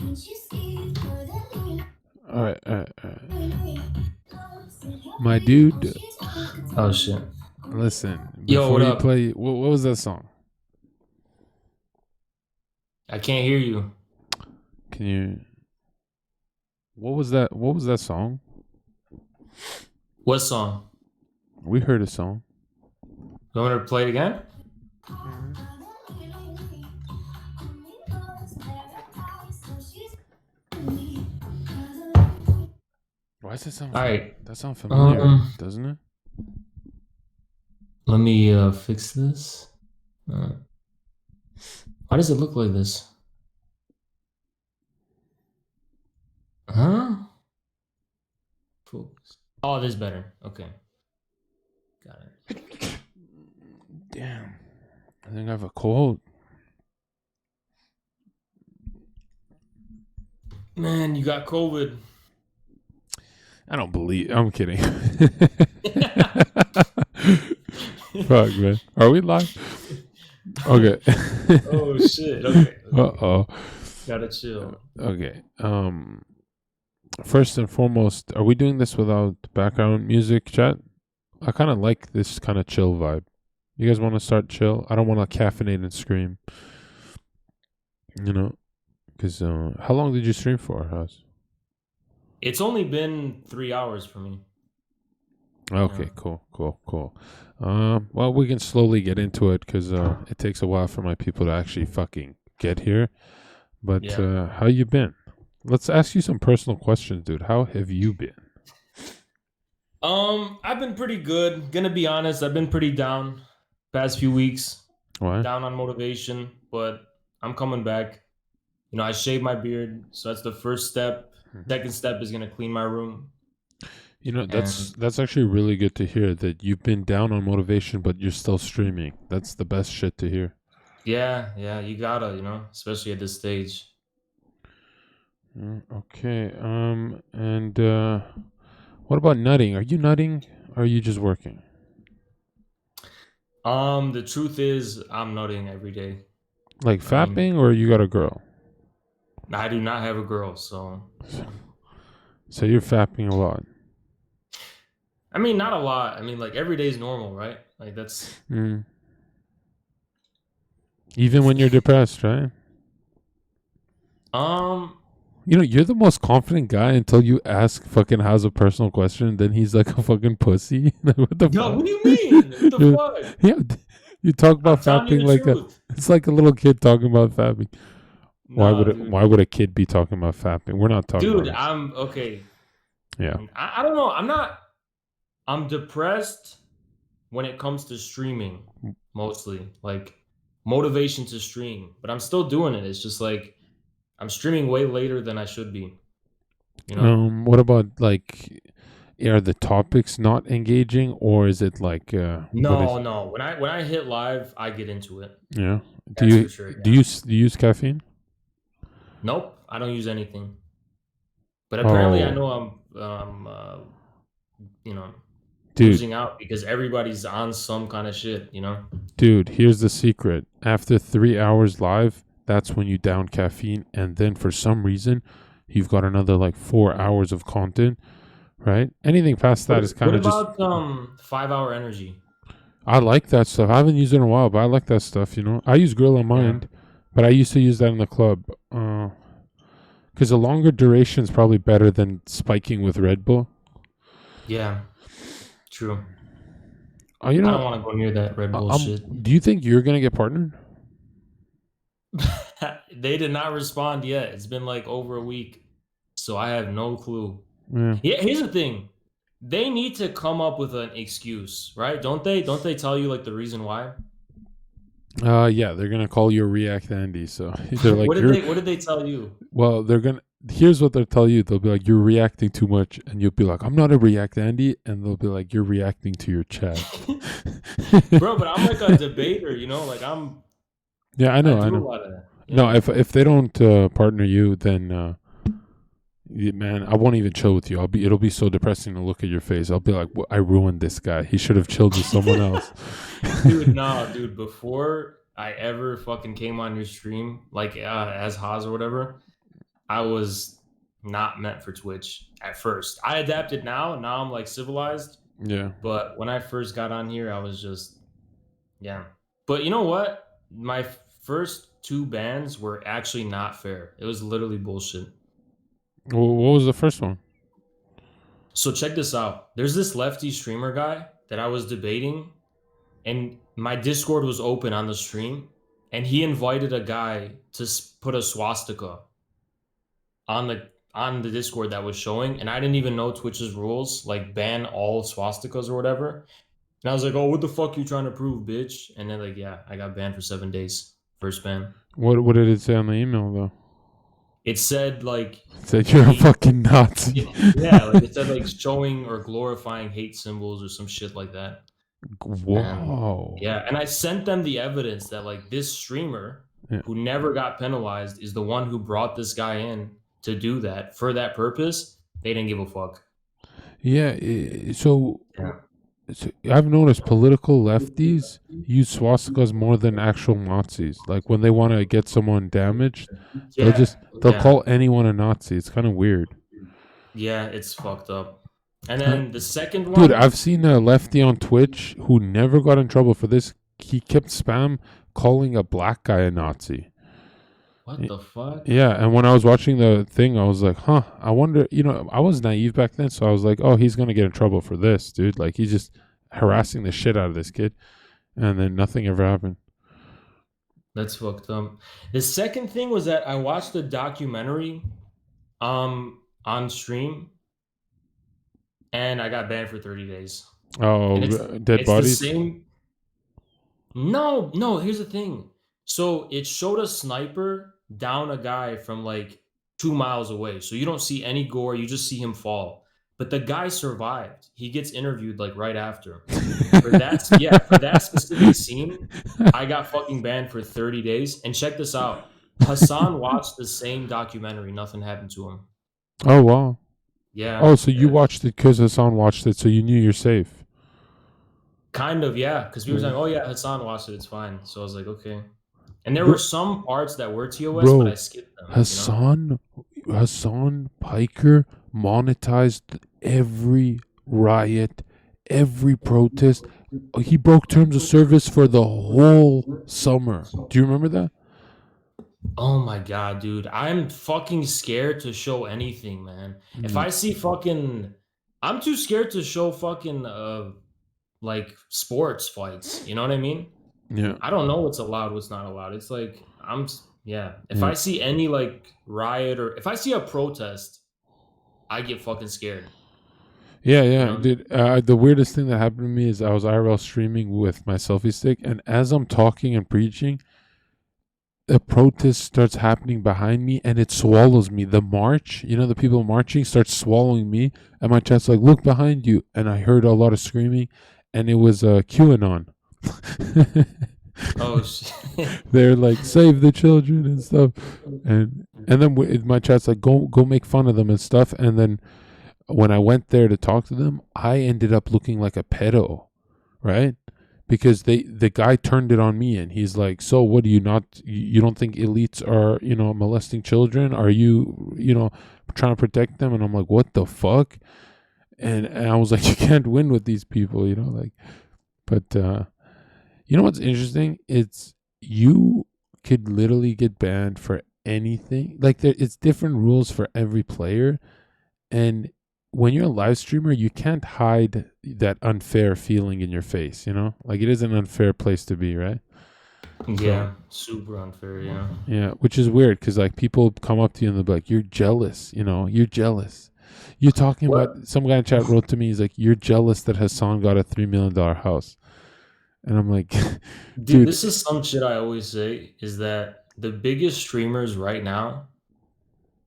All right, all right, all right. My dude, Oh shit. listen. Yo, Before what you up? play, what was that song? I can't hear you. Can you? What was that? What was that song? What song? We heard a song. You want me to play it again? Why does it sound? All right. That sound familiar, Um, doesn't it? let me fix this. Uh, why does it look like this? Huh? Focus. Oh, this is better. Okay, got it. Damn, I think I have a cold. Man, you got COVID. I don't believe. I'm kidding. Fuck, man. Are we live? Okay. Oh shit. Okay. Uh Okay. oh. Gotta chill. Okay. First and foremost, are we doing this without background music, chat? I kind of like this kind of chill vibe. You guys want to start chill? I don't want to caffeinate and scream. You know, because how long did you stream for, House? It's only been 3 hours for me. Okay, Yeah. cool. Well, we can slowly get into it because it takes a while for my people to actually fucking get here. But Yeah. how you been? Let's ask you some personal questions, dude. How have you been? I've been pretty good. Gonna be honest, I've been pretty down past few weeks. Why? Down on motivation, but I'm coming back. I shaved my beard, so that's the first step. Mhm. Second step is gonna clean my room. You know, that's And that's actually really good to hear that you've been down on motivation, but you're still streaming. That's the best shit to hear. yeah, you gotta, especially at this stage. Okay. And what about nutting? Are you nutting? Or are you just working? The truth is I'm nutting every day. Like I mean, fapping, or you got a girl? I do not have a girl, so So you're fapping a lot. I mean not a lot. I mean like every day is normal, right? Like that's Mm. Even when you're depressed, right? um You know, you're the most confident guy until you ask fucking how's a personal question. Then he's like a fucking pussy. Like, what the yo, fuck? what do you mean? What the You're- fuck? yeah, you talk about I'm telling you fapping the like a. truth. It's like a little kid talking about fapping. Why Nah, would it? dude. Why would a kid be talking about fapping? We're not talking Dude, about it. I'm okay. Yeah. I don't know. I'm depressed when it comes to streaming mostly. Like motivation to stream, but I'm still doing it. It's just like I'm streaming way later than I should be, you know? What about like? Are the topics not engaging, or is it like? What is? No. When I hit live, I get into it. Yeah. Do That's you for sure. do Yeah. you do you use caffeine? Nope, I don't use anything. But apparently I Oh, know I'm you know, dude. losing out because everybody's on some kind of shit. Dude, here's the secret. After 3 hours live, that's when you down caffeine, and then for some reason, you've got another like 4 hours of content, right? Anything past that is kind What of just. about 5 hour energy? I like that stuff. I haven't used it in a while, but I like that stuff. You know, I use Grill on Yeah. Mind, but I used to use that in the club. Because a longer duration is probably better than spiking with Red Bull. Yeah. True. You I know, don't want to go near that Red Bull shit. do you think you're gonna get partnered? They did not respond yet. It's been like over a week. So I have no clue. Yeah. Yeah, here's the thing. They need to come up with an excuse, right? Don't they? Don't they tell you like the reason why? Yeah, they're gonna call you a React Andy. So they're like, What did you're. they tell you? Well, they're gonna. Here's what they'll tell you. They'll be like, "You're reacting too much," and you'll be like, "I'm not a React Andy," and they'll be like, "You're reacting to your chat." Bro, but I'm like a debater, like Yeah, I I know, I do a know. lot of that. No, Yeah. if they don't partner you, then man, I won't even chill with you. It'll be so depressing to look at your face. I'll be like, I ruined this guy. He should have chilled with someone else. Dude, no, dude, before I ever fucking came on your stream, like as Haas or whatever, I was not meant for Twitch at first. I adapted now. Now I'm like civilized. Yeah. But when I first got on here, I was just, yeah. But you know what? My first two bans were actually not fair. It was literally bullshit. What was the first one? So check this out. There's this lefty streamer guy that I was debating, and my Discord was open on the stream, and he invited a guy to put a swastika on the Discord that was showing, and I didn't even know Twitch's rules, like ban all swastikas or whatever. And I was like, "Oh, what the fuck you trying to prove, bitch?" And then like, yeah, I got banned for 7 days. First ban. What did it say on the email though? It said like It said you're a hate. fucking Nazi. Yeah, like it said like showing or glorifying hate symbols or some shit like that. And Whoa. yeah, and I sent them the evidence that like this streamer Yeah. who never got penalized is the one who brought this guy in to do that for that purpose. They didn't give a fuck. Yeah. So Yeah. I've noticed political lefties use swastikas more than actual Nazis. Like when they want to get someone damaged, Yeah. they'll Yeah. call anyone a Nazi. It's kind of weird. Yeah, it's fucked up. And then the second Dude, one, I've seen a lefty on Twitch who never got in trouble for this. He kept spam calling a black guy a Nazi. what the fuck? Yeah, and when I was watching the thing, I was like, huh, I wonder, I was naive back then, so I was like, oh, he's going to get in trouble for this, dude. Like, he's just harassing the shit out of this kid. And then nothing ever happened. That's fucked up. The second thing was that I watched a documentary on stream and I got banned for 30 days. Oh, And dead it's the bodies? same. No, no, here's the thing. So it showed a sniper down a guy from like 2 miles away. So you don't see any gore, you just see him fall. But the guy survived. He gets interviewed like right after. For that specific scene, I got fucking banned for 30 days. And check this out. Hasan watched the same documentary, nothing happened to him. Oh, wow. Yeah. Oh, so you watched it because Hassan watched it, so you knew you're safe. Kind of, yeah. Because we were saying, Yeah. oh yeah, Hasan watched it, it's fine. So I was like, okay. And there Bro, were some parts that were TOS, but I bro, skipped them, Hassan Piker monetized every riot, every protest. He broke terms of service for the whole summer. Do you remember that? Oh my god, dude. I'm fucking scared to show anything, man. If Mm. I see fucking I'm too scared to show fucking like sports fights. You know what I mean? Yeah. I don't know what's allowed, what's not allowed. It's like yeah. If Yeah. I see any like riot or if I see a protest, I get fucking scared. Yeah, You yeah, know? dude. The weirdest thing that happened to me is I was IRL streaming with my selfie stick, and as I'm talking and preaching, a protest starts happening behind me, and it swallows me. The march, the people marching, starts swallowing me, and my chat's like, "Look behind you!" And I heard a lot of screaming, and it was QAnon. Oh shit. They're like, "Save the children" and stuff, and then my chat's like, "Go make fun of them and stuff," and then when I went there to talk to them, I ended up looking like a pedo, right? Because the guy turned it on me, and he's like, "So what do you don't think elites are, molesting children? Are you, trying to protect them?" And I'm like, "What the fuck?" And I was like, "You can't win with these people, like." But you know what's interesting? It's you could literally get banned for anything. Like it's different rules for every player, and when you're a live streamer, you can't hide that unfair feeling in your face, Like it is an unfair place to be, right? Yeah, super unfair, yeah. Yeah, which is weird because like people come up to you and they'll be like, "You're jealous, you're jealous." You're talking What about some guy in chat wrote to me, he's like, "You're jealous that Hassan got a $3 million house," and I'm like, dude, "Dude, this is some shit I always say is that the biggest streamers right now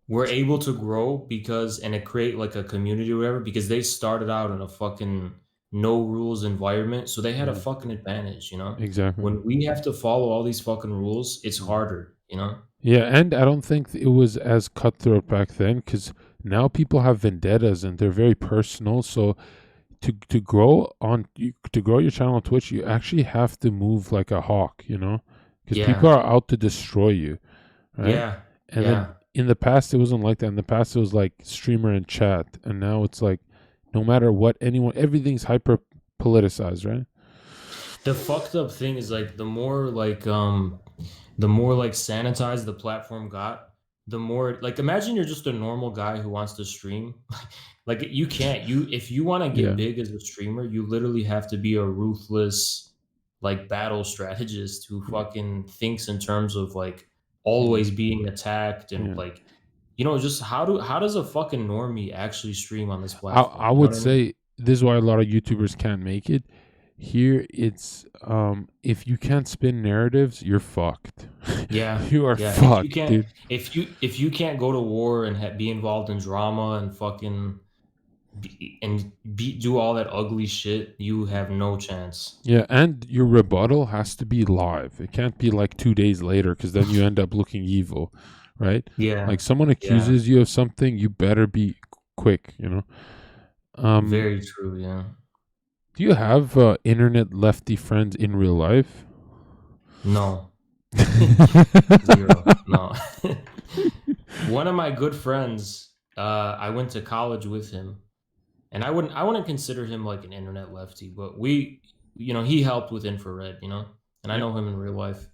were able to grow because and it create like a community or whatever because they started out in a fucking no rules environment. So they had a mm, fucking advantage, you know? exactly." When we have to follow all these fucking rules, it's harder, you know? Yeah, and I don't think it was as cutthroat back then because now people have vendettas and they're very personal. So to grow your channel on Twitch, you actually have to move like a hawk, because people Yeah. are out to destroy you, right? Yeah. And then Yeah. in the past it wasn't like that. In the past it was like streamer and chat, and now it's like no matter what anyone, everything's hyper politicized, right? The fucked up thing is like the more like sanitized the platform got, the more like imagine you're just a normal guy who wants to stream. Like you can't you if you want to get Yeah, big as a streamer, you literally have to be a ruthless like battle strategist who yeah, fucking thinks in terms of like yeah, always being attacked and yeah. like just how does a fucking normie actually stream on this I platform? You know would what I mean? say this is why a lot of YouTubers can't make it. Here, it's if you can't spin narratives, you're fucked. Yeah. You are Yeah. fucked, dude. If you can't go to war and be involved in drama and fucking do all that ugly shit, you have no chance. Yeah, and your rebuttal has to be live. It can't be like 2 days later because then you end up looking evil, right? Yeah. Like someone Yeah. accuses you of something, you better be quick, you know? Um, Very true. Yeah. do you have internet lefty friends in real life? No. Zero. No. One of my good friends, I went to college with him, and I wouldn't consider him like an internet lefty, but he helped with infrared, and I Yeah. know him in real life,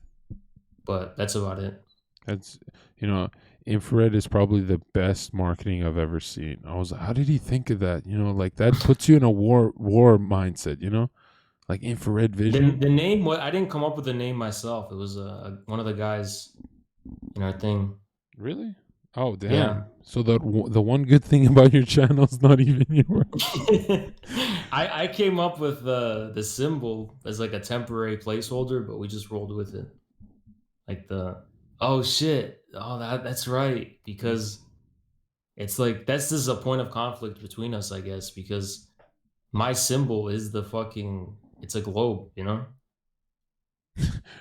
but that's about it. That's, you know, infrared is probably the best marketing I've ever seen. I was like, how did he think of that? Like that puts you in a war mindset, like infrared vision. The name, what I didn't come up with the name myself. It was one of the guys in our thing. Really? Oh, Yeah. damn. So the one good thing about your channel is not even yours. I came up with the symbol as like a temporary placeholder, but we just rolled with it. Like oh shit. Oh that's right. Because it's like that's just a point of conflict between us, I guess, because my symbol is it's a globe, you know?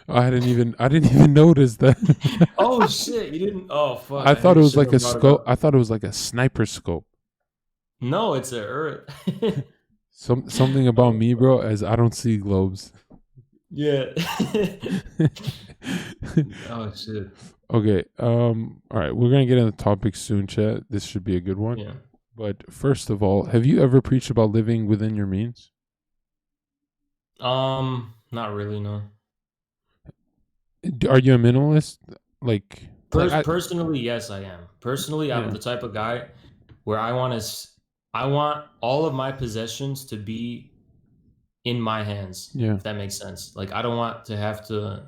I didn't even notice that. Oh shit, you didn't oh fuck, I I thought it was shouldn't like have a brought it scope. up. I thought it was like a sniper scope. No, it's a earth. Something about Oh me, fuck. bro, as I don't see globes. Yeah. Oh shit. Okay. All right. We're gonna get into topics soon, chat. This should be a good one. Yeah. But first of all, have you ever preached about living within your means? Not really, no. Are you a minimalist? Like I Personally, yes, I am. Personally, I'm yeah the type of guy where I want all of my possessions to be in my hands, yeah. if that makes sense. Like I don't want to have to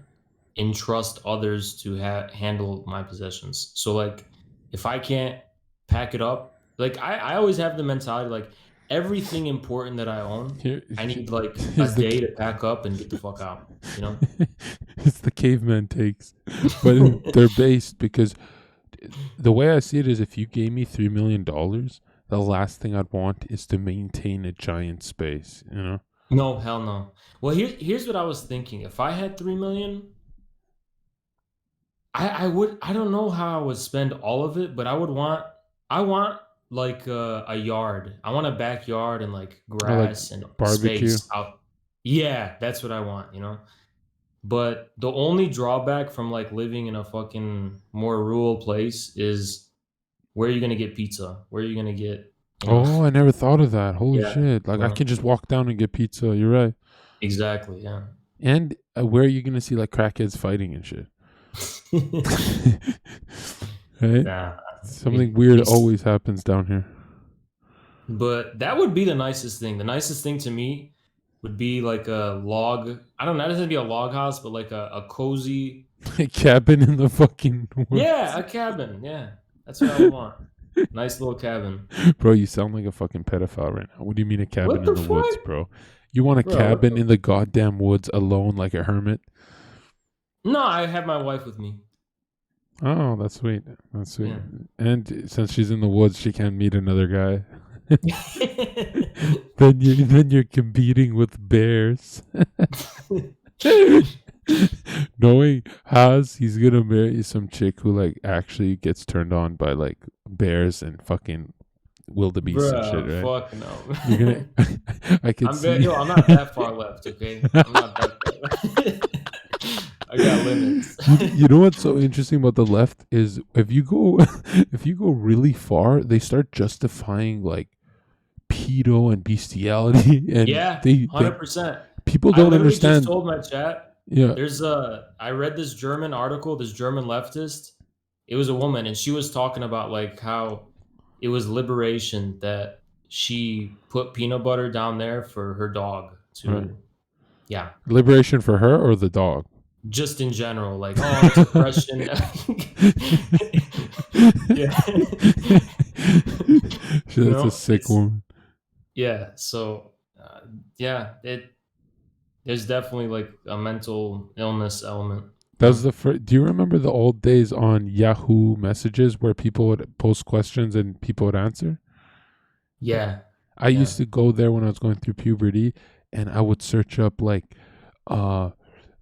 entrust others to handle my possessions. So like if I can't pack it up, like I always have the mentality like everything important that I own, Here I need like a is the day to pack up and get the fuck out, you know? it's the caveman takes, but they're based because the way I see it is if you gave me $3 million, the last thing I'd want is to maintain a giant space. No, hell no. Well, here's what I was thinking. If I had 3 million, I don't know how I would spend all of it, but I want like a yard. I want a backyard and like Or like grass and barbecue. space out. Yeah, that's what I want. But the only drawback from like living in a fucking more rural place is where are you gonna get pizza? Where are you gonna get, you know? Oh, I never thought of that. Holy Yeah, shit! Like I can just walk down and get pizza. You're right. exactly. Yeah. And where are you gonna see like crackheads fighting and shit? Right? Nah, Something weird it's always happens down here. But that would be the nicest thing. The nicest thing to me would be like a log. I don't know, it doesn't be a log house, but like a cozy. A cabin in the fucking Yeah, woods. a cabin. Yeah, that's what I would want. Nice little cabin. Bro, you sound like a fucking pedophile right now. What do you mean a cabin What in the the woods, fuck, bro? You want a bro? cabin in the goddamn woods alone like a hermit? No, I have my wife with me. Oh, that's sweet. That's sweet. Yeah. And since she's in the woods, she can't meet another guy. Then you're competing with bears. Knowing Haz, he's gonna marry some chick who like actually gets turned on by like bears and fucking wildebeest and shit, Bro, right? fuck no. You're gonna I could see I'm not that far left, okay? I'm not that far left. got limits. You know what's so interesting about the left is if you go if you go really far, they start justifying like pedo and bestiality, and Yeah, they 100%. people I don't literally just understand. told my chat, Yeah, I read this German article, this German leftist. It was a woman, and she was talking about like how it was liberation that she put peanut butter down there for her dog right. to, yeah, Liberation for her or the dog? just in general, like, oh, it's oppression. Yeah. Shit, You that's a know, sick woman. yeah. So, yeah, there's definitely like a mental illness element. That was the first. Do you remember the old days on Yahoo Messages where people would post questions and people would answer? Yeah, I yeah, used to go there when I was going through puberty, and I would search up uh,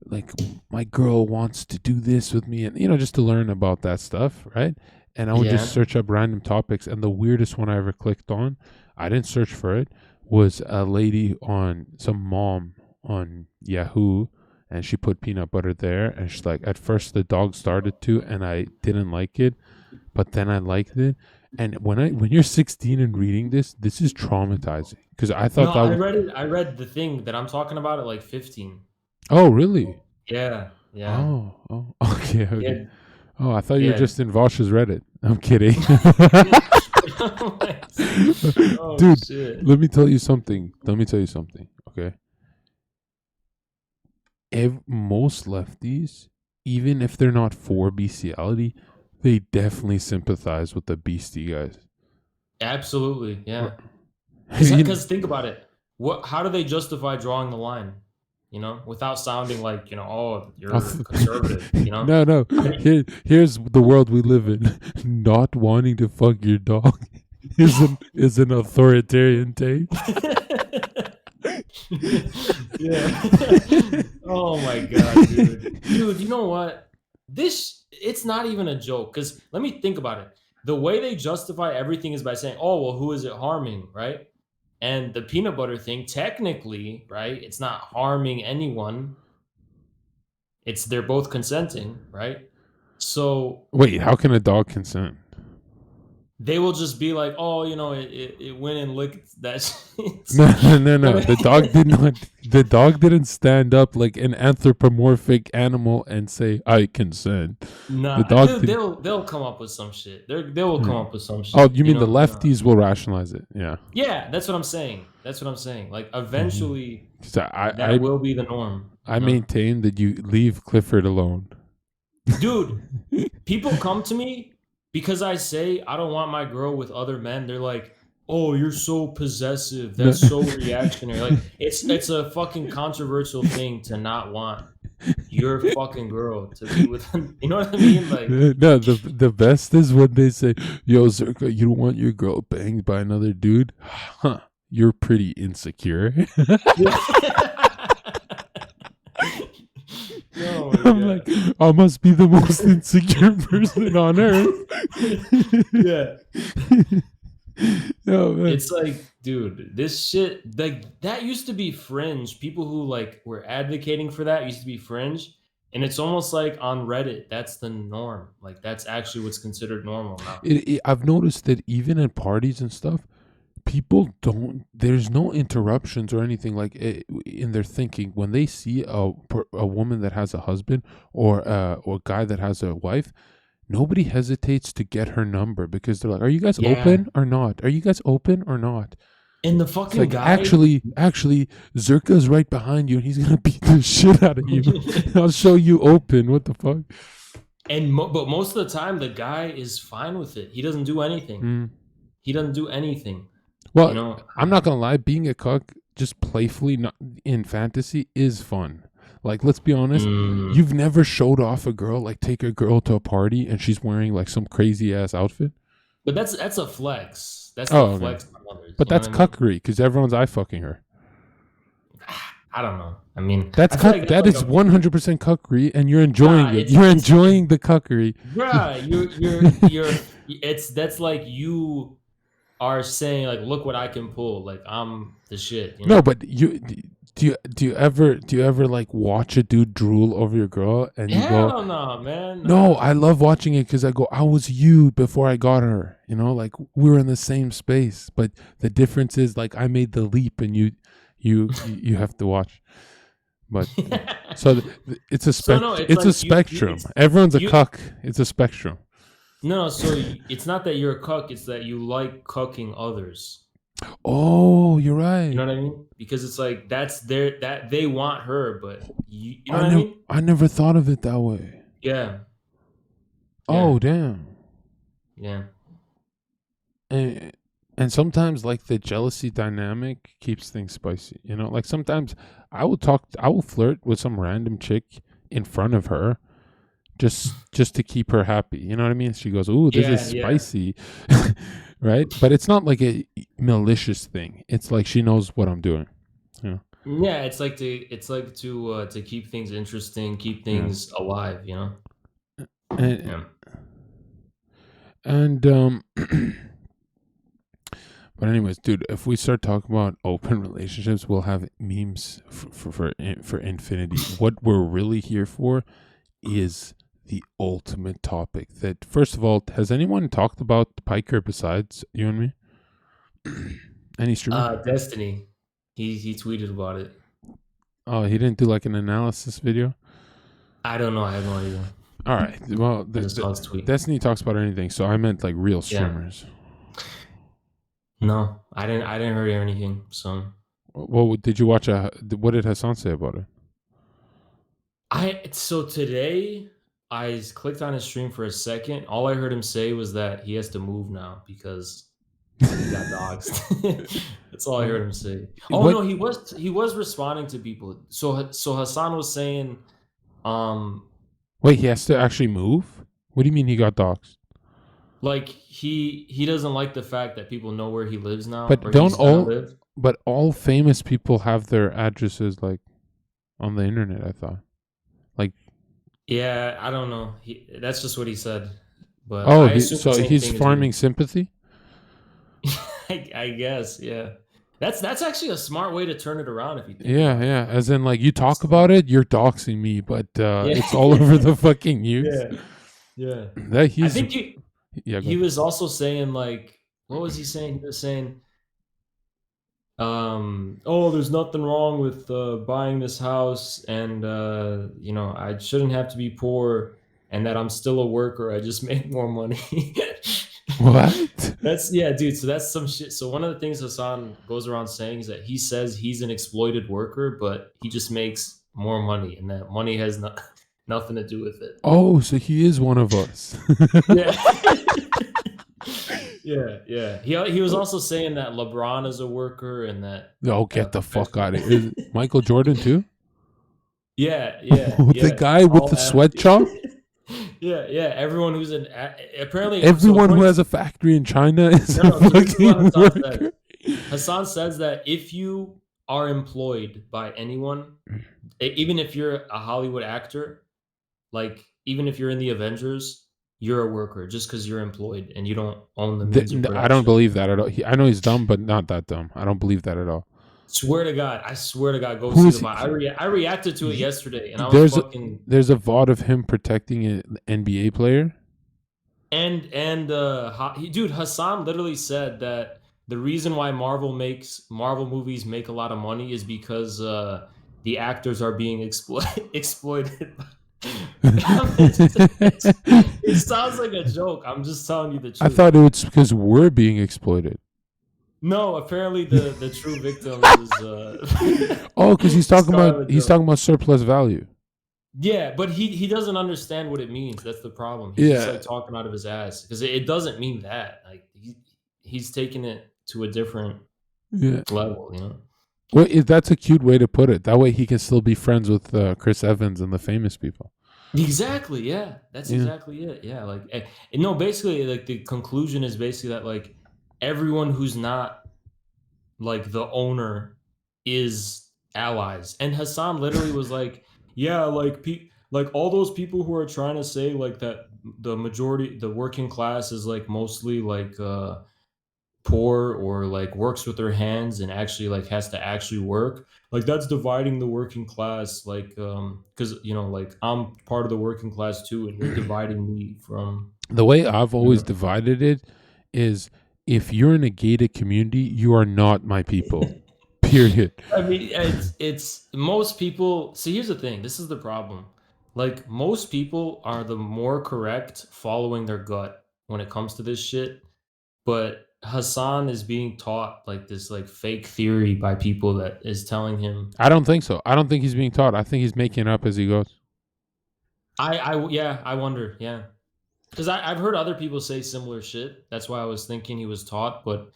like my girl wants to do this with me, and just to learn about that stuff, right? And I would just yeah, search up random topics, and the weirdest one I ever clicked on, I didn't search for it, was a lady on some mom on Yahoo, and she put peanut butter there, and she's like, at first the dog started to, and I didn't like it, but then I liked it. And when you're 16 and reading this is traumatizing because I thought No, that I was. read it. I read the thing that I'm talking about at like 15. Oh, really? Yeah, yeah, Oh, okay, okay. yeah, Oh, I thought you were yeah. just in Vosh's Reddit. I'm kidding. Oh Dude, shit. let me tell you something. Okay. Most lefties, even if they're not for bestiality, they definitely sympathize with the beastie guys. Absolutely, yeah. You Because think about it. How do they justify drawing the line? Without sounding like, oh, you're conservative, no, no. I Here's the world we live in. Not wanting to fuck your dog is an authoritarian take. Yeah. Oh my god, dude. Dude, you know what? It's not even a joke cuz let me think about it. The way they justify everything is by saying, "Oh, well, who is it harming?" right? And the peanut butter thing technically, right? It's not harming anyone. They're both consenting, right? So Wait, how can a dog consent? they will just be like, "Oh, it went and licked that shit." No, no, no, no. But The dog did not. The dog didn't stand up like an anthropomorphic animal and say, "I consent." The nah, dog did. they'll come up with some shit. They will come Yeah. up with some Oh, shit. you mean the lefties will rationalize it? Yeah. Yeah, that's what I'm saying. That's what I'm saying. Like Mm-hmm. eventually, So that will be the norm. I maintain that you leave Clifford alone. Dude, people come to me because I say I don't want my girl with other men. They're like, "Oh, you're so possessive. No. That's so reactionary." Like it's a fucking controversial thing to not want your fucking girl to be with them. You know what I mean? Like, No, the best is when they say, "Yo, Zerka, you don't want your girl banged by another dude? Huh? You're pretty insecure." oh my I'm god. like, I must be the most insecure person on earth. Yeah. Oh man. It's like, dude, this shit, like that used to be fringe. People who like were advocating for that used to be fringe. And it's almost like on Reddit, that's the norm. Like that's actually what's considered normal now. I've noticed that even at parties and stuff, people don't. There's no interruptions or anything like in their thinking when they see a woman that has a husband or a guy that has a wife. Nobody hesitates to get her number because they're like, "Are you guys Yeah. open or not? Are you guys open or not?" And the It's fucking like guy, actually, Zerka's right behind you, and he's gonna beat the shit out of you. I'll show you open. What the fuck? but most of the time, the guy is fine with it. He doesn't do anything. Mm. He doesn't do anything. You Well, know, I'm not gonna lie. Being a cuck, just playfully, not in fantasy, is fun. Like, let's be honest. Mm, You've never showed off a girl, like take a girl to a party and she's wearing like some crazy ass outfit. but that's a flex. That's the Oh, okay. flex on others. But You know that's what I mean? cuckery because everyone's eye fucking her. I don't know. I mean, That's I feel cuck. like that's That like is a 100% cuckery, and you're enjoying nah. it. You're enjoying the cuckery. Bruh, you're it's that's like you are saying like, look what I can pull. Like I'm the shit. No, but you Do you ever like watch a dude drool over your girl and you go, Hell no, man. no, Nah. I love watching it because I go, I was you before I got her. Like we were in the same space, but the difference is like I made the leap and you have to watch. But so it's a So no, it's it's a like spectrum. it's Everyone's a you. cuck. It's a spectrum. No, so it's not that you're a cuck. It's that you like cucking others. Oh, you're You right. know what I mean? Because it's like that's their that they want her, but you know I what I never mean? I never thought of it that way. Yeah, yeah, Oh, damn. yeah, And and sometimes like the jealousy dynamic keeps things spicy. Like sometimes I will flirt with some random chick in front of her just to keep her happy. You know what I mean? She goes, "Ooh, this is yeah, yeah, spicy." Right? But it's not like a malicious thing. It's like she knows what I'm doing. Yeah. yeah. It's like to keep things interesting, keep Yeah. things alive. You know? And Yeah. and but anyways, dude, if we start talking about open relationships, we'll have memes for infinity. What we're really here for is the ultimate topic. That first of all, has anyone talked about Piker besides you and me? Any streamer? Destiny. He tweeted about it. Oh, he didn't do like an analysis video. I don't know. I have no idea. All right. Well, I just saw his tweet. Destiny talks about anything, so I meant like real Yeah. streamers. No, I didn't. I didn't hear anything. So Well, did you watch what did Hasan say about it? so today I clicked on his stream for a second. All I heard him say was that he has to move now because he got dogs. That's all I heard him say. Oh What? no, he was responding to people. So Hassan was saying, um, Wait, he has to actually move? What do you mean he got doxxed? like he doesn't like the fact that people know where he lives now, But where don't he's gonna all live. but all famous people have their addresses like on the internet, I thought. Like, Yeah, I don't know. That's just what he said, but oh, I assume the same he's thing as you. farming sympathy? I guess, yeah. That's actually a smart way to turn it around if you think Yeah, about it. yeah. As in like you talk So, about it, you're doxing me, but yeah, it's all over the fucking news. yeah, yeah. That I he's think yeah, go he ahead. was also saying like, what was he saying? He was saying, oh, there's nothing wrong with buying this house, and I shouldn't have to be poor, and that I'm still a worker. I just make more money. What? That's yeah, dude. So that's some shit. So one of the things Hassan goes around saying is that he says he's an exploited worker, but he just makes more money, and that money has nothing to do with it. Oh, so he is one of us. Yeah, yeah, yeah. He was also saying that LeBron is a worker, and that Oh, get the fuck professional. out of here. Is Michael Jordan too? Yeah, yeah, The yeah. guy with All the sweat athletes. shop? Yeah, yeah. Everyone who's apparently so Everyone who according has a factory in China is no, a no. So this is what fucking Hassan says. worker. Hassan says that if you are employed by anyone, even if you're a Hollywood actor, like even if you're in the Avengers, you're a worker just because you're employed and you don't own the means of I don't production. believe that at all. I know he's dumb, but not that dumb. I don't believe that at all. Swear to God, I swear to God, go see Who's the VOD. I reacted to it yesterday, and I was there's fucking there's a VOD of him protecting an NBA player. dude, Hassan literally said that the reason why Marvel movies make a lot of money is because the actors are being exploited. It sounds like a joke. I'm just telling you the I truth. thought it was because we're being exploited. No, apparently the true victims is Oh, because Scarlet he's Joe. talking about surplus value. Yeah, but he doesn't understand what it means. That's the problem. He's just Yeah, like talking out of his ass because it doesn't mean that. Like he's taking it to a different yeah. level, you know. Well, that's a cute way to put it. That way he can still be friends with Chris Evans and the famous people. Exactly. Yeah, that's Yeah. exactly it. Yeah, like no, basically, like the conclusion is basically that like everyone who's not like the owner is allies. And Hassan literally was like, yeah, like all those people who are trying to say like that the majority the working class is like mostly like poor or like works with their hands and actually like has to actually work, like that's dividing the working class, like because like I'm part of the working class too, and you're dividing me from The way I've you always know divided it is, if you're in a gated community, you are not my people. Period. I mean, it's most people. See, here's the thing. This is the problem. Like most people are the more correct following their gut when it comes to this shit. But Hassan is being taught like this like fake theory by people that is telling him. I don't think so. I don't think he's being taught. I think he's making it up as he goes. Yeah, I wonder. Yeah, because I've heard other people say similar shit. That's why I was thinking he was taught. But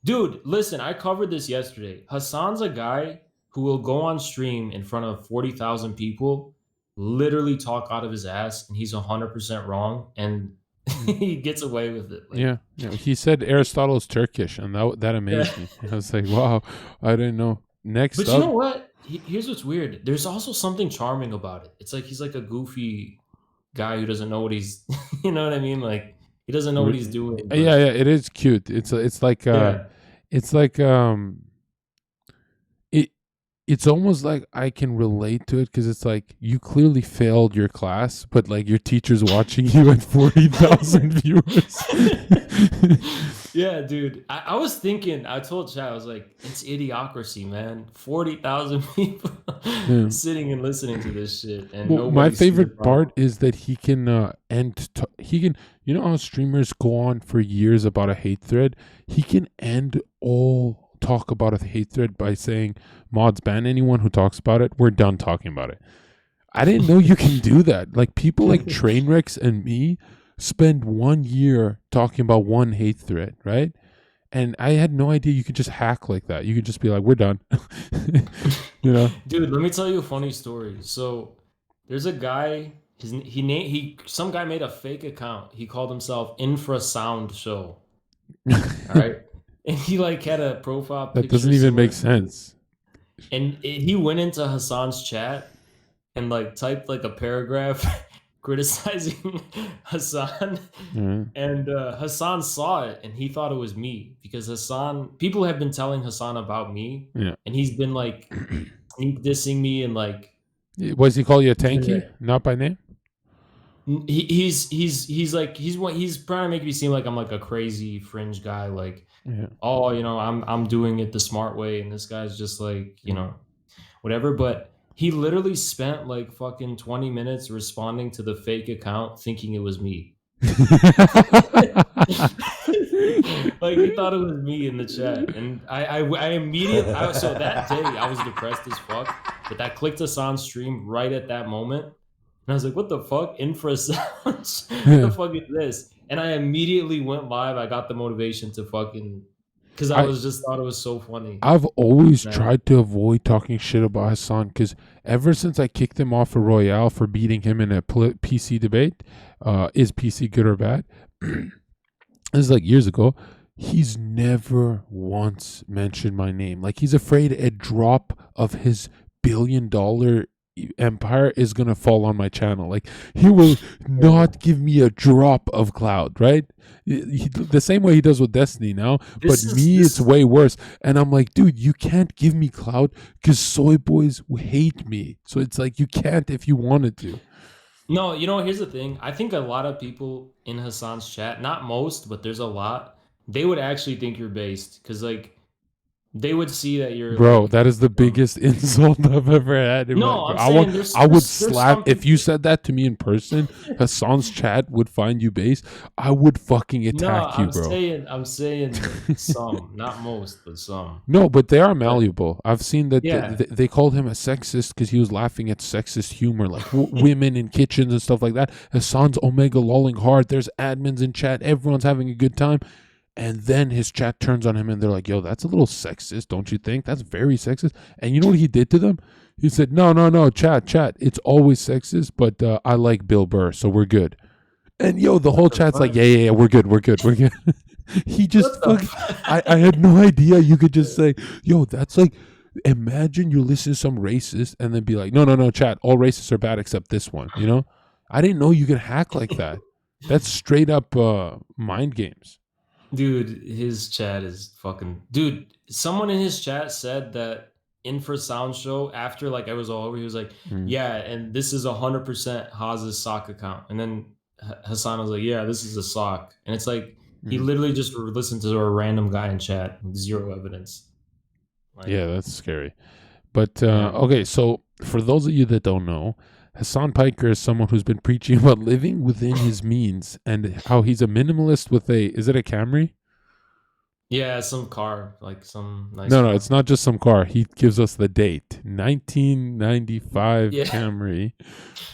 dude, listen, I covered this yesterday. Hassan's a guy who will go on stream in front of 40,000 people, literally talk out of his ass, and he's 100% wrong, and he gets away with it. Like, Yeah, yeah. He said Aristotle's Turkish, and that yeah. amazed me. I was like, wow, I didn't know. Next But you up, know what? Here's what's weird. There's also something charming about it. It's like he's like a goofy guy who doesn't know what he's, you know what I mean? Like he doesn't know what he's doing, yeah, but yeah, it is cute. yeah. It's like it it's almost like I can relate to it, because it's like you clearly failed your class, but like your teacher's watching you at 40,000 viewers. Yeah, dude. I was thinking, I told Chad, I was like, it's idiocracy, man. 40,000 people Yeah. sitting and listening to this shit, and Well, my nobody sees a favorite part problem. is that he can he can, you know how streamers go on for years about a hate thread? He can end all talk about a hate thread by saying, mods, ban anyone who talks about it. We're done talking about it. I didn't know you can do that. Like people like Trainwrecks and me spend 1 year talking about one hate thread, right? And I had no idea you could just hack like that. You could just be like, we're done. you know? Dude, let me tell you a funny story. So there's a guy, some guy made a fake account. He called himself Infrasound Show. All right. And he like had a profile That doesn't picture even similar make to me. sense. And he went into Hassan's chat and like typed like a paragraph criticizing Hassan. Yeah. And Hassan saw it and he thought it was me because people have been telling Hassan about me, Yeah. and he's been like sneak dissing me and like Was he call you a he's been tanky? Not by name? he's like he's trying to make me seem like I'm like a crazy fringe guy, like, Yeah. oh, I'm doing it the smart way, and this guy's just like, whatever. But he literally spent like fucking 20 minutes responding to the fake account thinking it was me. Like he thought it was me in the chat, and I immediately so that day I was depressed as fuck, but I clicked Hassan's stream right at that moment, and I was like, what the fuck? Infrasounds? What the Yeah. fuck is this? And I immediately went live. I got the motivation to fucking, because I I was just thought it was so funny. I've always Man. tried to avoid talking shit about Hassan, because ever since I kicked him off of Royale for beating him in a PC debate, is PC good or bad? This is like years ago. He's never once mentioned my name. Like he's afraid a drop of his $1 billion empire is gonna fall on my channel. Like he will Yeah. not give me a drop of cloud, right? The same way he does with Destiny now, but This is me, this it's is way worse. And I'm like, dude, you can't give me cloud because soy boys hate me. So it's like you can't if you wanted to. No, here's the thing. I think a lot of people in Hassan's chat, not most, but there's a lot, they would actually think you're based because, like, they would see that you're Bro, like, that is the um, biggest insult I've ever had in my. no, I'm I want. saying there's I would there's slap some if you people. said that to me in person. Hassan's chat would find you base. I would fucking No, attack you, bro. I'm saying some, not most, but some. No, but they are But malleable. I've seen that yeah, they called him a sexist because he was laughing at sexist humor, like women in kitchens and stuff like that. Hassan's Omega lolling hard. There's admins in chat. Everyone's having a good time. And then his chat turns on him and they're like, yo, that's a little sexist, don't you think? That's very sexist. And you know what he did to them? He said, no, chat. It's always sexist, but I like Bill Burr, so we're good. And yo, the what whole the chat's like, fuck? yeah, we're good. He just What the fucking, fuck? I had no idea you could just say, yo, that's like, imagine you listen to some racist and then be like, no, chat, all racists are bad except this one, you know? I didn't know you could hack like that. That's straight up mind games. Dude, his chat is fucking dude, someone in his chat said that infrasound show after like it was all over, he was like, Mm, yeah, and this is 100% Haz's sock account. And then Hassan was like, yeah, this is a sock. And it's like he mm. literally just listened to a random guy in chat with zero evidence. Yeah, Like, that's scary. But yeah. okay, so for those of you that don't know, Hassan Piker is someone who's been preaching about living within his means and how he's a minimalist with a, is it a Camry? Yeah, some car, like some nice No, no, car. it's not just some car. He gives us the date 1995 Yeah. Camry,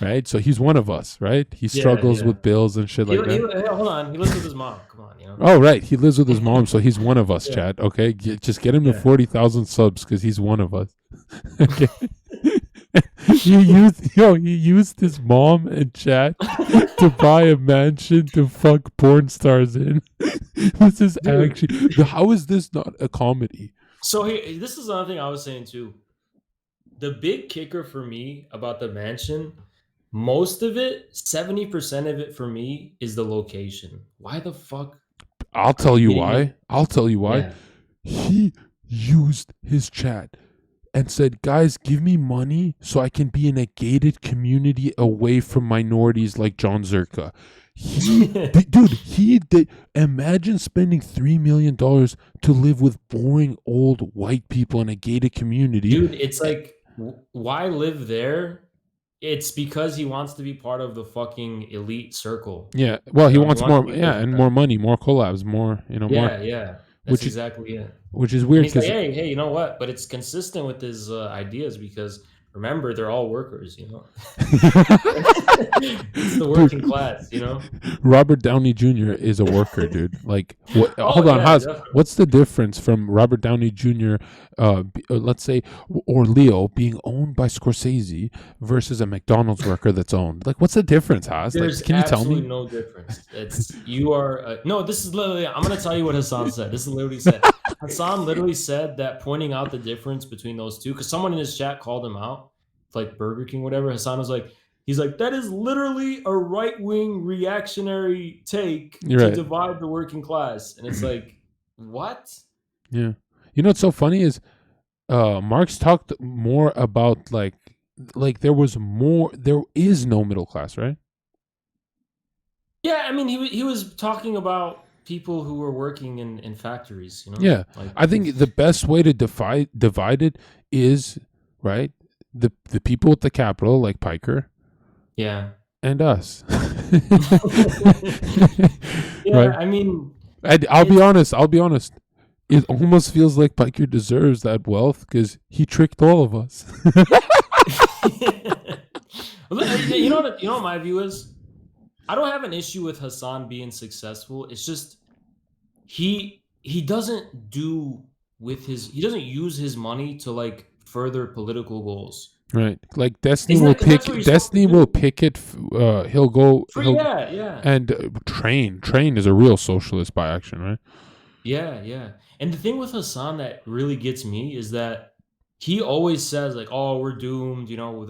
right? So he's one of us, right? He Yeah, struggles yeah. with bills and shit like He that. hey, hold on. He lives with his mom. Come on, you know. Oh, right. He lives with his mom, so he's one of us, Yeah. Chad. Okay. Just get him to Yeah. 40,000 subs because he's one of us. Okay. He used his mom and chat to buy a mansion to fuck porn stars in. This is Dude, actually, how is this not a comedy? so this is another thing I was saying too. The big kicker for me about the mansion, most of it, 70% of it for me is the location. Why the fuck I'll are tell you you getting why. it? I'll tell you why. Yeah. He used his chat and said, "Guys, give me money so I can be in a gated community away from minorities like Jon Zherka." Dude, he did. Imagine spending $3 million to live with boring old white people in a gated community. Dude, it's Eh, like why live there? It's because he wants to be part of the fucking elite circle. Yeah, well, You he know, he wants wants to more. be Yeah, close to and them. more money, more collabs, more. More, Yeah, yeah. That's which is exactly it. weird And he's like, because "Hey, hey, you know what?" But it's consistent with his ideas because remember, they're all workers, you know? It's the working dude, class, you know? Robert Downey Jr. is a worker, dude. Like, what? Oh, Hold on, yeah, Haas. definitely. What's the difference from Robert Downey Jr. Let's say, or Leo being owned by Scorsese versus a McDonald's worker that's owned? Like, what's the difference, Haas? Like, There's can you tell me? absolutely no difference. It's you are no, this is literally I'm gonna tell you what Hassan said. This is literally said. Hassan literally said that pointing out the difference between those two, because someone in his chat called him out, like Burger King, whatever. Hassan was like, he's like, that is literally a right-wing reactionary take You're to right. divide the working class. And it's like, what? Yeah. You know what's so funny is Marx talked more about there is no middle class, right? Yeah, I mean, he was talking about people who were working in factories, you know? Yeah. Like I think the best way to divide it is, right, the people with the capital like Piker yeah. and us. Yeah, Right? I mean, And it's I'll be honest. It almost feels like Piker deserves that wealth because he tricked all of us. you know what my view is? I don't have an issue with Hassan being successful. It's just he doesn't do with his he doesn't use his money to like further political goals. Right. Like Destiny Isn't will that because that's what pick you're supposed to Destiny will do? pick it he'll go For he'll yeah, yeah. and train is a real socialist by action, right? Yeah, yeah. And the thing with Hassan that really gets me is that he always says like, "Oh, we're doomed," you know,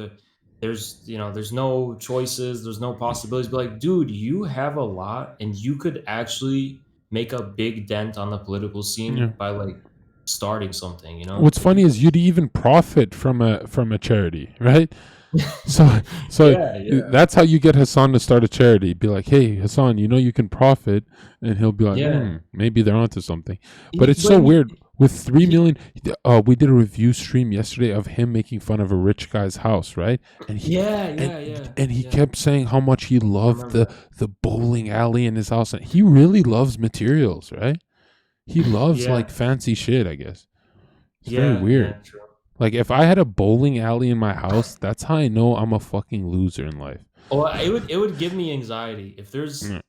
there's no choices, there's no possibilities. But like, dude, you have a lot and you could actually make a big dent on the political Yeah. scene by like starting something, you know? What's Like you funny could is you'd even profit from a charity, right? So so Yeah, yeah. that's how you get Hassan to start a charity. Be like, hey Hassan, you can profit, and he'll be like, Yeah. maybe they're onto something. But it's so But weird with three he million. We did a review stream yesterday of him making fun of a rich guy's house, right? And he yeah, and yeah, yeah, and he yeah. kept saying how much he I loved remember that. the bowling alley in his house, and he really loves materials, right? He loves Yeah. like fancy shit, I guess. It's very Yeah, yeah, weird. true. Like if I had a bowling alley in my house, that's how I know I'm a fucking loser in life. Well, it would give me anxiety if there's Mm.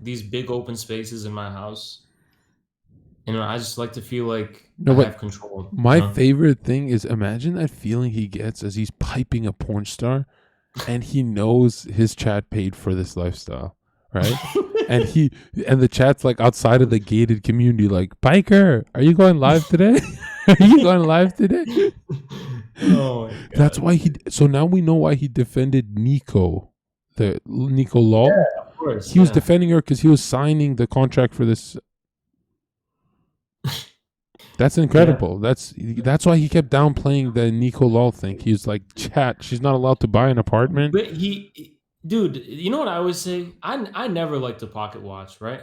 these big open spaces in my house. You know, I just like to feel like No, I but have control, you my know? favorite thing is imagine that feeling he gets as he's piping a porn star and he knows his chat paid for this lifestyle, right? And he and the chat's like outside of the gated community, like, Piker, are you going live today? Are you going live today? Oh my That's god. why so now we know why he defended Nico, the Nico Lol. Of course, He was yeah. defending her because he was signing the contract for this. That's Yeah. incredible. That's why he kept downplaying the Nico Lol thing. He's like, chat, she's not allowed to buy an apartment. But dude, you know what I always say? I never like to pocket watch, right?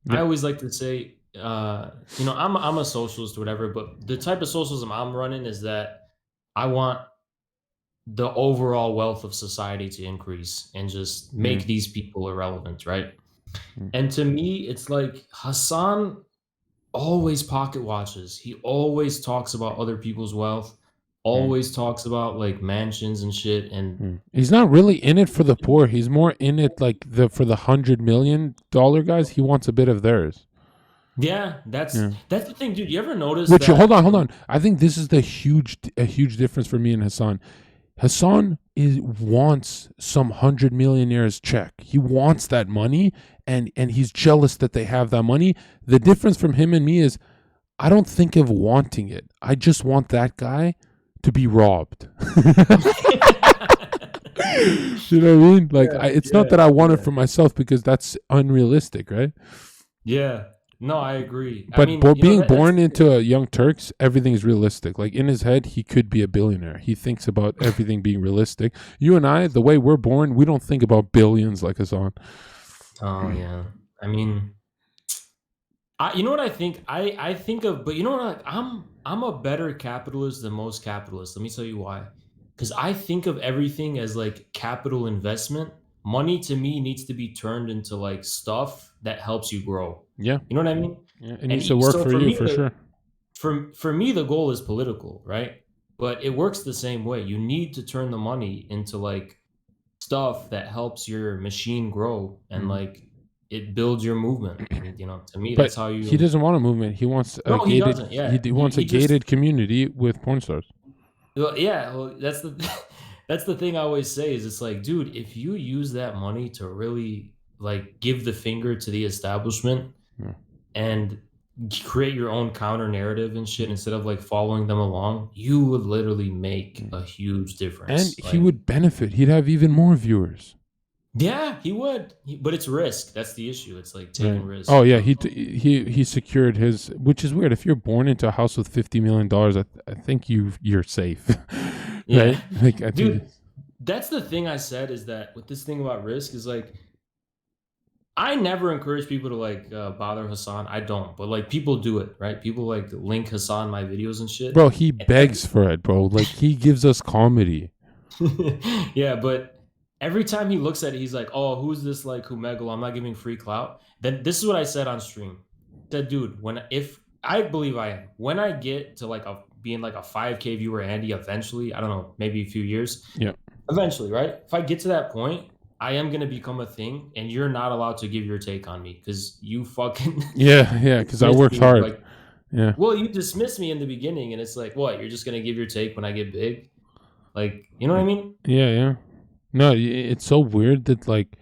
I Yep. always like to say, I'm a socialist or whatever, but the type of socialism I'm running is that I want the overall wealth of society to increase and just Mm, make these people irrelevant, right? mm, And to me, it's like Hasan always pocket watches. He always talks about other people's wealth, mm, always talks about like mansions and shit. And mm. He's not really in it for the poor. He's more in it like the for the $100 million guys. He wants a bit of theirs. yeah, that's Yeah. that's the thing, dude. You ever notice Which hold that? on, hold on. I think this is a huge difference for me and Hassan. Hassan wants some 100 millionaires check. He wants that money, and he's jealous that they have that money. The difference from him and me is I don't think of wanting it. I just want that guy to be robbed. You know what I mean? Like, Yeah, it's not yeah, that I want it yeah. for myself because that's unrealistic, right? Yeah. No, I agree. I But mean, being that's born into a Young Turks, everything is realistic. Like in his head, he could be a billionaire. He thinks about everything being realistic. You and I, the way we're born, we don't think about billions like Hassan. oh yeah. I mean, you know what I think? I think of, but you know what? Like, I'm a better capitalist than most capitalists. Let me tell you why. Because I think of everything as like capital investment. Money to me needs to be turned into like stuff that helps you grow. Yeah, You know what I mean? yeah, it And needs to work so for for you me, for sure. for me, the goal is political, right? But it works the same way. You need to turn the money into like stuff that helps your machine grow and Mhm. like it builds your movement. And to me, But that's how he you. doesn't want a movement. He wants a No, he gated. doesn't. He Yeah, wants a he just. gated community with porn stars. Well, yeah, well, that's the that's the thing I always say is it's like, dude, if you use that money to really like give the finger to the establishment Yeah. and create your own counter narrative and shit Mhm. instead of like following them along, you would literally make Mhm. a huge And difference. he Like, would benefit. He'd have even more viewers. yeah, he would, but it's risk. That's the issue. It's like taking Right. risk. Oh yeah, he secured his, which is weird. If you're born into a house with $50 million, I think you're safe, Yeah, right? Like I think, dude, that's the thing I said is that with this thing about risk is like I never encourage people to like bother Hassan. I don't, but like people do it, right? People like link Hassan my videos and shit. bro, he And every begs for it, bro. Like he gives us comedy. yeah, but every time he looks at it, he's like, "Oh, who's this like Humegalo? I'm not giving free clout." Then this is what I said on stream. I said, dude, when if I believe I am, when I get to like a being like a 5K viewer Andy eventually, I don't know, maybe a few years, Yeah, eventually, right? If I get to that point, I am gonna become a thing, and you're not allowed to give your take on me because you fucking yeah, yeah. Because I dismissed worked me. hard. Like, Yeah, well, you dismissed me in the beginning, and it's like, what? You're just gonna give your take when I get big? Like, you know what I mean? yeah, yeah. No, it's so weird that like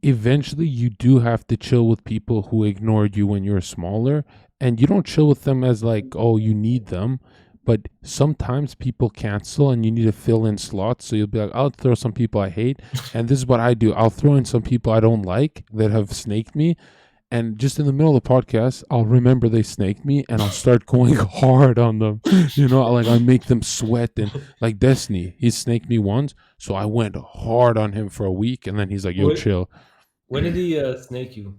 eventually you do have to chill with people who ignored you when you were smaller, and you don't chill with them as like, oh, you need them, but sometimes people cancel and you need to fill in slots, so you'll be like, I'll throw some people I hate, and this is what I do. I'll throw in some people I don't like that have snaked me, and just in the middle of the podcast I'll remember they snaked me and I'll start going hard on them. Like I make them sweat. And like Destiny, he snaked me once, so I went hard on him for a week, and then he's like, yo, What? chill. When did he snake you?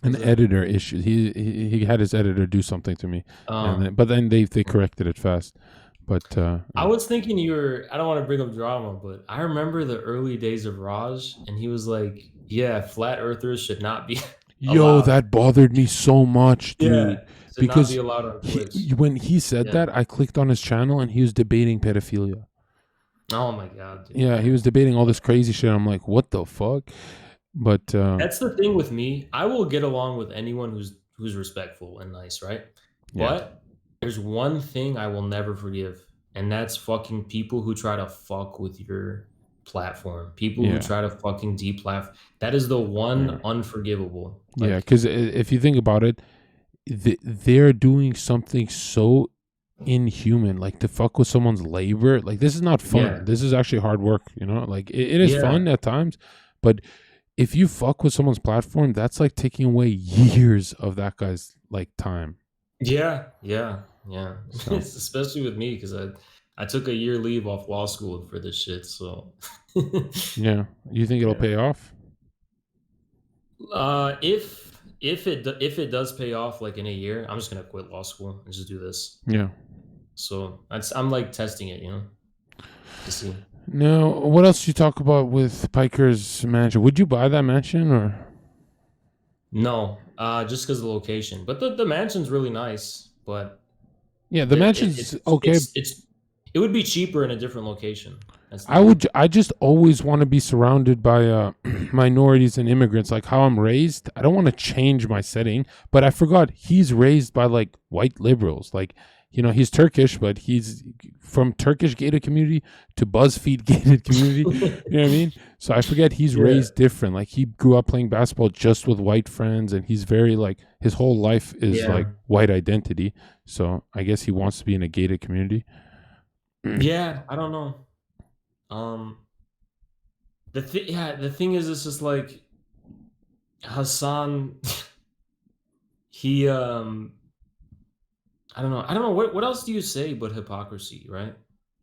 An Was that? editor issue. He had his editor do something to me, and Um, then they corrected it fast. But I yeah. was thinking you were. I don't want to bring up drama, but I remember the early days of Raj, and he was like, "Yeah, flat earthers should not be Yo, allowed. that bothered me so much, dude, Yeah, should not be because allowed on Twitch." when he said Yeah. that, I clicked on his channel and he was debating pedophilia. Oh my god, dude. Yeah, he was debating all this crazy shit. I'm like, what the fuck? But That's the thing with me. I will get along with anyone who's respectful and nice, right? yeah, But there's one thing I will never forgive, and that's fucking people who try to fuck with your platform. People who yeah, try to fucking deplatform. That is the yeah, one unforgivable. yeah. Like, Because if you think about it, they're doing something so inhuman, like to fuck with someone's labor. Like this is not fun. yeah, This is actually hard work. Like it is yeah, fun at times, but if you fuck with someone's platform, that's like taking away years of that guy's like time. Yeah, yeah, yeah. So It's especially with me because I took a year leave off law school for this shit. So yeah, you think it'll yeah. pay off? If it does pay off like in a year, I'm just gonna quit law school and just do this. Yeah. So I'm like testing it, to see. Now, what else you talk about with Piker's mansion? Would you buy that mansion or? No, just because of the location. But the mansion's really nice. But Yeah, the the mansion's okay. it would be cheaper in a different location. That's the I thing. would. I just always want to be surrounded by minorities and immigrants, like how I'm raised. I don't want to change my setting, but I forgot he's raised by like white liberals. Like, he's Turkish, but he's from Turkish gated community to BuzzFeed gated community. You know what I mean? So I forget he's Yeah, raised different. Like he grew up playing basketball just with white friends, and he's very like his whole life is like yeah, white identity. So I guess he wants to be in a gated community. yeah. I don't know. Um, the thing is, it's just like Hasan. He I don't know what else do you say but hypocrisy, right?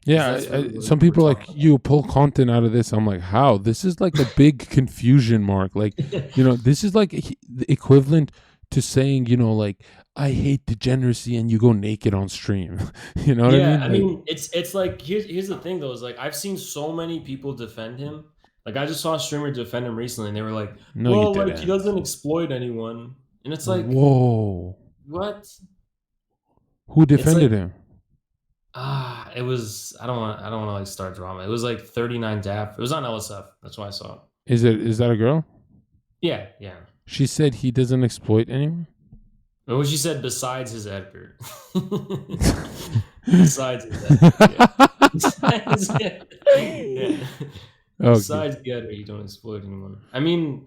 Because Yeah, that's really some what we're people are like talking you pull content out of this. I'm like, how? This is like a big confusion mark. Like, about. this is like the equivalent to saying, like, I hate degeneracy, and you go naked on stream. You know what I Yeah, mean? I Like, mean, it's like here's the thing though, is like I've seen so many people defend him. Like I just saw a streamer defend him recently, and they were like, no, you "Well, like he didn't. doesn't exploit anyone," and it's like, Whoa, what? who It's like defended him? it was I don't want to like start drama. It was like 39 DAF. It was on LSF. That's why I saw it. Is that a girl? Yeah, yeah. She said he doesn't exploit anyone. But what she said besides his Edgar. Besides his Edgar, yeah. Besides, yeah. Okay. Besides Getter, you don't exploit anyone. I mean,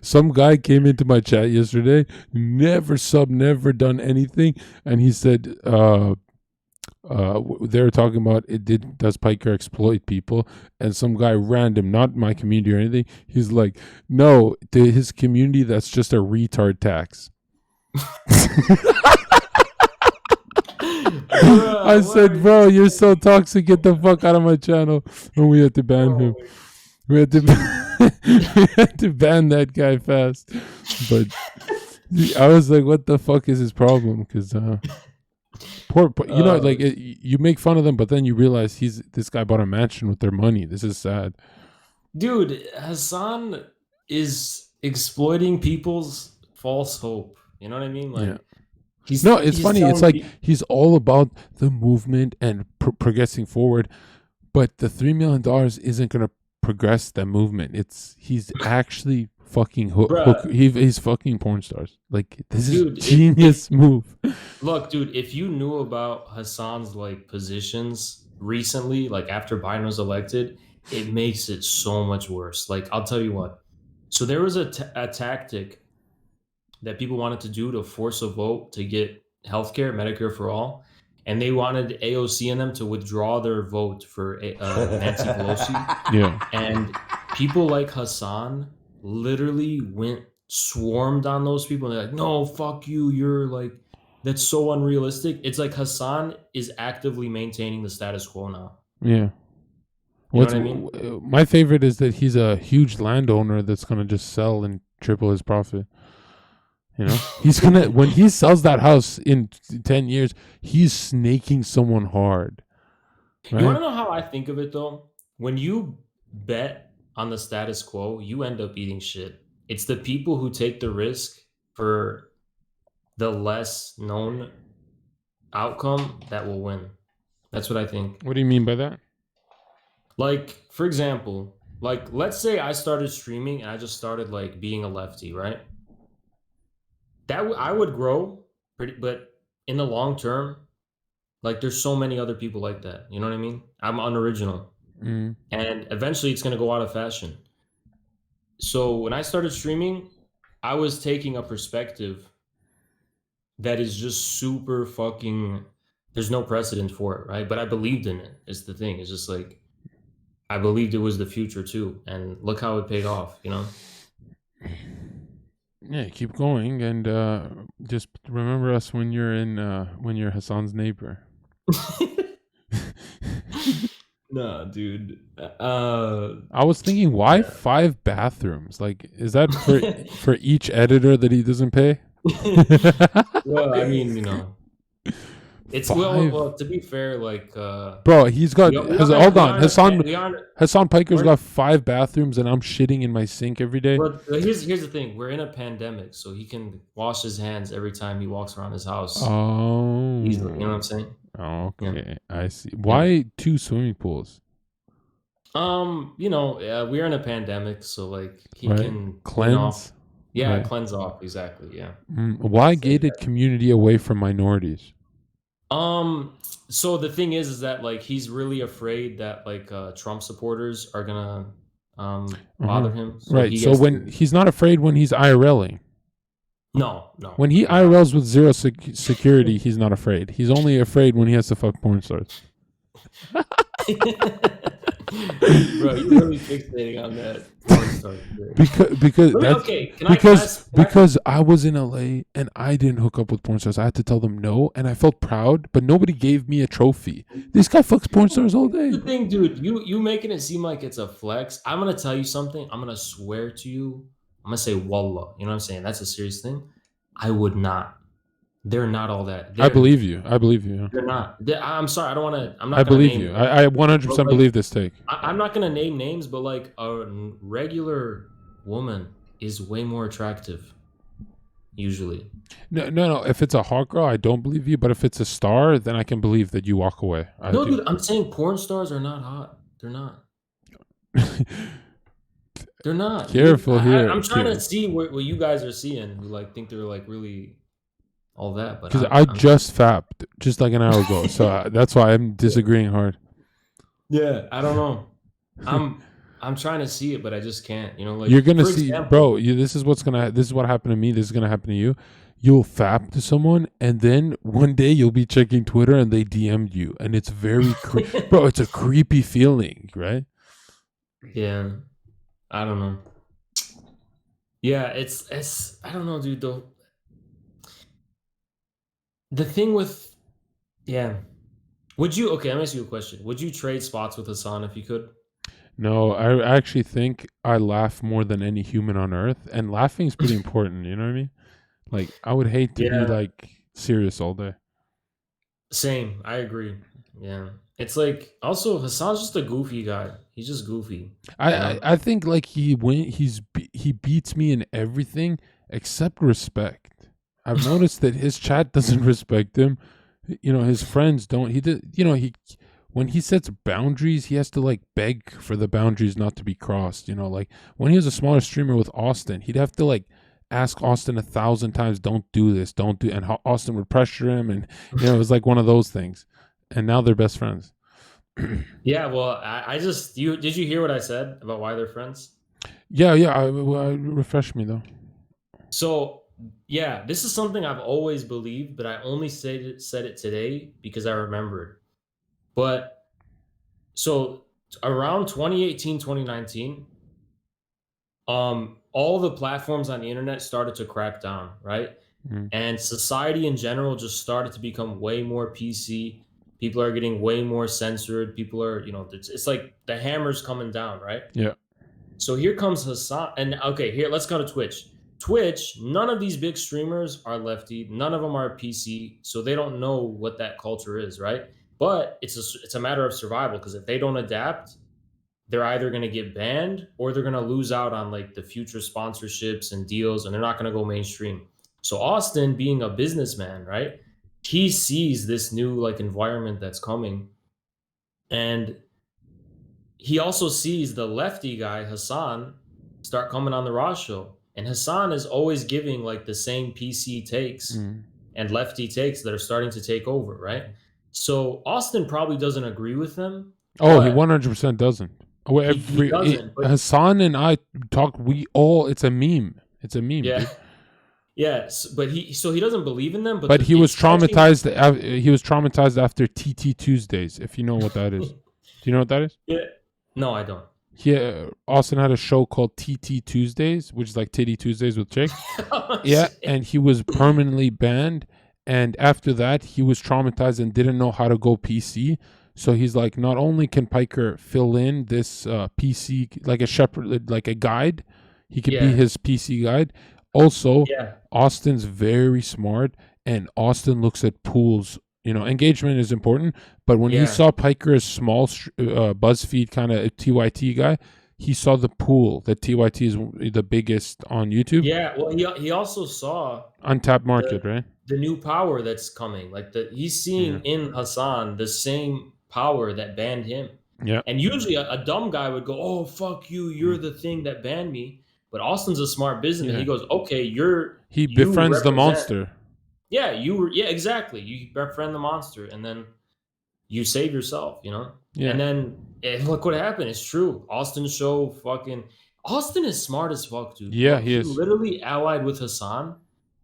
Some guy came into my chat yesterday, never sub, never done anything, and he said, they were talking about does Piker exploit people, and some guy random, not my community or anything, he's like, no, to his community that's just a retard tax. I bruh, what are said, you bro, you're so saying? toxic, get the fuck out of my channel, and we had to ban him. Oh We had to we had to ban that guy fast. But I was like, what the fuck is his problem? Because poor, uh, like you make fun of them, but then you realize this guy bought a mansion with their money. This is sad. dude, Hasan is exploiting people's false hope. You know what I mean? Yeah. Like No, it's he's funny. It's telling like people, he's all about the movement and progressing forward, but the $3 million isn't gonna progress the movement. He's actually fucking hook. bruh, He's fucking porn stars. Like this is dude, if genius move. look, dude, if you knew about Hassan's like positions recently, like after Biden was elected, it makes it so much worse. Like I'll tell you what. So there was a tactic that people wanted to do to force a vote to get healthcare, Medicare for all, and they wanted AOC and them to withdraw their vote for Nancy Pelosi. Yeah, And people like Hassan literally went swarmed on those people. And they're like, no, fuck you. You're like, that's so unrealistic. It's like Hassan is actively maintaining the status quo now. yeah. You know What's what I mean? my favorite is that he's a huge landowner that's gonna just sell and triple his profit. He's gonna when he sells that house in 10 years, he's snaking someone hard, You want right? to know how I think of it though? When you bet on the status quo, you end up eating shit. It's the people who take the risk for the less known outcome that will win. That's what I think. What do you mean by that? Like, for example, like let's say I started streaming and I just started like being a lefty, right? I would grow pretty, but in the long term, like there's so many other people like that. You know what I mean? I'm unoriginal, Mm. and eventually it's gonna go out of fashion. So when I started streaming, I was taking a perspective that is just super fucking. There's no precedent for it, right? But I believed in it. Is the thing. It's just like I believed it was the future too, and look how it paid off. You know? Yeah, keep going, and just remember us when you're Hassan's neighbor. Nah, dude. I was thinking, why Yeah. 5 bathrooms? Like, is that for each editor that he doesn't pay? Well, I mean, it's Five, well, to be fair, like, bro. He's got. Hold on, we aren't Hassan Piker's we're got 5 bathrooms, and I'm shitting in my sink every day. well, here's the thing, we're in a pandemic, so he can wash his hands every time he walks around his house easily, you know what Oh, I'm saying? Yeah, okay, I see. yeah. Why 2 swimming pools? We're in a pandemic, so, like, he Right, can clean off. cleanse. Yeah, Right. cleanse off, exactly, yeah. Why So, yeah. gated community away from minorities? Um, so the thing is that, like, he's really afraid that, like, Trump supporters are gonna, Uh-huh. bother him, so Right. he So gets when to. he's not afraid when he's IRLing. No, no, When he he's not. IRLs with zero security, he's not afraid. He's only afraid when he has to fuck porn stars. Bro, you're really fixating on that porn star shit. because Let me that's okay, because can I because I was in LA and I didn't hook up with porn stars. I had to tell them no, and I felt proud, but nobody gave me a trophy. This guy fucks porn stars all day. the thing, dude, you making it seem like it's a flex. I'm gonna tell you something. I'm gonna swear to you. I'm gonna say wallah. You know what I'm saying? That's a serious thing. I would not. They're not all that. I believe you. I believe you. Yeah. They're not. I'm sorry. I don't want to. I'm I not gonna believe name you. names, I but 100% like believe this take. I'm not gonna name names, but like a regular woman is way more attractive usually. No. If it's a hot girl, I don't believe you. But if it's a star, then I can believe that you walk away. I No, do. dude. I'm saying porn stars are not hot. They're not. They're not, dude. Careful here. I'm trying to see what you guys are seeing. Who like think they're like really all that, but Because I'm. I I'm just fapped just like an hour ago. So that's why I'm disagreeing hard. yeah. I don't know. I'm. I'm trying to see it, but I just can't. You're Like gonna for see, example. bro. This is what happened to me. This is gonna happen to you. You'll fap to someone, and then one day you'll be checking Twitter, and they DM'd you, and it's very, bro. It's a creepy feeling, right? Yeah, I don't know. Yeah, it's I don't know, dude. The thing with yeah. Would you okay, let me ask you a question. Would you trade spots with Hasan if you could? No, I actually think I laugh more than any human on earth, and laughing is pretty important. You know what I mean? Like, I would hate to be Yeah, like serious all day. same. I agree. Yeah. It's like also Hasan's just a goofy guy. He's just goofy, I, you I, know? I think like he beats me in everything except respect. I've noticed that his chat doesn't respect him. His friends don't. He did. He when he sets boundaries, he has to like beg for the boundaries not to be crossed. Like when he was a smaller streamer with Austin, he'd have to like ask Austin 1,000 times, "Don't do this, don't do," and Austin would pressure him, and it was like one of those things. And now they're best friends. Yeah, well, I just you did you hear what I said about why they're friends? Yeah. Refresh me though. So, yeah, this is something I've always believed, but I only said it today because I remembered. But so around 2018, 2019, all the platforms on the internet started to crack down, right? Mm, And society in general just started to become way more PC. People are getting way more censored. People are, it's like the hammer's coming down, right? yeah. So here comes Hasan. And okay, here, let's go to Twitch. Twitch, none of these big streamers are lefty. None of them are PC. So they don't know what that culture is, right? But it's a matter of survival because if they don't adapt, they're either going to get banned or they're going to lose out on like the future sponsorships and deals and they're not going to go mainstream. So Austin being a businessman, right? He sees this new like environment that's coming and he also sees the lefty guy Hasan start coming on the Raw show. And Hasan is always giving like the same PC takes Mm. and lefty takes that are starting to take over, right? So Austin probably doesn't agree with them, Oh, he but 100% doesn't. Oh, he doesn't. But Hassan and I talk. We all. It's a meme. It's a meme, yeah, dude. yes, but he doesn't believe in them. But But he was it's catching. traumatized. He was traumatized after TT Tuesdays. If you know what that is. Do you know what that is? Yeah, no, I don't. Austin had a show called TT Tuesdays, which is like Titty Tuesdays with chicks. Oh, Yeah, shit. and he was permanently banned. And after that, he was traumatized and didn't know how to go PC. So he's like, not only can Piker fill in this PC like a shepherd, like a guide, he could be Yeah, his PC guide. Also, yeah, Austin's very smart, and Austin looks at pools. Engagement is important, but when he yeah, saw Piker's small BuzzFeed kind of TYT guy, he saw the pool that TYT is the biggest on YouTube. yeah. Well, he also saw Untapped the market, right? the new power that's coming. Like he's Yeah. seeing in Hasan the same power that banned him. Yeah. And usually a dumb guy would go, "Oh, fuck you, you're Mm. the thing that banned me." But Austin's a smart businessman. He Yeah. goes, "Okay, He you befriends the represent, monster. yeah, yeah, exactly. You befriend the monster, and then you save yourself, you know." Yeah. And then look what happened. It's true. Austin's show fucking Austin is smart as fuck, dude. Yeah, Look, he he is. literally allied with Hasan,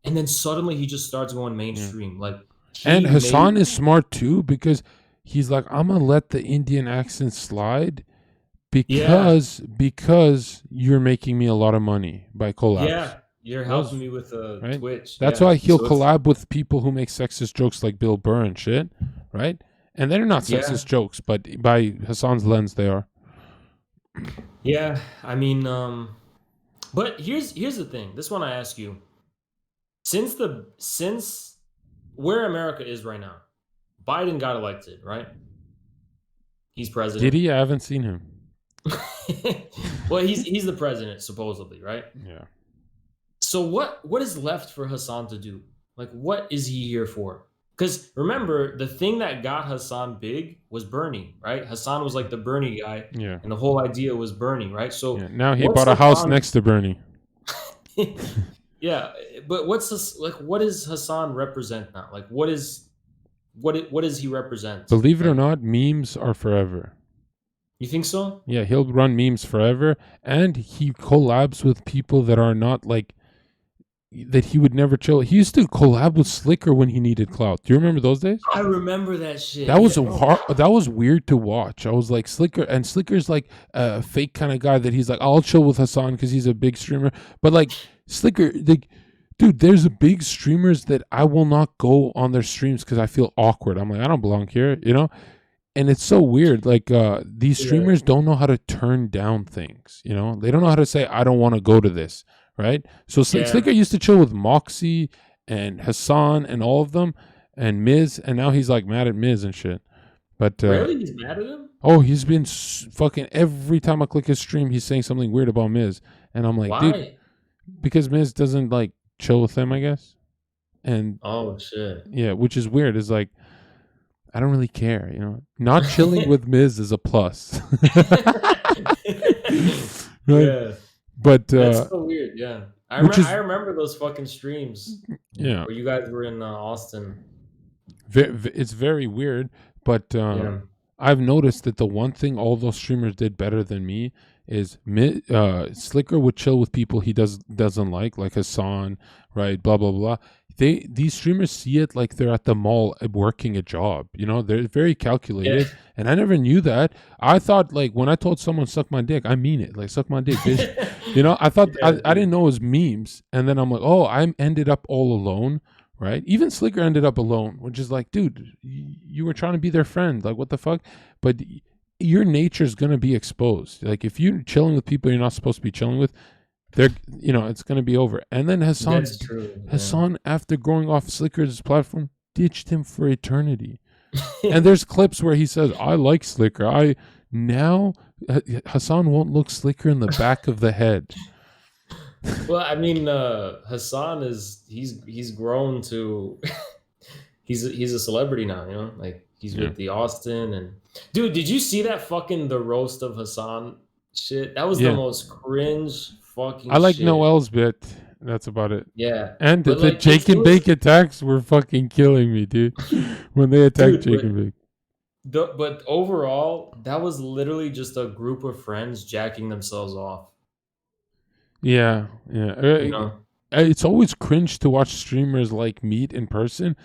and then suddenly he just starts going Yeah. mainstream. Like And he made, Hassan is smart too because he's like, I'm gonna let the Indian accent slide yeah, because you're making me a lot of money by collabs. yeah, you're helping Those me with right? Twitch. That's Yeah, why he'll so it's collab with people who make sexist jokes like Bill Burr and shit, right? And they're not yeah, sexist jokes, but by Hassan's lens, they are. yeah. I mean, but here's the thing. This one I ask you. Since where America is right now, Biden got elected, right? He's Did president. he? I haven't seen him. Well, he's the president supposedly, right? Yeah. So what is left for Hassan to do? Like, what is he here for? Because remember, the thing that got Hassan big was Bernie, right? Hassan was like the Bernie guy, Yeah. and the whole idea was Bernie, right? Yeah. So Now he what's bought a house Hassan? next to Bernie. Yeah, but what's this like? What does Hassan represent now? Like, what does he represent? Believe it or Like, not, memes are forever. you think so? Yeah, he'll run memes forever, and he collabs with people that are not like that he would never chill. He used to collab with Slicker when he needed clout. Do you remember those days? I remember that shit. That was Yeah. a Oh, hard, that was weird to watch. I was like Slicker, and Slicker's like a fake kind of guy that he's like, I'll chill with Hasan because he's a big streamer. But like Slicker, like, dude, there's a big streamers that I will not go on their streams because I feel awkward. I'm like, I don't belong here. And it's so weird. Like these yeah, streamers don't know how to turn down things. They don't know how to say I don't want to go to this, right? So yeah. Slicker used to chill with Moxie and Hassan and all of them and Miz, and now he's like mad at Miz and shit. But Really, he's mad at him. oh, he's been fucking every time I click his stream, he's saying something weird about Miz, and I'm like, dude, Why? because Miz doesn't like chill with him, I guess. And Oh shit. yeah, which is weird. Is like I don't really care. Not chilling with Miz is a plus. Right? Yeah, But that's so weird. Yeah, which I is remember those fucking streams yeah, where you guys were in Austin. it's very weird. But Yeah, I've noticed that the one thing all those streamers did better than me is Slicker would chill with people he doesn't like Hassan, right? Blah blah blah. These streamers see it like they're at the mall working a job. They're very yeah, calculated, and I never knew that. I thought like when I told someone suck my dick, I mean it. Like suck my dick, bitch. I thought yeah, I dude. didn't know it was memes, and then I'm like, oh, I ended up all alone, right? Even Slicker ended up alone, which is like, dude, you were trying to be their friend. Like, what the fuck? But your nature's gonna be exposed. Like, if you're chilling with people you're not supposed to be chilling with, it's gonna be over. And then That's true. Yeah. Hassan, after growing off Slicker's platform, ditched him for eternity. And there's clips where he says, "I like Slicker. Hassan won't look Slicker in the back of the head." Well, I mean, Hassan he's grown to he's a celebrity now, like he's Yeah, with the Austin and dude, did you see that fucking the roast of Hassan shit? That was the yeah. most cringe I fucking like shit. Noel's bit. That's about it. Yeah. And But the like Jake it and was Bake attacks were fucking killing me, dude. When they attacked dude, Jake and Bake. but overall, that was literally just a group of friends jacking themselves off, Yeah, yeah. you know? It's always cringe to watch streamers like meet in person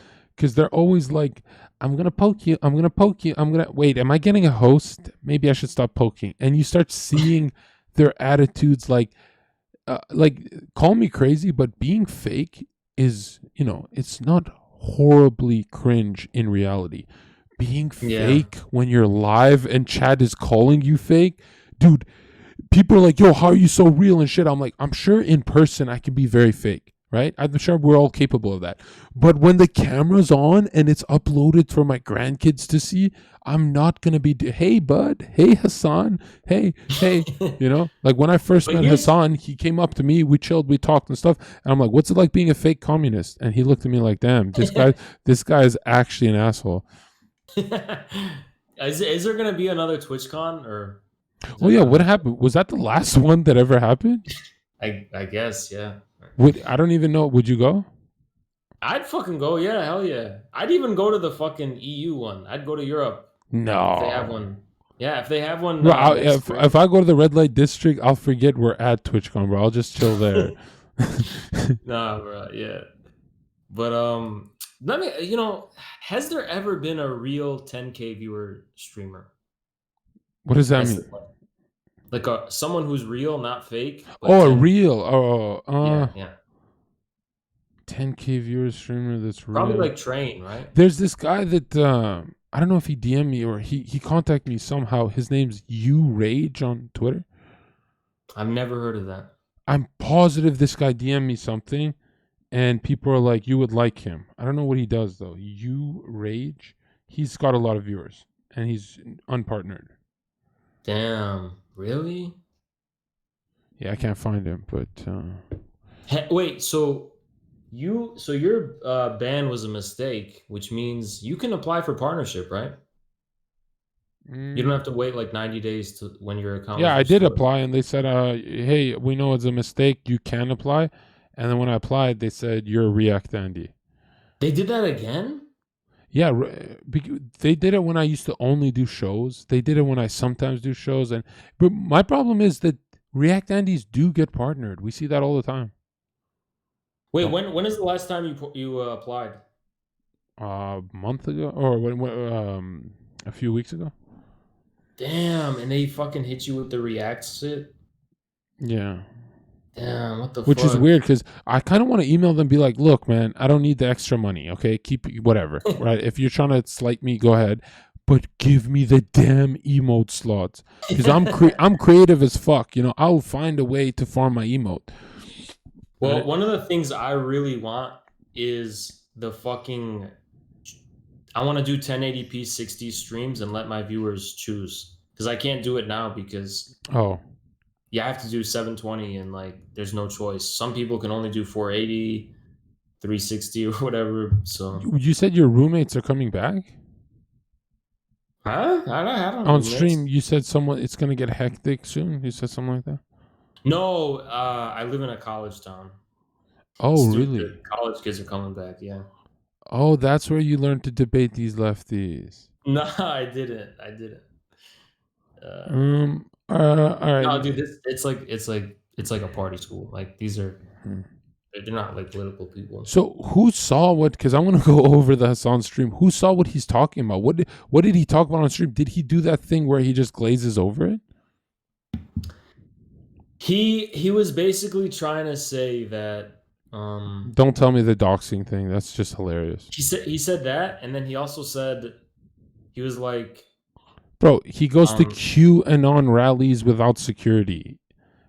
because they're always like, I'm gonna poke you, I'm gonna poke you, I'm gonna wait, am I getting a host? Maybe I should stop poking. And you start seeing their attitudes like call me crazy, but being fake is, it's not horribly cringe in reality. Being Yeah. fake when you're live and Chad is calling you fake, dude, people are like, yo, how are you so real and shit? I'm like, I'm sure in person I can be very fake, right? I'm sure we're all capable of that. But when the camera's on and it's uploaded for my grandkids to see, I'm not going to be, hey, bud, hey, Hasan, hey. Like when I first But met here's Hasan, he came up to me, we chilled, we talked and stuff. And I'm like, what's it like being a fake communist? And he looked at me like, damn, this guy is actually an asshole. is there gonna be another TwitchCon or is Oh there yeah, not what gonna happened? Was that the last one that ever happened? I guess, yeah. I don't even know. Would you go? I'd fucking go, yeah, hell yeah. I'd even go to the fucking EU one. I'd go to Europe if they have No. one. Yeah, if they have one Bro, next if spring. I go to the red light district, I'll forget we're at TwitchCon, bro. I'll just chill there. Nah, bro, yeah. But let me has there ever been a real 10K viewer streamer? What does that Has mean? like a someone who's real, not fake, but Oh, a 10. real. Oh, Yeah, yeah. 10K viewers streamer that's Probably real. like Train, right? There's this guy that I don't know if he DM'd me or he contacted me somehow. His name's You Rage on Twitter. I've never heard of that. I'm positive this guy DM'd me something, and people are like, you would like him. I don't know what he does though. You Rage. He's got a lot of viewers, and he's unpartnered. Damn, really? Yeah, I can't find him, but Wait, so your ban was a mistake, which means you can apply for partnership, right? You don't mm, have to wait like 90 days to when your account yeah, is I did restored. apply, and they said, hey, we know it's a mistake. You can apply." And then when I applied, they said, "You're a React Andy." They did that again? Yeah, they did it when I used to only do shows. They did it when I sometimes do shows, but my problem is that React Andies do get partnered. We see that all the time. Wait, Don't when is the last time you applied? A month ago or a few weeks ago. Damn, and they fucking hit you with the React shit? Yeah. Damn, what the Which is fuck? weird because I kind of want to email them and be like, look, man, I don't need the extra money. Okay. Keep whatever. Right. If you're trying to slight me, go ahead. But give me the damn emote slots because I'm creative as fuck. I'll find a way to farm my emote. Well, Right. one of the things I really want is the fucking I want to do 1080p 60 streams and let my viewers choose because I can't do it now because Oh, you have to do 720 and like there's no choice. Some people can only do 480, 360 or whatever. So, you said your roommates are coming back huh? I don't have on stream. roommates. You said someone it's gonna get hectic soon. You said something like that. No, I live in a college town. Oh, The really? college kids are coming back. Yeah. Oh, that's where you learned to debate these lefties. No, I didn't. I didn't. Uh, All right. no, dude, it's like a party school. Like these are Hmm. they're not like political people. So who saw what? Because I want to go over the Hasan stream. Who saw what he's talking about? What did he talk about on stream? Did he do that thing where he just glazes over it? He was basically trying to say that Don't tell me the doxing thing. That's just hilarious, he said that, and then he also said he was like bro. He goes to um QAnon rallies without security.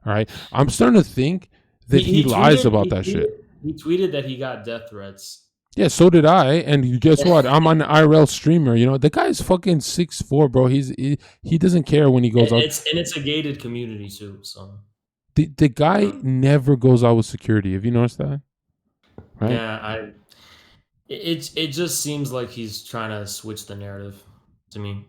All right, I'm starting to think that he he lies tweeted about he that tweeted shit. he tweeted that he got death threats. Yeah, so did I. And guess what? I'm an IRL streamer. The guy's fucking 6'4", bro. He doesn't care when he goes out. It's a gated community too, so The guy uh, never goes out with security. Have you noticed that? Right? yeah, it just seems like he's trying to switch the narrative to me.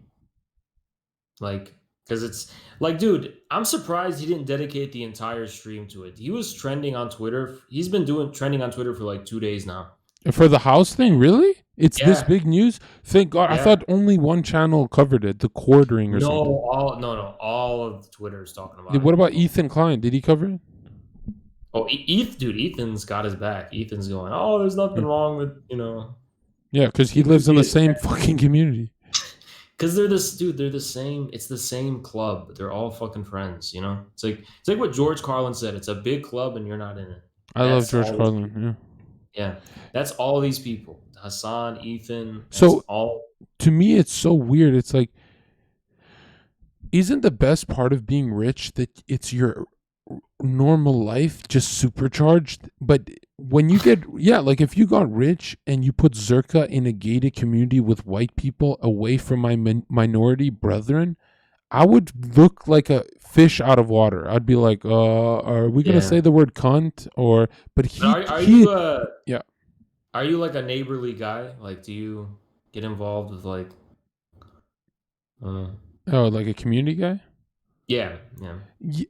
Like, because it's like, dude, I'm surprised he didn't dedicate the entire stream to it. He was trending on Twitter. He's been doing trending on Twitter for like 2 days now. For the house thing, really? It's this Yeah, big news? Thank God. I yeah. thought only one channel covered it, the quartering or No, something. all of Twitter is talking about What it. about Ethan Klein? Did he cover it? Oh, dude, Ethan's got his back. Ethan's going, oh, there's Hmm. nothing wrong with. Yeah, because he He could lives in be the a same fucking community. because they're this dude. They're the same. It's the same club. They're all fucking friends. You know. It's like what George Carlin said. It's a big club, and you're not in it. I love That's George all these Carlin. people. Yeah. Yeah, that's all these people. Hasan, Ethan. That's So all. to me, it's so weird. It's like, isn't the best part of being rich that it's your normal life just supercharged? But when you get, yeah, like if you got rich and you put Zherka in a gated community with white people away from my minority brethren, I would look like a fish out of water. I'd be like, are we gonna say Yeah. the word cunt? Or, but But are he, you yeah. are you like a neighborly guy? Like, do you get involved with like uh, Oh, like a community guy. yeah, yeah.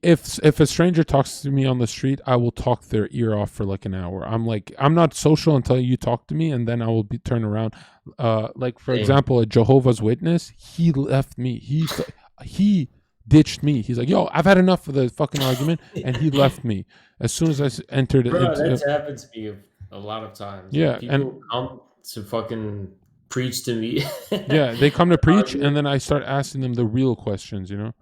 If a stranger talks to me on the street, I will talk their ear off for like an hour. I'm like, I'm not social until you talk to me, and then I will be turn around. Like for Same. example, a Jehovah's Witness, he left me. He ditched me. He's like, yo, I've had enough of the fucking argument, and he left me as soon as entered Bro, into. that's happened to me a lot of times. Like Yeah, and people come to fucking preach to me. yeah, they come to preach, Argue. and then I start asking them the real questions. You know.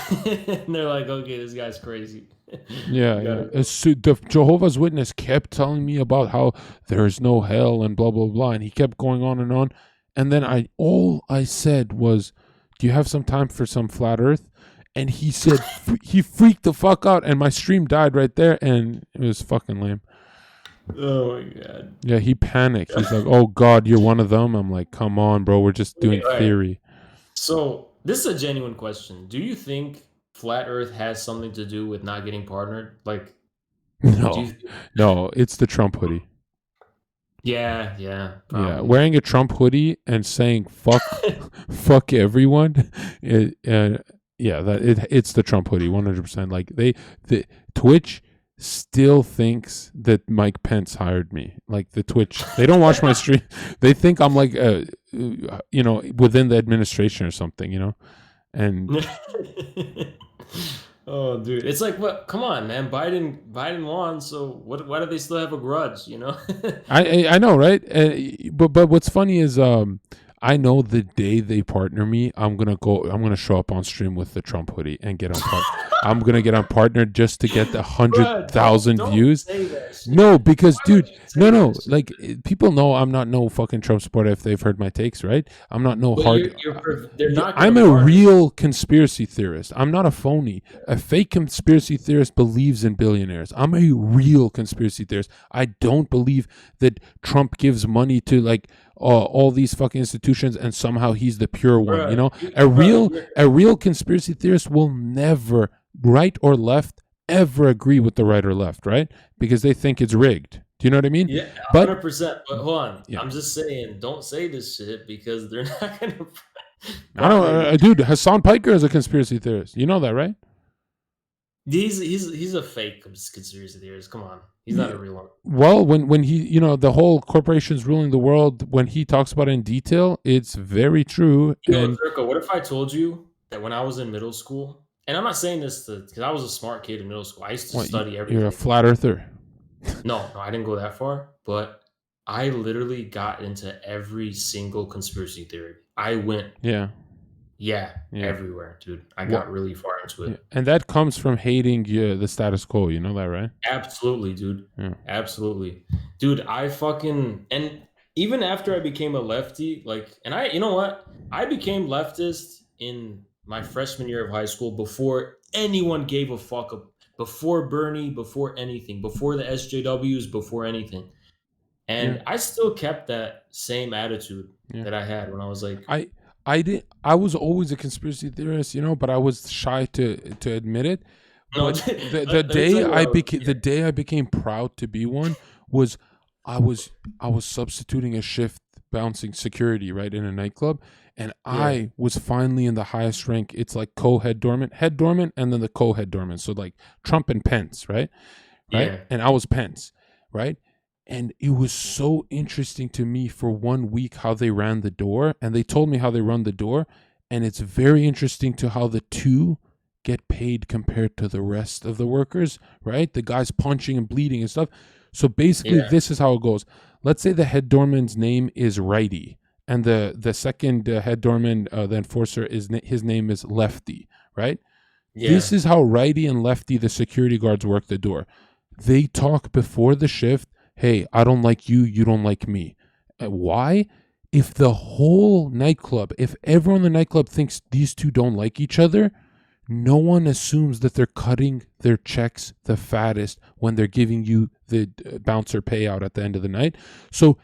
And they're like, okay, this guy's crazy. Yeah, You yeah. gotta go. The Jehovah's Witness kept telling me about how there is no hell and blah blah blah, and he kept going on, and then all I said was, "Do you have some time for some flat Earth?" And he said he freaked the fuck out, and my stream died right there, and it was fucking lame. Oh my god. Yeah, he panicked. He's like, "Oh God, you're one of them." I'm like, "Come on, bro, we're just Okay, doing all right. theory." So this is a genuine question. Do you think flat Earth has something to do with not getting partnered? Like, do you? No, no, it's the Trump hoodie. Yeah, yeah, Yeah, probably. wearing a Trump hoodie and saying fuck everyone. Yeah, it's the Trump hoodie, 100%. Like the Twitch still thinks that Mike Pence hired me. Like the Twitch, they don't watch my stream. They think I'm like, within the administration or something, and Oh, dude, it's like what? Come on, man. Biden won, so what? Why do they still have a grudge? You know? I know, right? But what's funny is I know the day they partner me, I'm gonna show up on stream with the Trump hoodie and get on part. I'm gonna get on partnered just to get the hundred Bruh, thousand don't views. say that No, shit. because Why would dude, you say no, that shit? like people know I'm not no fucking Trump supporter if they've heard my takes, right? I'm not no But hard. they're Yeah, not I'm gonna a partner. real conspiracy theorist. I'm not a phony. A fake conspiracy theorist believes in billionaires. I'm a real conspiracy theorist. I don't believe that Trump gives money to like all these fucking institutions and somehow he's the pure one. Bruh, A bruh, real a real conspiracy theorist will never, right or left, ever agree with the right or left, right? Because they think it's rigged. Do you know what I mean? yeah, But 100%. But hold on, yeah, I'm just saying, don't say this shit because they're not gonna I don't, partner you. dude. Hassan Piker is a conspiracy theorist. You know that, right? He's a fake conspiracy theorist. Come on, he's not a real one. Well, when he, the whole corporations ruling the world, when he talks about it in detail, it's very true. Yo, And Zerko, what if I told you that when I was in middle school, and I'm not saying this because I was a smart kid in middle school. I used to what, study you're a everything. flat earther? No, I didn't go that far, but I literally got into every single conspiracy theory. I went, Yeah, yeah, yeah. everywhere, dude. I What? got really far into Yeah. it. And that comes from hating the status quo. You know that, right? Absolutely, dude. Yeah. Absolutely. Dude, I fucking and even after I became a lefty, you know what? I became leftist in my freshman year of high school before anyone gave a fuck before Bernie, before anything, before the SJWs, before anything. Yeah. And I still kept that same attitude Yeah. that I had when I was like, I I was always a conspiracy theorist, but I was shy to admit it. no, But the let me tell day you what I I was, became the day I became proud to be one was I was I was substituting a shift bouncing security right in a nightclub, and yeah, I was finally in the highest rank. It's like head dormant, and then the co-head dormant. So like Trump and Pence, right? Right? yeah, And I was Pence, right? And it was so interesting to me for 1 week how they ran the door, and they told me how they run the door, and it's very interesting to how the two get paid compared to the rest of the workers, right? The guys punching and bleeding and stuff. So basically, yeah, this is how it goes. let's say the head doorman's name is Righty, and the second head doorman, the enforcer, his name is Lefty, right? This Yeah. is how Righty and Lefty, the security guards, work the door. They talk before the shift. Hey, I don't like you. You don't like me. Why? If the whole nightclub, if everyone in the nightclub thinks these two don't like each other, no one assumes that they're cutting their checks the fattest when they're giving you the bouncer payout at the end of the night. So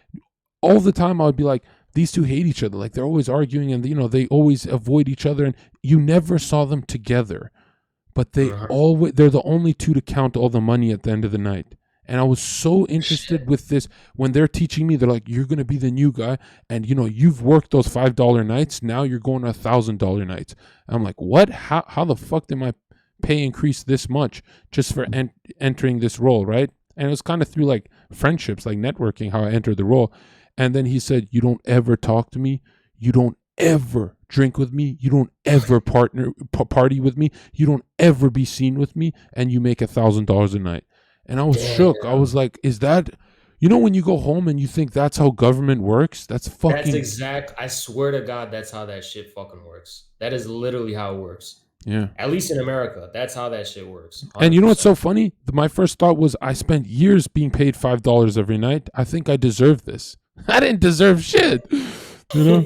all the time I would be like, these two hate each other. Like they're always arguing and, they always avoid each other. And you never saw them together. But Uh-huh. they're the only two to count all the money at the end of the night. And I was so interested Shit. with this when they're teaching me. They're like, "You're gonna be the new guy, and you've worked those $5 nights. Now you're going to $1,000 nights." I'm like, "What? How the fuck did my pay increase this much just for entering this role?" Right? And it was kind of through like friendships, like networking, how I entered the role. And then he said, "You don't ever talk to me. You don't ever drink with me. You don't ever party with me. You don't ever be seen with me, and you make $1,000 a night." And I was shook. I was Damn. like, "Is that?" When you go home and you think that's how government works, that's That's fucking exact. I swear to God, that's how that shit fucking works. That is literally how it works. yeah. At least in America, that's how that shit works. And you know what's 100%. so funny? My first thought was, I spent years being paid $5 every night. I think I deserve this. I didn't deserve shit. You know?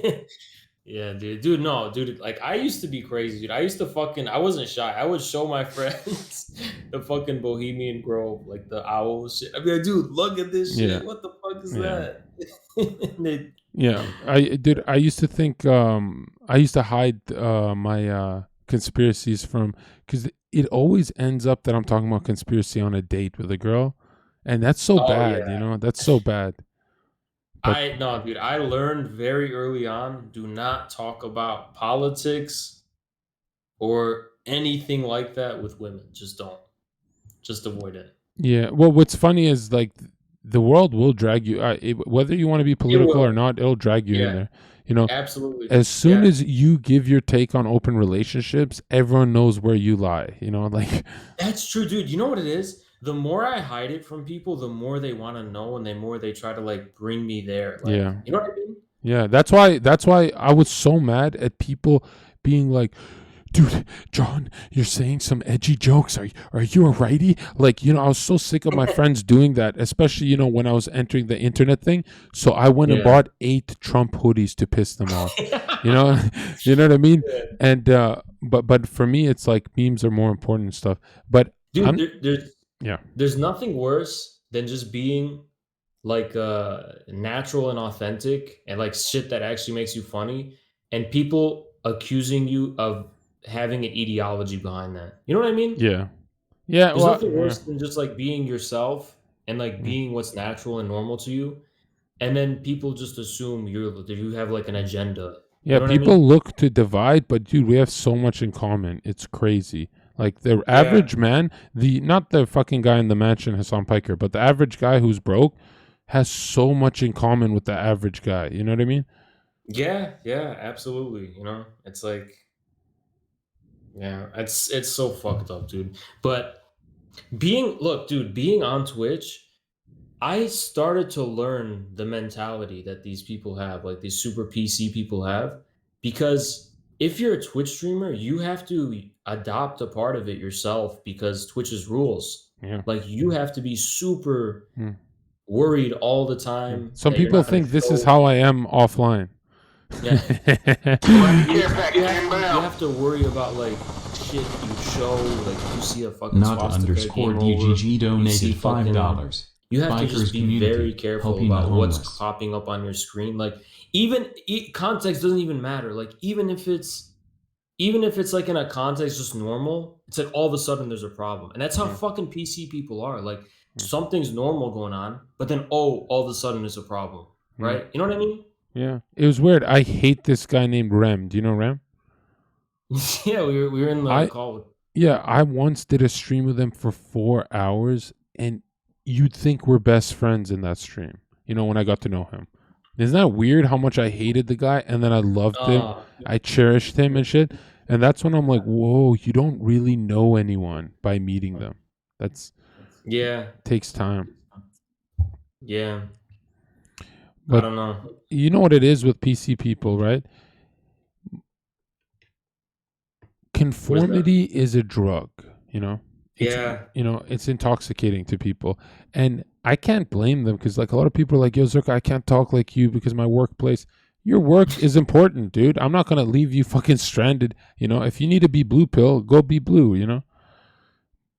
Yeah, dude, no, dude. Like, I used to be crazy, dude. I used to fucking. I wasn't shy. I would show my friends the fucking Bohemian Grove, like the owl shit. I'd be like, dude, look at this Yeah. shit. What the fuck is Yeah. that? And Yeah, I used to think I used to hide my conspiracies from, because it always ends up that I'm talking about conspiracy on a date with a girl, and that's so oh bad. yeah, That's so bad. But I no, dude. I learned very early on: do not talk about politics or anything like that with women. Just don't. Just avoid it. yeah, well, what's funny is like the world will drag you. Whether you want to be It political or will. not, it'll drag you in Yeah, there. You know, absolutely. as soon Yeah. as you give your take on open relationships, everyone knows where you lie. Like That's true, dude. You know what it is? The more I hide it from people, the more they want to know and the more they try to like bring me there. yeah. Like, you know what I mean? Yeah, that's why I was so mad at people being like, "Dude, John, you're saying some edgy jokes. Are you a righty?" Like, I was so sick of my friends doing that, especially, when I was entering the internet thing. So I went and Yeah. bought 8 Trump hoodies to piss them off. You know, you know what I mean? Yeah. And but for me it's like memes are more important and stuff. But Dude, I'm yeah. there's nothing worse than just being like natural and authentic and like shit that actually makes you funny and people accusing you of having an ideology behind that. You know what I mean? Yeah. Yeah, There's well, nothing worse than just like being yourself and like mm. being what's natural and normal to you. And then people just assume that you have like an agenda. You Yeah, know what I mean? people look to divide, but dude, we have so much in common. It's crazy. Like the Yeah. average man, the not the fucking guy in the mansion, Hasan Piker, but the average guy who's broke has so much in common with the average guy. You know what I mean? Yeah, yeah, absolutely. It's like, yeah, it's so fucked up, dude. But being on Twitch, I started to learn the mentality that these people have, like these super PC people have, because if you're a Twitch streamer, you have to adopt a part of it yourself because Twitch's rules. Yeah. Like you have to be super Mm, worried all the mm. time Some that you're people not going to think this is show. how I am offline. Yeah, Friendly you care you package have to you inbound. have to worry about like shit you show, like you see a fucking Not swastika underscore game over, DGG you see donated fucking. $5. You have to just Bikers be very community, careful helping the about what's homeless. popping up on your screen. Like context doesn't even matter. Like even if it's like in a context just normal, it's like all of a sudden there's a problem, and that's how Mm, fucking PC people are. Like mm, something's normal going on, but then all of a sudden it's a problem, mm. right? You know what I mean? Yeah. It was weird. I hate this guy named Rem. Do you know Rem? Yeah, we were in the I call with. Yeah, I once did a stream with him for 4 hours, and you'd think we're best friends in that stream. When I got to know him, isn't that weird? How much I hated the guy, and then I loved him. Uh, I cherished him and shit. And that's when I'm like, whoa, you don't really know anyone by meeting them. That's yeah, takes time. yeah. I But don't know. you know what it is with PC people, right? What is that? Conformity is a drug, you know. It's Yeah. it's intoxicating to people. And I can't blame them because like a lot of people are like, yo, Zerka, I can't talk like you because my workplace. Your work is important, dude. I'm not gonna leave you fucking stranded. You know, if you need to be blue pill, go be blue, you know. I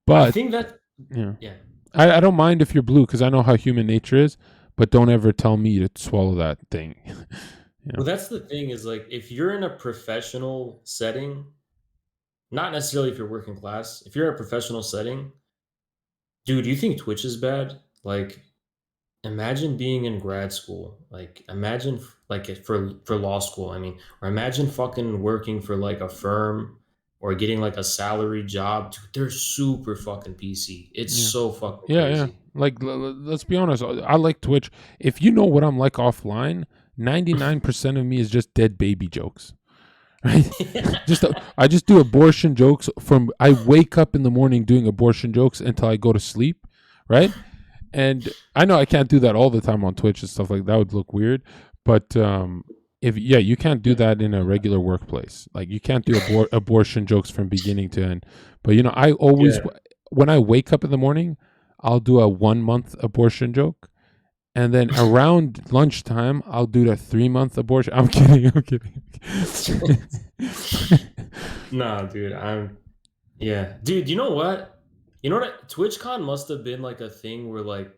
But think that you know, yeah. I don't mind if you're blue because I know how human nature is, but don't ever tell me to swallow that thing. you know. Well, that's the thing is like if you're in a professional setting, not necessarily if you're working class, if you're in a professional setting, dude, you think Twitch is bad? Like imagine being in grad school. Like imagine for law school, I mean, or imagine fucking working for like a firm or getting like a salary job. Dude, they're super fucking PC. It's Yeah. so fucking Yeah, yeah. crazy. Like, let's be honest. I like Twitch. If you know what I'm like offline, 99% of me is just dead baby jokes, right? I just do abortion jokes from I wake up in the morning doing abortion jokes until I go to sleep, right? And I know I can't do that all the time on Twitch and stuff like that would look weird, but if yeah, you can't do Yeah. that in a regular workplace. Like you can't do abortion jokes from beginning to end. But you know, I always Yeah. when I wake up in the morning, I'll do a 1 month abortion joke, and then around lunchtime, I'll do the 3 month abortion. I'm kidding. I'm kidding. Nah, dude, yeah. Dude, you know what? You know what? TwitchCon must have been like a thing where like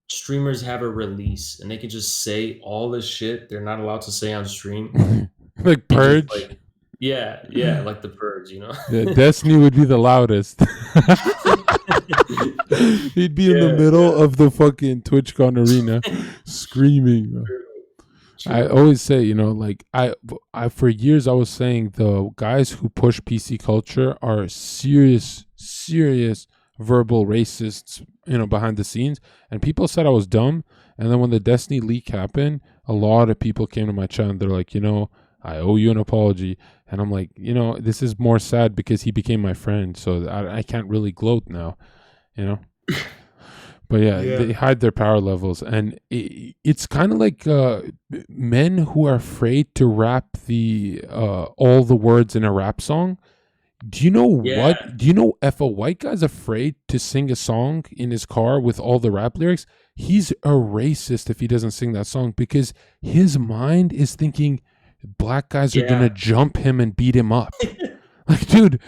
streamers have a release and they can just say all the shit they're not allowed to say on stream Like and just like, purge. yeah, yeah, like the purge, you know? Yeah, Destiny would be the loudest. He'd be in the Yeah, middle yeah. of the fucking TwitchCon arena screaming. Bro. True, I true. always say, you know, like I for years I was saying the guys who push PC culture are serious verbal racists, you know, behind the scenes. And people said I was dumb. And then when the Destiny leak happened, a lot of people came to my channel. They're like, you know, I owe you an apology. And I'm like, you know, this is more sad because he became my friend. So I can't really gloat now, you know? But yeah, Yeah. they hide their power levels, and it's kind of like men who are afraid to rap the all the words in a rap song. Do you know what? Yeah. Do you know if a white guy's afraid to sing a song in his car with all the rap lyrics, he's a racist if he doesn't sing that song because his mind is thinking black guys are gonna Yeah. jump him and beat him up. Like, dude,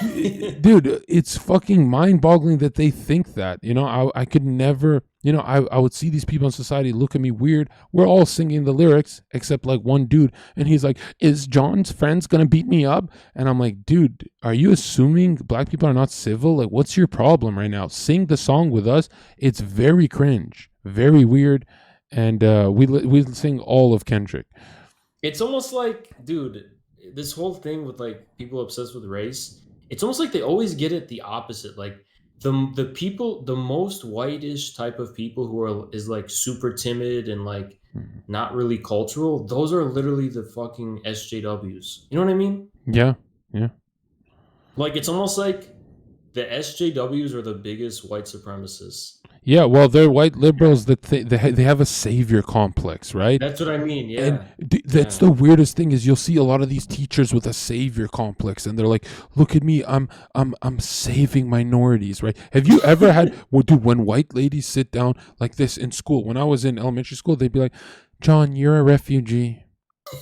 Yeah. it's fucking mind boggling that they think that. You know, I could never, you know, I would see these people in society look at me weird. We're all singing the lyrics except like one dude. And he's like, is John's friends going to beat me up? And I'm like, dude, are you assuming black people are not civil? Like, what's your problem right now? Sing the song with us. It's very cringe, very weird. And we sing all of Kendrick. It's almost like, dude, this whole thing with like people obsessed with race, it's almost like they always get it the opposite. Like the people, the most whitish type of people who are is like super timid and like not really cultural, those are literally the fucking SJWs. You know what I mean? Yeah, yeah. Like it's almost like the SJWs are the biggest white supremacists. Yeah, well, they're white liberals that they have a savior complex, right? That's what I mean. And Yeah. that's Yeah. the weirdest thing is you'll see a lot of these teachers with a savior complex, and they're like, "Look at me, I'm saving minorities." Right? Have you ever had? Well, dude, when white ladies sit down like this in school, when I was in elementary school, they'd be like, "John, you're a refugee,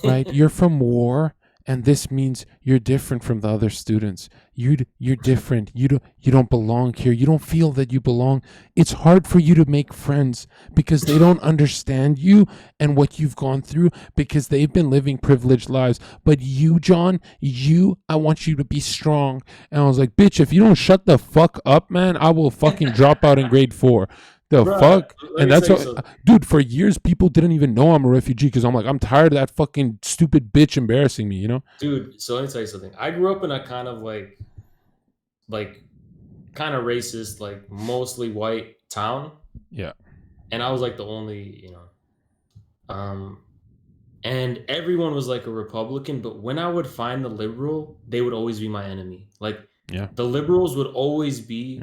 right? You're from war." And this means you're different from the other students. You're different. You don't belong here. You don't feel that you belong. It's hard for you to make friends because they don't understand you and what you've gone through because they've been living privileged lives. But you, John, I want you to be strong. And I was like, bitch, if you don't shut the fuck up, man, I will fucking drop out in grade 4. The Bruh, fuck? let And me that's tell you what, something. dude, for years, people didn't even know I'm a refugee because I'm like, I'm tired of that fucking stupid bitch embarrassing me, you know? Dude, so let me tell you something. I grew up in a kind of like kind of racist, like mostly white town, Yeah. and I was like the only, um, and everyone was like a Republican. But when I would find the liberal, they would always be my enemy. Like Yeah. the liberals would always Yeah. be.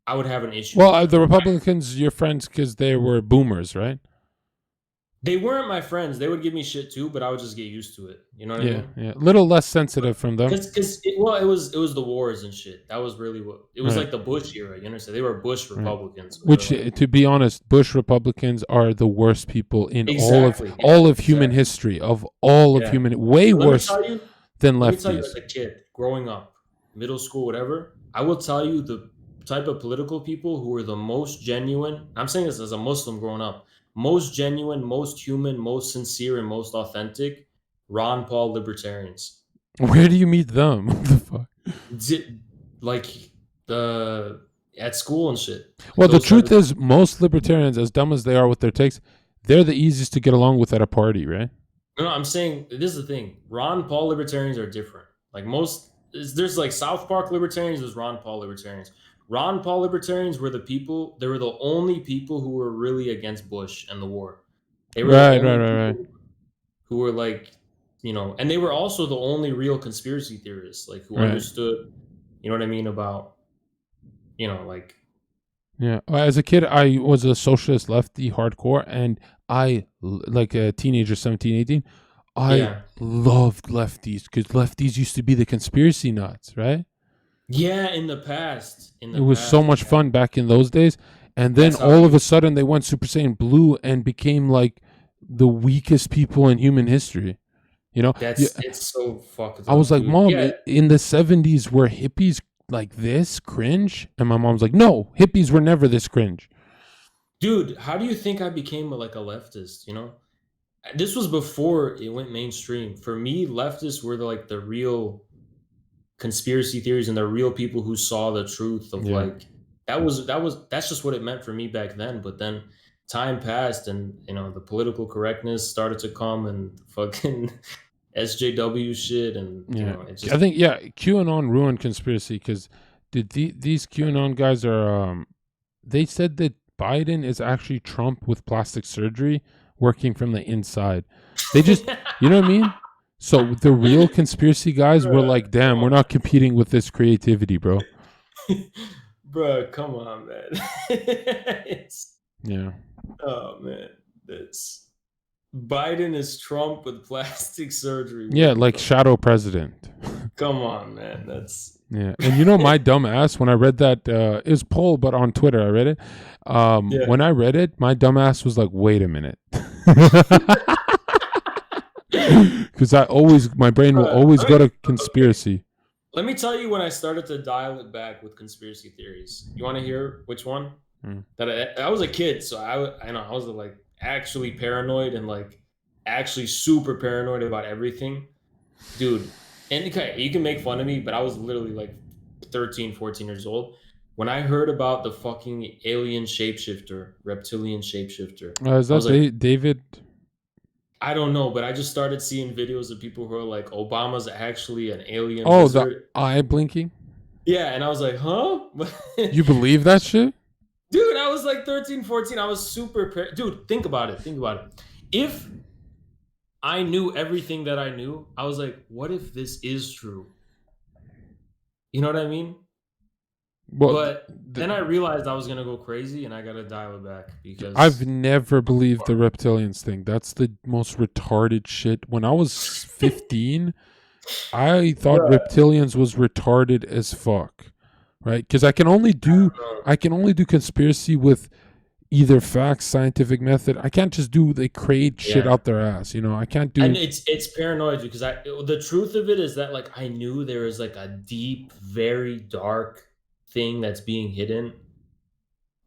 I would have an issue Well, with them. the Republicans, your friends, because they were boomers, right? They weren't my friends. They would give me shit too, but I would just get used to it. You know what I Yeah, mean? yeah. Little less sensitive from them. Because it was the wars and shit. That was really what it was Right, like the Bush era. You understand? They were Bush right. Republicans. So they were Which, like to be honest, Bush Republicans are the worst people in exactly, yeah, all of human exactly, history, of all of yeah. human, way But let me worse tell you, than let me tell you, lefties. as a kid growing up, middle school, whatever, I will tell you the type of political people who were the most genuine. I'm saying this as a Muslim growing up, most genuine, most human, most sincere, and most authentic. Ron Paul libertarians. Where do you meet them? What the fuck? Di- like the at school and shit. Well, the Those type truth of is, most libertarians, as dumb as they are with their takes, they're the easiest to get along with at a party, right? no, I'm saying this is the thing. Ron Paul libertarians are different. Like there's like South Park libertarians, there's Ron Paul libertarians. Ron Paul libertarians were the people, they were the only people who were really against Bush and the war. They were the Right, right, only right, right. people who were like, and they were also the only real conspiracy theorists, like who Right. understood, you know what I mean, about, like, Yeah. As a kid, I was a socialist lefty hardcore, and like a teenager, 17, 18, I yeah. loved lefties because lefties used to be the conspiracy nuts, right? Yeah, in the past. In It the was so past. much fun back in those days. And then That's how all it of a used to sudden, they went Super Saiyan Blue and became like the weakest people in human history. You know, yeah, It's so fucked I was up, like, dude. Mom, Yeah, in the 70s, were hippies like this cringe? And my mom's like, no, hippies were never this cringe. dude, how do you think I became like a leftist, you know? This was before it went mainstream. For me, leftists were the real conspiracy theories and the real people who saw the truth of Yeah. like that's just what it meant for me back then. But then time passed and the political correctness started to come and fucking SJW shit and Yeah. it I just think, yeah, QAnon ruined conspiracy because these QAnon guys are, they said that Biden is actually Trump with plastic surgery working from the inside. They just, you know what I mean? So the real conspiracy guys were Bruh, like, come damn, we're on. not competing with this creativity, bro. Bruh, come on, man. It's Yeah. oh man, this Biden is Trump with plastic surgery Yeah, working like from. shadow president. Come on, man. That's Yeah. And you know, my dumb ass, when I read that, it was poll, but on Twitter, I read it. yeah. When I read it, my dumb ass was like, wait a minute. Because my brain will Bruh, always let go me to okay. conspiracy. Let me tell you when I started to dial it back with conspiracy theories. You want to hear which one? Mm. That I was a kid, so I know I was like actually paranoid and like actually super paranoid about everything. Dude, and okay, you can make fun of me, but I was literally like 13, 14 years old when I heard about the fucking alien shapeshifter, reptilian shapeshifter. Is I that was like, David? I don't know, but I just started seeing videos of people who are like, Obama's actually an alien Oh, the wizard. eye blinking? Yeah, and I was like, huh? You believe that shit? Dude, I was like 13, 14. I was super dude, think about it. Think about it. If I knew everything that I knew, I was like, what if this is true? You know what I mean? Well, But then I realized I was gonna go crazy and I gotta dial it back I've because never believed the reptilians thing. That's the most retarded shit. When I was 15, I thought Bruh, reptilians was retarded as fuck, right? Because I can only do conspiracy with either facts, scientific method. I can't just do they create shit yeah. out their ass. You know, I can't And do. it's paranoid because the truth of it is that like I knew there was like a deep, very dark thing that's being hidden,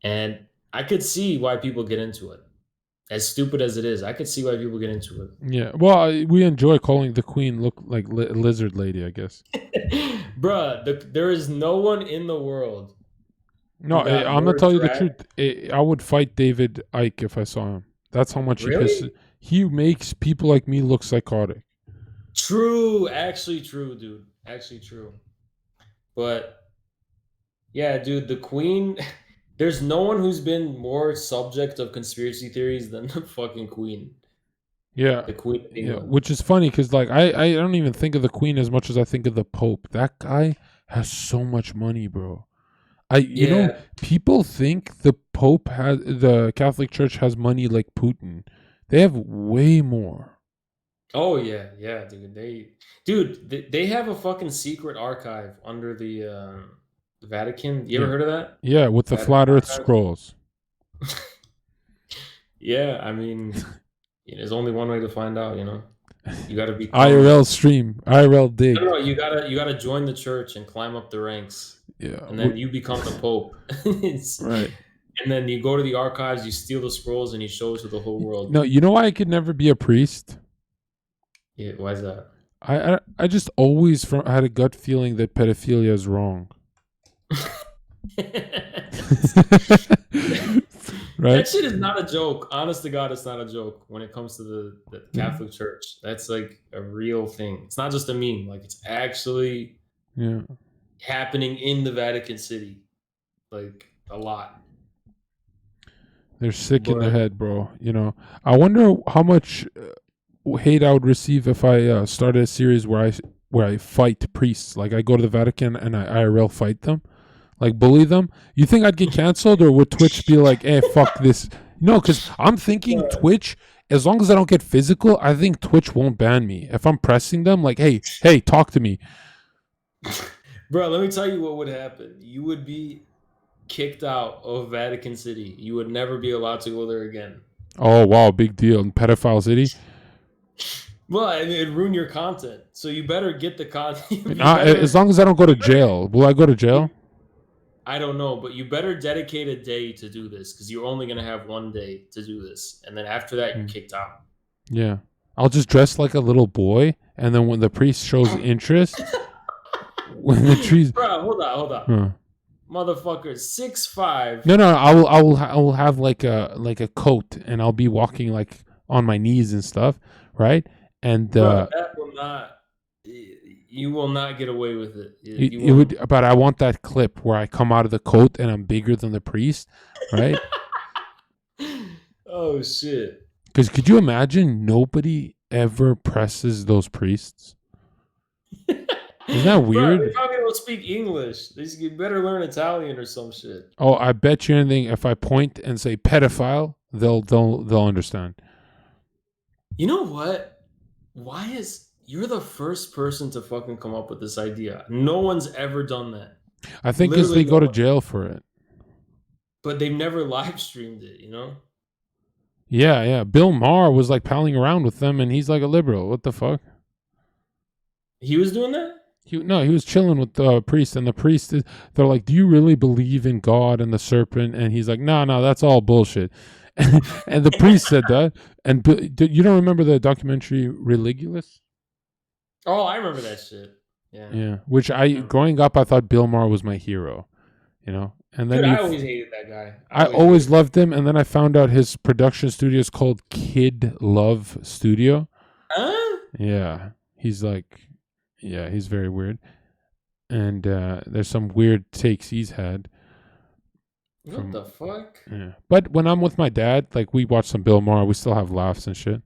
and I could see why people get into it. As stupid as it is, I could see why people get into Yeah, well, we enjoy calling the queen look like lizard lady. I guess. it. Bruh, there is no one in the world No, who got I'm gonna more tell you the drag. truth. I would fight David Icke if I saw him. That's how much he pisses. Really? He makes people like me look psychotic. True, actually true, dude. Actually true. But yeah, dude, the queen, there's no one who's been more subject of conspiracy theories than the fucking queen. Yeah, The Queen of yeah. England. Which is funny because like I don't even think of the queen as much as I think of the pope. That guy has so much money, bro. Yeah, People think the Pope has the Catholic Church has money like Putin. They have way more. Oh yeah, yeah, dude. They have a fucking secret archive under the Vatican. You ever Yeah. heard of that? Yeah, with the Vatican flat Earth archives. scrolls. Yeah, I mean, there's only one way to find out. You got to become. IRL stream, IRL No, no, dig. you gotta join the church and climb up the ranks, Yeah. and then you become the Pope. Right. And then you go to the archives, you steal the scrolls, and you show it to the whole world. No, you know why I could never be a priest? Yeah, why is that? I just always had a gut feeling that pedophilia is wrong. Right? That shit is not a joke. Honest to God, it's not a joke when it comes to the Catholic Church. That's like a real thing. It's not just a meme. Like it's actually Yeah. happening in the Vatican City. Like a lot. They're sick in the But head, bro. I wonder how much hate I would receive if I started a series where I fight priests. Like I go to the Vatican and I IRL fight them, like bully them. You think I'd get canceled, or would Twitch be like, "Hey, fuck this"? No, because I'm thinking Twitch. As long as I don't get physical, I think Twitch won't ban me. If I'm pressing them, like, hey, talk to me. bro, let me tell you what would happen. You would be kicked out of Vatican City. You would never be allowed to go there again. Oh wow, big deal in pedophile city. Well, I mean, it'd ruin your content. So you better get the content. As long as I don't go to jail, will I go to jail? I don't know, but you better dedicate a day to do this because you're only gonna have one day to do this, and then after that, you're kicked out. Yeah, I'll just dress like a little boy, and then when the priest shows interest, when the trees. Bro, hold on, motherfucker, 6'5". No, I will have like a coat, and I'll be walking like on my knees and stuff, right? And Bro, that will not. You will not get away with it. it would, but I want that clip where I come out of the coat and I'm bigger than the priest, right? Oh shit! Because could you imagine nobody ever presses those priests? Isn't that weird? Bro, they probably don't speak English. They better learn Italian or some shit. Oh, I bet you anything. If I point and say pedophile, they'll understand. You know what? You're the first person to fucking come up with this idea. No one's ever done that. I think because they go to jail for it. But they've never live streamed it, Yeah. Bill Maher was like palling around with them, and he's like a liberal. What the fuck? He was doing that? He was chilling with the priest, and the priest they're like, "Do you really believe in God and the serpent?" And he's like, "No, that's all bullshit." And the priest said that. And you don't remember the documentary Religulous? Oh, I remember that shit. Yeah. Which growing up, I thought Bill Maher was my hero. And then Dude, I always hated that guy. I always loved him, and then I found out his production studio is called Kid Love Studio. Huh? Yeah, he's very weird, and there's some weird takes he's had. What the fuck? Yeah, but when I'm with my dad, like we watch some Bill Maher, we still have laughs and shit.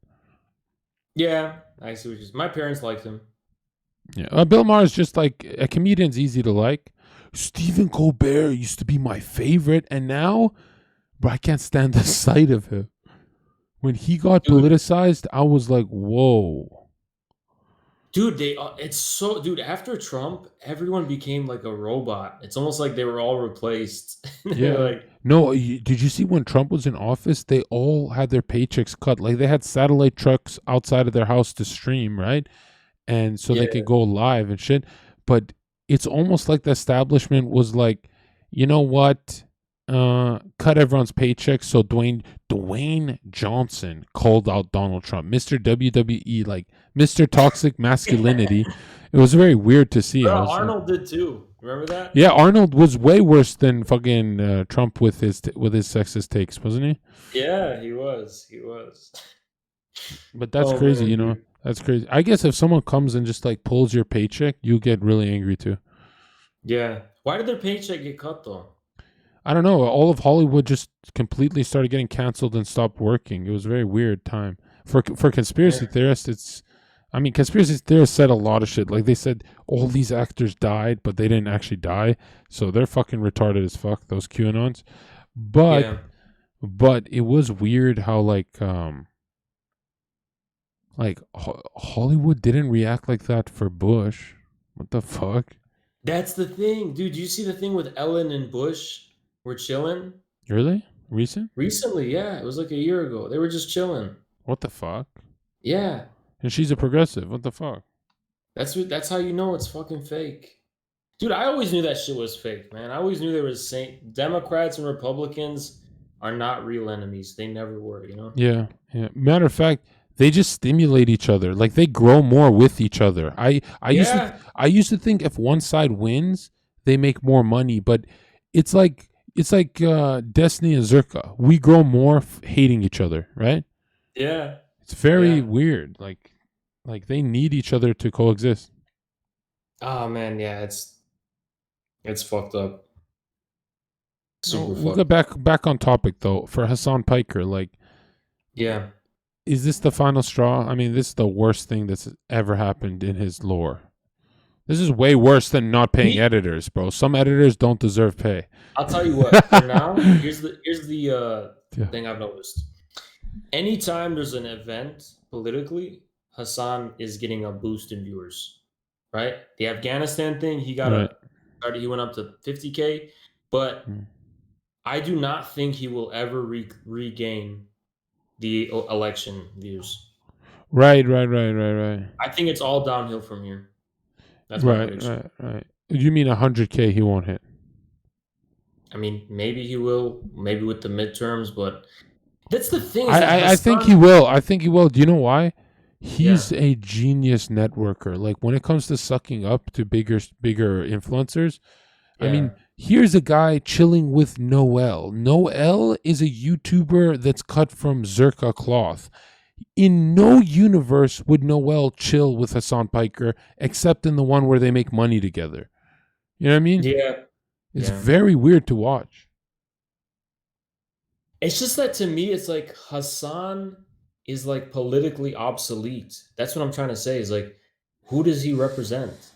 Yeah, I see what you're saying. My parents liked him. Yeah, Bill Maher is just like a comedian's easy to like. Stephen Colbert used to be my favorite, and now, bro, I can't stand the sight of him. When he got politicized, I was like, whoa. Dude, dude, after Trump, everyone became like a robot. It's almost like they were all replaced. Yeah. No, did you see when Trump was in office, they all had their paychecks cut. Like they had satellite trucks outside of their house to stream, right? And so they could go live and shit. But it's almost like the establishment was like, you know what? Cut everyone's paychecks. So Dwayne Johnson called out Donald Trump, Mr. WWE, like Mr. Toxic Masculinity. It was very weird to see. Bro, Arnold did too. Remember that? Yeah, Arnold was way worse than fucking Trump with his sexist takes, wasn't he? Yeah, he was. But that's crazy, man, That's crazy. I guess if someone comes and just like pulls your paycheck, you get really angry too. Yeah. Why did their paycheck get cut though? I don't know. All of Hollywood just completely started getting canceled and stopped working. It was a very weird time for conspiracy theorists. Conspiracy theorists said a lot of shit. Like they said all these actors died, but they didn't actually die. So they're fucking retarded as fuck, those QAnons. But it was weird how like Like Hollywood didn't react like that for Bush. What the fuck? That's the thing, dude. You see the thing with Ellen and Bush were chilling Really? Recent? recently? Yeah, it was like a year ago. They were just chilling. What the fuck? Yeah, And she's a progressive. What the fuck? that's how you know it's fucking fake. Dude, I always knew that shit was fake, man. I always knew they were the same. Democrats and Republicans are not real enemies. They never were, you know? Yeah, yeah. Matter of fact, they just stimulate each other. Like they grow more with each other. Yeah, I used to think if one side wins, they make more money, but it's like Destiny and Zerka. We grow more hating each other, right? yeah, It's very yeah. weird. Like they need each other to coexist. Oh man, yeah, it's fucked up. No, Super we'll get fucked up. back on topic though. For Hasan Piker, like, Yeah. is this the final straw? I mean, this is the worst thing that's ever happened in his lore. This is way worse than not paying He editors, bro. Some editors don't deserve pay. I'll tell you what, for now, here's the Yeah. thing I've noticed. Anytime there's an event politically, Hassan is getting a boost in viewers. Right? The Afghanistan thing, Right. he went up to 50K, but Mm. I do not think he will ever regain the election views. Right. Right. Right. Right. Right. I think it's all downhill from here. That's my Right. prediction. Right. Right. You mean 100K he won't hit? I mean, maybe he will, maybe with the midterms, but that's the thing is that I think he Hassan, will. I think he will. Do you know why? yeah, He's a genius networker. Like when it comes to sucking up to bigger influencers, I yeah, mean, here's a guy chilling with Noel. Noel is a YouTuber that's cut from Zerka cloth. In no universe would Noel chill with Hassan Piker except in the one where they make money together. You know what I mean? yeah, It's yeah. very weird to watch. It's just that to me, it's like Hassan is like politically obsolete. That's what I'm trying to say. Is like, who does he represent?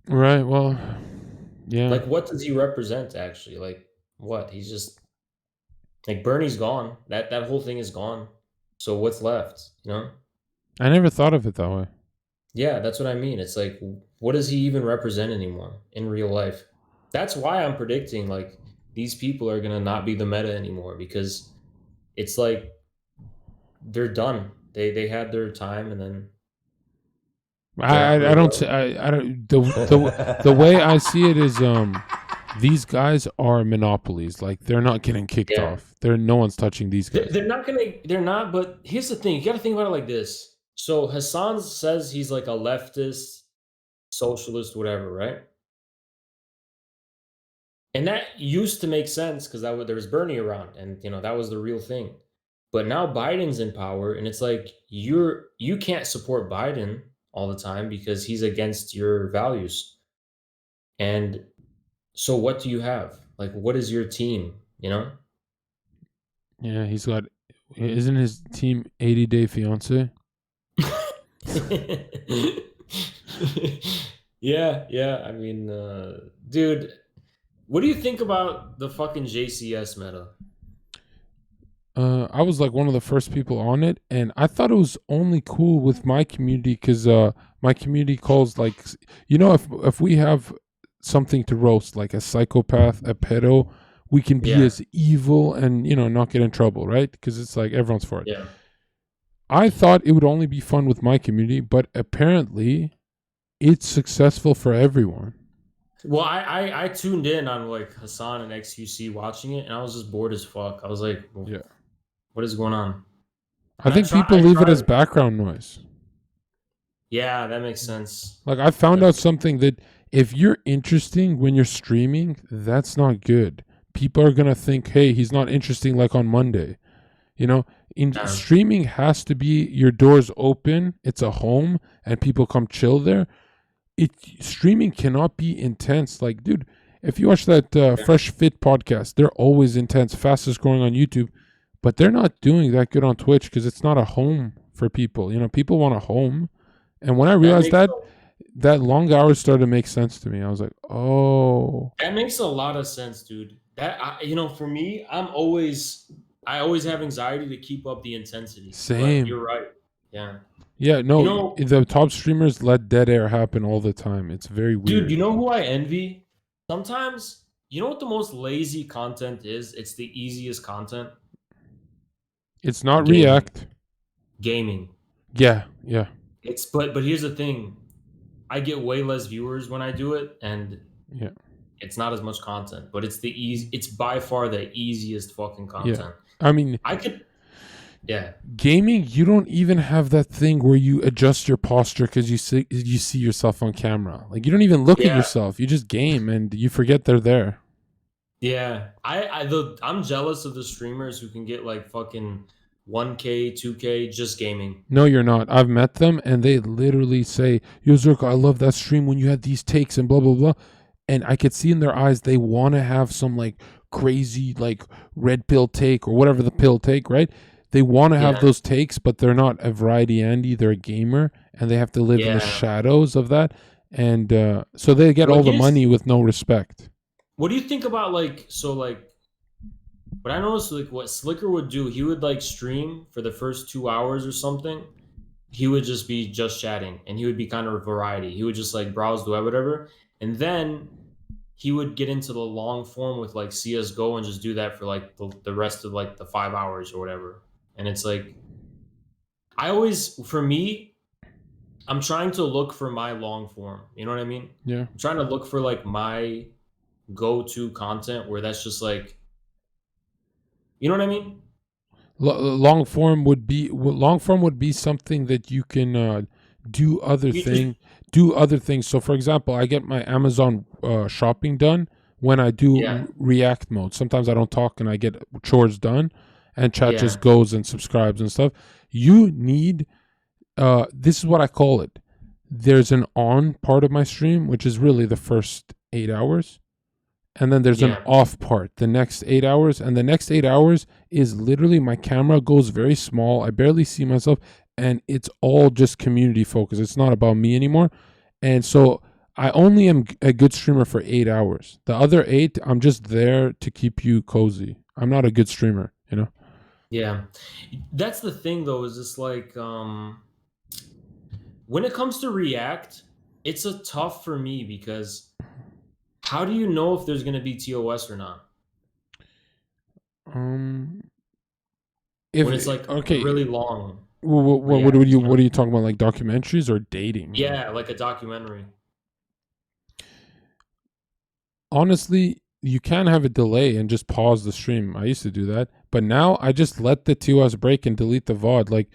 Right. Well, yeah. Like, what does he represent actually? Like, what? He's just like Bernie's gone. That whole thing is gone. So what's left? You know? I never thought of it that way. Yeah, that's what I mean. It's like, what does he even represent anymore in real life? That's why I'm predicting like these people are gonna not be the meta anymore because it's like they're done. They had their time and then they're out of I the don't way. say I don't the way I see it is these guys are monopolies. Like they're not getting kicked Yeah. off. They're no one's touching these guys. They're not, but here's the thing. You gotta think about it like this. So Hassan says he's like a leftist, socialist, whatever, right? And that used to make sense because there was Bernie around, and that was the real thing. But now Biden's in power, and it's like you can't support Biden all the time because he's against your values. And so what do you have? Like what is your team, you know? Yeah, he's got. Isn't his team 80-day fiance? Yeah, yeah. I mean, dude, what do you think about the fucking JCS meta? I was like one of the first people on it, and I thought it was only cool with my community because my community calls like, if we have something to roast, like a psychopath, a pedo, we can be Yeah, as evil and not get in trouble, right? Because it's like everyone's for it. yeah. I thought it would only be fun with my community, but apparently it's successful for everyone. Well, I tuned in on like Hassan and XQC watching it, and I was just bored as fuck. I was like, "Well, Yeah, what is going on?" I And think people I leave it as tried. background noise. Yeah, that makes sense. Like I found That out makes something that if you're interesting when you're streaming, that's not good. People are gonna think, hey, he's not interesting like on Monday. You know, in sense. streaming has to be your doors open, it's a home, and people come chill there. It streaming cannot be intense. Like, dude, if you watch that Yeah, Fresh Fit podcast, they're always intense, fastest growing on YouTube, but they're not doing that good on Twitch because it's not a home for people. People want a home, and when I that realized makes that long hours started to make sense to me. I was like, oh, that makes a lot of sense, dude. For me, I always have anxiety to keep up the intensity. But same. you're right. Yeah. Yeah, You no, know, the top streamers let dead air happen all the time. It's very dude, weird. you know who I envy? Sometimes, you know what the most lazy content is? It's the easiest content. It's not Gaming. React. Gaming. Yeah, yeah, It's but here's the thing. I get way less viewers when I do it, and yeah, it's not as much content, but it's by far the easiest fucking yeah. content. I mean, I could yeah. gaming, you don't even have that thing where you adjust your posture because you see yourself on camera. Like you don't even look at Yeah. yourself. You just game and you forget they're there. Yeah. I'm jealous of the streamers who can get like fucking 1K, 2K just gaming. No, you're not. I've met them and they literally say, "Yo, Zherka, I love that stream when you had these takes and blah blah blah." And I could see in their eyes they want to have some like crazy like red pill take or whatever the pill take, right? They want to have Yeah. those takes, but they're not a variety Andy. They're a gamer, and they have to live in the Yeah. shadows of that, and so they get all What the money here's with no respect. what do you think about like so like what I noticed like what Slicker would do, he would like stream for the first 2 hours or something. He would just be just chatting and he would be kind of a variety. He would just like browse the web, whatever. And then he would get into the long form with like CSGO and just do that for like the rest of like the 5 hours or whatever. And it's like, I always, for me, I'm trying to look for my long form. You know what I mean? Yeah. I'm trying to look for like my go to content where that's just like, you know what I mean? Long form would be something that you can do other You just, thing do other things. So for example, I get my Amazon shopping done when I do yeah, React mode. Sometimes I don't talk and I get chores done, and chat yeah, just goes and subscribes and stuff. You need this is what I call it. There's an on part of my stream, which is really the first 8 hours, and then there's an yeah, off part the next 8 hours, and the next 8 hours is literally my camera goes very small, I barely see myself, and it's all just community focused. It's not about me anymore. And so I only am a good streamer for 8 hours. The other eight, I'm just there to keep you cozy. I'm not a good streamer. yeah. That's the thing though, is it's like, when it comes to React, it's a tough for me because how do you know if there's going to be TOS or not um when if it's like okay, really long what React, would you you what know? are you talking about, like documentaries or dating or? Yeah, like a documentary. Honestly, you can have a delay and just pause the stream. I used to do that, but now I just let the 2 hours break and delete the VOD. Like,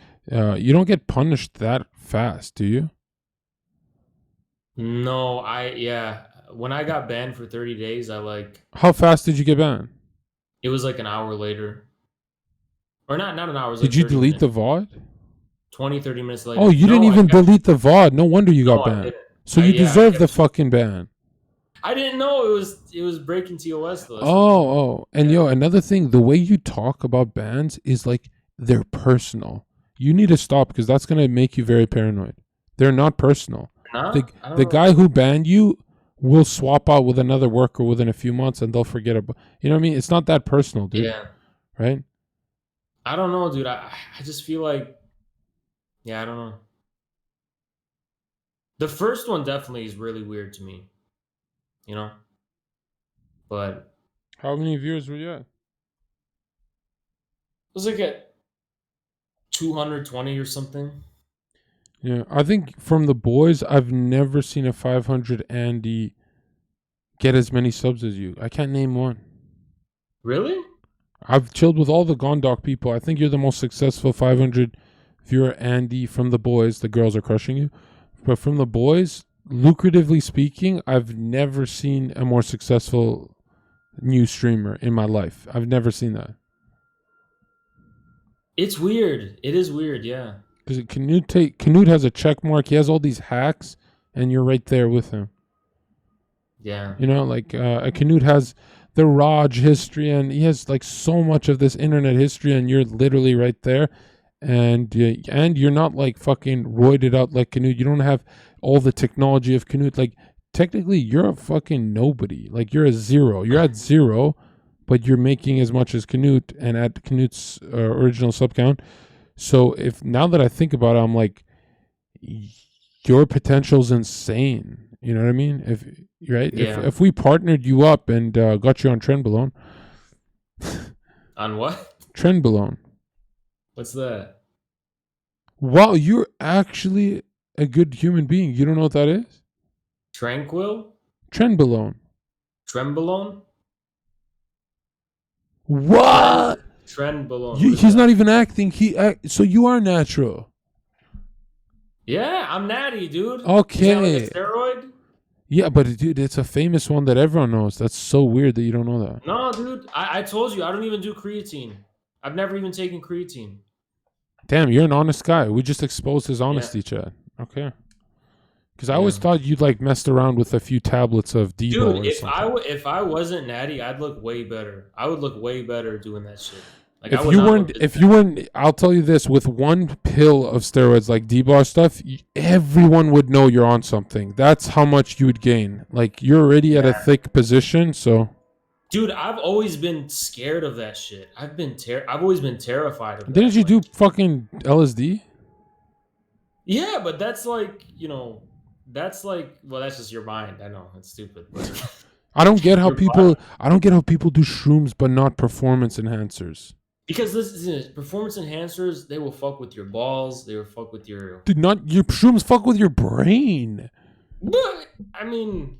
you don't get punished that fast, do you? No, yeah, when I got banned for 30 days, I like How fast did you get banned? it was like an hour later. Or not an hour, it was Did like you 30 delete minutes. the VOD? 20, 30 minutes Oh, later. you didn't No, even delete the VOD. No wonder you got I banned. didn't. So you I deserve the kept fucking ban. I didn't know it was breaking TOS though. That's the thing. Oh. And yo, another thing, the way you talk about bans is like they're personal. You need to stop because that's going to make you very paranoid. They're not personal. The, Nah, I don't the know. guy who banned you will swap out with another worker within a few months and they'll forget about. You know what I mean? It's not that personal, dude. Yeah. Right? I don't know, dude. I just feel like yeah, I don't know. The first one definitely is really weird to me, you know? But How many viewers were you at? it was like at 220 or something. Yeah, I think from the boys, I've never seen a 500 Andy get as many subs as you. I can't name one. Really? I've chilled with all the Gondok people. I think you're the most successful 500 viewer Andy from the boys. The girls are crushing you. But from the boys, lucratively speaking, I've never seen a more successful new streamer in my life. I've never seen that. It's weird. It is weird, yeah. Because Canute has a check mark. He has all these hacks, and you're right there with him. Yeah. You know, like a Canute has the Raj history, and he has like so much of this internet history, and you're literally right there. And you're not like fucking roided out like Canute. You don't have all the technology of Canute. Like technically, you're a fucking nobody. Like you're a zero. You're at zero, but you're making as much as Canute and at Canute's original sub count. So if now that I think about it, I'm like, your potential's insane. You know what I mean? If right, Yeah. if we partnered you up and got you on Trenbolone, On what? Trenbolone. What's that? Wow, you're actually a good human being. You don't know what that is? Tranquil? Trenbolone. Trembolone? What? Trenbolone. What is He's that? not even acting. So you are natural. Yeah, I'm natty, dude. Is that like a Okay. steroid? Yeah, but dude, it's a famous one that everyone knows. That's so weird that you don't know that. No, dude. I told you I don't even do creatine. I've never even taken creatine. Damn, you're an honest guy. We just exposed his Yeah, honesty, Chad. Okay. Because I yeah. always thought you'd like messed around with a few tablets of Debo Dude, or something. if I wasn't natty, I'd look way better. I would look way better doing that shit. Like I If would you not weren't, look this if bad. you weren't, I'll tell you this: with one pill of steroids like D-bar stuff, everyone would know you're on something. That's how much you would gain. Like you're already at a Yeah. thick position, so Dude, I've always been scared of that shit. I've always been terrified of didn't that. you do Like, fucking LSD? yeah, but that's like, that's like, well, that's just your mind. I know it's stupid, but I don't get how your body, people. I don't get how people do shrooms but not performance enhancers. because this is performance enhancers. They will fuck with your balls. They will fuck with your. Dude, not your shrooms fuck with your brain. But I mean,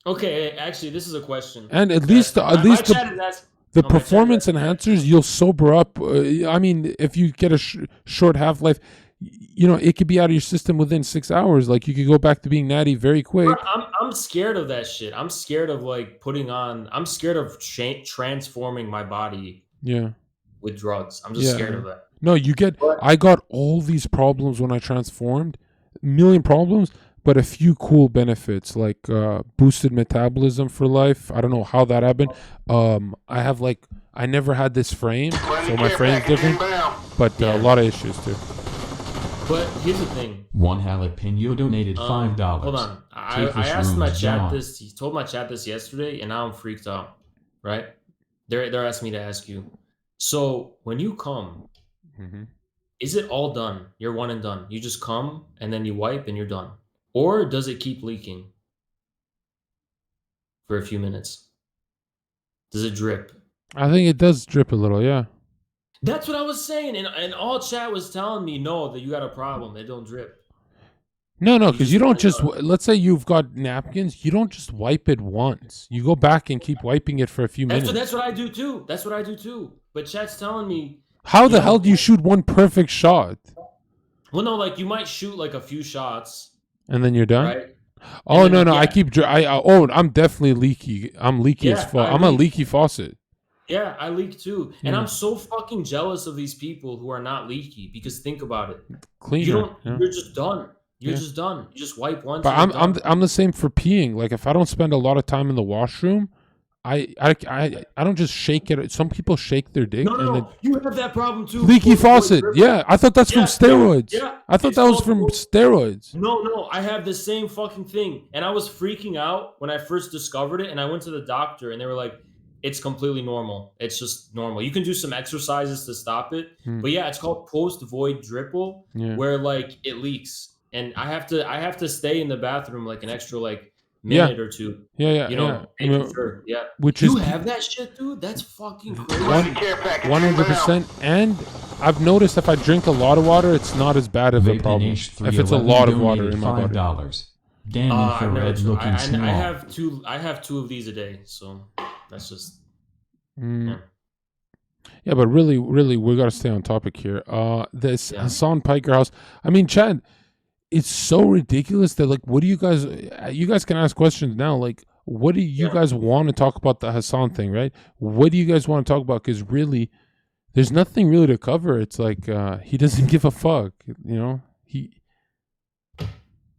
okay. Actually, this is a question. And at That least, my chat is asking. the No, my chat is performance asking that. enhancers, you'll sober up. I mean, if you get a short half life, it could be out of your system within 6 hours. Like you could go back to being natty very Bro, quick. I'm scared of that shit. I'm scared of like putting on. I'm scared of transforming my body Yeah, with drugs. I'm just scared yeah. of that. No, you get. But I got all these problems when I transformed, million problems, but a few cool benefits like boosted metabolism for life. I don't know how that happened. I have like I never had this frame, so my frame's different, but a yeah. lot of issues too. But here's the thing. One jalapeno donated $5. Hold on. Take I this asked my room's chat John. this. He told my chat this yesterday, and now I'm freaked out. Right? They're asking me to ask you. So when you come, Mm-hmm. is it all done? You're one and done. You just come and then you wipe and you're done, or does it keep leaking for a few minutes? Does it drip? I think it does drip a little, yeah. That's what I was saying, and all chat was telling me no, that you got a problem. They don't drip. No, You because you just don't one and just. done. Let's say you've got napkins, you don't just wipe it once. You go back and keep wiping it for a few minutes. That's what I do too. That's what I do too. But chat's telling me, How you the hell don't. do you shoot one perfect shot Well, no, like you might shoot like a few shots, and then you're done? right? And Oh then no, I yeah, keep. I'm definitely leaky. I'm leaky as yeah, fuck. I I'm a leak. leaky faucet. Yeah, I leak too, and Yeah, I'm so fucking jealous of these people who are not leaky. Because think about it, you cleaner. don't. Yeah, You're just done. You're yeah. just done. You just wipe once But and you're done. I'm the same for peeing. Like if I don't spend a lot of time in the washroom, I don't just shake it. Some people shake their dick No, no, and then no. You have that problem too. leaky faucet. Dribble. Yeah, I thought that's from Yeah, yeah, steroids. yeah. I thought It's that was called from steroids. No, no, I have the same fucking thing. And I was freaking out when I first discovered it. And I went to the doctor and they were like, it's completely normal. It's just normal. You can do some exercises to stop it. Hmm. But yeah, it's called post void dripple, Yeah. where like it leaks. And I have to stay in the bathroom like an extra like Yeah. minute or two. Yeah. Making sure. Yeah. Which You is have that shit, dude? That's fucking crazy. 100%. And I've noticed if I drink a lot of water, it's not as bad of a problem. If it's a lot of water in my body. $5. Dan I've never infrared looking I small. have two of these a day, so that's just Mm. Yeah, but really, we gotta stay on topic here. This Yeah. Hasan Piker house. I mean, Chad, it's so ridiculous that like, what do you guys? You guys can ask questions now. Like, what do you Yeah. guys want to talk about the Hasan thing, right? What do you guys want to talk about? Because really, there's nothing really to cover. It's like he doesn't give a fuck.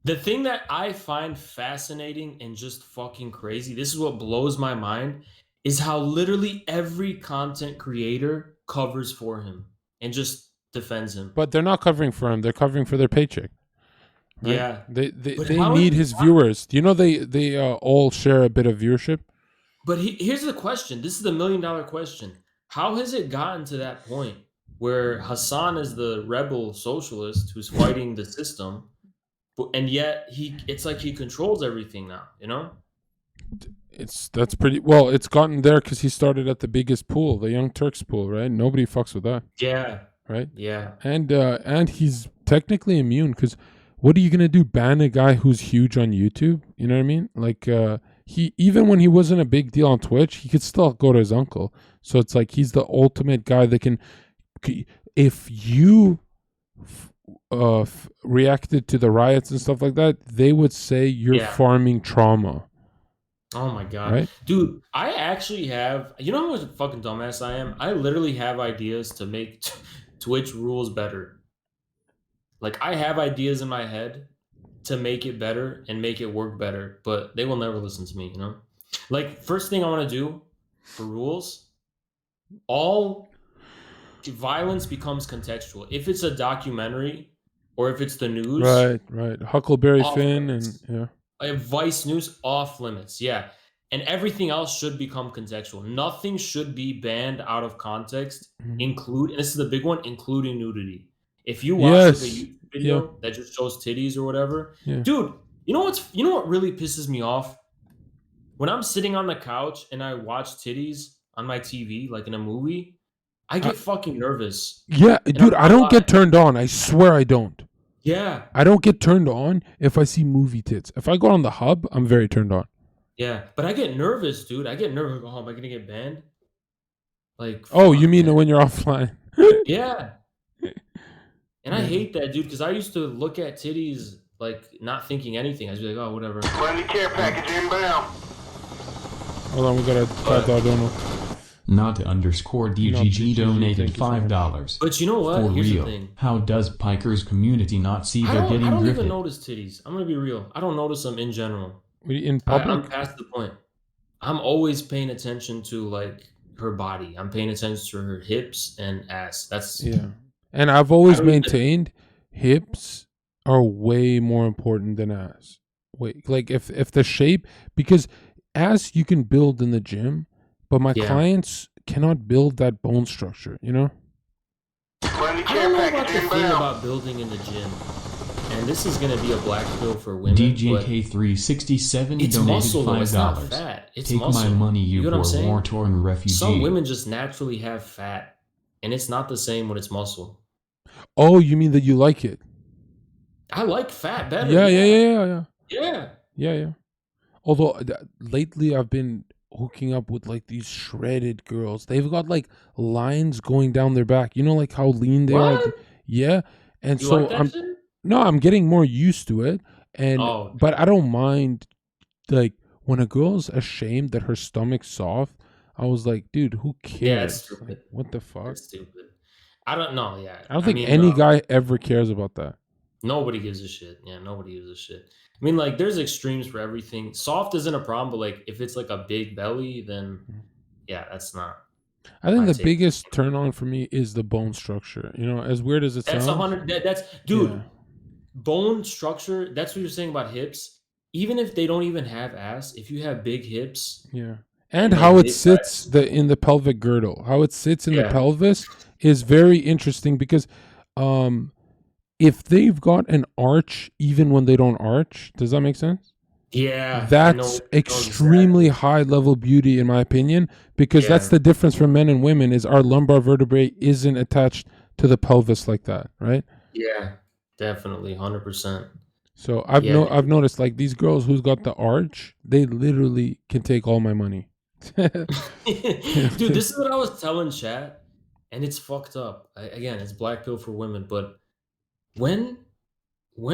The thing that I find fascinating and just fucking crazy, this is what blows my mind, is how literally every content creator covers for him and just defends him. But they're not covering for him. They're covering for their paycheck. Right? Yeah. They But they how need is- his viewers. Do you know they all share a bit of viewership? But here's the question. This is the $1 million question. How has it gotten to that point? where Hasan is the rebel socialist who's fighting the system, and yet it's like he controls everything now, you know? That's pretty well. It's gotten there because he started at the biggest pool, the Young Turks pool, right? Nobody fucks with that, Yeah. right? Yeah. And he's technically immune because what are you gonna do? Ban a guy who's huge on YouTube? You know what I mean? Like he even when he wasn't a big deal on Twitch, he could still go to his uncle. So it's like he's the ultimate guy that can. If you reacted to the riots and stuff like that, they would say you're Yeah. farming trauma, Oh my god. right? Dude, I actually have, you know how much fucking dumbass I am? I literally have ideas to make Twitch rules better. Like I have ideas in my head to make it better and make it work better, but they will never listen to me, you know? Like first thing I want to do for rules, all violence becomes contextual. If it's a documentary or if it's the news, Right. Huckleberry off Finn limits. and Vice News off limits, yeah. And everything else should become contextual. Nothing should be banned out of context. Mhm. And this is the big one, including nudity. If you watch like a Yes, YouTube yeah, video that just shows titties or whatever, yeah. dude, you know what really pisses me off? When I'm sitting on the couch and I watch titties on my TV, like in a movie, I I, get fucking nervous. yeah, And I'm dude, I not don't lying. get turned on. I swear I don't. Yeah, I don't get turned on if I see movie tits. If I go on the hub, I'm very turned on. yeah. But I get nervous, dude. I get nervous. Oh, am I gonna get banned? Like, Oh, you fuck, mean man. when you're offline? Yeah. And I Yeah. hate that, dude, because I used to look at titties like not thinking anything. I was like, oh, whatever. Friendly care package inbound. Hold on, we got a But- Not underscore DGG donated $5. But you know what? For Here's real, the thing. how does Piker's community not see I they're don't getting even drifted? notice titties. I'm gonna be real. I don't notice them in general. In I'm public? past the point. I'm always paying attention to like her body. I'm paying attention to her hips and ass. That's Yeah. And I've always I don't even- maintained hips are way more important than ass. Wait, like if the shape, because ass you can build in the gym, but my Yeah. clients cannot build that bone structure, you know? Friendly I care don't know about package the thing inbound. about building in the gym. And this is gonna be a black pill for women. but DJK367 it's donated muscle though. It's not $5. fat. It's Take muscle. my money, you get what I'm poor saying? war-torn refugee. Some women just naturally have fat, and it's not the same when it's muscle. Oh, you mean that you like it? I like fat better. Yeah. Yeah. Although lately I've been hooking up with like these shredded girls. They've got like lines going down their back. You know, like how lean they are. What? Yeah, and You so like that shit? I'm getting more used to it, and Oh. but I don't mind like when a girl's ashamed that her stomach's soft. I was like, dude, who cares? Yeah, it's stupid. Like, what the fuck? That's stupid. I don't know. Yeah. I don't think mean, any guy ever cares about that. Nobody gives a shit. Yeah, nobody gives a shit. I mean, like, there's extremes for everything. Soft isn't a problem, but like, if it's like a big belly, then yeah, that's not. I think My the take. biggest turn on for me is the bone structure. You know, as weird as it That's sounds. 100. That's dude. Yeah. Bone structure. That's what you're saying about hips. Even if they don't even have ass, if you have big hips, Yeah. And like how it big sits thighs. in the pelvic girdle. How it sits in the Yeah. pelvis is very interesting because if they've got an arch even when they don't arch, does that make sense? yeah, I That's know extremely exactly. high level beauty in my opinion because that's Yeah. the difference for men and women is our lumbar vertebrae isn't attached to the pelvis like that, right? Yeah, definitely, 100%. So I've Yeah. I've noticed like these girls who's got the arch, they literally can take all my money. Dude, this is what I was telling chat, and it's fucked up. Again, it's black pill for women, but when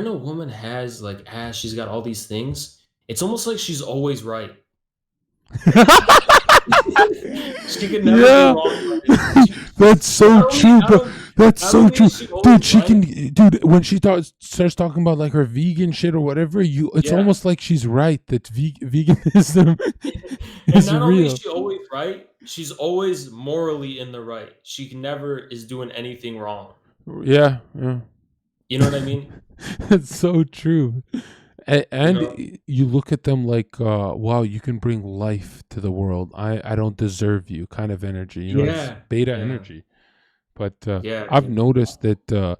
a woman has like ass, she's got all these things. It's almost like she's always right. She could never Yeah. be wrong. Like, That's so not only- true, not bro. only- That's not so only true, is she always dude. She right- can, dude. When she starts talking about like her vegan shit or whatever, it's Yeah. almost like she's right that veganism And is not only real. is she always right, she's always morally in the right. She never is doing anything wrong. Yeah. You know what I mean? It's so true. And know? you look at them like, wow, you can bring life to the world. I don't deserve you, kind of energy. You know, Yeah, it's beta yeah. energy. But Yeah, I've noticed that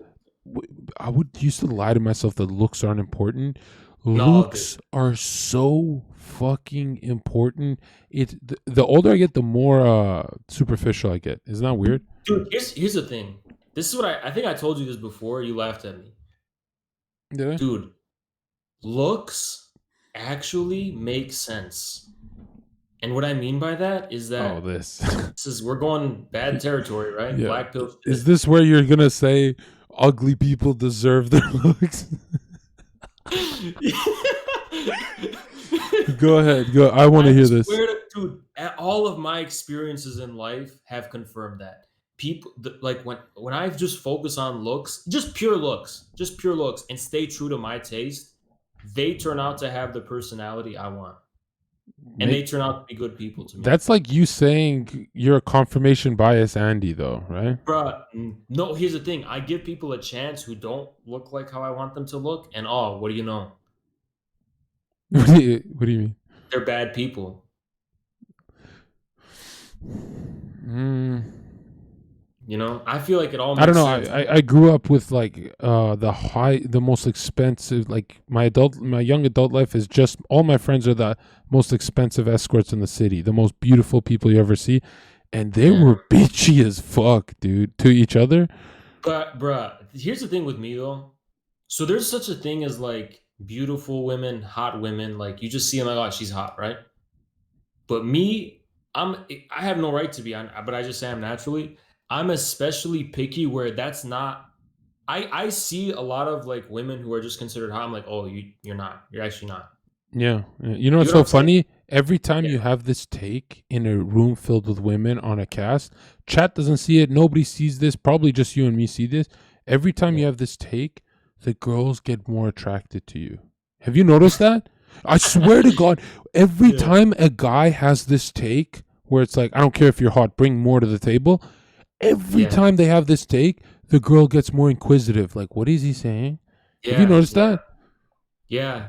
I would used to lie to myself that looks aren't important. no, Looks are so fucking important. The older I get, the more superficial I get. Isn't that weird? dude. Here's the thing. This is what I think I told you this before. You laughed at me, Did I? dude. Looks actually make sense, and what I mean by that is Oh, that this. this is we're going bad territory, right? Yeah. Black pill. Is Shit. this where you're gonna say ugly people deserve their looks? Go ahead. Go. I want to hear this. Swear to, dude, all of my experiences in life have confirmed that. People like when I just focus on looks, just pure looks, and stay true to my taste, they turn out to have the personality I want, and they turn out to be good people to me. That's like you saying you're a confirmation bias Andy, though, right? Bruh, no. Here's the thing: I give people a chance who don't look like how I want them to look, and oh, what do you know? What do you mean? They're bad people. You know, I feel like it all makes I don't know. sense. I grew up with like the most expensive. Like my young adult life is just all my friends are the most expensive escorts in the city, the most beautiful people you ever see, and they were bitchy as fuck, dude, to each other. But bruh, here's the thing with me though. So there's such a thing as like beautiful women, hot women. Like you just see them like, oh, she's hot, right? But me, I have no right to be on, but I just say I'm naturally. I'm especially picky where that's not. I see a lot of like women who are just considered hot. I'm like, oh, you're not. You're actually not. Yeah. You know what's You know so what I'm saying? funny? Every time you Yeah. have this take in a room filled with women on a cast, chat doesn't see it. Nobody sees this. Probably just you and me see this. Every time you have this take, the girls get more attracted to you. Have you noticed that? I swear to God, every time a guy has this take where it's like, I don't care if you're hot, bring more to the table. Every time they have this take, the girl gets more inquisitive. Like, what is he saying? Have you noticed that? Yeah.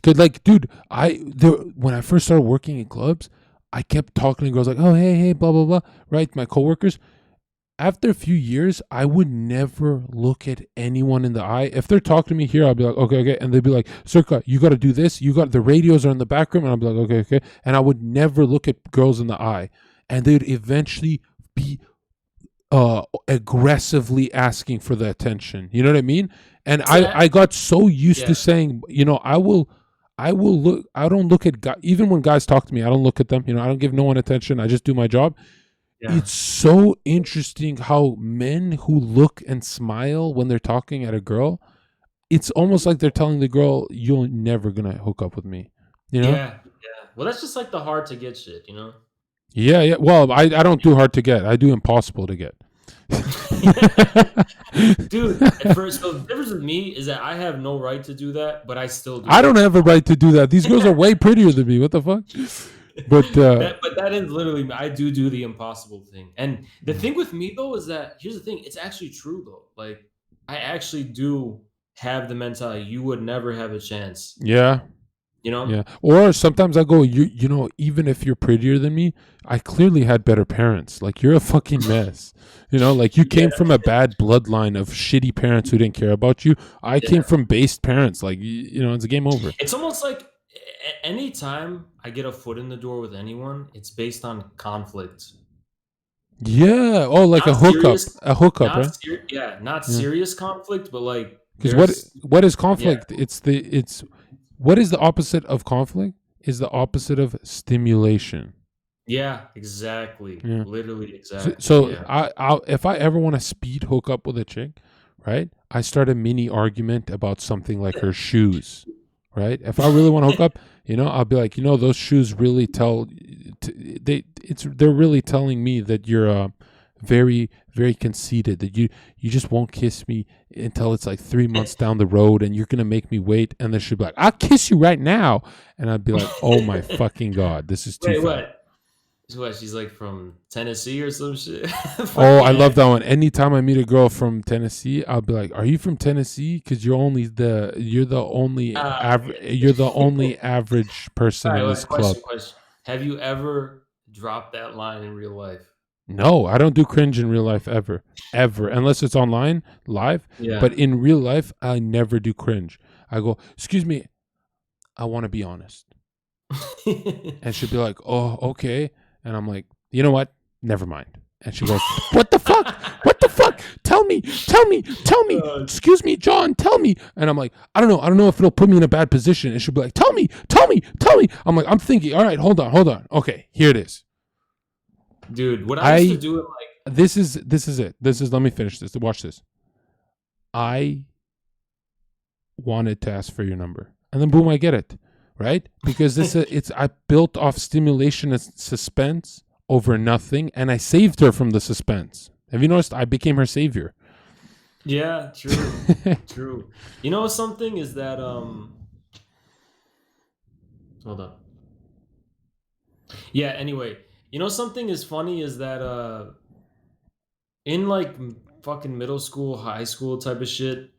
Cause like, dude, when I first started working in clubs, I kept talking to girls like, oh, hey, blah, blah, blah, right? My coworkers. After a few years, I would never look at anyone in the eye. If they're talking to me here, I'll be like, okay. And they'd be like, Zherka, you got to do this. The radios are in the background. And I'll be like, okay. And I would never look at girls in the eye. And they'd eventually be aggressively asking for the attention. You know what I mean? And I got so used to saying, I will look. I don't look at guys. Even when guys talk to me, I don't look at them. I don't give no one attention. I just do my job. Yeah. It's so interesting how men who look and smile when they're talking at a girl, it's almost like they're telling the girl, you're never going to hook up with me. Yeah. Well, that's just like the hard to get shit, Yeah. Well, I don't do hard to get. I do impossible to get. Dude, at first, so the difference with me is that I have no right to do that, but I still do. I don't have a right to do that. These girls are way prettier than me. What the fuck? But that is literally, I do the impossible thing. And the thing with me though is that here's the thing, it's actually true though. Like I actually do have the mentality you would never have a chance. Yeah. Yeah. Or sometimes I go, even if you're prettier than me, I clearly had better parents. Like you're a fucking mess. Like you came from a bad bloodline of shitty parents who didn't care about you. I came from based parents. Like, it's a game over. It's almost like anytime I get a foot in the door with anyone, it's based on conflict. Yeah. Oh, like not a hookup, right? Not serious conflict, but like because what is conflict? Yeah. What is the opposite of conflict? Is the opposite of stimulation. Yeah, exactly. Yeah. Literally, exactly. So if I ever want to speed hook up with a chick, right? I start a mini argument about something like her shoes, right? If I really want to hook up, I'll be like, those shoes really they're really telling me that you're very, very conceited, that you just won't kiss me until it's like 3 months down the road and you're going to make me wait. And then she'll be like, I'll kiss you right now. And I'd be like, oh my fucking God, this is too far. What? She's like from Tennessee or some shit? Oh, I love that one. Anytime I meet a girl from Tennessee, I'll be like, are you from Tennessee? Because you're the only average person in this club. Question. Have you ever dropped that line in real life? No, I don't do cringe in real life ever. Ever. Unless it's online, live. Yeah. But in real life, I never do cringe. I go, excuse me, I want to be honest. And she'll be like, oh, okay. And I'm like, you know what? Never mind. And she goes, what the fuck? What the fuck? Tell me. Excuse me, John, tell me. And I'm like, I don't know if it'll put me in a bad position. And she'll be like, tell me. I'm like, I'm thinking, all right, hold on. Okay, here it is. Dude, what I used to do it like this is it. Let me finish this. Watch this. I wanted to ask for your number. And then boom, I get it. Right? Because I built off stimulation and suspense over nothing, and I saved her from the suspense. Have you noticed I became her savior? Yeah, true. True. You know something is that hold on. Yeah, anyway, you know something is funny is that in like fucking middle school, high school type of shit,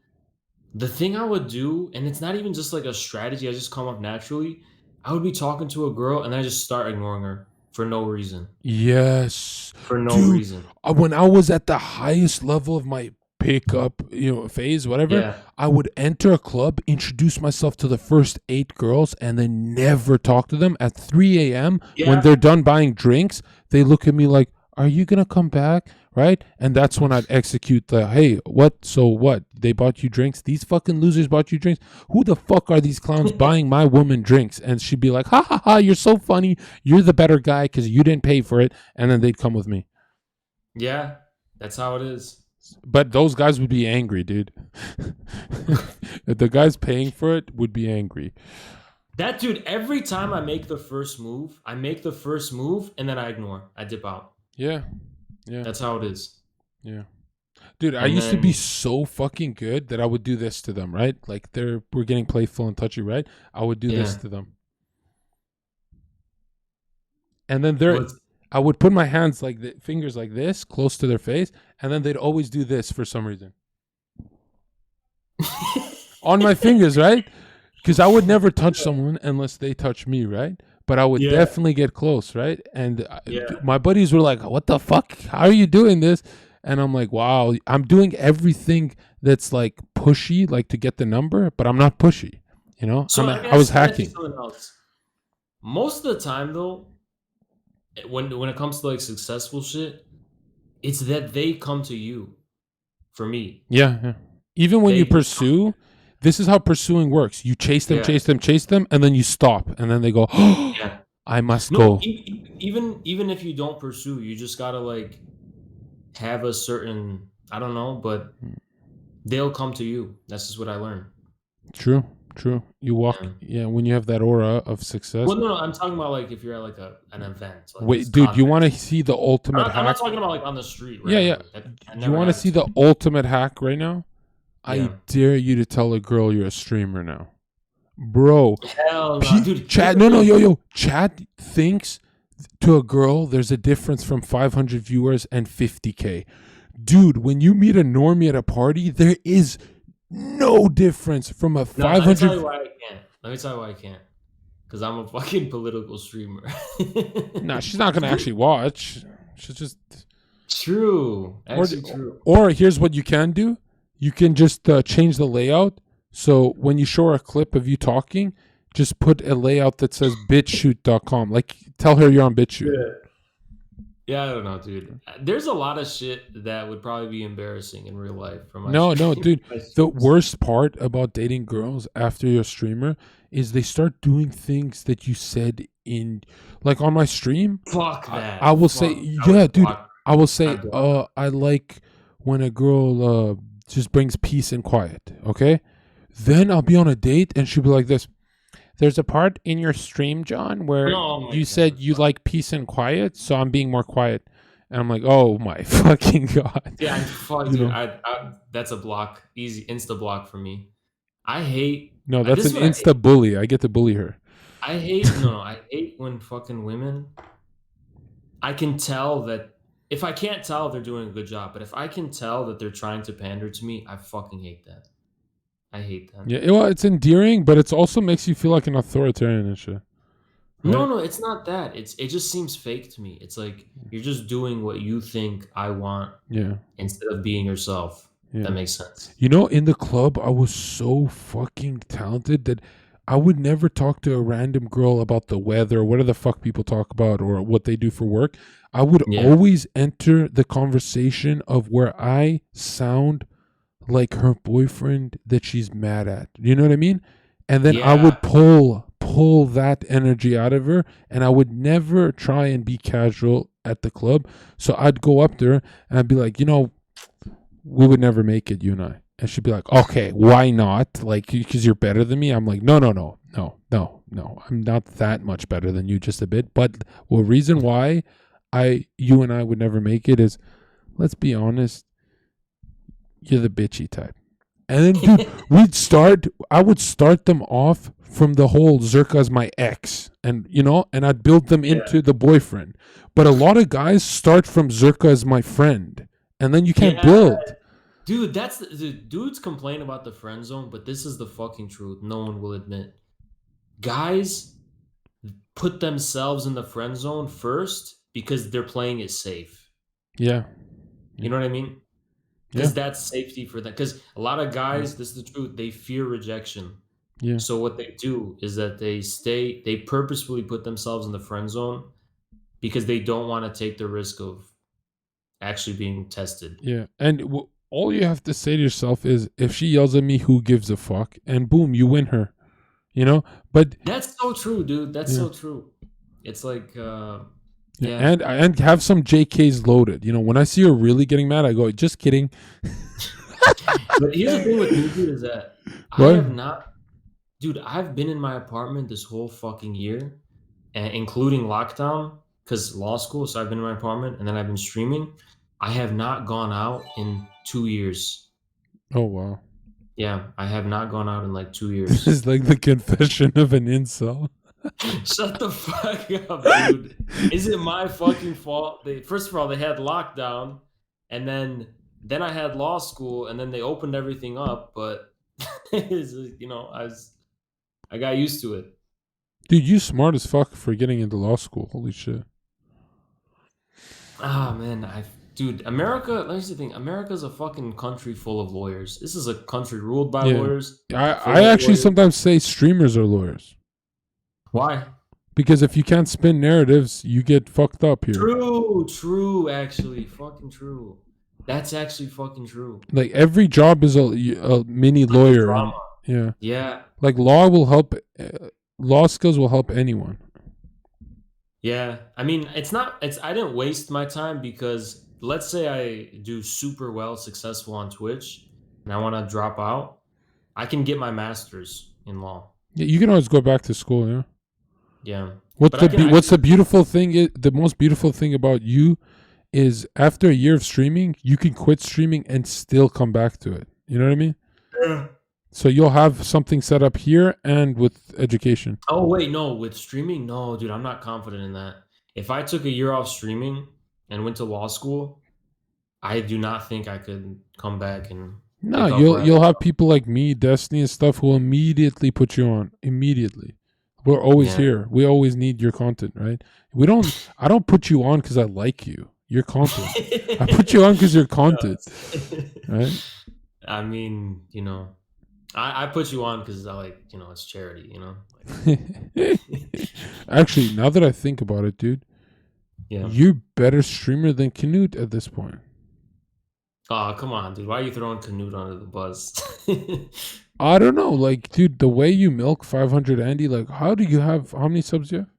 the thing I would do, and it's not even just like a strategy, I just come up naturally. I would be talking to a girl and I just start ignoring her for no reason. Yes. For no Dude, reason. When I was at the highest level of my pickup, phase, whatever, Yeah. I would enter a club, introduce myself to the first 8 girls, and then never talk to them. At 3 a.m., Yeah. when they're done buying drinks, they look at me like, are you going to come back? Right? And that's when I'd execute the, hey, what? So what? They bought you drinks? These fucking losers bought you drinks? Who the fuck are these clowns buying my woman drinks? And she'd be like, ha ha ha, you're so funny. You're the better guy because you didn't pay for it. And then they'd come with me. Yeah, that's how it is. But those guys would be angry, dude. The guys paying for it would be angry. That dude, every time I make the first move and then I ignore. I dip out. Yeah. That's how it is. Yeah. Dude, I And used to be then- so fucking good that I would do this to them, right? Like we're getting playful and touchy, right? I would do this Yeah. to them. And then What's- I would put my hands like the fingers like this, close to their face, and then they'd always do this for some reason. On my fingers, right? Because I would never touch someone unless they touch me, right? But I would Yeah. definitely get close, right? And Yeah. my buddies were like, what the fuck? How are you doing this? And I'm like, wow, I'm doing everything that's like pushy, like to get the number, but I'm not pushy, you know? So I was let me ask you hacking. something else. Most of the time, though, when it comes to like successful shit, it's that they come to you. For me, Yeah. Even when you They- pursue, this is how pursuing works. You chase them, Yeah. chase them, and then you stop. And then they go, oh, yeah. I must No, go. even if you don't pursue, you just gotta like have a certain, I don't know, but they'll come to you. That's just what I learned. True. You walk, Yeah. when you have that aura of success. Well, no, I'm talking about like if you're at like an event. Like Wait, it's dude, you context. want to see the ultimate I'm hack? not talking about like on the street. Right? Yeah. Like, that You never want to happens see the me. ultimate hack right now? I Yeah. dare you to tell a girl you're a streamer now. Bro. Hell no, dude. Chat, no. Chat thinks to a girl there's a difference from 500 viewers and 50K. Dude, when you meet a normie at a party, there is no difference from a No, let me tell 500. you why I can't. Let me tell you why I can't. Because I'm a fucking political streamer. Nah, she's not going to actually watch. She's just. True. Actually, true. Or here's what you can do. You can just change the layout. So when you show her a clip of you talking, just put a layout that says bitshoot.com. Like, tell her you're on BitChute. Yeah, I don't know, dude. There's a lot of shit that would probably be embarrassing in real life. From my No, stream- dude. my The streams. worst part about dating girls after you're a streamer is they start doing things that you said in, like on my stream. Fuck that. I will Fuck. say, I yeah, would dude. block- I will say, I'd block I like when a girl just brings peace and quiet. Okay, then I'll be on a date and she'll be like this. There's a part in your stream, John, where Oh my you said God. you like peace and quiet, so I'm being more quiet. And I'm like, oh my fucking god. Yeah, fuck, You dude. know. I that's a block. Easy, insta block for me. I hate. No, that's this an is what I insta bully. I get to bully her. I hate no, I hate when fucking women. I can tell that if I can't tell they're doing a good job, but if I can tell that they're trying to pander to me, I fucking hate that. I hate that. Yeah, well, it's endearing, but it also makes you feel like an authoritarian and shit. No, right? no, it's not that. It just seems fake to me. It's like you're just doing what you think I want Yeah, instead of being yourself. If that yeah. makes sense. You know, in the club, I was so fucking talented that I would never talk to a random girl about the weather, or whatever the fuck people talk about, or what they do for work. I would Yeah. always enter the conversation of where I sound like her boyfriend that she's mad at. You know what I mean? And then I Yeah. would pull that energy out of her, and I would never try and be casual at the club. So I'd go up there and I'd be like, we would never make it, you and I. And she'd be like, okay, why not? Like, because you're better than me. I'm like, no. I'm not that much better than you, just a bit. But the reason why you and I would never make it is, let's be honest, you're the bitchy type. And then, dude, I would start them off from the whole Zherka's my ex, and I'd build them into the boyfriend. But a lot of guys start from Zherka as my friend, and then you can't Yeah. build. Dude, dudes complain about the friend zone, but this is the fucking truth. No one will admit. Guys put themselves in the friend zone first because they're playing it safe. Yeah. You know what I mean? Yeah. Because that's safety for them. Because a lot of guys, this is the truth, they fear rejection. Yeah. So what they do is that they purposefully put themselves in the friend zone because they don't want to take the risk of actually being tested. Yeah. And all you have to say to yourself is, if she yells at me, who gives a fuck? And boom, you win her. But That's so true, dude. That's Yeah. so true. It's like, yeah. and have some JKs loaded. When I see her really getting mad, I go, just kidding. But here's the thing with me, dude, is that What? I have not, dude, I've been in my apartment this whole fucking year, and including lockdown, because law school, so I've been in my apartment, and then I've been streaming. I have not gone out in 2 years. Oh, wow. Yeah, I have not gone out in like 2 This years. is like the confession of an incel. Shut the fuck up, dude. Is it my fucking fault? First of all, they had lockdown, and then I had law school, and then they opened everything up. But I got used to it. Dude, you smart as fuck for getting into law school. Holy shit. Ah, man, dude, America. Let me see the thing. America's a fucking country full of lawyers. This is a country ruled by Yeah. lawyers. I actually sometimes say streamers are lawyers. Why? Because if you can't spin narratives, you get fucked up here. True, actually, fucking true. That's actually fucking true. Like, every job is a mini lawyer. Drama. Yeah. Yeah. Like, law skills will help anyone. Yeah. I mean, I didn't waste my time because let's say I do super well, successful on Twitch, and I want to drop out. I can get my master's in law. Yeah, you can always go back to school, yeah. Yeah. What's the beautiful thing? The most beautiful thing about you is, after a year of streaming, you can quit streaming and still come back to it. You know what I mean? Yeah. So you'll have something set up here and with education. Oh, wait, no. With streaming? No, dude, I'm not confident in that. If I took a year off streaming and went to law school, I do not think I could come back and... No, you'll have people like me, Destiny and stuff, who will immediately put you on. Immediately. We're always here. We always need your content, right? I don't put you on because I like you. Your content. I put you on because you're content. Right? I mean, I put you on because I like, it's charity, Actually, now that I think about it, dude, Yeah. you're better streamer than Canute at this point. Oh, come on, dude. Why are you throwing Canute under the bus? I don't know. Like, dude, the way you milk 500 Andy, like, how many subs you have?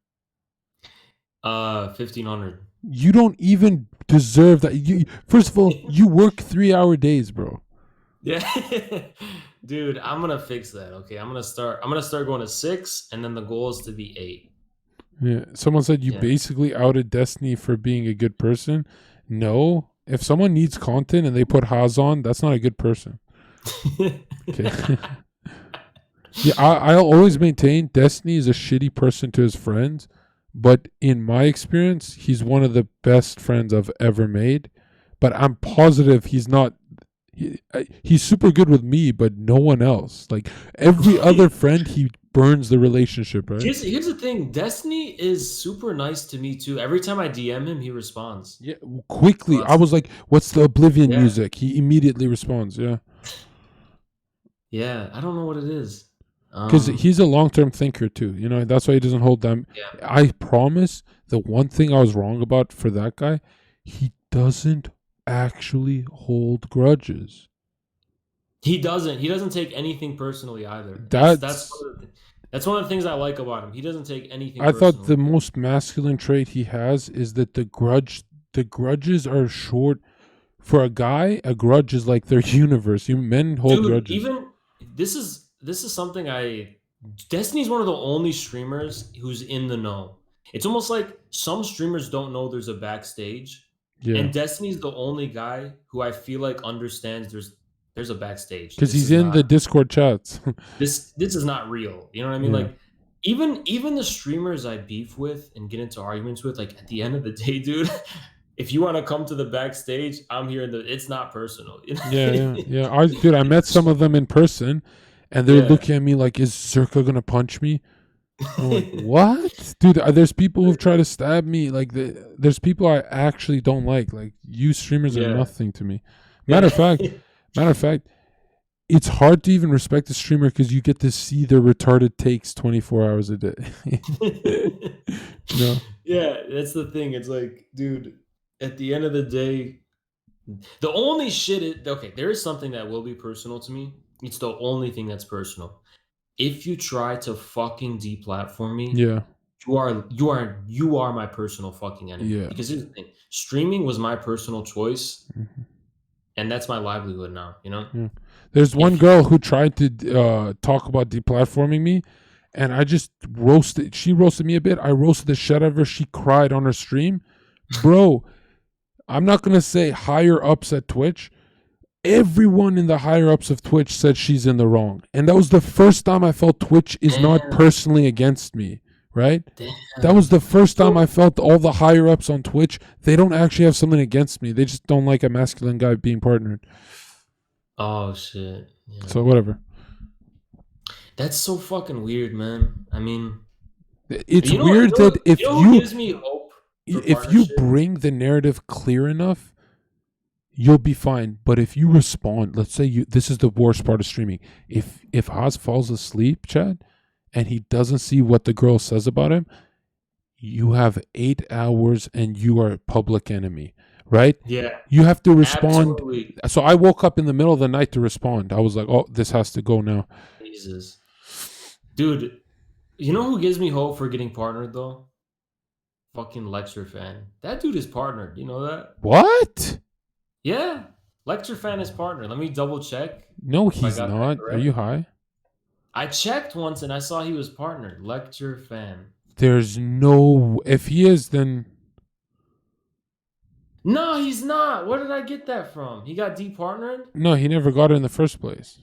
1,500. You don't even deserve that. First of all, you work 3-hour days, bro. Yeah. Dude, I'm gonna fix that, okay? I'm gonna start going to 6, and then the goal is to be 8. Yeah. Someone said you basically outed Destiny for being a good person. No. If someone needs content and they put Hasan, that's not a good person. Okay. Yeah, I'll always maintain Destiny is a shitty person to his friends, but in my experience, he's one of the best friends I've ever made. But I'm positive he's not. He's super good with me, but no one else. Like, every other friend he burns the relationship, right? Here's the thing. Destiny is super nice to me too. Every time I DM him, he responds. Yeah, quickly. Well, I was like, "What's the Oblivion Yeah. music?" He immediately responds. Yeah, Yeah, I don't know what it is. because he's a long-term thinker too. You know, that's why he doesn't hold them. Yeah. I promise. The one thing I was wrong about for that guy, he doesn't actually hold grudges. He doesn't take anything personally either. That's That's one of the things I like about him. He doesn't take anything I personally. thought the most masculine trait he has is that the grudges are short. For a guy, a grudge is like their universe. Men hold grudges. Even this is something Destiny's one of the only streamers who's in the know. It's almost like some streamers don't know there's a backstage. Yeah, And Destiny's the only guy who I feel like understands there's a backstage. because This he's is in not- the Discord chats. this is not real. You know what I mean? Yeah. Like even the streamers I beef with and get into arguments with, like at the end of the day, dude, if you want to come to the backstage, I'm here. It's not personal. You know? Yeah. I met some of them in person, and they're Yeah. looking at me like, "Is Zherka gonna punch me?" I'm like, "What, dude?" There's people who've tried to stab me. Like, there's people I actually don't like. Like, you streamers are Yeah. nothing to me. Matter of fact, it's hard to even respect a streamer because you get to see their retarded takes 24 hours a day. No. Yeah, that's the thing. It's like, dude, at the end of the day, the only shit there is something that will be personal to me. It's the only thing that's personal. If you try to fucking deplatform me, Yeah. you are my personal fucking enemy. Yeah. Because here's the thing. Streaming was my personal choice, Mhm. and that's my livelihood now, you know? Yeah. There's one girl who tried to talk about deplatforming me, and I just roasted. She roasted me a bit. I roasted the shit out of her. She cried on her stream. Bro, I'm not going to say higher ups at Twitch. Everyone in the higher ups of Twitch said she's in the wrong. And that was the first time I felt Twitch is not Damn. personally against me, right? Damn. That was the first time I felt all the higher ups on Twitch, they don't actually have something against me. They just don't like a masculine guy being partnered. Oh shit. Yeah. So whatever. That's so fucking weird, man. I mean, It's you know- weird you know- that if you know what you gives me hope for if you partnership? bring the narrative clear enough, you'll be fine. But if you respond, let's say this is the worst part of streaming. If Haas falls asleep, Chad, and he doesn't see what the girl says about him, you have 8 hours and you are a public enemy, right? Yeah, You have to respond. absolutely. So I woke up in the middle of the night to respond. I was like, oh, this has to go now. Jesus, dude, you know who gives me hope for getting partnered though? Fucking Lecture Fan. That dude is partnered. You know that? What? Yeah, Lecture Fan is partnered. Let me double check. No, I he's got that not. Are correct? you high? I checked once and I saw he was partnered. Lecture Fan. There's no. If he is, then No, he's not. Where did I get that from? He got departnered? no, he never got it in the first place.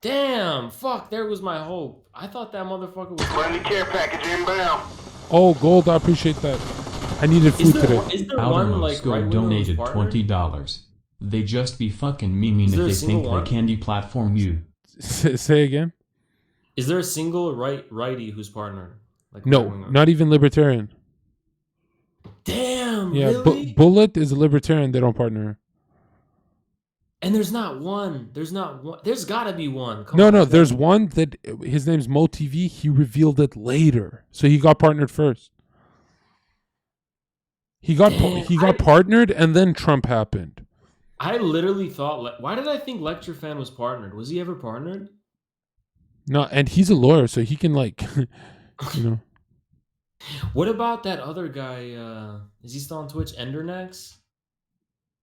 Damn, fuck, there was my hope. I thought that motherfucker was. Friendly care package inbound. Oh, gold! I appreciate that. I needed food today. Is there one like Outermost right donated partnered? $20. They just be fucking memeing Is if there a they single think one? they can deplatform you. Say again. Is there a single righty who's partnered? Like No, right-winger? not even libertarian. Damn, Yeah, really? Bullet is a libertarian. They don't partner. And there's not one. There's not one. There's gotta be one. Come No, on, no. man. There's one that his name's MoTV. He revealed it later, so he got partnered first. He got Damn, partnered, and then Trump happened. I literally thought. Why did I think Lecture Fan was partnered? Was he ever partnered? No, and he's a lawyer, so he can like, you know. What about that other guy? Is he still on Twitch? Endernax?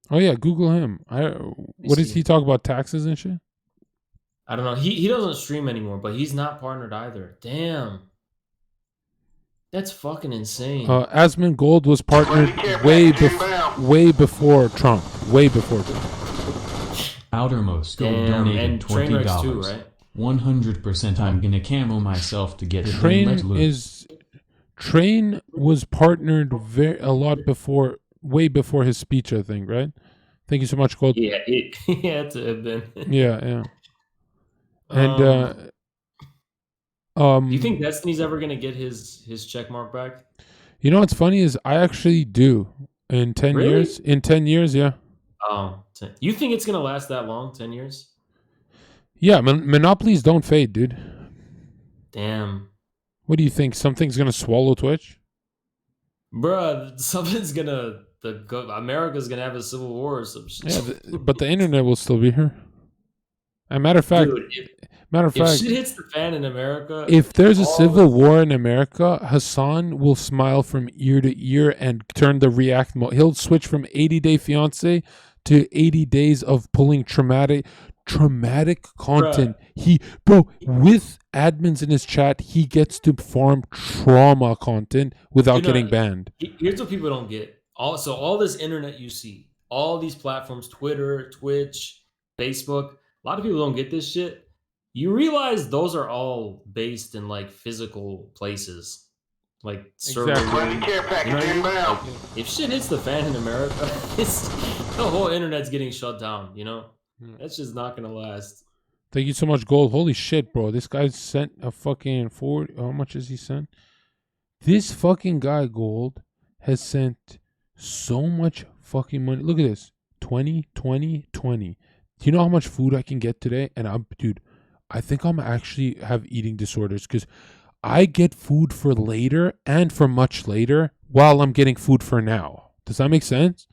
Oh yeah, Google him. What does see. he talk about, taxes and shit? I don't know. He doesn't stream anymore, but he's not partnered either. Damn. That's fucking insane. Asmund Gold was partnered Friendly care way package inbound. way before Trump. Way before Trump. Outermost Damn, donated and Trainwrecks too, $20. right? 100% I'm gonna camo myself to get it then let loose. Train was partnered a lot before, way before his speech, I think, right? Thank you so much, Gold. Yeah, he had to have been. Yeah. And Do you think Destiny's ever gonna get his check mark back? You know what's funny is I actually do. In 10 Really? years? In 10 years, yeah. You think it's gonna last that long? 10 years? Yeah, monopolies don't fade, dude. Damn. What do you think? Something's going to swallow Twitch? Bruh, something's gonna America's gonna have a civil war or some shit. Yeah, but the internet will still be here. As a matter of fact, Dude, if shit hits the fan in America, if there's a civil war in America, Hasan will smile from ear to ear and turn the react mode. He'll switch from 80-day fiance to 80 days of pulling traumatic content. With admins in his chat, he gets to farm trauma content without getting banned. Here's what people don't get. All this internet you see, all these platforms, Twitter, Twitch, Facebook, a lot of people don't get this shit. You realize those are all based in like physical places, like servers. Friendly care package inbound. Like, if shit hits the fan in America, the whole internet's getting shut down. That's just not gonna last. Thank you so much, Gold. Holy shit, bro. This guy sent a fucking forward. How much has he sent? This fucking guy, Gold, has sent so much fucking money. Look at this. 20, 20, 20. Do you know how much food I can get today? And I think I'm actually have eating disorders because I get food for later and for much later while I'm getting food for now. Does that make sense?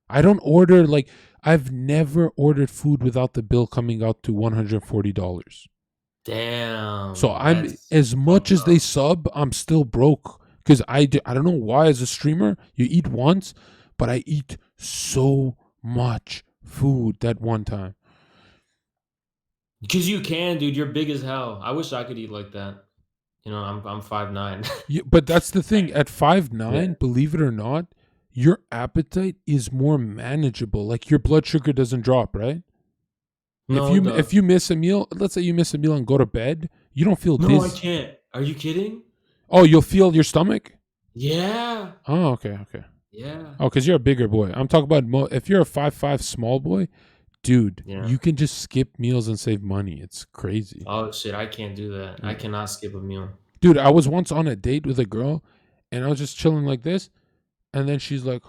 I don't order, like, I've never ordered food without the bill coming out to $140. Damn. So I'm, as much as they sub, I'm still broke because I don't know why as a streamer, you eat once, but I eat so much food that one time. Because you can, dude. You're big as hell. I wish I could eat like that. I'm 5'9". Yeah, but that's the thing. At 5'9", believe it or not, your appetite is more manageable. Like your blood sugar doesn't drop, right? No, if you miss a meal, let's say you miss a meal and go to bed, you don't feel No, I can't. Are you kidding? Oh, you'll feel your stomach? Yeah. Oh, okay. Yeah. Oh, because you're a bigger boy. I'm talking about if you're a 5'5" small boy, dude, you can just skip meals and save money. It's crazy. Oh, shit. I can't do that. I cannot skip a meal. Dude, I was once on a date with a girl, and I was just chilling like this, and then she's like,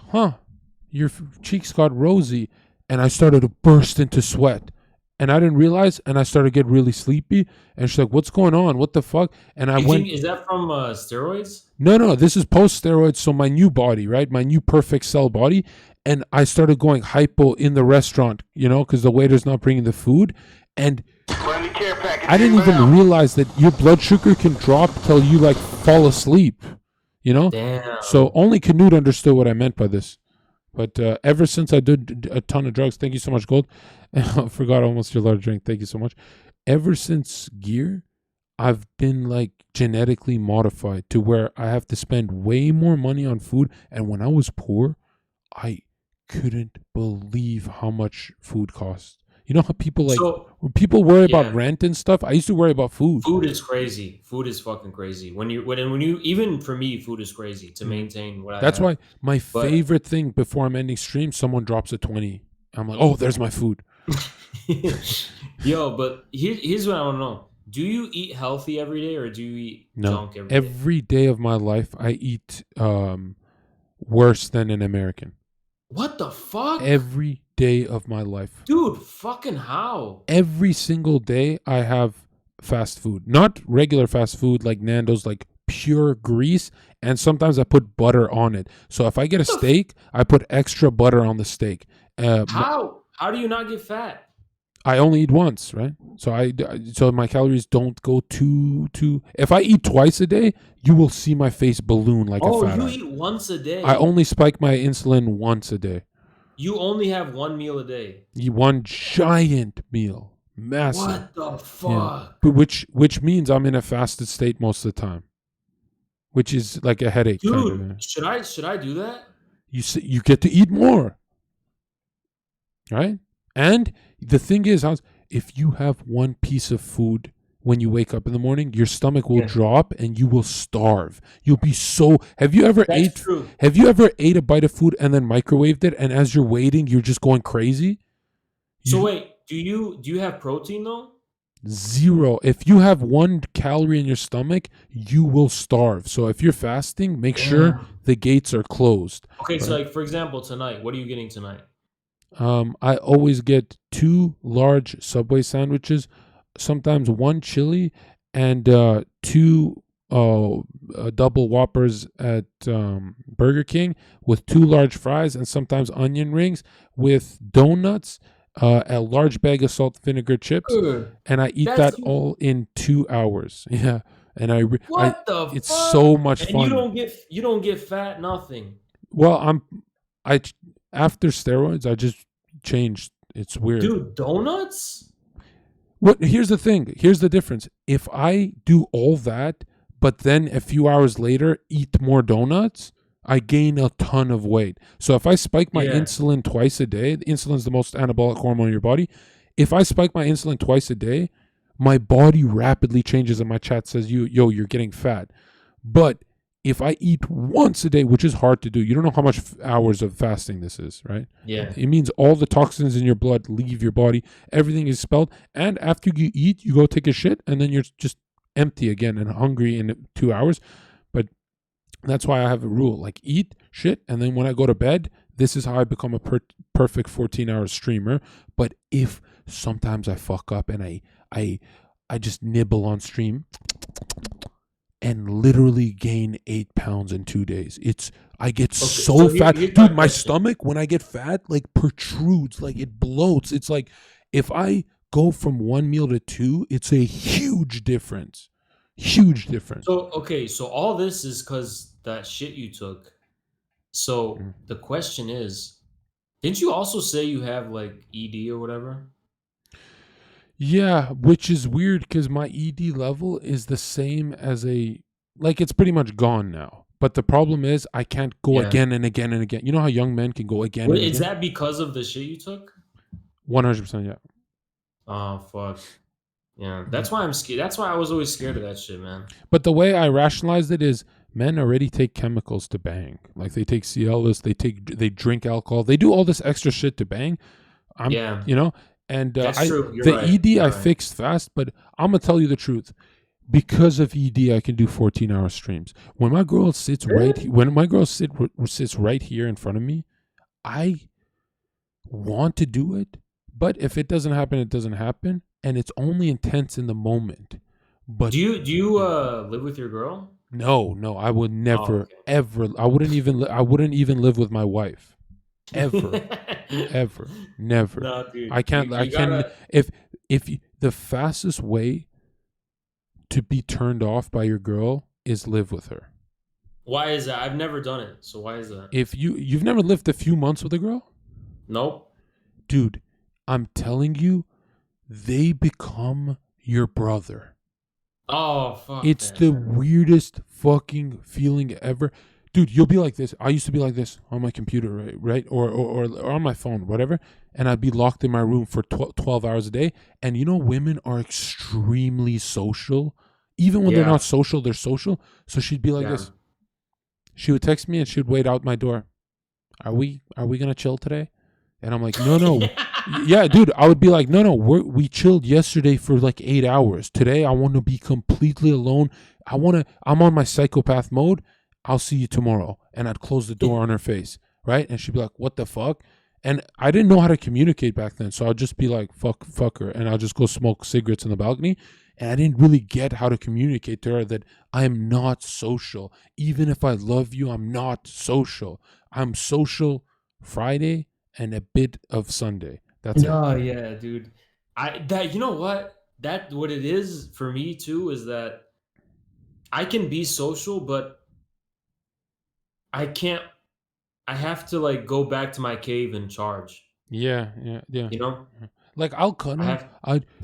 your cheeks got rosy, and I started to burst into sweat. And I didn't realize, and I started to get really sleepy. And she's like, "What's going on? What the fuck?" And I went. Is that from steroids? No. This is post steroids. So my new body, right? My new perfect cell body. And I started going hypo in the restaurant, because the waiter's not bringing the food. And I didn't even realize that your blood sugar can drop till you like fall asleep. Damn. So only Canute understood what I meant by this. But ever since I did a ton of drugs, thank you so much, Gold. I forgot almost your large drink. Thank you so much. Ever since Gear, I've been like genetically modified to where I have to spend way more money on food. And when I was poor, I couldn't believe how much food costs. You know how people when people worry about rent and stuff? I used to worry about food. Food is crazy. Food is fucking crazy. When you even for me, food is crazy to maintain what I have. That's why my favorite thing before I'm ending stream, someone drops a 20. I'm like, oh, there's my food. Yo, but here's what I want to know. Do you eat healthy every day or do you eat junk every day? Every day of my life, I eat worse than an American. What the fuck? Every day of my life. Dude, fucking how? Every single day I have fast food. Not regular fast food like Nando's, like pure grease. And sometimes I put butter on it. So if I get a steak, I put extra butter on the steak. How? How do you not get fat? I only eat once, right? So my calories don't go too. If I eat twice a day, you will see my face balloon like a fat. Oh, you eat once a day. I only spike my insulin once a day. You only have one meal a day. One giant meal, massive. What the fuck? Yeah. Which means I'm in a fasted state most of the time, which is like a headache. Dude, kind of. should I do that? You get to eat more, right? And the thing is, if you have one piece of food when you wake up in the morning, your stomach will drop and you will starve. You'll be so. Have you ever ate a bite of food and then microwaved it, and as you're waiting, you're just going crazy? So wait, do you have protein though? Zero. If you have 1 calorie in your stomach, you will starve. So if you're fasting, make sure the gates are closed. Okay, right? so like for example, tonight, what are you getting tonight? I always get 2 large Subway sandwiches, sometimes 1 chili, and 2 double Whoppers at Burger King with 2 large fries and sometimes onion rings with donuts, a large bag of salt vinegar chips, and I eat That's that all in 2 hours. Yeah, and I what the it's fuck? so much And fun. you don't get fat, nothing. Well, I after steroids, I just changed. It's weird. Dude, donuts? What? Here's the thing. Here's the difference. If I do all that, but then a few hours later eat more donuts, I gain a ton of weight. So if I spike my insulin twice a day, insulin is the most anabolic hormone in your body. If I spike my insulin twice a day, my body rapidly changes, and my chat says, you're getting fat." But if I eat once a day, which is hard to do, you don't know how much hours of fasting this is, right? Yeah. It means all the toxins in your blood leave your body. Everything is expelled. And after you eat, you go take a shit, and then you're just empty again and hungry in 2 hours. But that's why I have a rule, like eat, shit, and then when I go to bed, this is how I become a perfect 14-hour streamer. But if sometimes I fuck up and I just nibble on stream and literally gain 8 pounds in 2 days. I get so fat. Dude, my stomach, when I get fat, like protrudes, like it bloats. It's like if I go from 1 meal to 2, it's a huge difference. Huge difference. So, okay, so all this is because that shit you took. So the question is, didn't you also say you have like ED or whatever? Yeah, which is weird because my ED level is the same as it's pretty much gone now. But the problem is I can't go again and again and again. You know how young men can go again and again? Is that because of the shit you took? 100%, yeah. Oh, fuck. Yeah, that's why I'm scared. That's why I was always scared of that shit, man. But the way I rationalized it is men already take chemicals to bang. Like they take Cialis, they drink alcohol. They do all this extra shit to bang. You know? And that's true. the ED I fixed fast, but I'm gonna tell you the truth. Because of ED, I can do 14-hour streams. When my girl sits sits right here in front of me, I want to do it, but if it doesn't happen, it doesn't happen, and it's only intense in the moment. But do you live with your girl? No, I would never ever. I wouldn't even live with my wife. Ever. Ever. Never. No, dude, I can't if the fastest way to be turned off by your girl is live with her. Why is that? I've never done it. So why is that? If you've never lived a few months with a girl? Nope. Dude, I'm telling you, they become your brother. Oh, fuck. It's the weirdest fucking feeling ever. Dude, you'll be like this. I used to be like this on my computer, right? Or on my phone, whatever. And I'd be locked in my room for 12 hours a day. And you know, women are extremely social. Even when they're not social, they're social. So she'd be like this. She would text me and she'd wait out my door. Are we gonna chill today? And I'm like, no. Yeah, dude, I would be like, no, we chilled yesterday for like 8 hours. Today, I want to be completely alone. I'm on my psychopath mode. I'll see you tomorrow. And I'd close the door on her face, right? And she'd be like, what the fuck? And I didn't know how to communicate back then. So I'd just be like, fuck her. And I'll just go smoke cigarettes in the balcony. And I didn't really get how to communicate to her that I am not social. Even if I love you, I'm not social. I'm social Friday and a bit of Sunday. That's it. Oh yeah, dude. You know what? What it is for me too is that I can be social, but I can't. I have to like go back to my cave and charge. Yeah. You know, like I'll cuddle.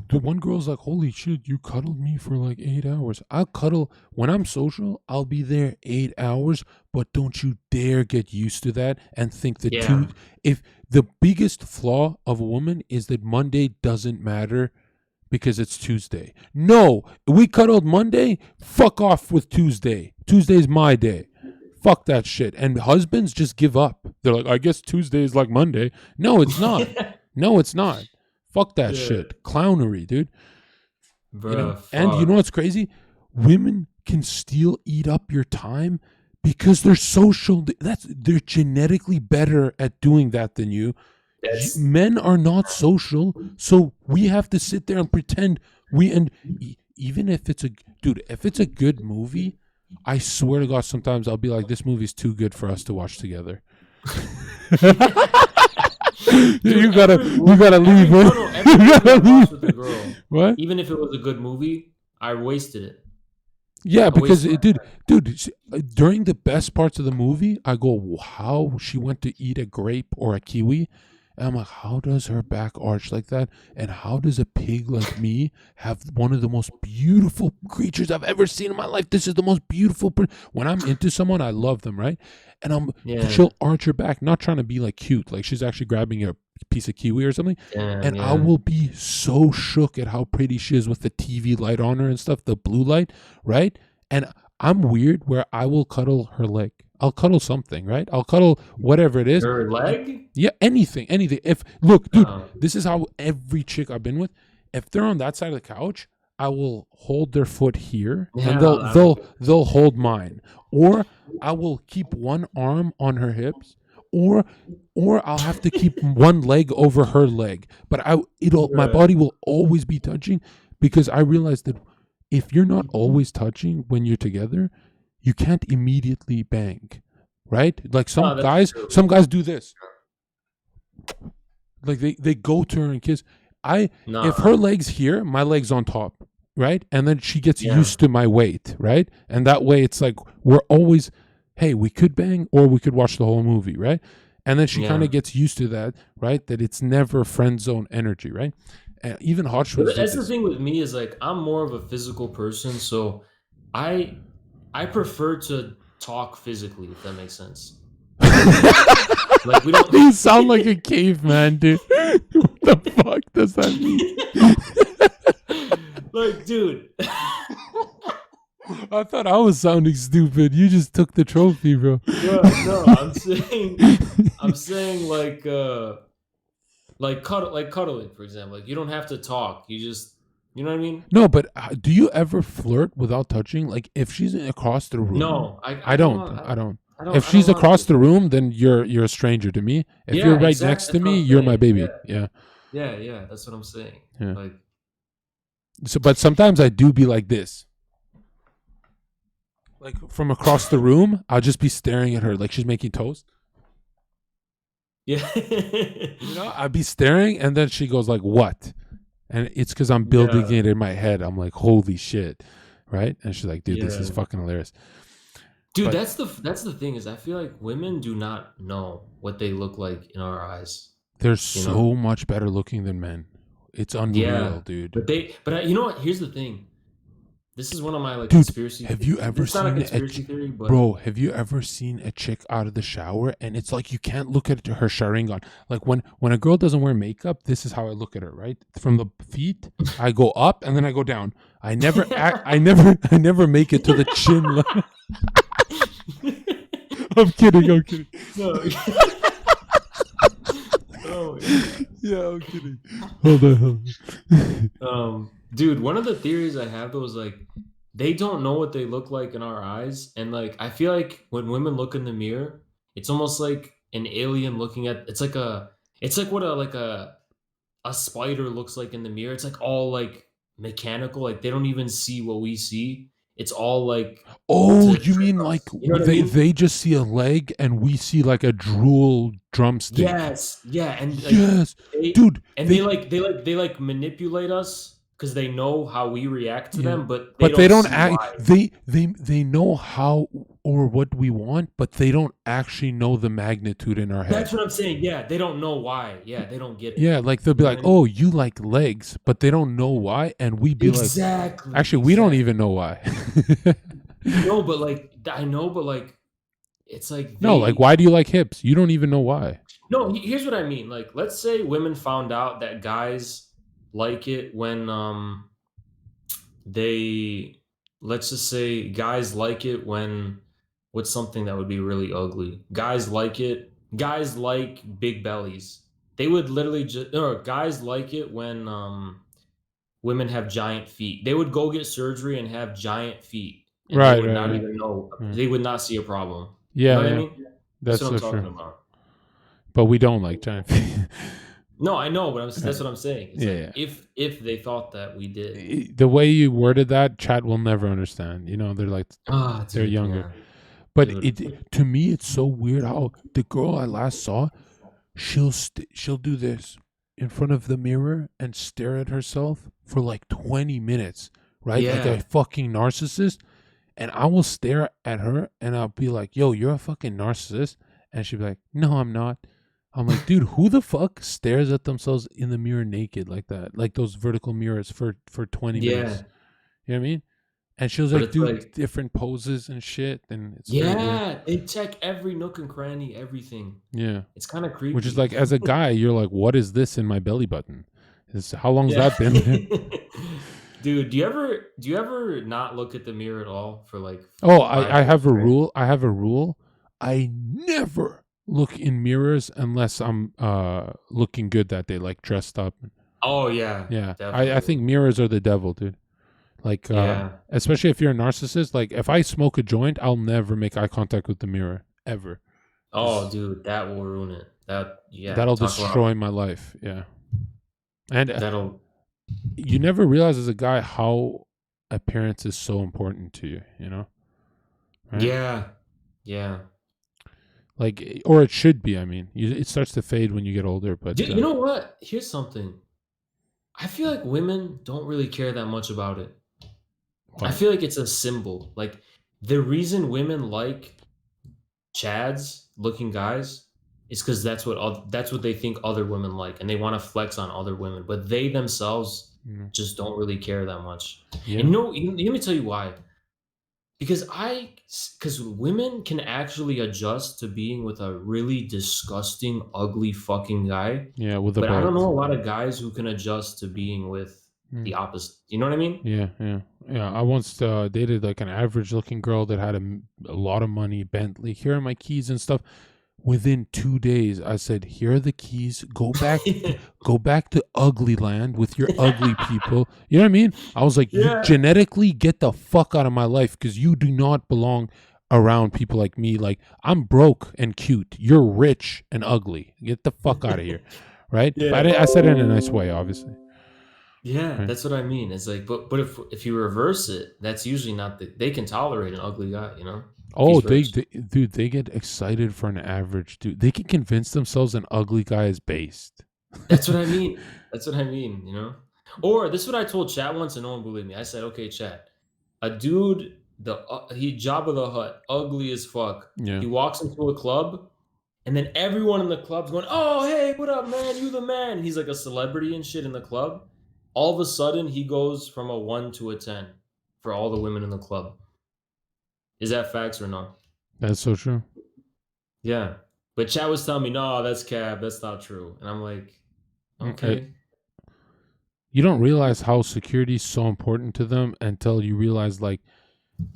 The one girl's like, "Holy shit, you cuddled me for like 8 hours." I'll cuddle when I'm social. I'll be there 8 hours, but don't you dare get used to that and think that if the biggest flaw of a woman is that Monday doesn't matter because it's Tuesday. No, we cuddled Monday. Fuck off with Tuesday. Tuesday's my day. Fuck that shit. And husbands just give up. They're like, I guess Tuesday is like Monday. No, it's not. No, it's not. Fuck that shit. Clownery, dude. Bruh, And you know what's crazy? Women can still eat up your time because they're social. They're genetically better at doing that than you. Men are not social, so we have to sit there and pretend even if it's if it's a good movie, I swear to God, sometimes I'll be like, this movie's too good for us to watch together. Dude, you gotta leave, man. With the girl, what? Even if it was a good movie, I wasted it. Yeah, because during the best parts of the movie, I go, how she went to eat a grape or a kiwi. And I'm like, how does her back arch like that? And how does a pig like me have one of the most beautiful creatures I've ever seen in my life? This is the most beautiful. When I'm into someone, I love them, right? And she'll arch her back, not trying to be like cute. Like she's actually grabbing a piece of kiwi or something. I will be so shook at how pretty she is with the TV light on her and stuff, the blue light, right? And I'm weird where I will cuddle her leg. I'll cuddle something, right? I'll cuddle whatever it is. Her leg? Yeah, anything. Look, dude, this is how every chick I've been with, if they're on that side of the couch, I will hold their foot here, and they'll hold mine, or I will keep one arm on her hips, or I'll have to keep one leg over her leg. But my body will always be touching, because I realize that if you're not always touching when you're together, you can't immediately bang, right? Like some guys do this. Like they go to her and kiss. If her leg's here, my leg's on top, right? And then she gets used to my weight, right? And that way it's like we're always, hey, we could bang or we could watch the whole movie, right? And then she kind of gets used to that, right? That it's never friend zone energy, right? Even Hot Shoes. That's the thing with me is like I'm more of a physical person, so I prefer to talk physically, if that makes sense. Like we don't. You sound like a caveman, dude. What the fuck does that mean? Like, dude. I thought I was sounding stupid. You just took the trophy, bro. No, I'm saying like cuddling, for example. Like you don't have to talk. You just, you know what I mean? No, but do you ever flirt without touching? Like if she's across the room? No, I don't. If she's across the room, then you're a stranger to me. If you're right next to me, you're my baby. Yeah. That's what I'm saying. Yeah. Like, so, but sometimes I do be like this. Like from across the room, I'll just be staring at her like she's making toast. Yeah. I'd be staring, and then she goes like, "What?" And it's because I'm building it in my head. I'm like, "Holy shit!" Right? And she's like, "Dude, this is fucking hilarious." Dude, that's the thing is I feel like women do not know what they look like in our eyes. They're so much better looking than men. It's unreal, dude. But you know what? Here's the thing. This is one of my conspiracy. Have you ever seen a conspiracy theory? But bro, have you ever seen a chick out of the shower and it's like you can't look at her showering on? Like when a girl doesn't wear makeup, this is how I look at her. Right from the feet, I go up and then I go down. I never I never make it to the chin. I'm kidding. No. Oh, yeah, I'm kidding. Hold on. Dude, one of the theories I have though is like they don't know what they look like in our eyes, and like I feel like when women look in the mirror, it's almost like an alien looking at. It's like what a spider looks like in the mirror. It's like all like mechanical. Like they don't even see what we see. It's all like. Oh, you mean like they just see a leg and we see like a drool drumstick? Yes, yeah, and like, yes, dude, and they like manipulate us because they know how we react to them, but they don't act. They know how or what we want, but they don't actually know the magnitude in our head. That's what I'm saying. Yeah, they don't know why. Yeah, they don't get it. Yeah, like they'll be like, "Oh, you like legs," but they don't know why, and we be like, "Actually, we don't even know why." No, but like I know, but like it's like no, like why do you like hips? You don't even know why. No, here's what I mean. Like, let's say women found out that guys like it when let's just say guys like it when what's something that would be really ugly. Guys like big bellies. They would literally guys like it when women have giant feet. They would go get surgery and have giant feet, and they Right, would right, not right. even know. Yeah. They would not see a problem. You Yeah, know what I yeah. mean? That's what I'm so talking true. about. But we don't like giant feet. No, I know, but that's what I'm saying. It's Yeah, like if they thought that we did. The way you worded that, chat will never understand. You know, they're like they're Dude, younger. yeah. But Dude. to me, it's so weird how the girl I last saw, she'll do this in front of the mirror and stare at herself for like 20 minutes, right? Like a Yeah. fucking narcissist. And I will stare at her and I'll be like, yo, you're a fucking narcissist. And she'll be like, no, I'm not. I'm like, dude, who the fuck stares at themselves in the mirror naked like that? Like those vertical mirrors for 20 minutes. You know what I mean? And she'll But like it's do like, different poses and shit. And it's very weird. yeah, they check every nook and cranny, everything. Yeah. It's kind of creepy. Which is like, as a guy, you're like, what is this in my belly button? How long's that been there? Dude, do you ever not look at the mirror at all for like Oh, 5 I have minutes a straight? rule. I have a rule. I never look in mirrors unless I'm looking good that day, like dressed up. Oh yeah. Yeah. I Definitely. think mirrors are the devil, dude. Like Yeah. especially if you're a narcissist, like if I smoke a joint, I'll never make eye contact with the mirror ever. Oh, dude, that will ruin it. That'll destroy my life. Yeah. And That'll you never realize as a guy how appearance is so important to you, you know? Right? Yeah. Like, or it should be. I mean, it starts to fade when you get older. But Dude, you know what? Here's something. I feel like women don't really care that much about it. I feel like it's a symbol. Like the reason women like Chads looking guys is because that's what they think other women like, and they want to flex on other women, but they themselves just don't really care that much. Yeah. And let me tell you why. Because women can actually adjust to being with a really disgusting, ugly fucking guy. Yeah, with but I don't know a lot of guys who can adjust to being with the opposite. You know what I mean? Yeah. I once dated like an average looking girl that had a lot of money, Bentley. Here are my keys and stuff. Within 2 days, I said, "Here are the keys. Go back to ugly land with your ugly people." You know what I mean? I was like, Yeah. "You genetically get the fuck out of my life because you do not belong around people like me. Like, I'm broke and cute. You're rich and ugly. Get the fuck out of here." Right? Yeah. But I said it in a nice way, obviously. Yeah, Right. that's what I mean. It's like, but if you reverse it, that's usually not they can tolerate an ugly guy, you know? Oh, they get excited for an average dude. They can convince themselves an ugly guy is based. That's what I mean. That's what I mean, you know? Or this is what I told Chat once and no one believed me. I said, okay, Chat, a dude, he Jabba the Hutt, ugly as fuck. Yeah. He walks into a club and then everyone in the club's going, oh, hey, what up, man? You the man. He's like a celebrity and shit in the club. All of a sudden, he goes from a 1 to a 10 for all the women in the club. Is that facts or not? That's so true. Yeah. But Chat was telling me, no, that's cap. That's not true. And I'm like, okay. You don't realize how security is so important to them until you realize, like,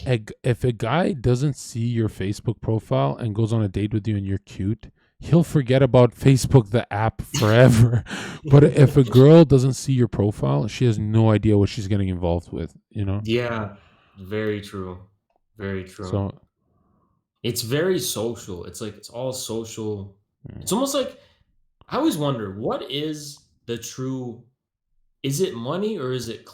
if a guy doesn't see your Facebook profile and goes on a date with you and you're cute, he'll forget about Facebook, the app, forever. But if a girl doesn't see your profile, she has no idea what she's getting involved with, you know? Yeah. Very true. Very true. So it's very social. It's like, it's all social. It's almost like, I always wonder, what is the true, is it money or is it,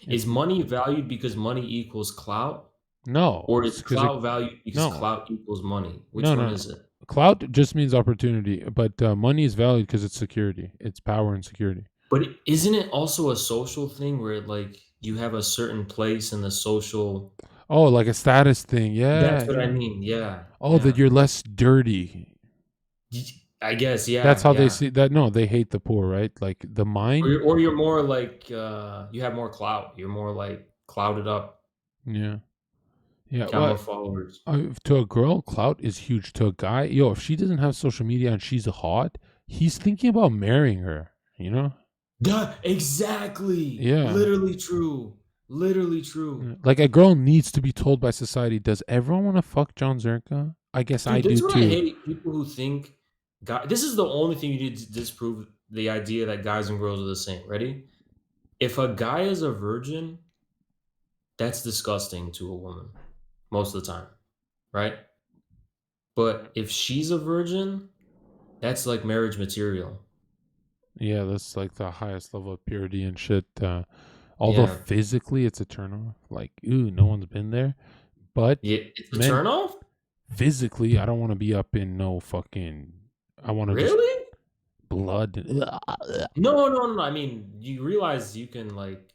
is money valued because money equals clout? no. Or is clout valued because clout equals money? Which one is it? Clout just means opportunity, but money is valued because it's security. It's power and security. But isn't it also a social thing where like you have a certain place in the social? Oh, like a status thing. Yeah. That's what I mean. Yeah. Oh, that you're less dirty. I guess, yeah. That's how they see that. No, they hate the poor, right? Like the mind. Or you're more like, you have more clout. You're more like clouded up. Yeah. Yeah. Got more followers. To a girl, clout is huge. To a guy, if she doesn't have social media and she's hot, he's thinking about marrying her, you know? Duh, exactly. Yeah. Literally true. Literally true. Like a girl needs to be told by society, does everyone want to fuck Jon Zherka? I guess I do That's too. what I hate, people who think this is the only thing you need to disprove the idea that guys and girls are the same. Ready? if a guy is a virgin, that's disgusting to a woman most of the time, right? But if she's a virgin, that's like marriage material. Yeah, that's like the highest level of purity and shit. Although Yeah. physically it's a turn off. Like, ooh, no one's been there. But Yeah, it's a men, turn off? physically, I don't want to be up in no fucking. I want to just Really? blood. No, no, no. I mean, you realize you can like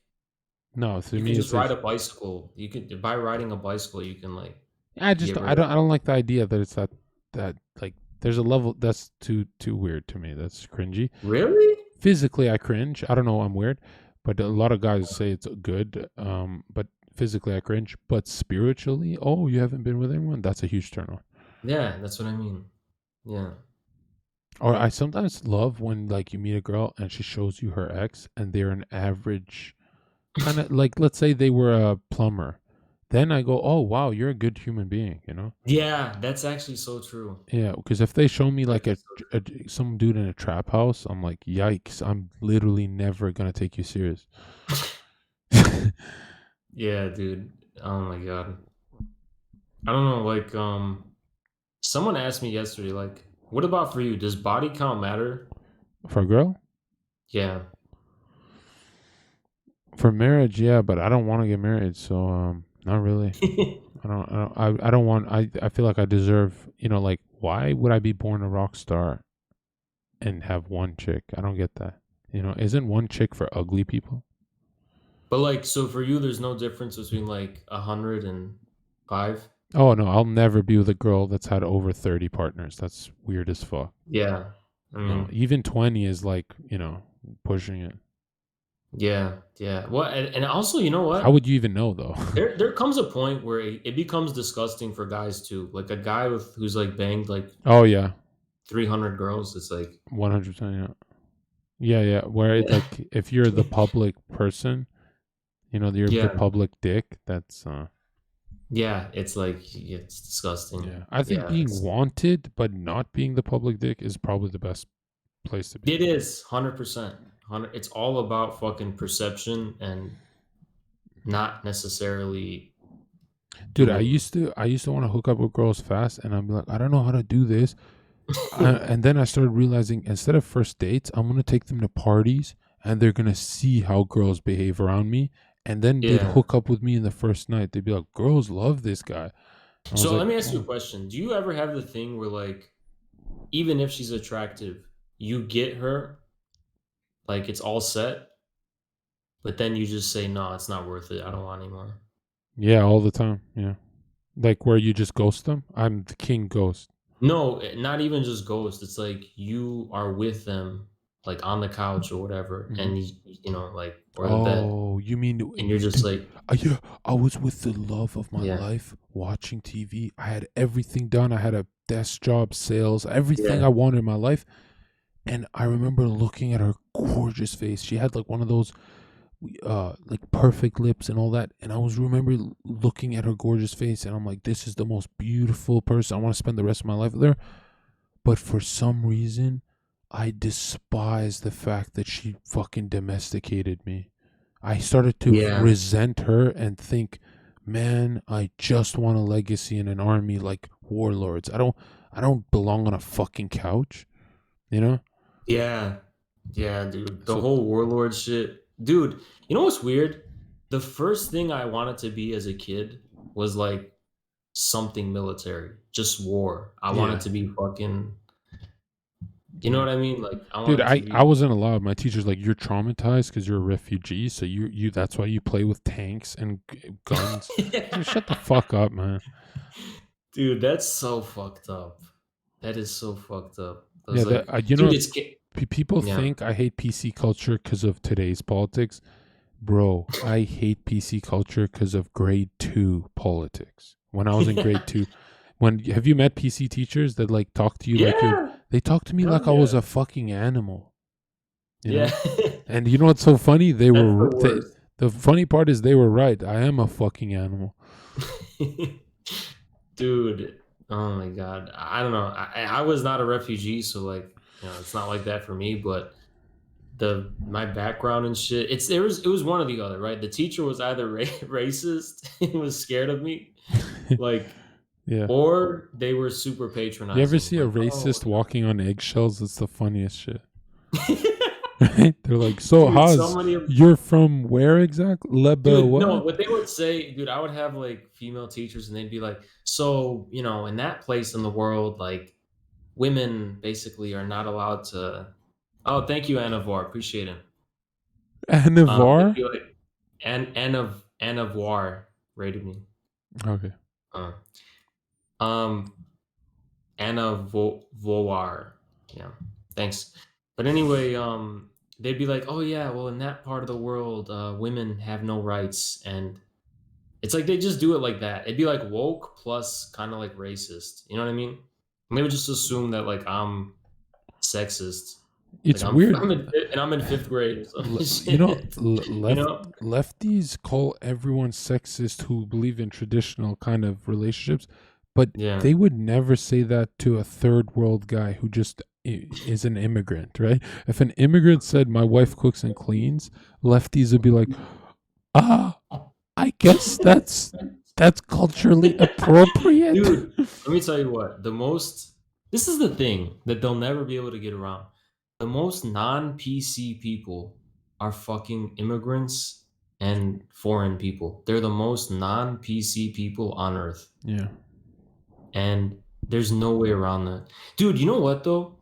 No, to you me can it's just ride just. a bicycle. You could by riding a bicycle, you can like I just get rid I of. don't I don't like the idea that it's that like there's a level that's too weird to me. That's cringy. Really? Physically, I cringe. I don't know. I'm weird, but a lot of guys say it's good. But physically, I cringe. But spiritually, oh, you haven't been with anyone? That's a huge turn on. Yeah, that's what I mean. Yeah. Or I sometimes love when like you meet a girl and she shows you her ex and they're an average kind of like let's say they were a plumber. Then I go, oh wow, you're a good human being, you know? Yeah, that's actually so true. Yeah, because if they show me like Actually so true. some dude in a trap house, I'm like, yikes! I'm literally never gonna take you serious. Yeah, dude. Oh my god. I don't know, like someone asked me yesterday, like, what about for you? Does body count matter? For a girl, Yeah. for marriage, yeah, but I don't want to get married, so not really. I don't want. I feel like I deserve. You know, like why would I be born a rock star and have one chick? I don't get that. You know, isn't one chick for ugly people? But like, so for you, there's no difference between like 105? Oh no, I'll never be with a girl that's had over 30 partners. That's weird as fuck. Yeah. I No, mean, even 20 is like, pushing it. yeah, yeah. Well, and also, you know How what? would you even know though? There comes a point where it becomes disgusting for guys too. Like a guy who's like banged like Oh yeah, 300 girls. It's like, 100%. Yeah, yeah, yeah. Where it, yeah, like if you're the public person, you're the yeah, public dick. That's yeah. It's like it's disgusting. yeah. I think Yeah, being wanted but not being the public dick is probably the best place to be. it is 100%. It's all about fucking perception and not necessarily Dude, doing. I used to want to hook up with girls fast, and I'd be like, I don't know how to do this. And then I started realizing instead of first dates, I'm gonna take them to parties, and they're gonna see how girls behave around me, and then they'd Yeah. hook up with me in the first night. They'd be like, "Girls love this guy." And I was So like, let me ask you a "Oh, question. Do you ever have the thing where like even if she's attractive, you get her, like it's all set, but then you just say, no, it's not worth it. I don't want anymore. yeah, all the time, yeah." Like where you just ghost them. I'm the king ghost. No, not even just ghost. It's like you are with them, like on the couch or whatever, Mhm. and like or the bed, Oh, you mean and you're just like, yeah, I was with the love of my yeah, life watching TV. I had everything done. I had a desk job, sales, everything yeah, I wanted in my life. And I remember looking at her gorgeous face. She had like one of those like perfect lips and all that. And I was remember looking at her gorgeous face and I'm like, this is the most beautiful person. I want to spend the rest of my life with her. But for some reason, I despise the fact that she fucking domesticated me. I started to yeah, resent her and think, man, I just want a legacy in an army like warlords. I don't belong on a fucking couch, you know? yeah, yeah, dude. The So whole warlord shit, dude. You know what's weird? The first thing I wanted to be as a kid was like something military, just war. I wanted yeah. to be fucking, you know Yeah. what I mean? Like I Dude, wanted to I be, wasn't allowed. My teacher's like, you're traumatized because you're a refugee, so you that's why you play with tanks and guns. I was like, shut the fuck up, man. dude. That's so fucked up. That is so fucked up. I Yeah, was like, dude, know, it's people yeah. think I hate PC culture because of today's politics. Bro, I hate PC culture because of grade 2 politics. When I was in grade 2, have you met PC teachers that like talk to you like Yeah. they talk to me Hell like I was yeah. a fucking animal, you Yeah. know? And you know what's so funny? That's the worst. The funny part is they were right. I am a fucking animal. Dude, oh my god. I don't know. I was not a refugee, so like, it's not like that for me, but my background and shit. It was one or the other, right? The teacher was either racist and was scared of me, like, Yeah. or they were super patronizing. You ever see a like, racist oh. walking on eggshells? It's the funniest shit. Right? They're like, so Dude, Haz, you're from where exactly? Dude, what? no, what they would say, dude, I would have like female teachers and they'd be like, so, in that place in the world, like women basically are not allowed to. Oh, thank you, Anna Var. Appreciate it. Anavar? They'd be like, Anna Var rated me. Okay. Anna Voar. Yeah. Thanks. But anyway, they'd be like, "Oh yeah, well in that part of the world, women have no rights," and it's like they just do it like that. It'd be like woke plus kind of like racist. You know what I mean? And they would just assume that like I'm sexist. It's like, weird. I'm in fifth grade. So lefties call everyone sexist who believe in traditional kind of relationships, but they would never say that to a third world guy who just is an immigrant, right? If an immigrant said, my wife cooks and cleans, lefties would be like, I guess that's culturally appropriate. Dude, let me tell you what. This is the thing that they'll never be able to get around. The most non-PC people are fucking immigrants and foreign people. They're the most non-PC people on Earth. Yeah. And there's no way around that. Dude, you know what though?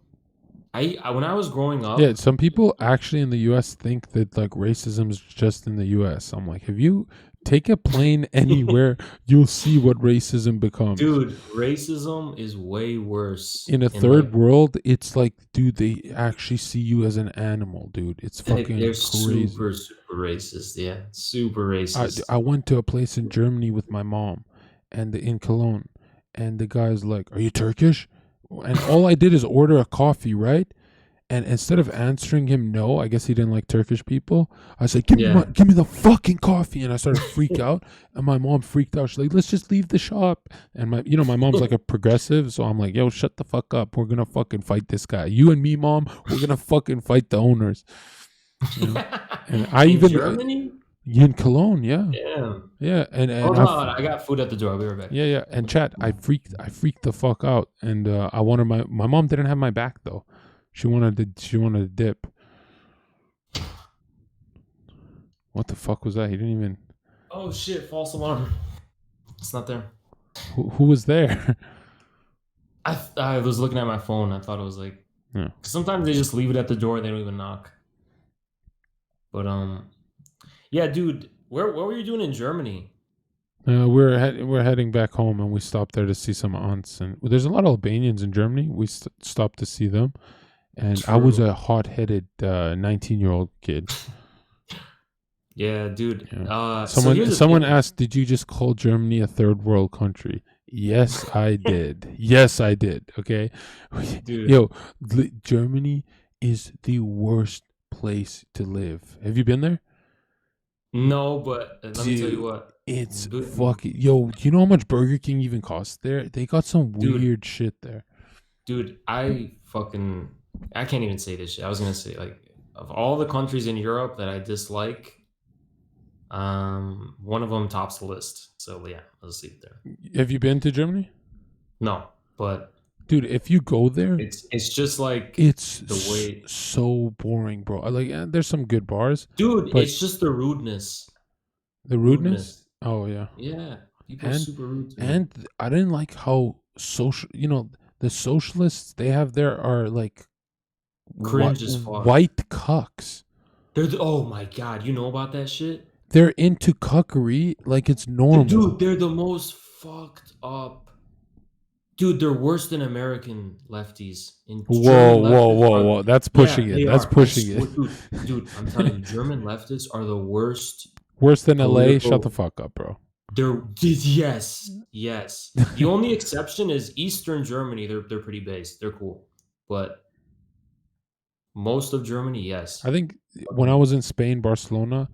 I when I was growing up... Yeah, some people actually in the U.S. think that like racism is just in the U.S. I'm like, if you take a plane anywhere, you'll see what racism becomes. Dude, racism is way worse. In a third world, it's like, dude, they actually see you as an animal, dude. It's fucking they're crazy. Super racist. Yeah, super racist. I went to a place in Germany with my mom, and in Cologne, and the guy's like, "Are you Turkish?" And all I did is order a coffee, right? And instead of answering him no, I guess he didn't like Turkish people. I said, give me the fucking coffee. And I started to freak out. And my mom freaked out. She's like, let's just leave the shop. And my mom's like a progressive. So I'm like, yo, shut the fuck up. We're going to fucking fight this guy. You and me, mom, we're going to fucking fight the owners. You know? And I in Germany? In Cologne, yeah. Damn. Yeah. And hold on, I got food at the door. I'll be right back. Yeah. And chat, I freaked the fuck out. And I wanted my mom didn't have my back though. She wanted to dip. What the fuck was that? He didn't even... Oh shit, false alarm. It's not there. Who was there? I was looking at my phone. I thought it was like... Yeah. Sometimes they just leave it at the door. They don't even knock. But yeah, dude, where were you doing in Germany? We're heading back home, and we stopped there to see some aunts. And there's a lot of Albanians in Germany. We stopped to see them. And true. I was a hot-headed 19-year-old kid. Yeah, dude. Yeah. Someone asked, did you just call Germany a third world country? Yes, I did. Yes, I did. Okay? Dude. Yo, Germany is the worst place to live. Have you been there? No, but let me tell you what. It's fucking... Yo, you know how much Burger King even costs there? They got some weird shit there. Dude, I can't even say this shit. I was going to say, like, of all the countries in Europe that I dislike, one of them tops the list. So, yeah, I'll just leave it there. Have you been to Germany? No, but... Dude, if you go there... It's just like... It's the way... so boring, bro. Like, there's some good bars. Dude, it's just the rudeness. The rudeness? Oh, yeah. Yeah. People are super rude to me. And I didn't like how social... the socialists they have there are like... cringe as fuck. White cucks. Oh my god, you know about that shit? They're into cuckery like it's normal. Dude, they're the most fucked up. Dude, they're worse than American lefties. Whoa. That's pushing it. That's pushing it. Dude, I'm telling you, German leftists are the worst. Worse than LA? Shut the fuck up, bro. Yes. The only exception is Eastern Germany. They're pretty based. They're cool. But most of Germany, yes. I think when I was in Spain, Barcelona,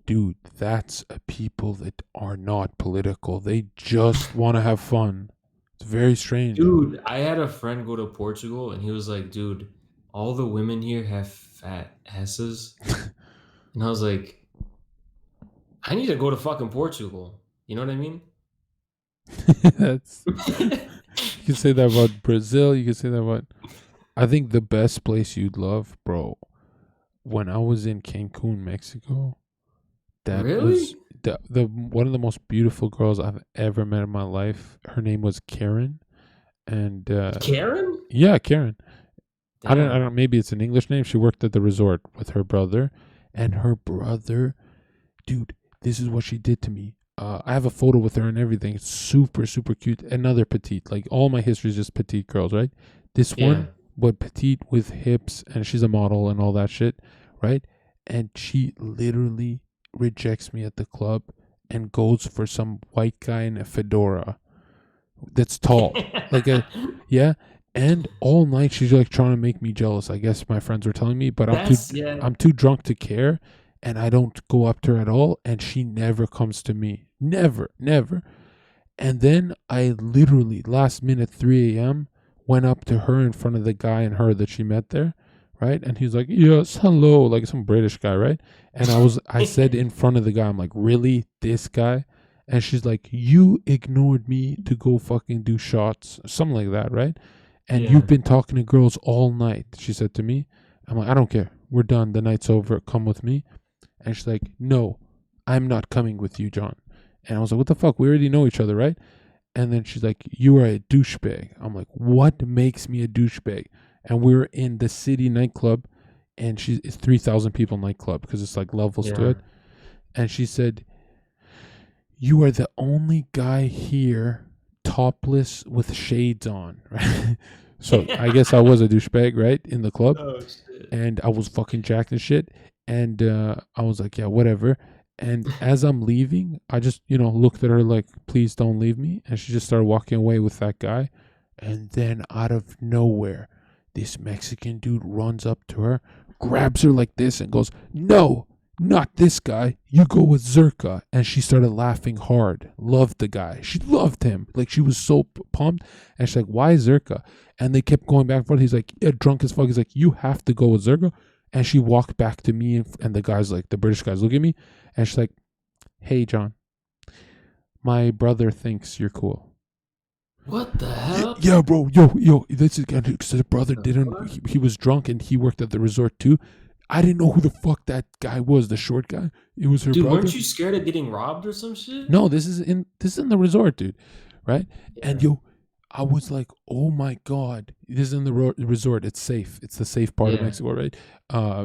dude, that's a people that are not political. They just want to have fun. It's very strange. Dude, I had a friend go to Portugal, and he was like, dude, all the women here have fat asses. And I was like, I need to go to fucking Portugal. You know what I mean? That's you can say that about Brazil. You can say that about. I think the best place you'd love, bro. When I was in Cancun, Mexico, that Really? was the one of the most beautiful girls I've ever met in my life. Her name was Karen, and Karen? yeah, Karen. I Damn. don't. Maybe it's an English name. She worked at the resort with her brother, and her brother, dude. This is what she did to me. I have a photo with her and everything. It's super, super cute. Another petite. Like all my history is just petite girls, right? This one, but petite with hips, and she's a model and all that shit, right? And she literally rejects me at the club and goes for some white guy in a fedora that's tall. Like a, yeah. And all night she's like trying to make me jealous. I guess my friends were telling me, but I'm too drunk to care, and I don't go up to her at all. And she never comes to me, never, never. And then I literally last minute 3 a.m. went up to her in front of the guy and her that she met there, right? And he's like, "Yes, hello," like some British guy, right? And I said in front of the guy, I'm like, "Really, this guy?" And she's like, "You ignored me to go fucking do shots," something like that, right? And you've been talking to girls all night, she said to me. I'm like, "I don't care. We're done. The night's over. Come with me." And she's like, "No, I'm not coming with you, John." And I was like, "What the fuck? We already know each other, right?" And then she's like, "You are a douchebag." I'm like, "What makes me a douchebag?" And we were in the city nightclub, and it's 3,000 people nightclub because it's like levels to it. And she said, "You are the only guy here topless with shades on," right? So I guess I was a douchebag, right, in the club. Oh, shit. And I was fucking jacked and shit. And I was like, "Yeah, whatever." And as I'm leaving, I just, looked at her like, "Please don't leave me." And she just started walking away with that guy. And then out of nowhere, this Mexican dude runs up to her, grabs her like this and goes, "No, not this guy. You go with Zherka." And she started laughing hard. Loved the guy. She loved him. Like she was so pumped. And she's like, "Why Zherka?" And they kept going back and forth. He's like, drunk as fuck. He's like, "You have to go with Zherka." And she walked back to me, and the guy's like, the British guy's looking at me, and she's like, "Hey, John, my brother thinks you're cool." What the hell? Yeah, bro, yo, this is because his brother didn't. He was drunk, and he worked at the resort too. I didn't know who the fuck that guy was, the short guy. It was her Dude, brother. weren't you scared of getting robbed or some shit? No, this is in the resort, dude. Right? Yeah. And I was like, "Oh my god, this is in the resort. It's safe. It's the safe part of Mexico, right?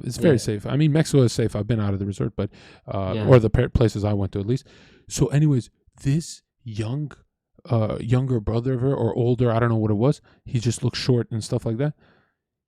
It's very safe. I mean, Mexico is safe. I've been out of the resort, but or the places I went to at least. So, anyways, this younger brother of her or older, I don't know what it was. He just looked short and stuff like that.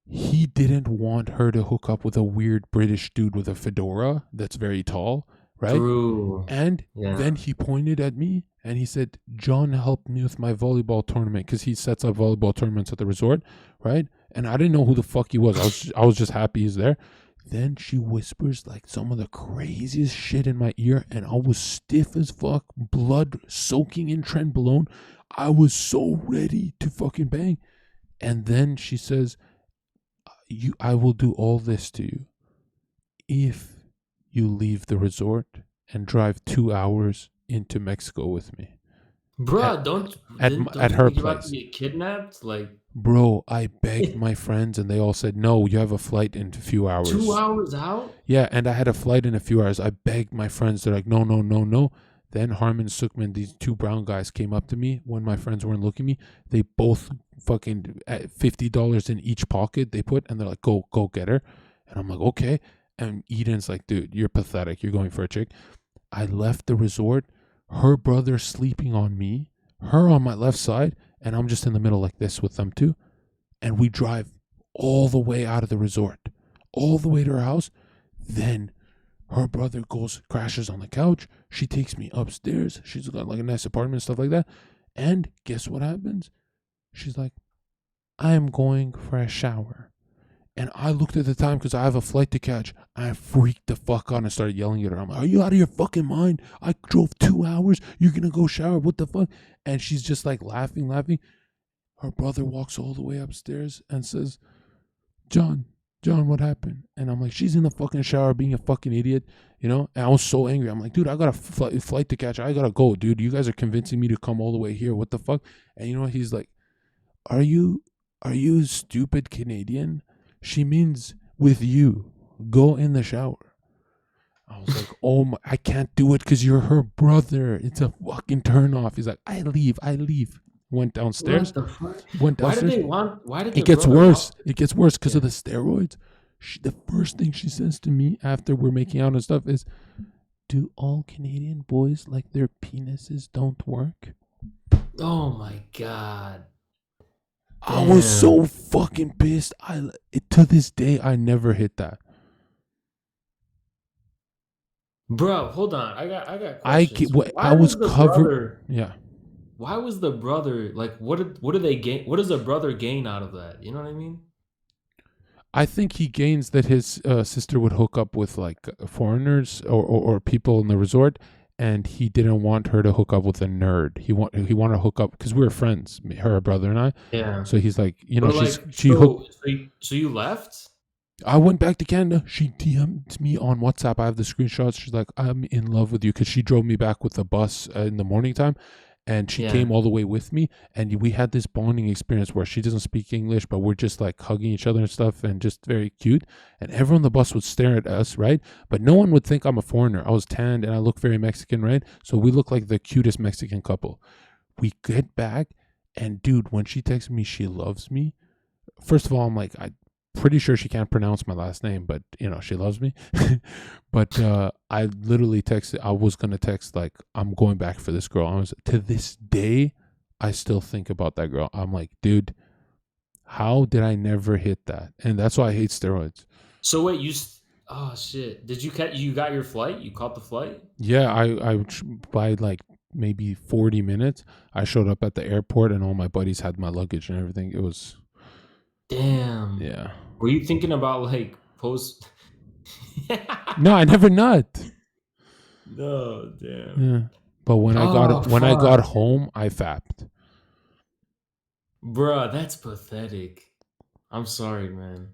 He didn't want her to hook up with a weird British dude with a fedora that's very tall, right? True. And then he pointed at me and he said, "John helped me with my volleyball tournament," because he sets up volleyball tournaments at the resort, right? And I didn't know who the fuck he was. I was just happy he's there. Then she whispers like some of the craziest shit in my ear, and I was stiff as fuck, blood soaking in trenbolone. I was so ready to fucking bang. And then she says, I will do all this to you if you leave the resort and drive 2 hours into Mexico with me." Bruh, At her you about place. to get kidnapped? Like, bro, I begged my friends and they all said, "No, you have a flight in a few hours." 2 hours out? Yeah, and I had a flight in a few hours. I begged my friends. They're like, "No, no, no, no." Then Harmon Sukman, these two brown guys, came up to me when my friends weren't looking at me. They both fucking $50 in each pocket they put, and they're like, go get her. And I'm like, "Okay." And Eden's like, "Dude, you're pathetic. You're going for a chick." I left the resort, her brother sleeping on me, her on my left side, and I'm just in the middle like this with them too. And we drive all the way out of the resort, all the way to her house. Then her brother crashes on the couch. She takes me upstairs. She's got like a nice apartment, stuff like that. And guess what happens? She's like, "I am going for a shower." And I looked at the time because I have a flight to catch. I freaked the fuck out and started yelling at her. I'm like, "Are you out of your fucking mind? I drove 2 hours. You're going to go shower? What the fuck?" And she's just like laughing. Her brother walks all the way upstairs and says, "John, John, what happened? And I'm like, she's in the fucking shower being a fucking idiot, you know? And I was so angry. I'm like, dude, I got a flight to catch. I gotta go, dude. You guys are convincing me to come all the way here. What the fuck? And you know what? He's like, are you stupid Canadian? She means with you. Go in the shower. I was like, oh my, I can't do it because you're her brother. It's a fucking turn off. He's like, I leave. Went downstairs. What the fuck? Went downstairs. Why did it gets worse. It gets worse because of the steroids. The first thing she says to me after we're making out and stuff is, do all Canadian boys like their penises don't work? Oh my God. I was so fucking pissed. To this day, I never hit that. Bro, hold on. I got questions. I was covered. Yeah. Why was the brother like? What do they gain? What does the brother gain out of that? You know what I mean? I think he gains that his sister would hook up with like foreigners or people in the resort, and he didn't want her to hook up with a nerd. He wanted to hook up because we were friends, her brother and I. Yeah. So he's like, you know, So you left? I went back to Canada. She DM'd me on WhatsApp. I have the screenshots. She's like, I'm in love with you, because she drove me back with the bus in the morning time. And she came all the way with me, and we had this bonding experience where she doesn't speak English, but we're just like hugging each other and stuff, and just very cute. And everyone on the bus would stare at us, right? But no one would think I'm a foreigner. I was tanned and I look very Mexican, right? So we look like the cutest Mexican couple. We get back, and dude, when she texts me she loves me, first of all, I'm like, I'm pretty sure she can't pronounce my last name, but you know, she loves me. But I literally texted, I was going to text like, I'm going back for this girl. To this day, I still think about that girl. I'm like, dude, how did I never hit that? And that's why I hate steroids. So wait, oh shit. Did you got your flight? You caught the flight? Yeah, I by like maybe 40 minutes, I showed up at the airport and all my buddies had my luggage and everything. It was... Damn. Yeah. Were you thinking about like post? No, I never nut. No, damn. Yeah. But when I got home, I fapped. Bruh, that's pathetic. I'm sorry, man.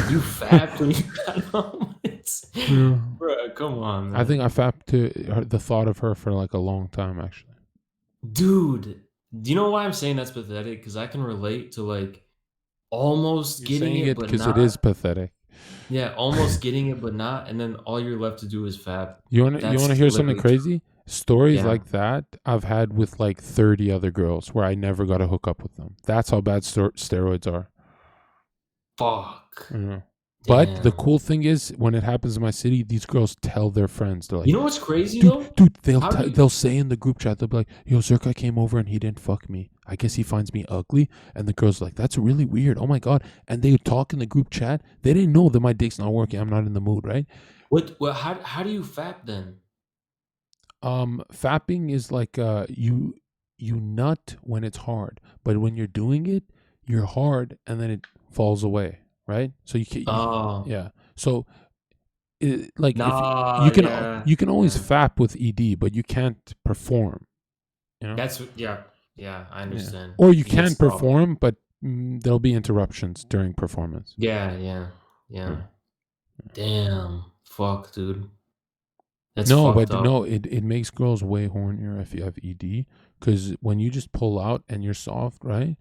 You fapped when you got home. Bruh, come on, man. I think I fapped to the thought of her for like a long time, actually. Dude, do you know why I'm saying that's pathetic? Because I can relate to like almost getting it, but not. Because it is pathetic. Yeah, almost getting it, but not, and then all you're left to do is fap. You want to hear something crazy? Stories like that I've had with like 30 other girls where I never got to hook up with them. That's how bad steroids are. Fuck. Yeah. But the cool thing is, when it happens in my city, these girls tell their friends. They're like, you know what's crazy though? Dude, they'll say in the group chat, they'll be like, yo, Zherka came over and he didn't fuck me. I guess he finds me ugly. And the girl's like, that's really weird. Oh my God. And they talk in the group chat. They didn't know that my dick's not working. I'm not in the mood, right? How do you fap then? Fapping is like you nut when it's hard, but when you're doing it, you're hard and then it falls away. Right, so you can, yeah. So, you can always fap with ED, but you can't perform. You know, that's I understand. Yeah. Or you can perform, but there'll be interruptions during performance. Yeah. Damn, fuck, dude. That's it makes girls way hornier if you have ED, because when you just pull out and you're soft, right?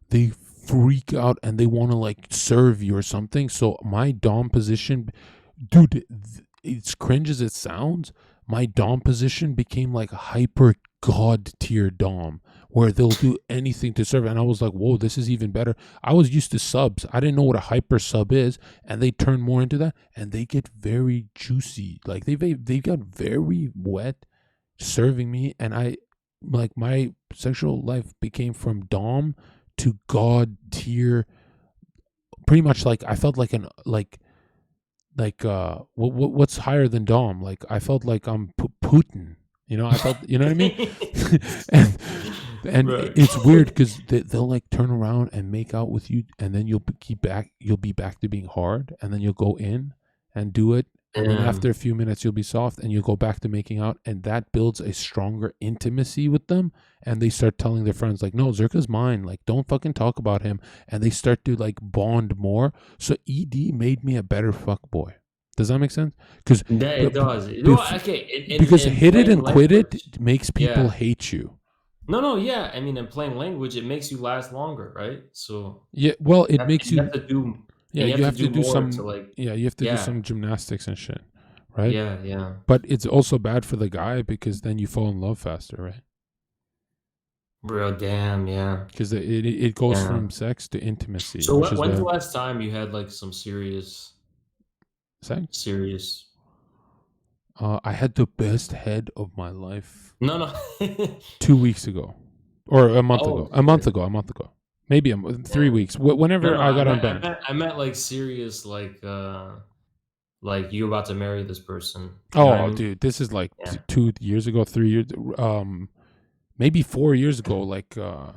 They freak out and they want to like serve you or something. So my dom position, dude, it's cringe as it sounds, my dom position became like a hyper god tier dom where they'll do anything to serve. And I was like, whoa, this is even better. I was used to subs. I didn't know what a hyper sub is, and they turn more into that and they get very juicy. Like they got very wet serving me, and I like my sexual life became from dom to god tier, pretty much. Like I felt like what's higher than dom? Like I felt like I'm Putin, you know. I felt, you know what I mean? and right. It's weird because they'll like turn around and make out with you, and then you'll be back to being hard, and then you'll go in and do it, And then after a few minutes, you'll be soft and you'll go back to making out. And that builds a stronger intimacy with them. And they start telling their friends, like, no, Zherka's mine. Like, don't fucking talk about him. And they start to, like, bond more. So ED made me a better fuck boy. Does that make sense? Because it does. Because hit it and quit it makes people hate you. No, yeah. I mean, in plain language, it makes you last longer, right? So yeah, well, it makes you have to do. Yeah, you have to do some. You have to do Yeah. some gymnastics and shit, right? Yeah. But it's also bad for the guy because then you fall in love faster, right? Bro, damn, yeah. Because it goes from sex to intimacy. So when's the last time you had like some serious sex? Serious. I had the best head of my life. No. 2 weeks ago, or a month ago. A month ago. Maybe 3 weeks. Whenever I got on bed. I meant like serious, like you're about to marry this person. Oh, I mean? Dude, this is like 2 years ago, 3 years, maybe 4 years ago, like a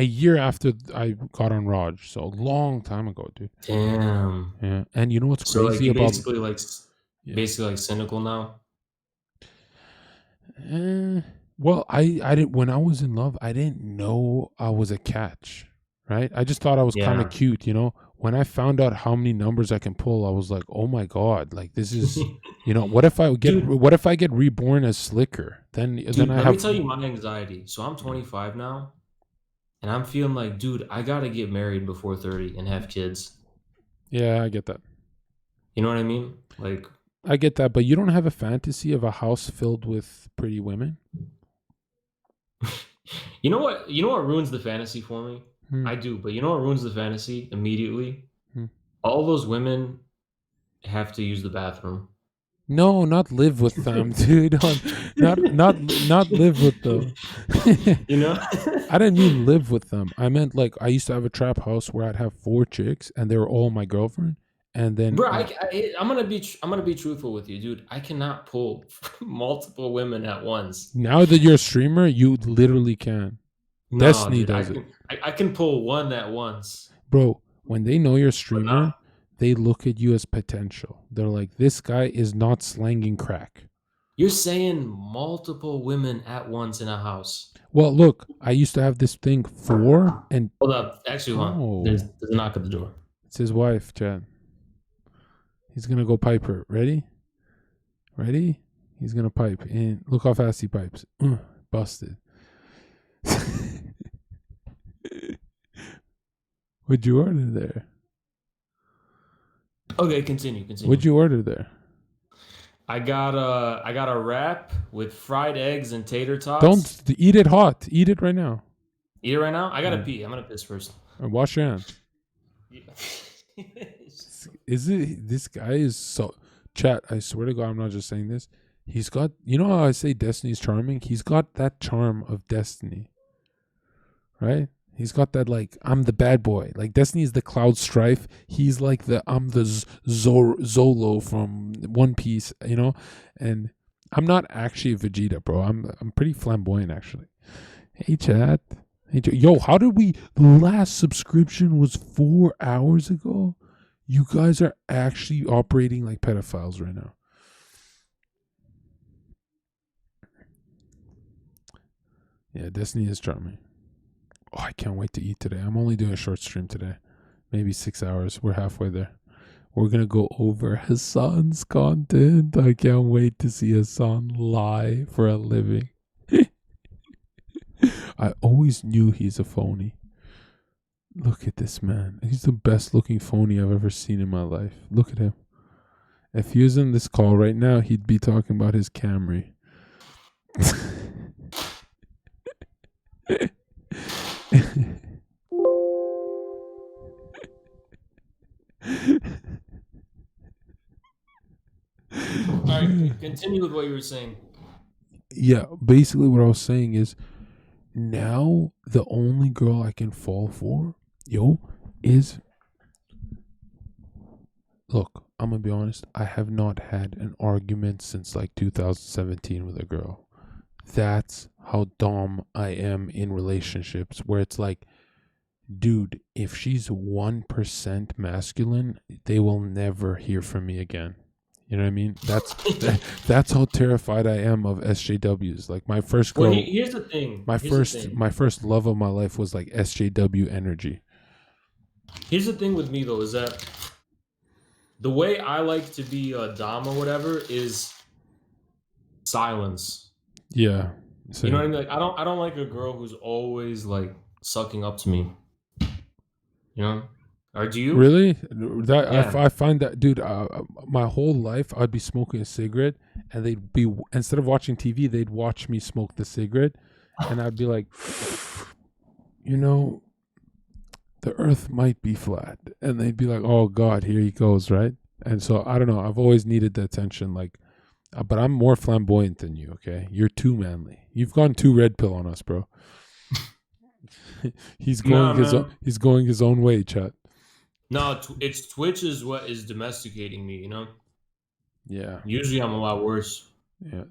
year after I got on Raj. So a long time ago, dude. Damn. Yeah, and you know what's crazy about basically like cynical now. Well, I didn't, when I was in love, I didn't know I was a catch. Right? I just thought I was kind of cute, you know? When I found out how many numbers I can pull, I was like, "Oh my god, like this is, you know, what if I get reborn as Slicker?" Then let me tell you my anxiety. So I'm 25 now, and I'm feeling like, dude, I got to get married before 30 and have kids. Yeah, I get that. You know what I mean? Like, I get that, but you don't have a fantasy of a house filled with pretty women? You know what ruins the fantasy for me? I do, but you know what ruins the fantasy immediately? All those women have to use the bathroom. No, not live with them, dude. Not live with them. You know? I didn't mean live with them. I meant like I used to have a trap house where I'd have 4 chicks and they were all my girlfriend. And then, bro, I'm gonna be truthful with you, dude. I cannot pull multiple women at once. Now that you're a streamer, you literally can. No, Destiny dude, does it. I can pull one at once, bro. When they know you're a streamer, they look at you as potential. They're like, this guy is not slanging crack. You're saying multiple women at once in a house. Well, look, I used to have this thing 4 and hold up. Actually, hold on. There's a knock at the door. It's his wife, Chad. He's gonna go pipe her. Ready? He's gonna pipe. And look how fast he pipes. Busted. What'd you order there? Okay, continue. What'd you order there? I got a wrap with fried eggs and tater tots. Don't eat it hot. Eat it right now. Eat it right now? I gotta pee. I'm gonna piss first. Wash your hands. This guy is so... Chat, I swear to God, I'm not just saying this. He's got... You know how I say Destiny's charming? He's got that charm of Destiny. Right? He's got that, like, I'm the bad boy. Like, Destiny is the Cloud Strife. He's like I'm the Zolo from One Piece, you know? And I'm not actually a Vegeta, bro. I'm pretty flamboyant, actually. Hey, chat. Yo, how did we... The last subscription was 4 hours ago? You guys are actually operating like pedophiles right now. Yeah, Destiny is charming. Oh, I can't wait to eat today. I'm only doing a short stream today. Maybe 6 hours. We're halfway there. We're going to go over Hasan's content. I can't wait to see Hasan lie for a living. I always knew he's a phony. Look at this man. He's the best looking phony I've ever seen in my life. Look at him. If he was in this call right now, he'd be talking about his Camry. Alright, continue with what you were saying. Yeah, basically what I was saying is now the only girl I can fall for, is... Look, I'm gonna be honest, I have not had an argument since like 2017 with a girl. That's how dumb I am in relationships, where it's like, dude, if she's 1% masculine, they will never hear from me again. You know what I mean? That's how terrified I am of SJWs. Like my first girl, Well, here's the thing. my first love of my life was like SJW energy. Here's the thing with me though, is that the way I like to be a dom or whatever is silence. Yeah. You know what I mean? Like I don't like a girl who's always like sucking up to me. You know? Or do you? Really? Yeah. I find that, dude. My whole life, I'd be smoking a cigarette, and they'd be, instead of watching TV, they'd watch me smoke the cigarette, and I'd be like, you know, the Earth might be flat, and they'd be like, oh God, here he goes, right? And so I don't know. I've always needed the attention, like, but I'm more flamboyant than you. Okay, you're too manly. You've gone too red pill on us, bro. He's going his own way, chat. No, it's Twitch is what is domesticating me, you know? Yeah. Usually I'm a lot worse. Yeah.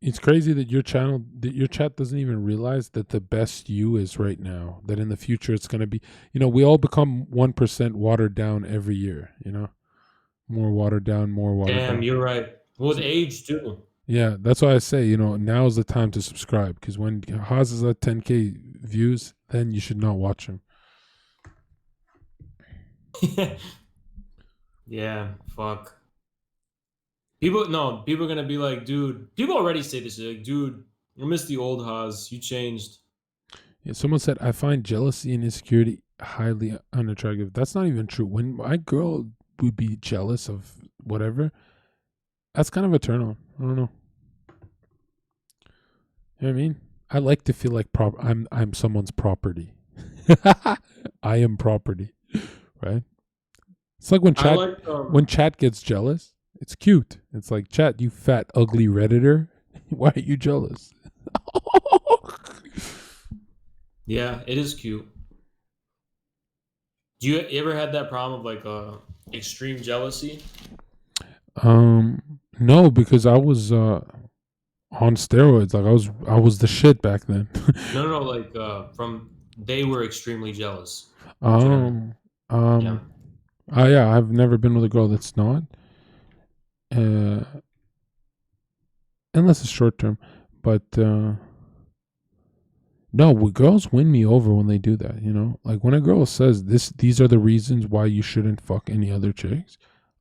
It's crazy that your chat doesn't even realize that the best you is right now. That in the future it's going to be, you know, we all become 1% watered down every year, you know? More watered down, more watered down. Damn, you're right. With age too. Yeah, that's why I say, you know, now's the time to subscribe, because when Haas is at 10K views, then you should not watch him. Yeah, fuck. People are gonna be like, dude. People already say this, like, dude, I miss the old Haas. You changed. Yeah, someone said, I find jealousy and insecurity highly unattractive. That's not even true. When my girl would be jealous of whatever, that's kind of a turn on. I don't know. You know what I mean? I like to feel like I'm someone's property. I am property, right? It's like when chat gets jealous. It's cute. It's like, chat, you fat ugly Redditor. Why are you jealous? Yeah, it is cute. Do you ever had that problem of like extreme jealousy? No, because I was on steroids. Like I was the shit back then. No, like they were extremely jealous. Yeah. I've never been with a girl that's not. Unless it's short term, but no, girls win me over when they do that. You know, like when a girl says these are the reasons why you shouldn't fuck any other chicks,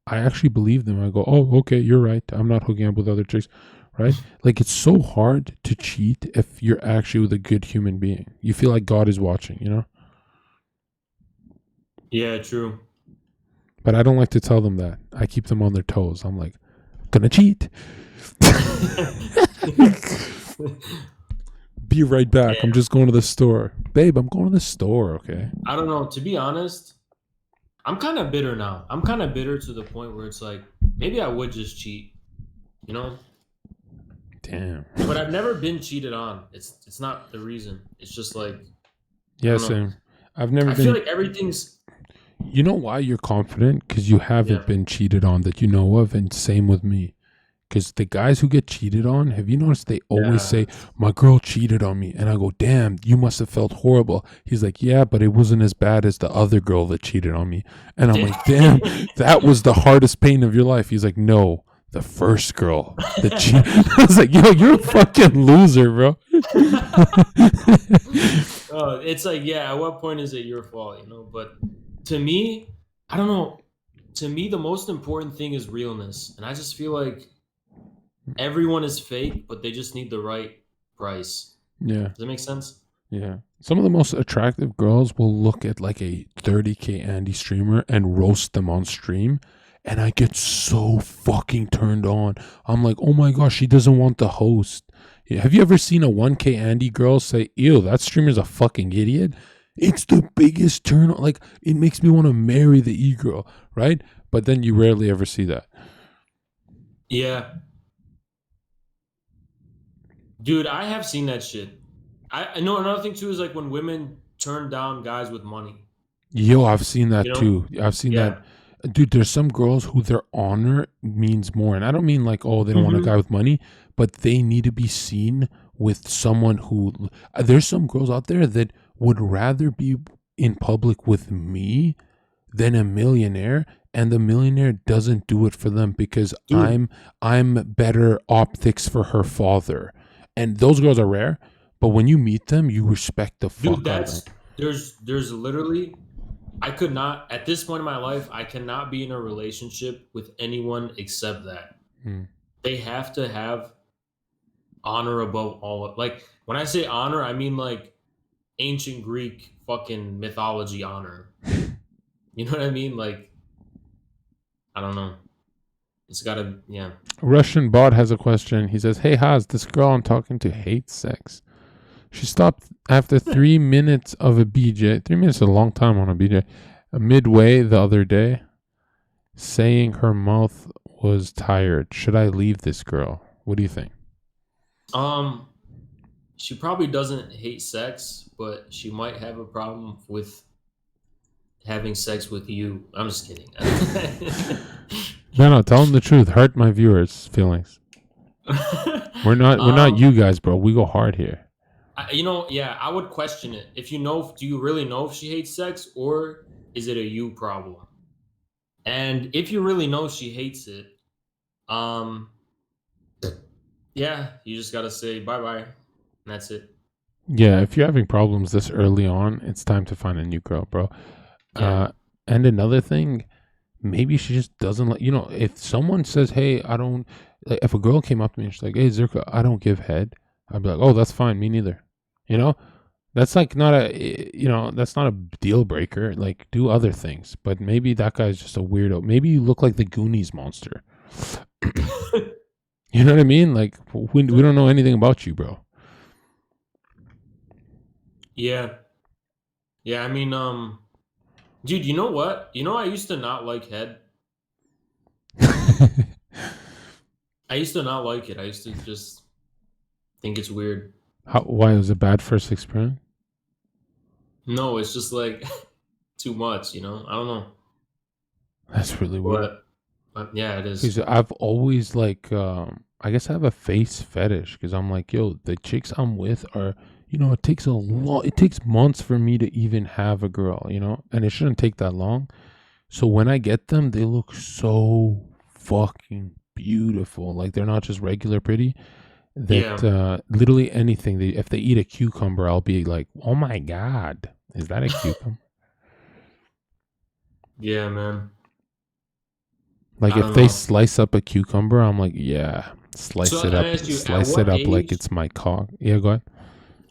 I actually believe them. I go, oh, okay, you're right. I'm not hooking up with other chicks, right? Like it's so hard to cheat if you're actually with a good human being. You feel like God is watching, you know? Yeah, true. But I don't like to tell them that. I keep them on their toes. I'm like, gonna cheat. Be right back. I'm just going to the store. Babe, I'm going to the store, okay? I don't know. To be honest, I'm kind of bitter now. I'm kind of bitter to the point where it's like, maybe I would just cheat, you know? Damn. But I've never been cheated on. It's not the reason. It's just like, yeah, same. I've never been. I feel like everything's. You know why you're confident? Because you haven't been cheated on that you know of, and same with me. Because the guys who get cheated on, have you noticed they always say, my girl cheated on me? And I go, damn, you must have felt horrible. He's like, yeah, but it wasn't as bad as the other girl that cheated on me. And I'm like, damn, that was the hardest pain of your life. He's like, no, the first girl that cheated. I was like, yo, you're a fucking loser, bro. It's like, yeah, at what point is it your fault, you know? But to me, I don't know. To me, the most important thing is realness. And I just feel like everyone is fake, but they just need the right price. Yeah. Does that make sense? Yeah. Some of the most attractive girls will look at like a 30K Andy streamer and roast them on stream. And I get so fucking turned on. I'm like, oh my gosh, she doesn't want the host. Have you ever seen a 1K Andy girl say, ew, that streamer's a fucking idiot? It's the biggest turn on. Like, it makes me want to marry the e-girl, right? But then you rarely ever see that. Yeah. Dude, I have seen that shit. I know another thing too is like when women turn down guys with money. Yo, I've seen that too. I've seen that. Dude, there's some girls who their honor means more. And I don't mean like, oh, they don't want a guy with money, but they need to be seen with someone who... There's some girls out there that would rather be in public with me than a millionaire, and the millionaire doesn't do it for them because Dude. I'm better optics for her father. And those girls are rare, but when you meet them, you respect the fuck Dude, out of them. there's literally, I could not, at this point in my life, I cannot be in a relationship with anyone except that. They have to have honor above all. Like, when I say honor, I mean like ancient Greek fucking mythology honor. You know what I mean? Like, I don't know. It's gotta, yeah. Russian bot has a question. He says, "Hey Haz, this girl I'm talking to hates sex. She stopped after 3 minutes of a BJ. 3 minutes is a long time on a BJ. Midway the other day, saying her mouth was tired. Should I leave this girl? What do you think?" She probably doesn't hate sex, but she might have a problem with having sex with you. I'm just kidding. No, tell them the truth. Hurt my viewers' feelings. We're not you guys, bro. We go hard here. Yeah, I would question it. If you know, do you really know if she hates sex, or is it a you problem? And if you really know she hates it, yeah, you just gotta say bye-bye, and that's it. Yeah, if you're having problems this early on, it's time to find a new girl, bro. Yeah. And another thing, maybe she just doesn't like, if someone says, "Hey, I don't," like, if a girl came up to me and she's like, "Hey, Zherka, I don't give head," I'd be like, "Oh, that's fine. Me neither." That's like that's not a deal breaker. Like, do other things. But maybe that guy's just a weirdo. Maybe you look like the Goonies monster. You know what I mean? Like, we don't know anything about you, bro. Yeah. Yeah, I mean, dude, you know what? I used to not like head. I used to not like it. I used to just think it's weird. Why was it bad first experience? No, it's just like too much, I don't know. That's really weird. But yeah, it is. Because I've always I guess I have a face fetish because I'm like, yo, the chicks I'm with are, it takes months for me to even have a girl, and it shouldn't take that long. So when I get them, they look so fucking beautiful. Like, they're not just regular pretty. That literally anything, if they eat a cucumber, I'll be like, oh my God, is that a cucumber? Yeah, man. Like, if they slice up a cucumber, I'm like, yeah, slice it up like it's my cock. Yeah, go ahead.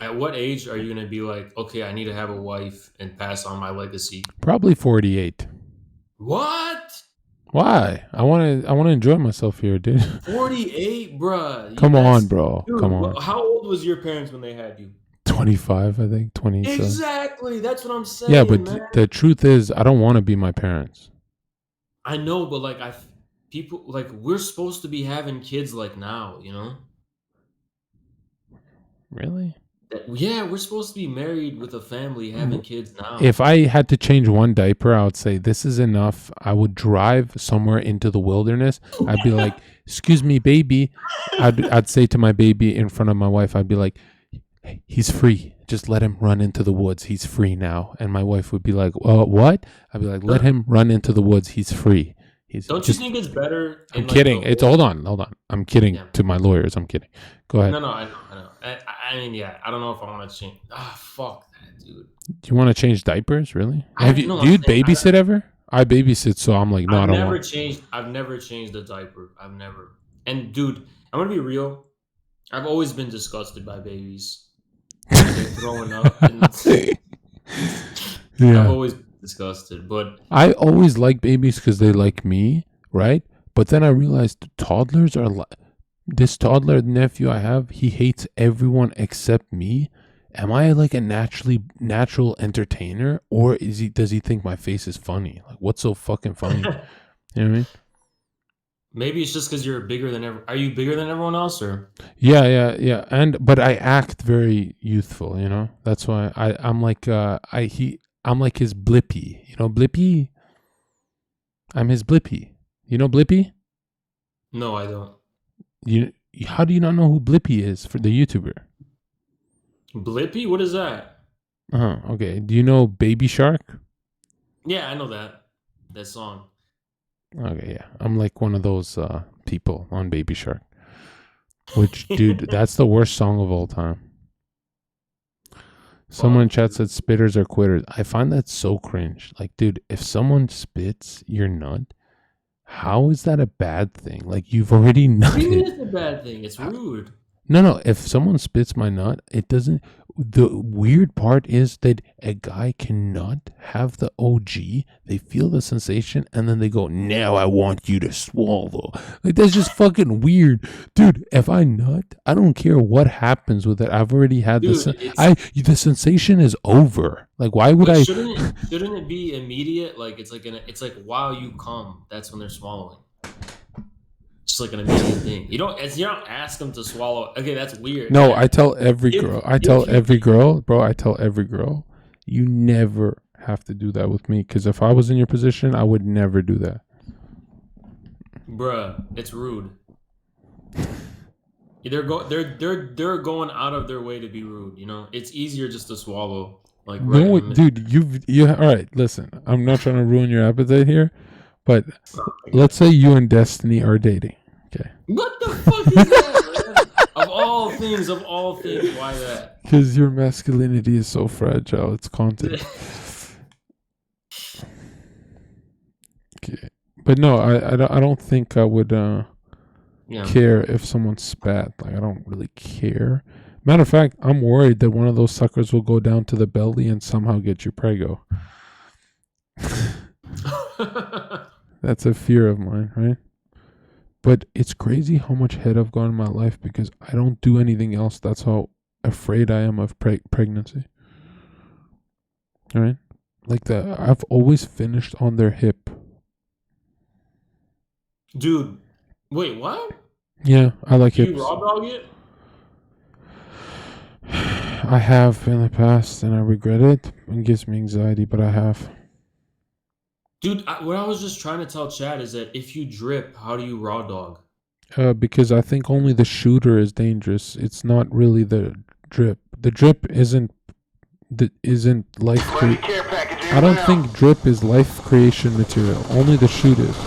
At what age are you going to be like, okay, I need to have a wife and pass on my legacy? Probably 48. What? Why? I want to enjoy myself here, dude. 48, bruh. Come on, bro. Dude, come on. How old was your parents when they had you? 25, I think. 27. Exactly. That's what I'm saying. Yeah, but man. The truth is, I don't want to be my parents. I know, but like people like we're supposed to be having kids like now, Really? Yeah, we're supposed to be married with a family, having kids now. If I had to change one diaper, I would say this is enough. I would drive somewhere into the wilderness. I'd be like, "Excuse me, baby." I'd say to my baby in front of my wife, I'd be like, "Hey, he's free. Just let him run into the woods. He's free now." And my wife would be like, "What?" I'd be like, "Let him run into the woods. He's free." Don't you think it's better? I'm kidding. Hold on. I'm kidding to my lawyers. I'm kidding. Go ahead. No, I know. I mean, yeah, I don't know if I want to change. Fuck that, dude. Do you want to change diapers? Really? Do you babysit ever? I babysit, so I'm like, no, I don't want. I've never changed a diaper. I've never. And dude, I'm gonna be real. I've always been disgusted by babies. They're throwing up. Yeah. I've always been disgusted, but I always like babies because they like me, right? But then I realized toddlers are like. This toddler nephew I have, he hates everyone except me. Am I like a natural entertainer, or does he think my face is funny? Like, what's so fucking funny? You know what I mean? Maybe it's just because you're bigger than Are you bigger than everyone else, or? Yeah. But I act very youthful, That's why I'm like I'm like his Blippy. Blippy? I'm his Blippy. You know Blippy? No, I don't. How do you not know who Blippy is for the YouTuber? Blippy? What is that? Okay. Do you know Baby Shark? Yeah, I know that. That song. Okay, yeah. I'm like one of those people on Baby Shark. Which, dude, that's the worst song of all time. Someone in chat said spitters are quitters. I find that so cringe. Like, dude, if someone spits your nut, how is that a bad thing? Like, you've already nutted. What do you mean it's a bad thing? It's rude. No. If someone spits my nut, it doesn't. The weird part is that a guy cannot have the OG. They feel the sensation and then they go, now I want you to swallow. Like, that's just fucking weird. Dude, if I nut, I don't care what happens with it. I've already had the sensation is over. Like, why would I? Shouldn't it be immediate? Like, it's like while you come, that's when they're swallowing. Just like an immediate thing. You don't ask them to swallow. Okay, that's weird. No, yeah. I tell every girl, you never have to do that with me. Because if I was in your position, I would never do that. Bruh, it's rude. They're going out of their way to be rude. You know, it's easier just to swallow. Like, right no, dude, you. All right, listen. I'm not trying to ruin your appetite here, but let's say you and Destiny are dating. Okay. What the fuck is that, man? Of all things, why that? Because your masculinity is so fragile. It's content. Okay. But no, I don't think I would care if someone spat. Like, I don't really care. Matter of fact, I'm worried that one of those suckers will go down to the belly and somehow get you prego. That's a fear of mine, right? But it's crazy how much head I've gone in my life because I don't do anything else. That's how afraid I am of pregnancy. All right? Like, I've always finished on their hip. Dude, wait, what? Yeah, I like hips. You raw dog it? I have in the past, and I regret it. It gives me anxiety, but I have. Dude, what I was just trying to tell Chad is that if you drip, how do you raw dog? Because I think only the shooter is dangerous. It's not really the drip. The drip isn't life. I don't think drip is life creation material. Only the shoot is.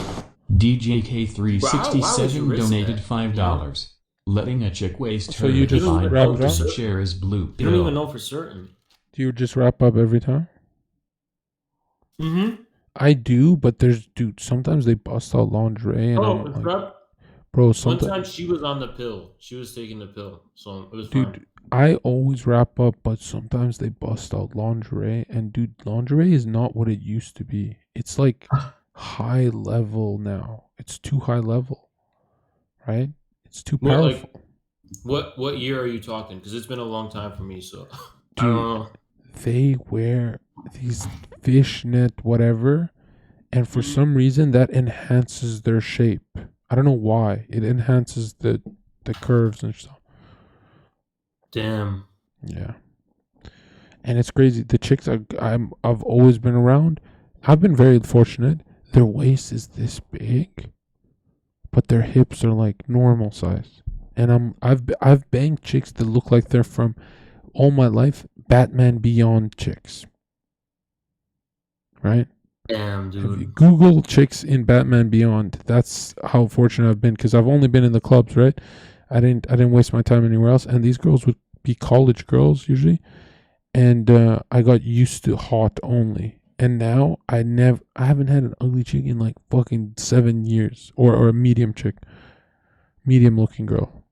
DJ K367 donated $5. Letting a chick waste so you just wrap it up? Share is blue. You don't even know for certain. Do you just wrap up every time? Mm-hmm. I do, but sometimes they bust out lingerie and I'm like, bro, one time she was on the pill. She was taking the pill, so it was dude, fine. I always wrap up, but sometimes they bust out lingerie, and dude, lingerie is not what it used to be. It's like high level now. It's too high level, right? It's too powerful. What year are you talking? Because it's been a long time for me, so dude, I don't know. They wear these fishnet whatever, and for some reason that enhances their shape. I don't know why. It enhances the curves and stuff. Damn. Yeah. And it's crazy. The chicks I've always been around, I've been very fortunate. Their waist is this big, but their hips are like normal size. And I've banged chicks that look like they're from all my life Batman Beyond chicks. Right? Damn, dude. Google chicks in Batman Beyond. That's how fortunate I've been because I've only been in the clubs, right? I didn't waste my time anywhere else. And these girls would be college girls usually, and I got used to hot only. And now I haven't had an ugly chick in like fucking 7 years, or a medium chick, medium looking girl.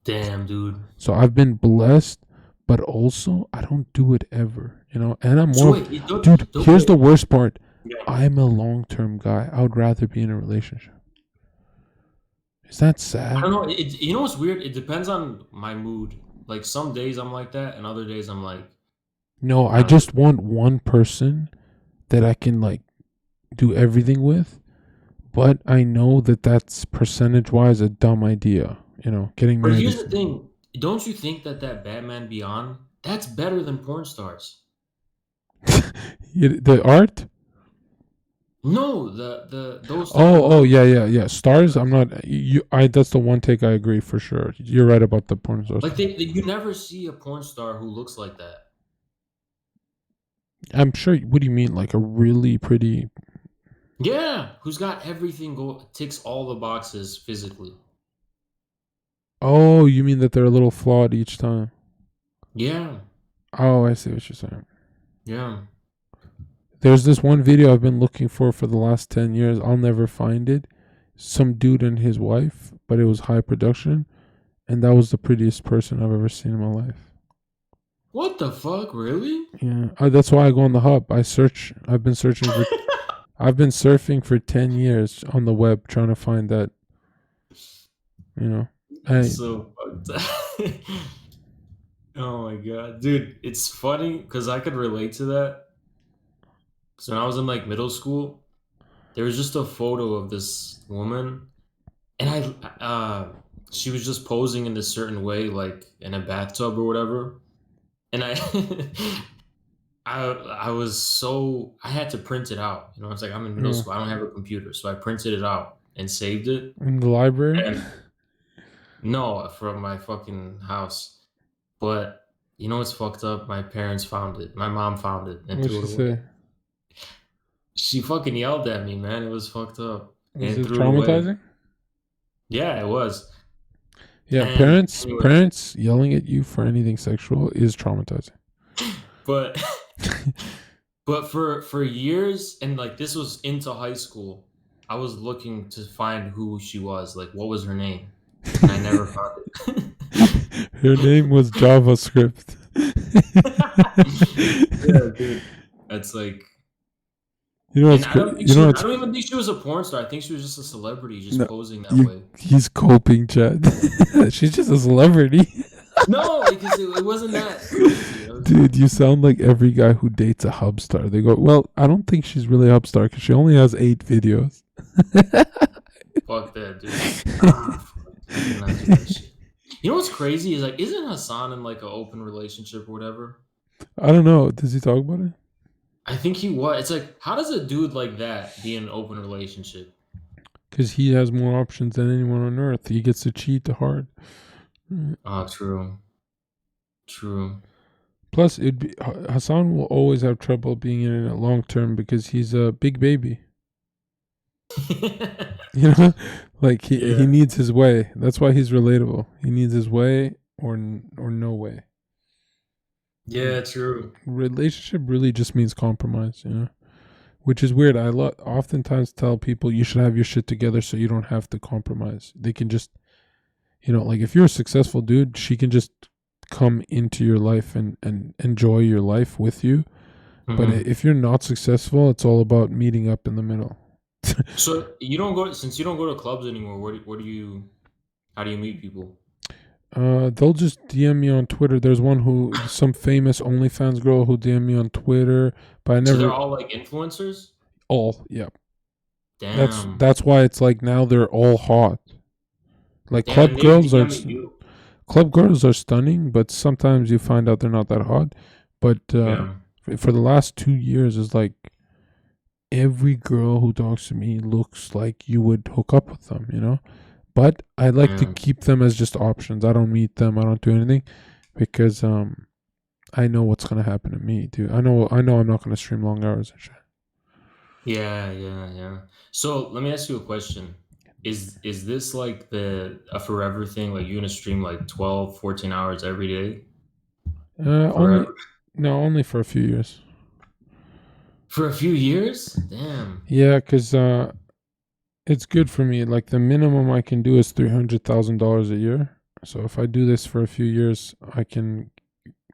Damn, dude. So I've been blessed, but also I don't do it ever, you know. And I'm more, dude. Here's the worst part. Yeah. I'm a long-term guy. I would rather be in a relationship. Is that sad? I don't know. You know what's weird? It depends on my mood. Like some days I'm like that, and other days I'm like. No, I just want one person that I can like do everything with, but I know that that's percentage-wise a dumb idea. You know, getting married. But here's the thing: don't you think that Batman Beyond that's better than porn stars? The art. No, those. Yeah. Stars. I'm not. That's the one take I agree for sure. You're right about the porn stars. Like you never see a porn star who looks like that. I'm sure. What do you mean? Like a really pretty? Yeah, who's got everything ticks all the boxes physically. Oh, you mean that they're a little flawed each time? Yeah, Oh, I see what you're saying. yeah. There's this one video I've been looking for the last 10 years. I'll never find it. Some dude and his wife, but it was high production, and that was the prettiest person I've ever seen in my life. What the fuck, really? Yeah, that's why I go on the hub. I've been searching for. I've been surfing for 10 years on the web trying to find that. You know, So fucked up. Oh my god, dude, it's funny because I could relate to that. So when I was in like middle school, there was just a photo of this woman, and she was just posing in this certain way, like in a bathtub or whatever. And I had to print it out. You know, it's like I'm in middle yeah. school, I don't have a computer, so I printed it out and saved it. In the library. And no, from my fucking house. But you know what's fucked up? My parents found it. My mom found it and What'd threw she it away. say? She fucking yelled at me, man. It was fucked up. Was And it threw it away. traumatizing? Yeah, it was. Yeah, And parents anyway, parents yelling at you for anything sexual is traumatizing. but but for years, and like this was into high school, I was looking to find who she was, like what was her name, and I never found it. Her name was JavaScript. Yeah, dude. That's like, You know what's and I don't think you know I what's don't even think she was a porn star. I think she was just a celebrity, just no, posing that way. he's coping, Chad. She's just a celebrity. No, because it wasn't that crazy. Dude, you sound like every guy who dates a hub star. They go, well, I don't think she's really a hub star because she only has 8 videos. Fuck that, dude. I cannot do that shit. You know what's crazy is like, isn't Hasan in like an open relationship or whatever? I don't know. Does he talk about it? I think he was. It's like, how does a dude like that be in an open relationship? Because he has more options than anyone on earth. He gets to cheat hard. Oh, true. True. Plus, Hassan will always have trouble being in it long term because he's a big baby. You know, like he needs his way. That's why he's relatable. He needs his way or no way. Yeah, true. Relationship really just means compromise, you know, which is weird. I oftentimes tell people you should have your shit together so you don't have to compromise. They can just, you know, like if you're a successful dude, she can just come into your life and enjoy your life with you. Mm-hmm. But if you're not successful, it's all about meeting up in the middle. So you don't go to clubs anymore. How do you meet people? They'll just DM me on Twitter. There's some famous OnlyFans girl who DM me on Twitter, but I never. So they're all like influencers? Yeah. Damn. That's why it's like now they're all hot. Like Damn, club girls are stunning, but sometimes you find out they're not that hot. But for the last 2 years, it's like every girl who talks to me looks like you would hook up with them, you know? But I like to keep them as just options. I don't meet them. I don't do anything because I know what's gonna happen to me, dude. I know I'm not gonna stream long hours and shit. Yeah. So let me ask you a question. Is this like a forever thing? Like you're gonna stream like 12, 14 hours every day? Only for a few years. For a few years? Damn. Yeah, because it's good for me. Like the minimum I can do is $300,000 a year. So if I do this for a few years, I can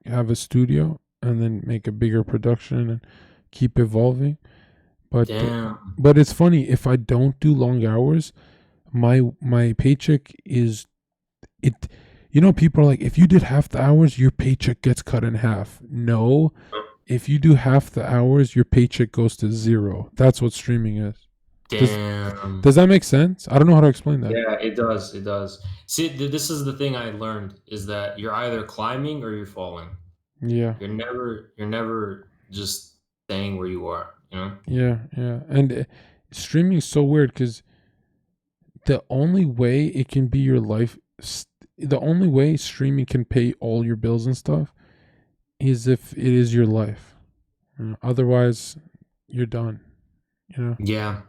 have a studio and then make a bigger production and keep evolving. But it's funny, if I don't do long hours, my paycheck is it. You know, people are like, if you did half the hours, your paycheck gets cut in half. No, if you do half the hours, your paycheck goes to 0. That's what streaming is. Damn. Does that make sense? I don't know how to explain that. Yeah, it does. It does. See, this is the thing I learned is that you're either climbing or you're falling. Yeah. You're never just staying where you are, you know? Yeah. And streaming is so weird because the only way it can be your life, the only way streaming can pay all your bills and stuff is if it is your life. Otherwise, you're done. You know? Yeah.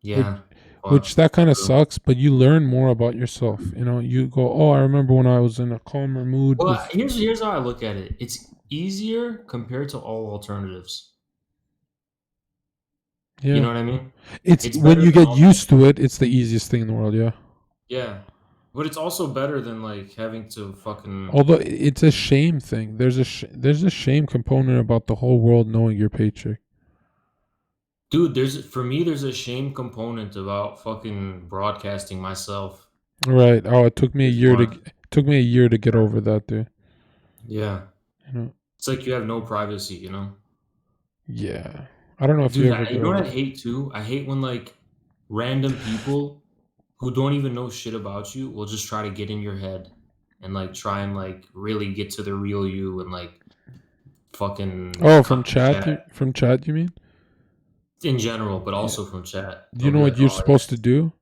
Yeah. Which that kind of sucks, but you learn more about yourself. You know, you go, oh, I remember when I was in a calmer mood. Well, here's how I look at it. It's easier compared to all alternatives. Yeah. You know what I mean? It's when you get used to it, it's the easiest thing in the world. Yeah. Yeah. But it's also better than like having to fucking. Although it's a shame thing. There's a shame component about the whole world knowing your paycheck. Dude, there's a shame component about fucking broadcasting myself. Right. Oh, it took me a year to get over that, dude. Yeah. You know. It's like you have no privacy, you know? Yeah. I don't know if Dude, you ever you know what I hate too? I hate when like random people who don't even know shit about you will just try to get in your head and like try and like really get to the real you and like fucking. Oh, from chat? From chat, you mean? In general, but also from chat. Do you know what you're supposed to do?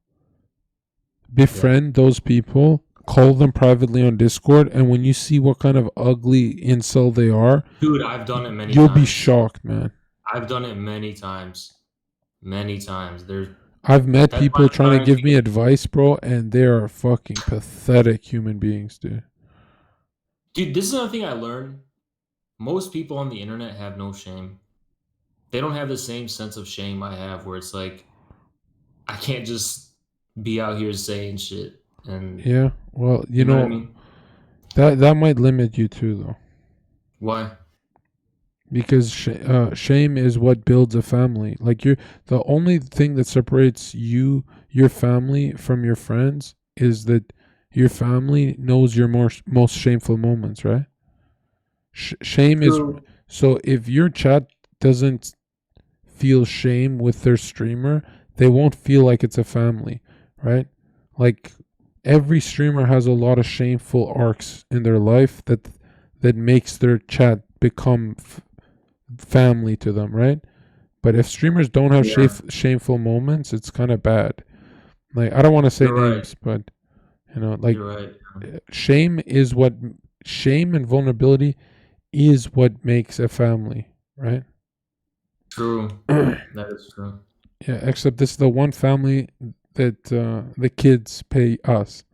Befriend those people, call them privately on Discord, and when you see what kind of ugly incel they are, dude, I've done it many times. You'll be shocked, man. I've done it many times. Many times. I've met people trying to give me advice, bro, and they are fucking pathetic human beings, dude. Dude, this is another thing I learned. Most people on the internet have no shame. They don't have the same sense of shame I have, where it's like, I can't just be out here saying shit. And yeah, well, you know what I mean? that might limit you too, though. Why? Because shame is what builds a family. Like the only thing that separates your family from your friends is that your family knows your most shameful moments, right? Shame is so if your chat doesn't feel shame with their streamer, they won't feel like it's a family, right? Like every streamer has a lot of shameful arcs in their life that makes their chat become family to them, right? But if streamers don't have shameful moments, it's kind of bad. Like I don't want to say names, but you know, like shame and vulnerability is what makes a family, right? True. That is true. Yeah, except this is the one family that the kids pay us.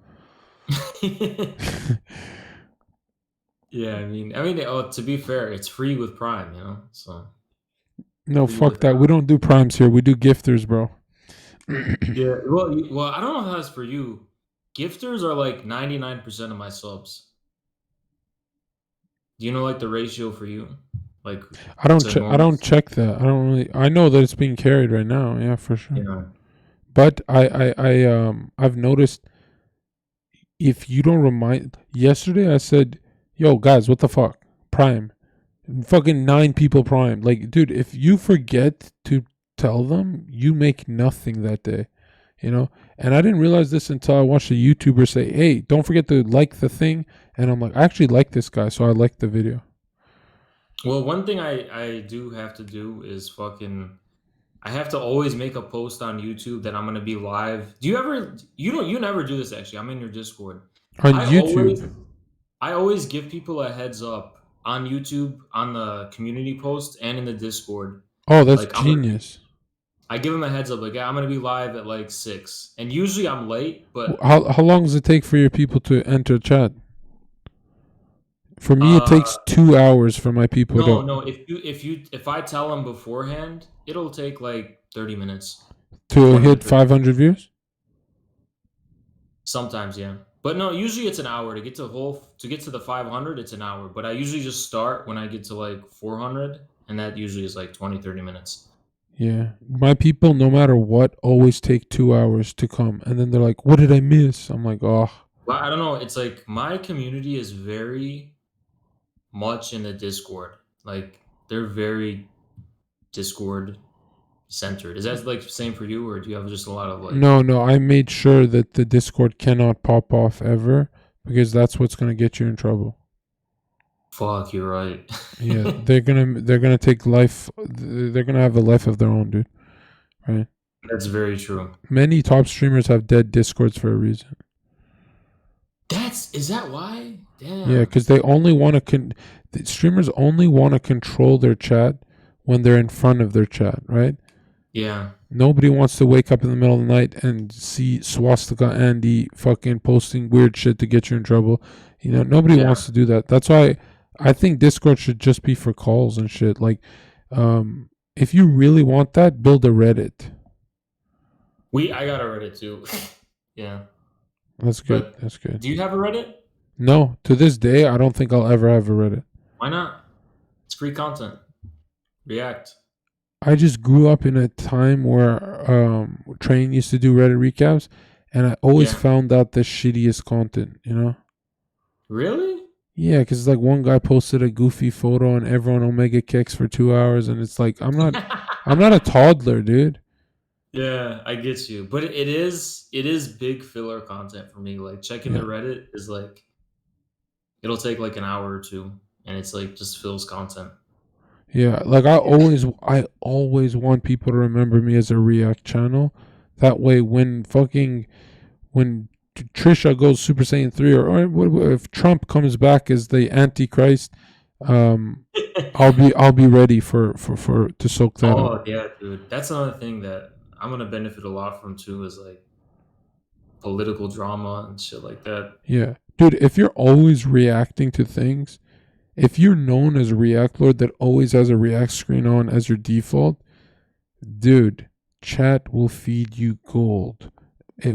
Yeah, I mean, to be fair, it's free with Prime, you know. So. No, fuck that. We don't do primes here. We do gifters, bro. Yeah. Well, I don't know how that's for you. Gifters are like 99% of my subs. Do you know like the ratio for you? Like I don't check that. I don't really. I know that it's being carried right now. Yeah, for sure. Yeah. But I've noticed if you don't remind. Yesterday I said, "Yo, guys, what the fuck? Prime." Fucking 9 people Prime. Like, dude, if you forget to tell them, you make nothing that day. You know? And I didn't realize this until I watched a YouTuber say, "Hey, don't forget to like the thing." And I'm like, I actually like this guy, so I liked the video. Well, one thing I do have to do is I have to always make a post on YouTube that I'm going to be live. Do you ever, you never do this actually. I'm in your Discord. On YouTube? I always give people a heads up on YouTube, on the community post, and in the Discord. Oh, that's genius. I give them a heads up, like, yeah, I'm going to be live at like 6. And usually I'm late, but... How long does it take for your people to enter chat? For me, it takes 2 hours for my people No, if I tell them beforehand, it'll take like 30 minutes. To hit 500 views? Sometimes, yeah. But no, usually it's an hour. To get to the 500, it's an hour. But I usually just start when I get to like 400, and that usually is like 20, 30 minutes. Yeah. My people, no matter what, always take 2 hours to come. And then they're like, what did I miss? I'm like, oh. Well, I don't know. It's like my community is very much in the Discord. Like, they're very Discord centered. Is that like the same for you, or do you have just a lot of like... No, I made sure that the Discord cannot pop off ever, because that's what's going to get you in trouble. Fuck, you're right. Yeah, they're gonna take life. They're gonna have a life of their own, dude. Right? That's very true. Many top streamers have dead Discords for a reason. Is that why? Damn. Yeah, because they only want to streamers only want to control their chat when they're in front of their chat, right? Yeah. Nobody wants to wake up in the middle of the night and see Swastika Andy fucking posting weird shit to get you in trouble. You know, nobody Yeah. wants to do that. That's why I think Discord should just be for calls and shit. Like, if you really want that, build a Reddit. I got a Reddit too. Yeah. That's good. But That's good. do you have a Reddit? No, to this day, I don't think I'll ever have a Reddit. Why not? It's free content. React. I just grew up in a time where Train used to do Reddit recaps, and I always Yeah. found that the shittiest content, you know? Really? Yeah, because like one guy posted a goofy photo and everyone Omega kicks for 2 hours, and it's like I'm not a toddler, dude. Yeah, I get you. But it is big filler content for me. Like checking the Yeah. Reddit is like it'll take like an hour or two and it's like just fills content. Yeah, like I always want people to remember me as a React channel. That way, when Trisha goes Super Saiyan 3, or if Trump comes back as the Antichrist, I'll be ready for to soak that Oh up. yeah, dude. That's another thing that I'm gonna benefit a lot from too is like political drama and shit like that. Yeah, dude, if you're always reacting to things, if you're known as a React Lord that always has a React screen on as your default, dude, chat will feed you gold.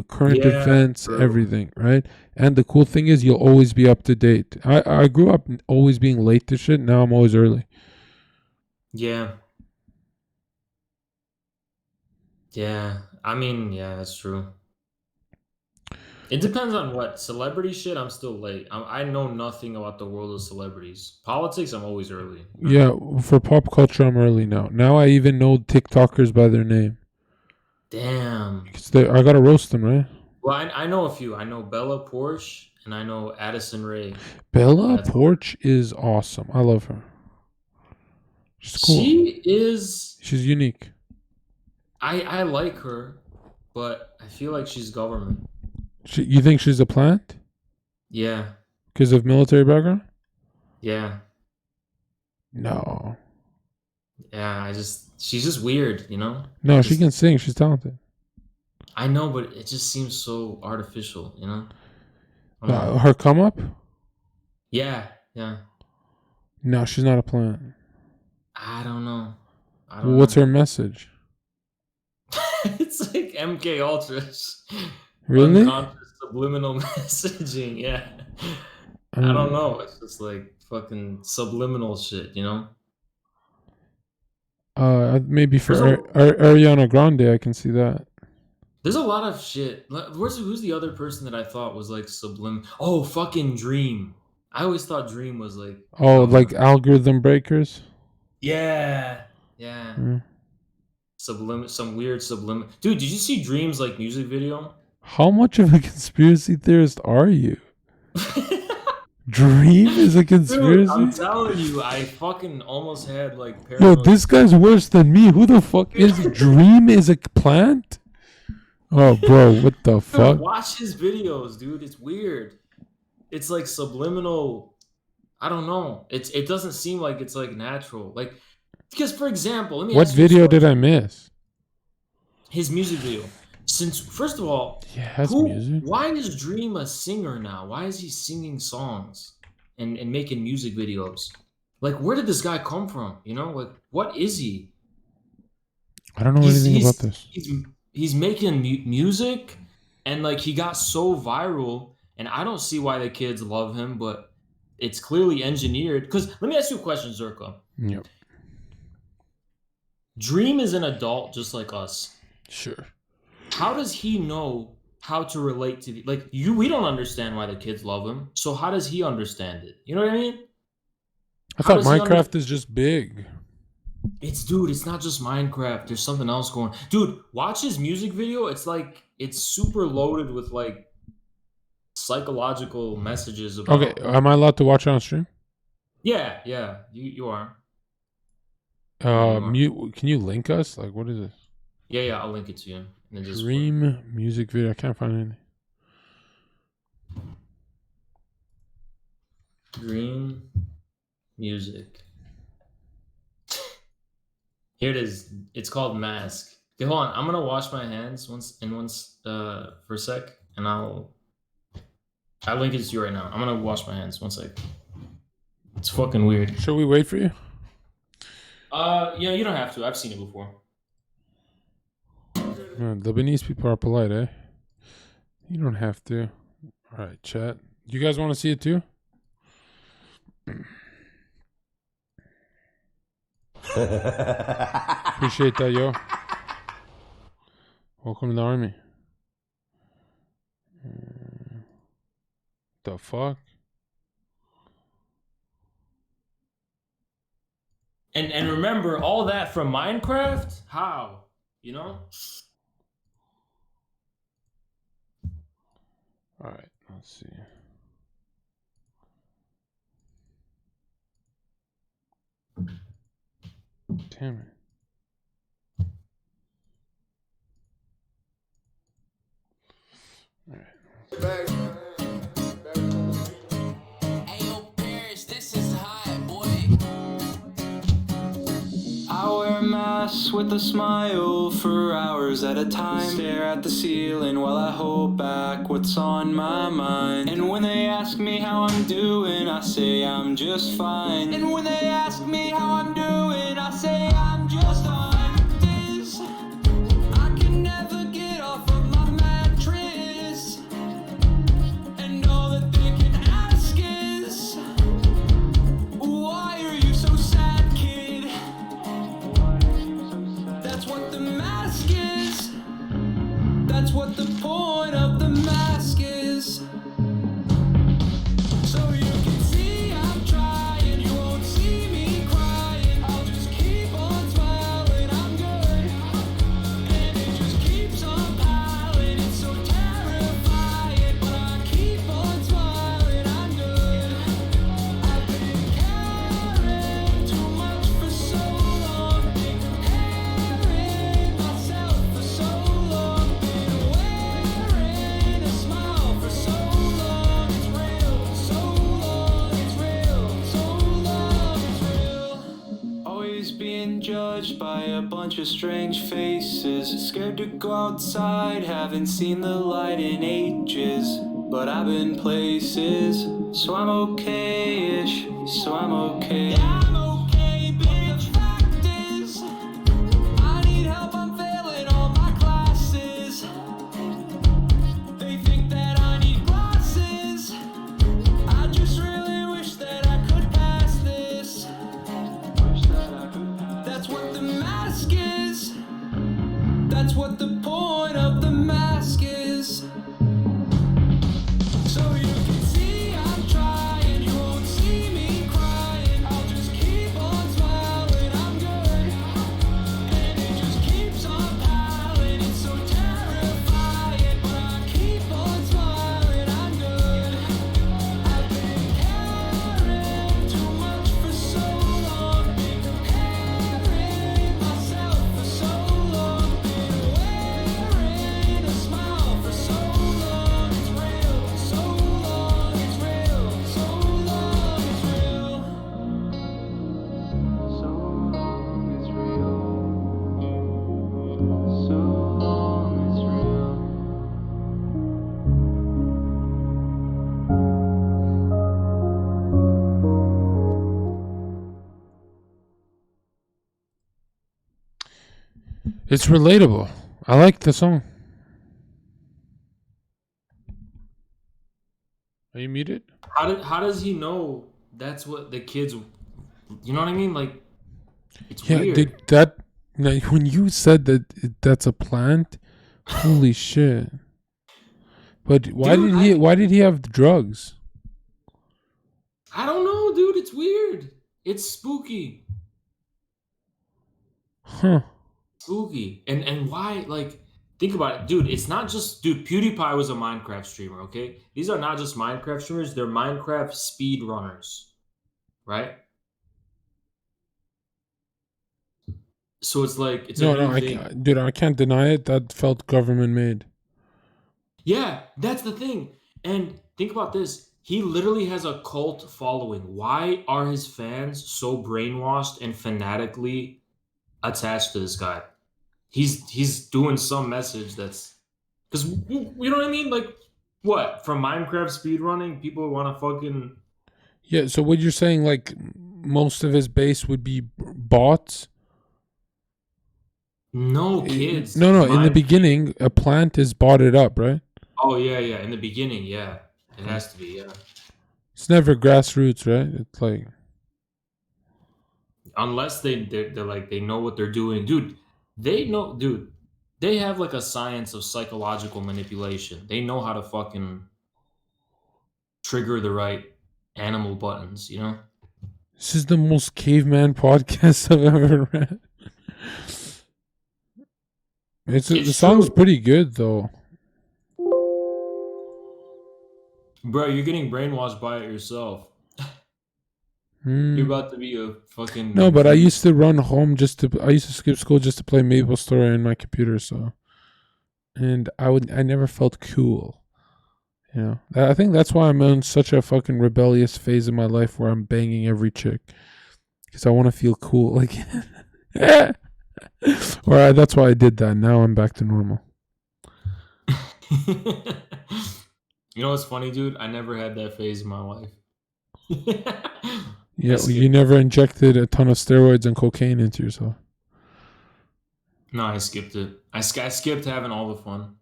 Current Yeah, events, true. everything, right? And the cool thing is you'll always be up to date. I grew up always being late to shit. Now I'm always early. Yeah. Yeah. I mean, yeah, that's true. It depends on what celebrity shit. I'm still late. I know nothing about the world of celebrities. Politics, I'm always early. Yeah, for pop culture, I'm early now. Now I even know TikTokers by their name. Damn. I gotta roast them, right? Well, I know a few. I know Bella Porsche and I know Addison Rae. Bella That's Poarch is awesome. I love her. She's cool. She is. She's unique. I like her, but I feel like she's government. You think she's a plant Yeah. because of military background? Yeah. No. Yeah. She's just weird, you know? No, she can sing. She's talented. I know, but it just seems so artificial, you know? Her come up? Yeah. Yeah. No, she's not a plant. I don't know. What's her message? It's like MK Ultra's Really? unconscious subliminal messaging. Yeah. I don't know. It's just like fucking subliminal shit, you know? Maybe for Ariana Grande, I can see that. There's a lot of shit. Who's the other person that I thought was like Oh, fucking Dream. I always thought Dream was like. Oh, like algorithm breakers? Yeah. Yeah. Some weird subliminal. Dude, did you see Dream's like music video? How much of a conspiracy theorist are you? Dream is a conspiracy? Dude, I'm telling you, I fucking almost had like paranoid. Yo, this guy's worse than me. Who the fuck is Dream is a plant? Oh, bro, what the fuck? Dude, watch his videos, dude. It's weird. It's like subliminal. I don't know. It doesn't seem like it's like natural. Like, because for example, let me What ask you video did I miss? His music video. Since first of all, music. Why is Dream a singer now? Why is he singing songs and making music videos? Like, where did this guy come from? You know, like, what is he? I don't know anything about this. He's making music, and like he got so viral, and I don't see why the kids love him, but it's clearly engineered. Because let me ask you a question, Zherka. Yep. Dream is an adult just like us. Sure. How does he know how to relate to we don't understand why the kids love him. So how does he understand it? You know what I mean? I thought Minecraft is just big. It's not just Minecraft. There's something else going. Dude, watch his music video. It's super loaded with like psychological messages about. Okay, am I allowed to watch it on stream? Yeah, you are. Can you link us? Like, what is this? Yeah, I'll link it to you. Dream music video. I can't find anything. Dream music. Here it is. It's called Mask. Okay, hold on. I'm gonna wash my hands once for a sec, and I'll link it to you right now. I'm gonna wash my hands 1 sec. It's fucking weird. Should we wait for you? Yeah, you don't have to. I've seen it before. Man, Lebanese people are polite, eh? You don't have to. All right, chat. You guys want to see it too? Appreciate that, yo. Welcome to the army. The fuck? And remember all that from Minecraft? How? You know? All right, let's see. Damn it. All right. With a smile for hours at a time, stare at the ceiling while I hold back what's on my mind. And when they ask me how I'm doing, I say I'm just fine. And when they ask me how I'm doing, I say I'm just fine. This, I can never get off of my mattress, and all that they can ask is, why are you so sad, kid? That's what the mask is. That's what the point of the mask is. So you can see I'm trying, you won't see me crying. I'll just keep on smiling, I'm good. And it just keeps on piling, it's so terrifying. But I keep on smiling, I'm good. I've been caring too much for so long, been comparing myself for so long, been wearing a smile for so long. It's real, so long, it's real, so long, it's real. Always being judged by a bunch of strange faces, scared to go outside, haven't seen the light in ages. But I've been places, so I'm okay-ish, so I'm okay. Yeah, I'm okay, but the fact is, I need help, I'm failing all my classes. They think that I need glasses. I just really wish that I could pass this. That's what the mask is. That's what the point of the mask is. So you can see I'm trying, you won't see me crying. I'll just keep on smiling, I'm good. And it just keeps on piling, it's so terrifying. But I keep on smiling, I'm good. I've been caring too much for so long, been comparing myself for so long, been wearing a smile for so long. It's real, so long, it's real, so long, it's real. So long, it's real. So long, it's real. It's relatable. I like the song. Are you muted? How does he know that's what the kids? You know what I mean? Like, it's Yeah, weird. when you said that that's a plant, holy shit. But why did he have drugs? I don't know, dude. It's weird. It's spooky. Huh. Spooky. And why, like, think about it, dude. It's not just, dude, PewDiePie was a Minecraft streamer, okay? These are not just Minecraft streamers, they're Minecraft speed runners, right? So it's like, it's a new thing. Dude, I can't deny it. That felt government made. Yeah, that's the thing. And think about this. He literally has a cult following. Why are his fans so brainwashed and fanatically attached to this guy? he's doing some message that's because you know what I mean. Like what from Minecraft speedrunning, people want to fucking Yeah. So what you're saying, like most of his base would be bots? no kids. No. In the Minecraft. beginning, a plant is botted up, right? Oh yeah. In the beginning, yeah, it has to be. Yeah, It's never grassroots, right? It's like unless they're like they know what they're doing, dude. They know, dude. They have like a science of psychological manipulation. They know how to fucking trigger the right animal buttons. You know. this is the most caveman podcast I've ever read. The song's true. pretty good though. Bro, you're getting brainwashed by it yourself. Hmm. You're about to be a fucking No, but I used to run home I used to skip school just to play MapleStory on my computer, so. And I never felt cool. You know, I think that's why I'm in such a fucking rebellious phase in my life where I'm banging every chick. Because I want to feel cool. Like, that's why I did that. Now I'm back to normal. You know what's funny, dude? I never had that phase in my life. Yeah, you never injected a ton of steroids and cocaine into yourself. No, I skipped it. I skipped having all the fun.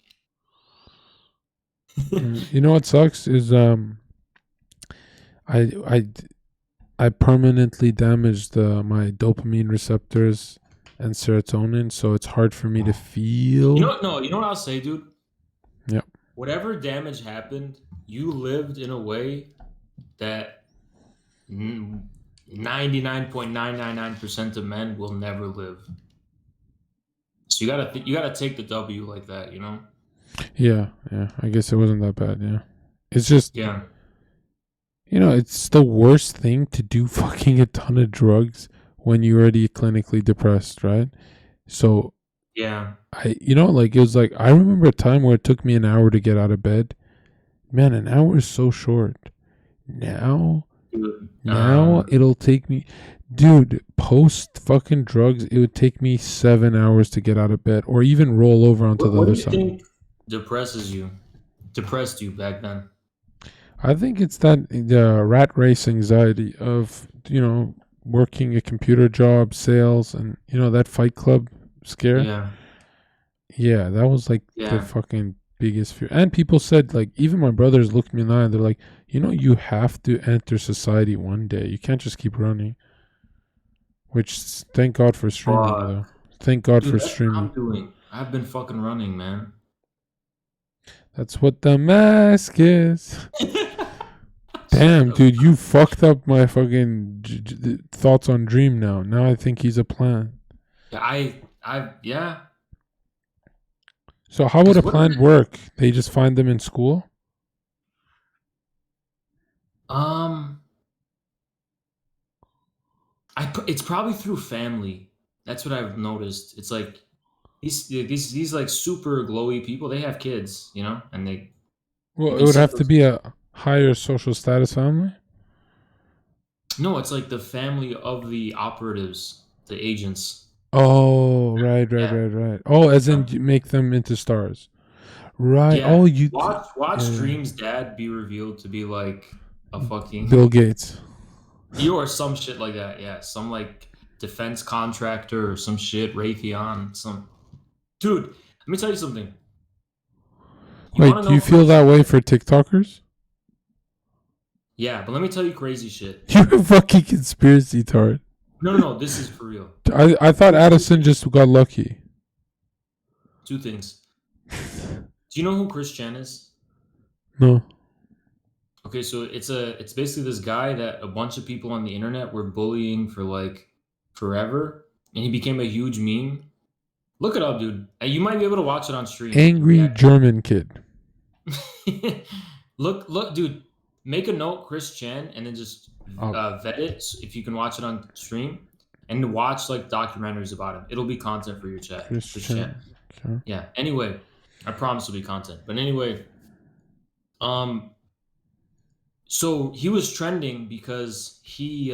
You know what sucks is I permanently damaged my dopamine receptors and serotonin, so it's hard for me to feel. You know what I'll say, dude? Yeah. Whatever damage happened, you lived in a way that 99.999% of men will never live. So you gotta take the W like that, you know? Yeah. I guess it wasn't that bad. Yeah, it's just Yeah. You know, it's the worst thing to do fucking a ton of drugs when you're already clinically depressed, right? So Yeah. it was like I remember a time where it took me an hour to get out of bed. Man, an hour is so short. Now it'll take me, dude, post fucking drugs, it would take me 7 hours to get out of bed or even roll over onto the other side. What do you think depressed you back then? I think it's the rat race anxiety of, working a computer job, sales, and, that Fight Club scare. Yeah. Yeah, that was like the fucking biggest fear. And people said, like, even my brothers looked me in the eye and they're like, you have to enter society one day. You can't just keep running. Which, thank God for streaming, though. Thank God for streaming. What I'm doing. I've been fucking running, man. That's what the mask is. Damn, dude, you fucked up my fucking thoughts on Dream now. Now I think he's a plan. Yeah. So how would a plan work? They just find them in school? It's probably through family. That's what I've noticed. It's like these like super glowy people. They have kids, and they. Well, it would have to be a higher social status family. No, it's like the family of the operatives, the agents. Oh, right. Oh, as in make them into stars. Right. Yeah. Oh, you watch Dream's dad be revealed to be like a fucking Bill Gates. Or some shit like that. Yeah, some like defense contractor or some shit. Raytheon. Dude. Let me tell you something. Wait, do you feel that way for TikTokers? Yeah, but let me tell you crazy shit. You're a fucking conspiracy tard. No, this is for real. I thought Addison just got lucky. Two things. Do you know who Chris Chan is? No. Okay, so it's basically this guy that a bunch of people on the internet were bullying for like forever, and he became a huge meme. Look it up, dude. You might be able to watch it on stream. Angry German kid. Look, dude. Make a note, Chris Chan, and then just vet it if you can watch it on stream, and watch like documentaries about him. It'll be content for your chat. Chris Chan. Sure. Yeah. Anyway, I promise it'll be content. But anyway, so he was trending because he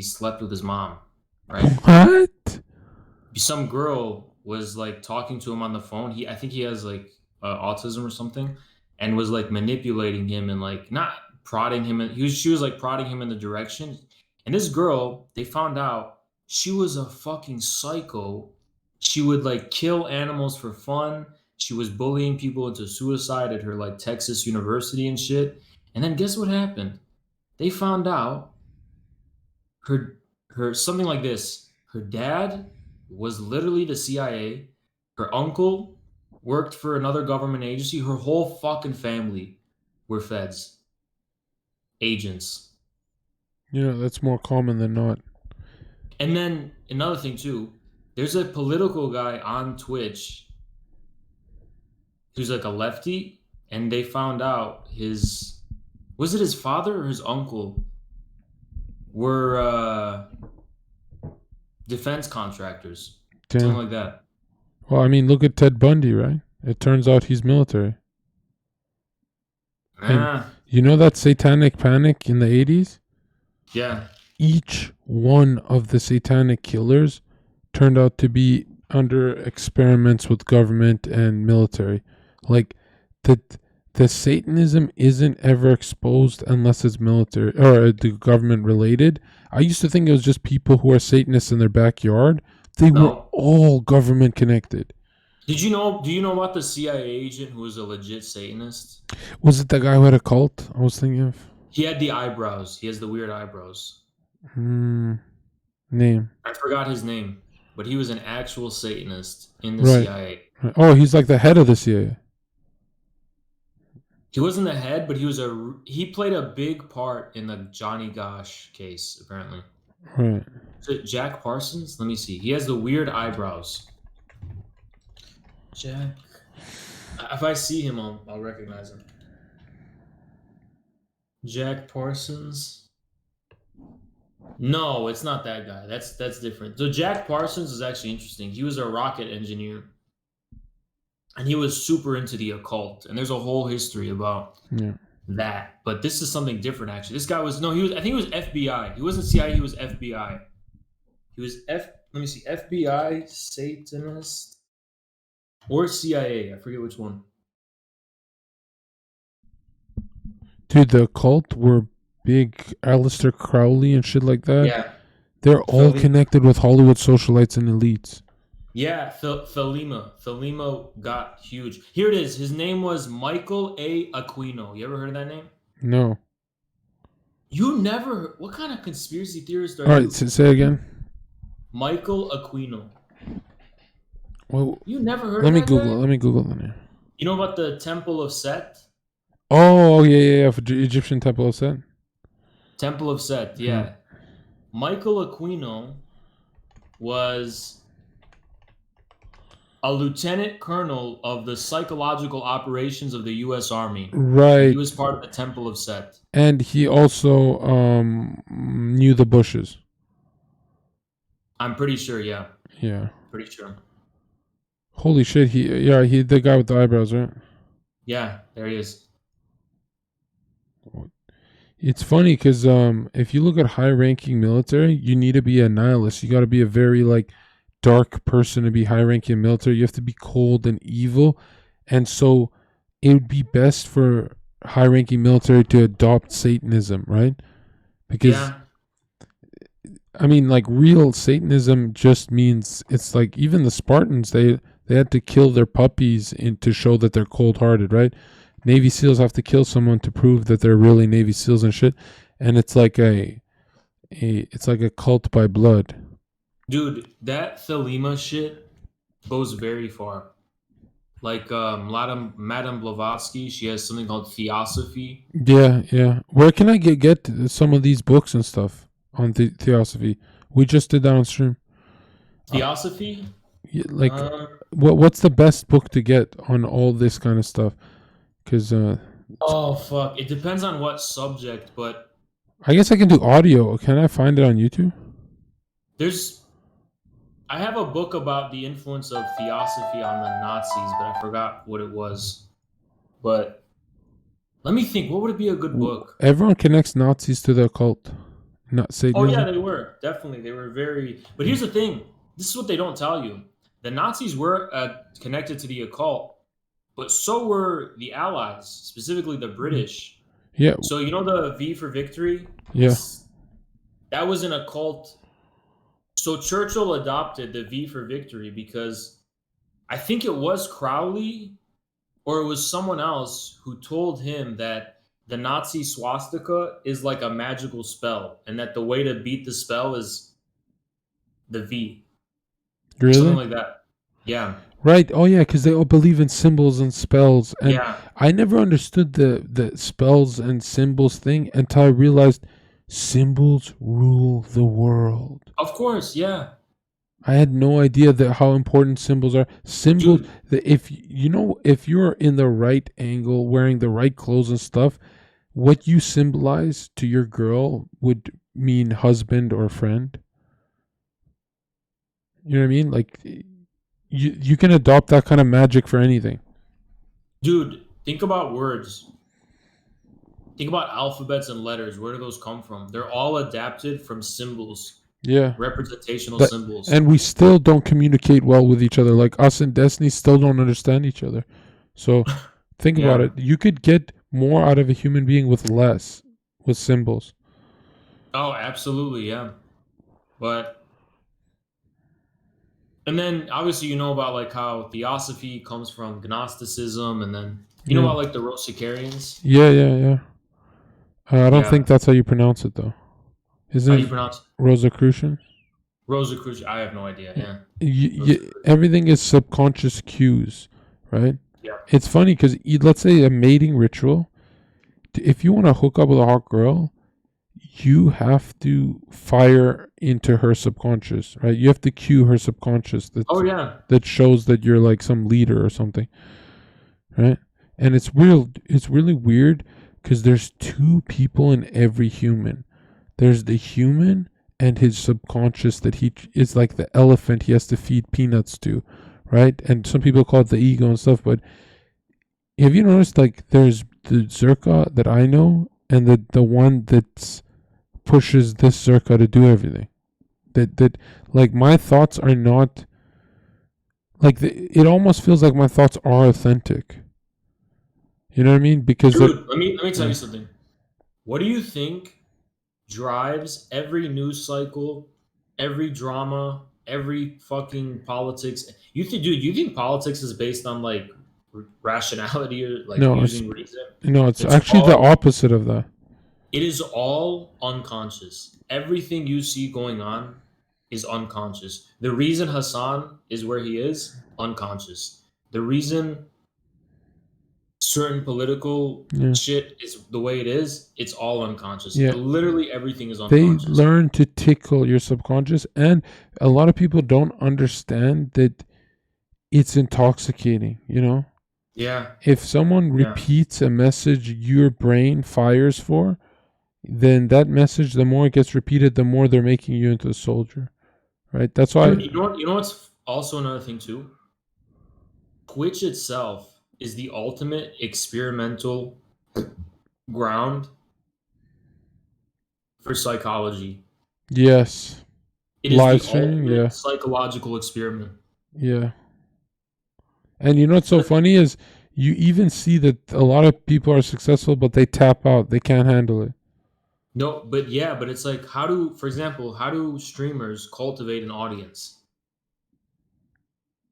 slept with his mom, right? What? some girl was like talking to him on the phone. I think he has like autism or something, and was like manipulating him and like not prodding him. She was like prodding him in the direction. And this girl, they found out she was a fucking psycho. She would like kill animals for fun. She was bullying people into suicide at her like Texas University and shit. And then guess what happened? They found out her something like this. Her dad was literally the CIA. Her uncle worked for another government agency. Her whole fucking family were feds, agents. That's more common than not. And then another thing too, there's a political guy on Twitch who's like a lefty, and they found out was it his father or his uncle were defense contractors. Damn. Something like that. Well, I mean, look at Ted Bundy, right? It turns out he's military. You know that satanic panic in the 80s? Yeah. Each one of the satanic killers turned out to be under experiments with government and military. Like, the Satanism isn't ever exposed unless it's military or the government related. I used to think it was just people who are Satanists in their backyard. They were all government connected. Do you know about the CIA agent who was a legit Satanist? Was it the guy who had a cult? I was thinking of. He had the eyebrows. He has the weird eyebrows. Name. I forgot his name, but he was an actual Satanist in the Right. CIA. Oh, he's like the head of the CIA. He wasn't the head, but he played a big part in the Johnny Gosh case, apparently. Right. Is it Jack Parsons? Let me see. He has the weird eyebrows. Jack. If I see him, I'll recognize him. Jack Parsons. No, it's not that guy. That's different. So Jack Parsons is actually interesting. He was a rocket engineer, and he was super into the occult. And there's a whole history about that. But this is something different, actually. This guy was I think he was FBI. He wasn't CIA. He was FBI. He was Let me see. FBI, Satanist, or CIA. I forget which one. Dude, the occult were big. Aleister Crowley and shit like that. Yeah. They're all connected with Hollywood socialites and elites. Yeah, Thelema got huge. Here it is. His name was Michael A. Aquino. You ever heard of that name? No. You never. What kind of conspiracy theorist are All right, you? say again. Michael Aquino. Well, You never heard let of me that Google. guy? Let me Google the name. You know about the Temple of Set? Oh yeah. For Egyptian temple of Set. Temple of Set, yeah. Michael Aquino was a lieutenant colonel of the psychological operations of the U.S. Army. Right. He was part of the Temple of Set. And he also knew the Bushes. I'm pretty sure, yeah. Yeah. Pretty sure. Holy shit! He the guy with the eyebrows, right? Yeah, there he is. It's funny because if you look at high-ranking military, you need to be a nihilist. You got to be a very dark person to be high-ranking military. You have to be cold and evil, and so it would be best for high-ranking military to adopt Satanism, right? Because I mean, real Satanism just means it's even the Spartans. They had to kill their puppies to show that they're cold-hearted, right? Navy SEALs have to kill someone to prove that they're really Navy SEALs and shit. And it's like a cult by blood. Dude, that Thelema shit goes very far. Madame Blavatsky, she has something called Theosophy. Yeah. Where can I get some of these books and stuff on Theosophy? We just did that on stream. Theosophy? What's the best book to get on all this kind of stuff? Because oh fuck, it depends on what subject, but I guess I can do audio. Can I find it on YouTube? I have a book about the influence of Theosophy on the Nazis, but I forgot what it was. But let me think, what would it be a good book? Everyone connects Nazis to the occult, not Satanism. Oh yeah, they were. Definitely. They were very... But here's the thing. this is what they don't tell you. The Nazis were connected to the occult, but so were the Allies, specifically the British. Yeah. So you know the V for Victory? Yeah. That was an occult. So Churchill adopted the V for Victory because I think it was Crowley or it was someone else who told him that the Nazi swastika is like a magical spell and that the way to beat the spell is the V. Really? Something like that. Yeah. Right. Oh yeah, because they all believe in symbols and spells, and Yeah. I never understood the spells and symbols thing until I realized symbols rule the world. Of course, yeah. I had no idea that how important symbols are. Symbols Dude. that if you're in the right angle, wearing the right clothes and stuff, what you symbolize to your girl would mean husband or friend. You know what I mean? Like you can adopt that kind of magic for anything. Dude, think about words. Think about alphabets and letters. Where do those come from? They're all adapted from symbols, Yeah. representational That- symbols. And we still don't communicate well with each other. Like us and Destiny still don't understand each other. So think about Yeah. it. You could get more out of a human being with less, with symbols. Oh, absolutely, yeah. And then obviously you know about like how theosophy comes from Gnosticism, and then you know Yeah. about like the Rosicarians. Yeah. I don't Yeah. think that's how you pronounce it though. How Isn't do you it pronounce Rosicrucian? Rosicrucian? I have no idea. Yeah. Everything is subconscious cues, right? Yeah. It's funny because let's say a mating ritual. If you want to hook up with a hot girl, you have to fire into her subconscious, right? You have to cue her subconscious Oh yeah. that shows that you're like some leader or something, right? And it's really weird because there's two people in every human. There's the human and his subconscious that he is like the elephant he has to feed peanuts to, right? And some people call it the ego and stuff, but have you noticed like there's the Zherka that I know and the one that's pushes this Zherka to do everything. That like my thoughts are not like it almost feels like my thoughts are authentic. You know what I mean? Because Dude, let me tell you something. What do you think drives every news cycle, every drama, every fucking politics? You think politics is based on like rationality or like No, using reason? it's It's actually the all- opposite of that. It is all unconscious. Everything you see going on is unconscious. The reason Hasan is where he is, unconscious. The reason certain political Yeah. shit is the way it is, it's all unconscious. Yeah. Literally everything is They unconscious. learn to tickle your subconscious, and a lot of people don't understand that it's intoxicating, you know? Yeah. If someone Yeah. repeats a message your brain fires for, then that message, the more it gets repeated, the more they're making you into a soldier, right? That's why. Dude, you know what's also another thing too? Twitch itself is the ultimate experimental ground for psychology. Yes. It is Live the streaming, ultimate yeah. psychological experiment. Yeah. And you know what's so funny is you even see that a lot of people are successful, but they tap out. They can't handle it. No, but yeah, but it's like for example, how do streamers cultivate an audience?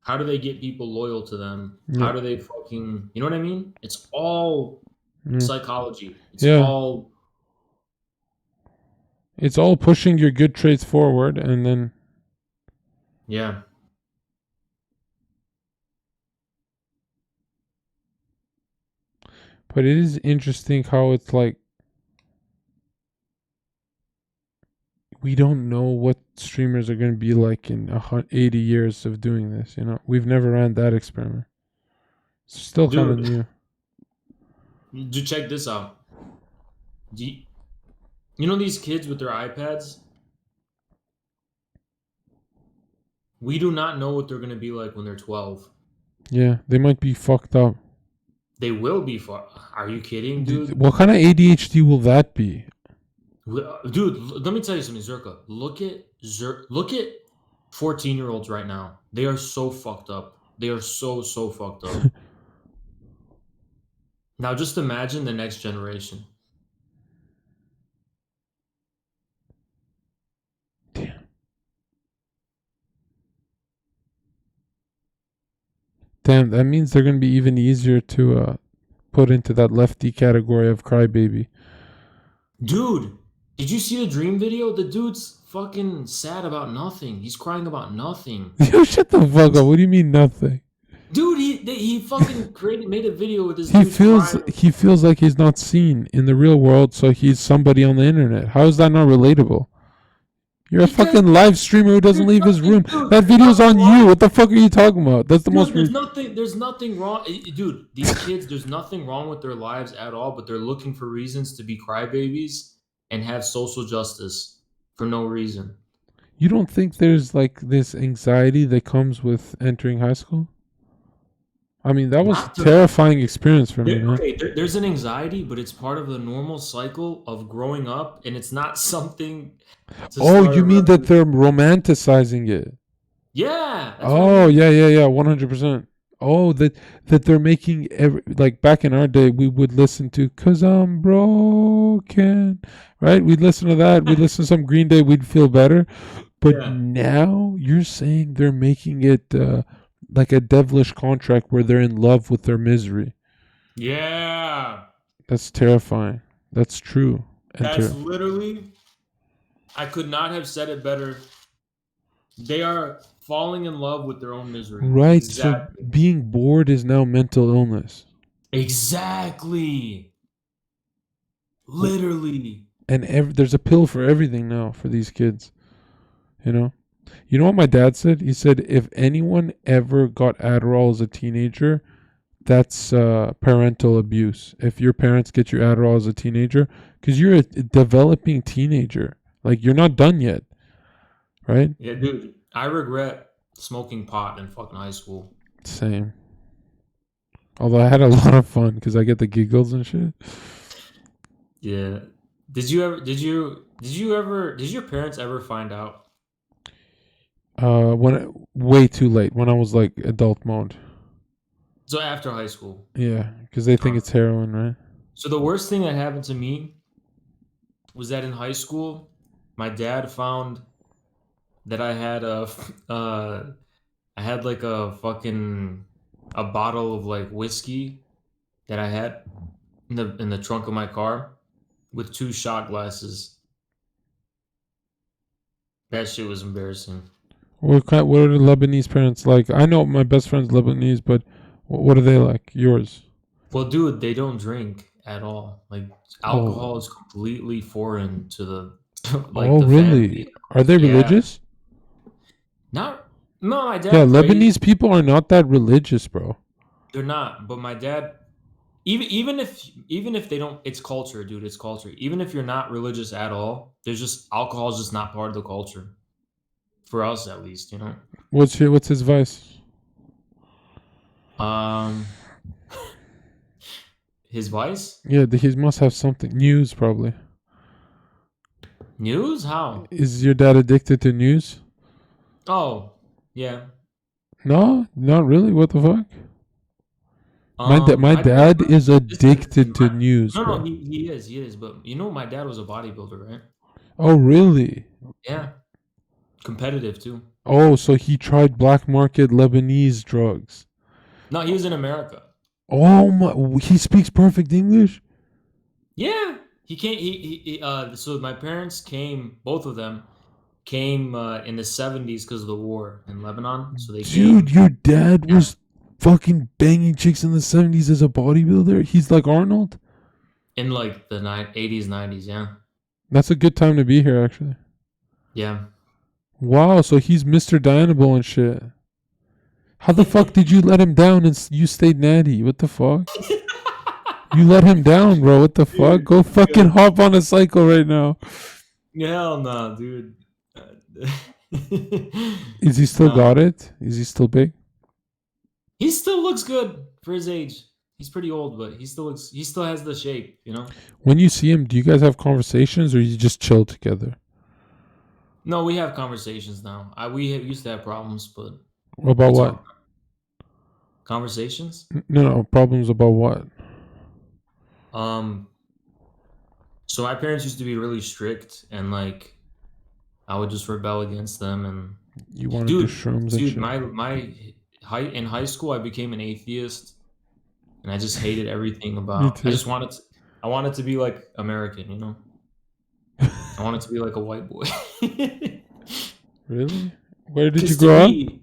How do they get people loyal to them? Yeah. How do they fucking, you know what I mean? It's all Mm. psychology. It's Yeah. all It's all pushing your good traits forward, and then yeah. but it is interesting how it's like we don't know what streamers are going to be like in 80 years of doing this, you know? We've never ran that experiment. It's still kind of Dude. new. Do check this out. You know these kids with their iPads? We do not know what they're going to be like when they're 12. Yeah, they might be fucked up. They will be Are you kidding, dude? What kind of ADHD will that be? Dude, let me tell you something, Zherka. Look at 14-year-olds right now. They are so fucked up. They are so fucked up. Now just imagine the next generation. Damn, that means they're gonna be even easier to put into that lefty category of crybaby. Dude, did you see the Dream video? The dude's fucking sad about nothing. He's crying about nothing. Yo, shut the fuck up. What do you mean nothing? Dude, he fucking made a video with this He dude feels like he's not seen in the real world, so he's somebody on the internet. How is that not relatable? You're a fucking live streamer who doesn't leave his room. That video's on you. What the fuck are you talking about? That's the most. There's nothing wrong, dude. These kids, there's nothing wrong with their lives at all, but they're looking for reasons to be crybabies and have social justice for no reason. You don't think there's like this anxiety that comes with entering high school? I mean, that was a terrifying experience for me, man. Okay, there's an anxiety, but it's part of the normal cycle of growing up, and it's not something. Oh, you mean that they're romanticizing it? Yeah. Oh, yeah, 100%. Oh, that they're making like back in our day, we would listen to "'Cause I'm Broken," right? We'd listen to that. We'd listen to some Green Day. We'd feel better. But now you're saying they're making it like a devilish contract where they're in love with their misery. Yeah. That's terrifying. That's true. That's literally. I could not have said it better. They are falling in love with their own misery. Right. Exactly. So being bored is now mental illness. Exactly. Literally. And there's a pill for everything now for these kids. You know what my dad said? He said if anyone ever got Adderall as a teenager, that's parental abuse. If your parents get you Adderall as a teenager, because you're a developing teenager. Like, you're not done yet, right? Yeah, dude. I regret smoking pot in fucking high school. Same. Although I had a lot of fun because I get the giggles and shit. Yeah. Did your parents ever find out? Way too late, when I was like adult mode. So after high school. Yeah, because they think it's heroin, right? So the worst thing that happened to me was that in high school, my dad found that I had like a bottle of like whiskey that I had in the trunk of my car with 2 shot glasses. That shit was embarrassing. What are the Lebanese parents like? I know my best friend's Lebanese, but what are they like? Yours? Well, dude, they don't drink at all. Like, alcohol is completely foreign to the like. Oh, the really? family. Are they religious? No, my dad. Yeah, Lebanese people are not that religious, bro. They're not. But my dad, even if they don't, it's culture, dude. It's culture. Even if you're not religious at all, there's just alcohol is just not part of the culture. For us, at least, you know. What's his vice? His vice? Yeah, he must have something. News, probably. News? How? Is your dad addicted to news? Oh, yeah. No, not really. What the fuck? My dad is addicted to news. No, he is. But you know, my dad was a bodybuilder, right? Oh, really? Yeah. Competitive too. Oh, so he tried black market Lebanese drugs. No, he was in America. Oh my! He speaks perfect English. Yeah, he came. So my parents came. Both of them came in the 70s because of the war in Lebanon. So they. Dude, your dad was fucking banging chicks in the 70s as a bodybuilder. He's like Arnold. In like the 80s, 90s, yeah. That's a good time to be here, actually. Yeah. Wow, so he's Mr. Dianable and shit. How the fuck did you let him down and you stayed natty? What the fuck? You let him down, bro. What the fuck? Go fucking hop on a cycle right now. Hell no, dude. Is he still got it? Is he still big? He still looks good for his age. He's pretty old, but he still has the shape, you know? When you see him, do you guys have conversations or you just chill together? No, we have conversations now. We used to have problems, but About we what? talk. Conversations. No, problems about what? Um, so my parents used to be really strict, and like I would just rebel against them. And You want to do dude, shrooms and dude, shit? my high school, I became an atheist, and I just hated everything Me about. too. I wanted to be like American, you know. I wanted to be like a white boy. Really? Where did you Because to grow up? me,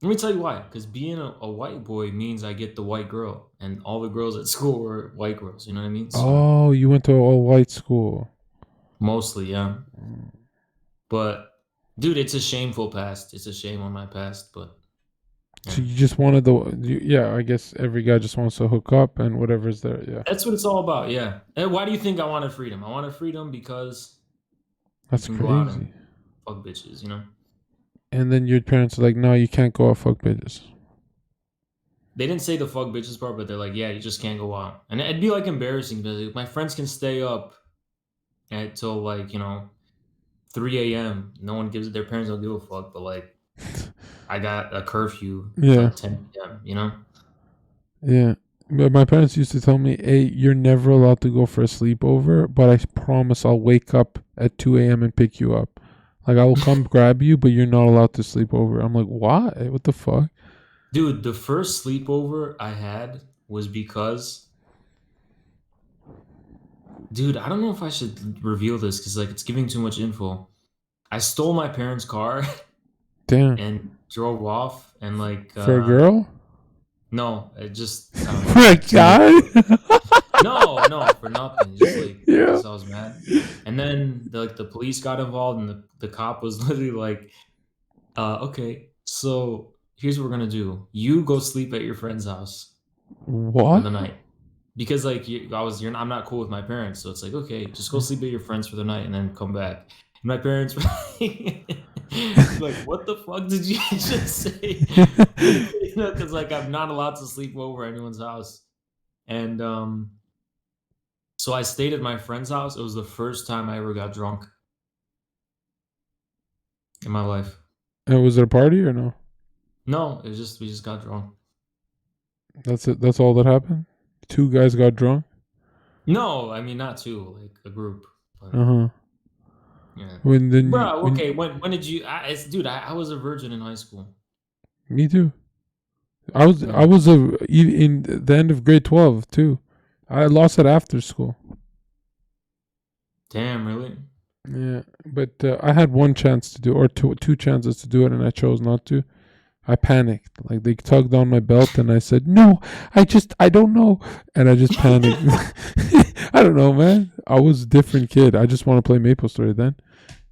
let me tell you why. Because being a white boy means I get the white girl, and all the girls at school were white girls. You know what I mean? So Oh, you went to an all-white school. mostly, yeah. But dude, it's a shameful past. It's a shame on my past. But So yeah. you just wanted yeah, I guess every guy just wants to hook up and whatever's there, yeah. That's what it's all about. Yeah. And why do you think I wanted freedom? I wanted freedom because you That's can go out and crazy. fuck bitches. You know. And then your parents are like, no, you can't go out, fuck bitches. They didn't say the fuck bitches part, but they're like, yeah, you just can't go out. And it'd be like embarrassing because my friends can stay up until like 3 a.m. No one gives their parents don't give a fuck, but like I got a curfew Yeah, till 10 p.m. You know? yeah. But my parents used to tell me, hey, you're never allowed to go for a sleepover, but I promise I'll wake up at 2 a.m. and pick you up. Like, I will come grab you, but you're not allowed to sleep over. I'm like, why? What the fuck? Dude, the first sleepover I had was because, dude, I don't know if I should reveal this because like it's giving too much info. I stole my parents' car Damn. and drove off and like For a girl? no, it just I don't For know. a guy? No, for nothing. Just like Yeah. because I was mad. And then the police got involved and the cop was literally like, okay, so here's what we're gonna do. You go sleep at your friend's house for What? the night. Because like I'm not cool with my parents, so it's like okay, just go sleep at your friends for the night and then come back. And my parents were like, "What the fuck did you just say?" Because like I'm not allowed to sleep over at anyone's house, and so I stayed at my friend's house. It was the first time I ever got drunk in my life. And was it a party or no? No, it was just we just got drunk. That's it. That's all that happened? Two guys got drunk? No, I mean not two, like a group. But, Uh-huh. yeah. When then Bro, okay. When did you? Dude, I was a virgin in high school. me too. I was in the end of grade 12 too. I lost it after school. Damn, really? Yeah, but I had one chance to do, or two chances to do it, and I chose not to. I panicked. Like they tugged on my belt, and I said, "No, I don't know," and I just panicked. I don't know, man. I was a different kid. I just want to play Maple Story then,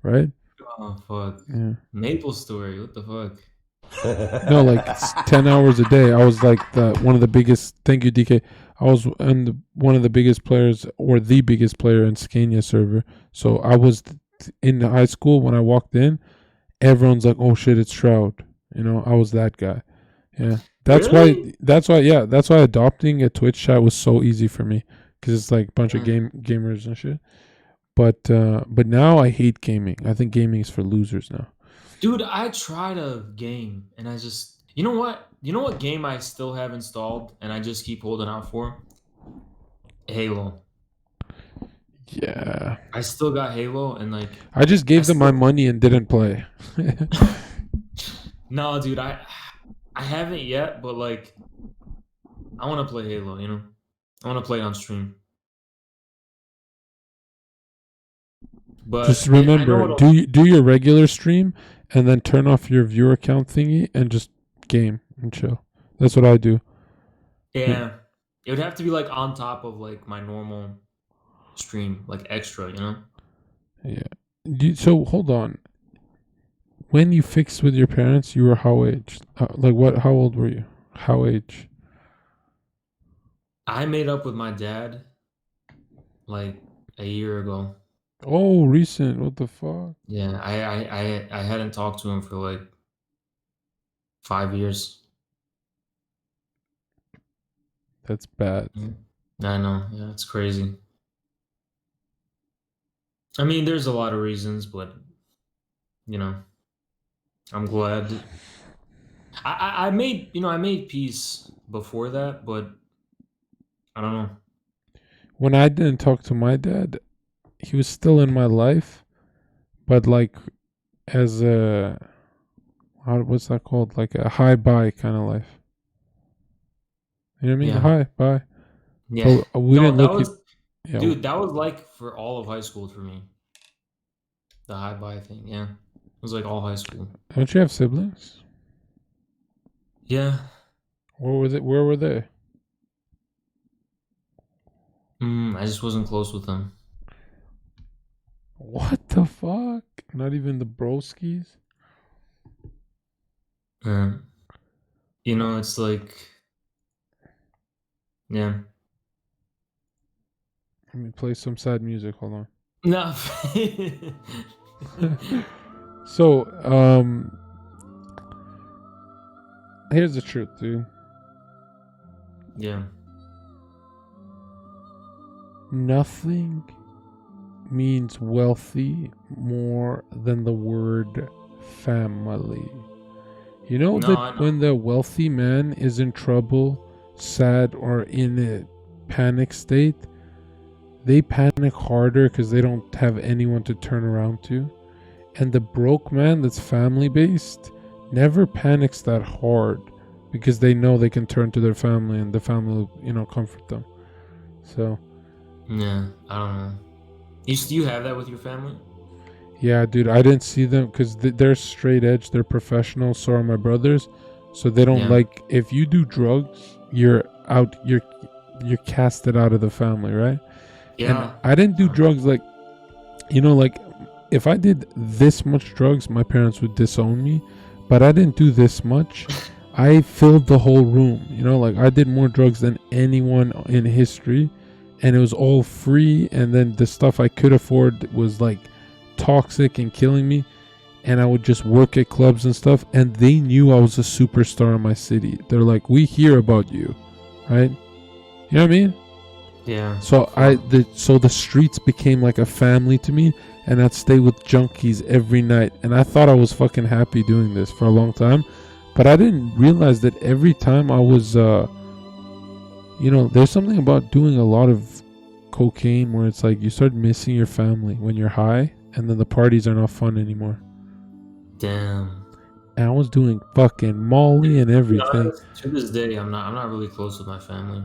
right? Oh fuck. Yeah. Maple Story. What the fuck? No, like 10 hours a day. I was like one of the biggest. Thank you, DK. I was one of the biggest players, or the biggest player in Scania server. So I was in high school when I walked in. Everyone's like, "Oh shit, it's Shroud." You know, I was that guy. Yeah, that's Really? why. That's why. Yeah, that's why adopting a Twitch chat was so easy for me, because it's like a bunch of gamers and shit. But now I hate gaming. I think gaming is for losers now. Dude, I tried a game and I just you know what? You know what game I still have installed and I just keep holding out for? Halo. Yeah, I still got Halo and like I just gave them my still- money and didn't play. No, dude, I haven't yet, but like I want to play Halo, you know? I want to play on stream. But Just I know remember, it'll- do your regular stream and then turn off your viewer count thingy and just game and chill. That's what I do. yeah. It would have to be like on top of like my normal stream, like extra, you know? Yeah. So hold on. When you fixed with your parents, you were how age? Like what? How old were you? How age? I made up with my dad like a year ago. Oh, recent. What the fuck? Yeah, I hadn't talked to him for like 5 years. That's bad. I know, yeah, it's crazy. I mean, there's a lot of reasons, but you know, I'm glad. I made I made peace before that, but I don't know. When I didn't talk to my dad, he was still in my life, but like as a what's that called? Like a hi bye kind of life. You know what I mean? Yeah. Hi bye. Yeah. But we No, didn't that look was at. Yeah. dude, that was like for all of high school for me. The hi bye thing, yeah. It was like all high school. Don't you have siblings? Yeah. Where were they? Where were they? I just wasn't close with them. What the fuck? Not even the broskies? It's like, yeah. Let me play some sad music. Hold on. No. So, here's the truth, dude. Yeah. Nothing means wealthy more than the word family. You know No, that I know. when the wealthy man is in trouble, sad, or in a panic state, they panic harder because they don't have anyone to turn around to. And the broke man that's family based never panics that hard because they know they can turn to their family and the family will, comfort them. So, Yeah, I don't know. You have that with your family? yeah, dude, I didn't see them because they're straight edge. They're professionals. So are my brothers. So they don't Yeah. if you do drugs, you're out. You're casted out of the family, right? Yeah. And I didn't do drugs like if I did this much drugs, my parents would disown me. But I didn't do this much. I filled the whole room. I did more drugs than anyone in history, and it was all free. And then the stuff I could afford was like toxic and killing me, and I would just work at clubs and stuff, and they knew I was a superstar in my city. They're like, we hear about you, right? You know what I mean? Yeah. So the streets became like a family to me, and I'd stay with junkies every night, and I thought I was fucking happy doing this for a long time, but I didn't realize that every time I was there's something about doing a lot of cocaine where it's like you start missing your family when you're high, and then the parties are not fun anymore. Damn. And I was doing fucking Molly and everything. To this day, I'm not really close with my family.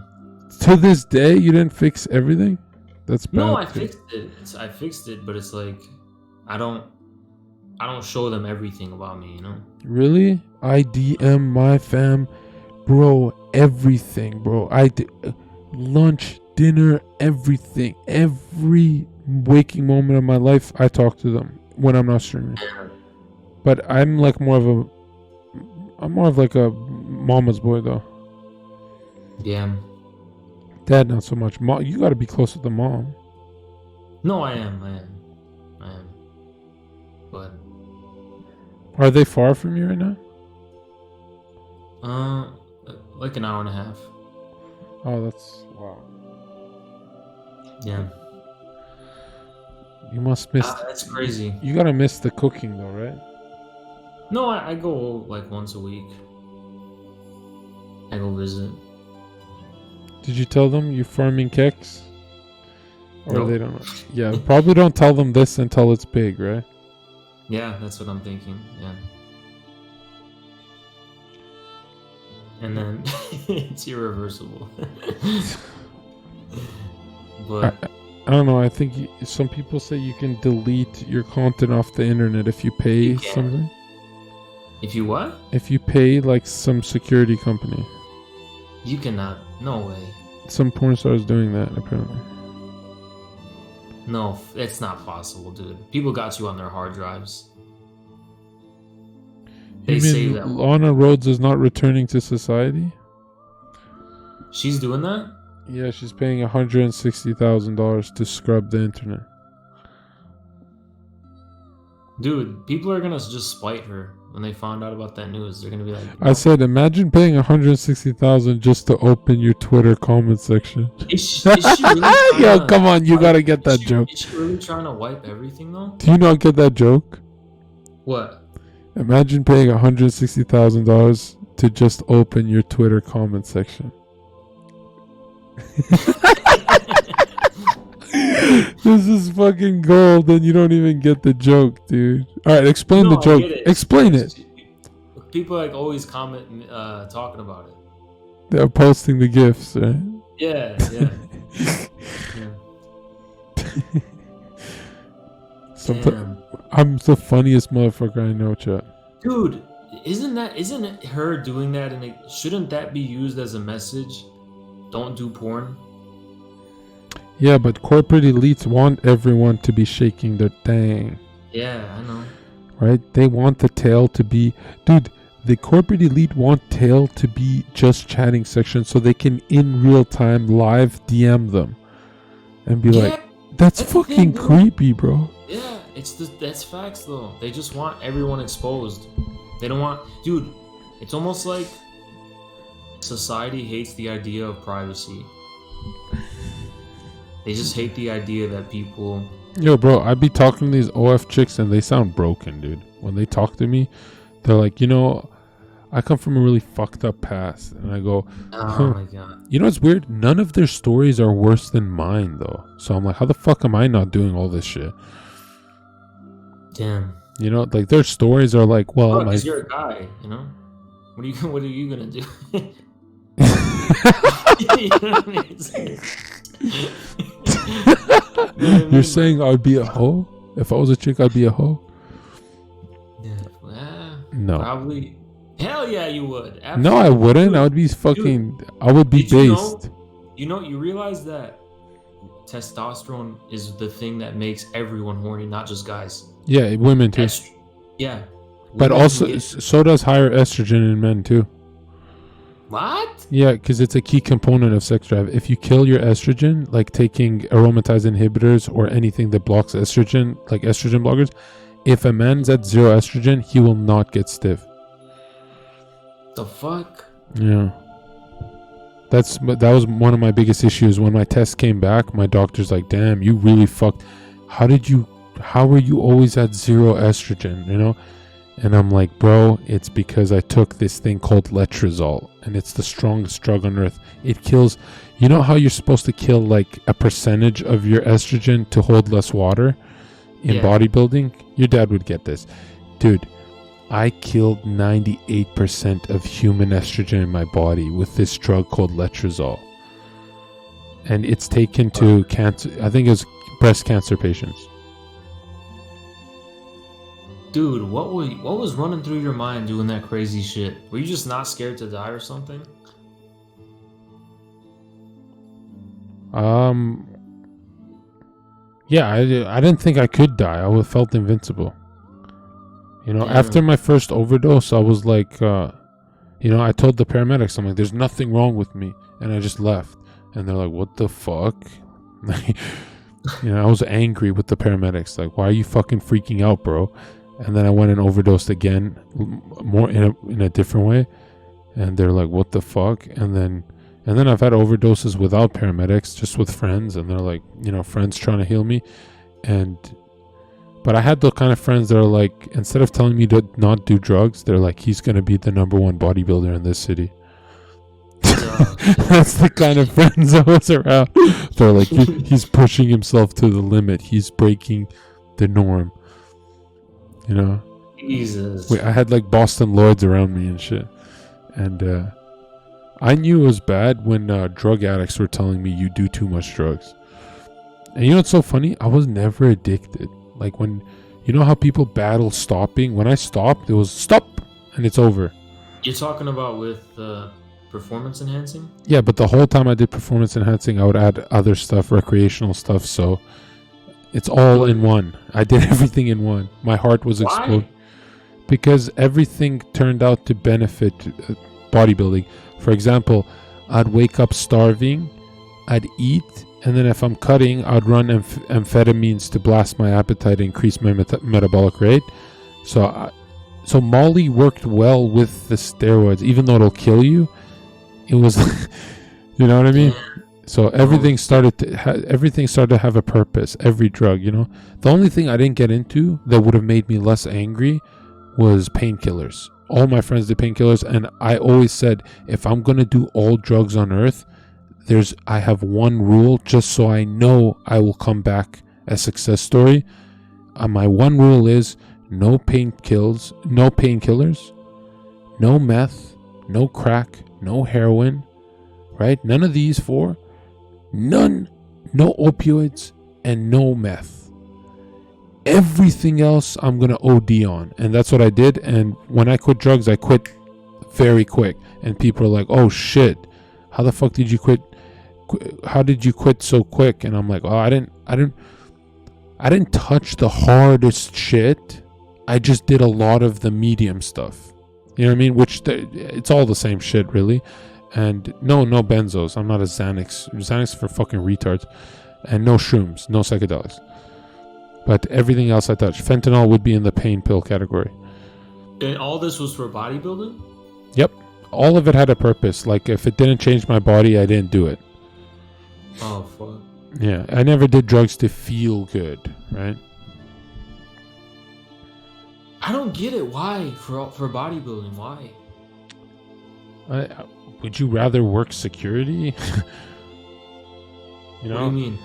To this day, you didn't fix everything? That's bad. No, I too. fixed it. I fixed it, but it's like I don't show them everything about me, Really? I DM my fam, bro, everything, bro. Lunch, dinner, everything. Every waking moment of my life, I talk to them when I'm not streaming. But I'm like more of like a mama's boy though. Yeah. Dad, not so much. Mom, you got to be close with the mom. No, I am. But Are they far from you right now? like an hour and a half. Oh, that's wow. Yeah. You must miss. That's crazy. You gotta miss the cooking though, right? No, I go like once a week. I go visit. Did you tell them you farming keks? Or Nope. they don't know? Yeah, probably don't tell them this until it's big, right? Yeah, that's what I'm thinking. Yeah. And then it's irreversible. But I don't know. I think some people say you can delete your content off the internet if you pay You can. something. if you what? If you pay like some security company. You cannot. No way. Some porn stars doing that apparently. No, it's not possible, dude. People got you on their hard drives. They You say mean that. Lana Rhodes is not returning to society? She's doing that? Yeah, she's paying $160,000 to scrub the internet. Dude, people are gonna just spite her when they found out about that news. They're gonna be like, I said, imagine paying $160,000 just to open your Twitter comment section. is she really trying Yo, to, come on, you gotta get that joke. Is she really trying to wipe everything though? Do you not get that joke? What? Imagine paying $160,000 to just open your Twitter comment section. This is fucking gold, and you don't even get the joke, dude. All right, explain No, the I joke. get it. Explain it. People like always comment talking about it. They're posting the gifs, right? Yeah, yeah. Yeah. Sometimes Damn. I'm the funniest motherfucker I know, chat. Dude, isn't it her doing that, and shouldn't that be used as a message? Don't do porn. Yeah, but corporate elites want everyone to be shaking their thing, Yeah, I know. right? They want the tail to be, dude. The corporate elite want tail to be just chatting section so they can in real time live DM them and be like, that's that's the fucking thing, dude. creepy, bro. Yeah, that's facts though. They just want everyone exposed. They don't want, dude. It's almost like society hates the idea of privacy. They just hate the idea that people. Yo, bro, I be talking to these OF chicks and they sound broken, dude. When they talk to me, they're like, I come from a really fucked up past. And I go, Oh my god. you know what's weird? None of their stories are worse than mine, though. So I'm like, how the fuck am I not doing all this shit? Damn. Like their stories are like, well, Oh, my... because you're a guy, you know. What are you gonna do? You know what I mean? It's like- You're saying I'd be a hoe? If I was a chick, I'd be a hoe? Yeah, No. probably. Hell yeah, you would. Absolutely. No, I wouldn't. Dude, I would be fucking... I would be did you based. You realize that testosterone is the thing that makes everyone horny, not just guys. Yeah, women too. Yeah. But Women also, get- so does higher estrogen in men too. What? Yeah, because it's a key component of sex drive. If you kill your estrogen, like taking aromatase inhibitors or anything that blocks estrogen, like estrogen blockers, if a man's at zero estrogen, he will not get stiff. The fuck? Yeah. That was one of my biggest issues. When my test came back, my doctor's like, damn, you really fucked. How were you always at zero estrogen, And I'm like, bro, it's because I took this thing called letrozole, and it's the strongest drug on earth. It kills, you know how you're supposed to kill like a percentage of your estrogen to hold less water in bodybuilding? Your dad would get this. Dude, I killed 98% of human estrogen in my body with this drug called letrozole. And it's taken to cancer, I think it was breast cancer patients. Dude, what was running through your mind doing that crazy shit? Were you just not scared to die or something? Yeah, I didn't think I could die. I felt invincible. After my first overdose, I was like, I told the paramedics, I'm like, there's nothing wrong with me. And I just left. And they're like, what the fuck? I was angry with the paramedics. Like, why are you fucking freaking out, bro? And then I went and overdosed again, more in a different way. And they're like, what the fuck? And then I've had overdoses without paramedics, just with friends. And they're like, friends trying to heal me. But I had the kind of friends that are like, instead of telling me to not do drugs, they're like, he's going to be the #1 bodybuilder in this city. That's the kind of friends I was around. They're like, he's pushing himself to the limit. He's breaking the norm. Jesus. I had like Boston Lloyds around me and shit. And I knew it was bad when drug addicts were telling me you do too much drugs. And you know what's so funny? I was never addicted. Like when, how people battle stopping? When I stopped, it was stop and it's over. You're talking about with performance enhancing? Yeah, but the whole time I did performance enhancing, I would add other stuff, recreational stuff. So it's all in one. I did everything in one. My heart was exploding. Because everything turned out to benefit bodybuilding. For example, I'd wake up starving, I'd eat, and then if I'm cutting, I'd run amphetamines to blast my appetite and increase my metabolic rate. So Molly worked well with the steroids, even though it'll kill you. It was, you know what I mean? So everything started to have a purpose. Every drug, you know. The only thing I didn't get into that would have made me less angry was painkillers. All my friends did painkillers, and I always said, if I'm gonna do all drugs on earth, I have one rule, just so I know I will come back a success story. My one rule is no painkillers, no meth, no crack, no heroin, right? None of these four. None, no opioids, and no meth. Everything else I'm gonna OD on, and that's what I did. And when I quit drugs, I quit very quick. And people are like, "Oh shit, how the fuck did you quit? How did you quit so quick?" And I'm like, "Oh, I didn't touch the hardest shit. I just did a lot of the medium stuff. You know what I mean? It's all the same shit, really." And no benzos. I'm not a Xanax. Xanax for fucking retards. And no shrooms. No psychedelics. But everything else I touched. Fentanyl would be in the pain pill category. And all this was for bodybuilding? Yep. All of it had a purpose. Like, if it didn't change my body, I didn't do it. Oh, fuck. Yeah. I never did drugs to feel good, right? I don't get it. Why? For bodybuilding, why? Would you rather work security? You know? What do you mean?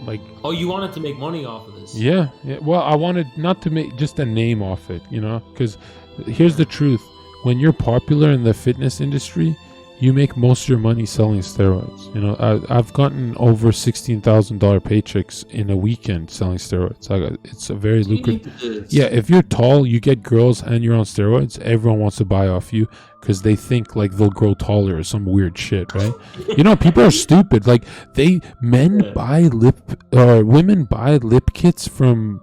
Like, oh, you wanted to make money off of this? Yeah. Well, I wanted not to make just a name off it, you know? Because here's the truth. When you're popular in the fitness industry, you make most of your money selling steroids. You know, I've gotten over $16,000 paychecks in a weekend selling steroids. It's a very lucrative. Yeah, if you're tall, you get girls, and you're on steroids, everyone wants to buy off you because they think like they'll grow taller or some weird shit, right? You know, people are stupid. Like women buy lip kits from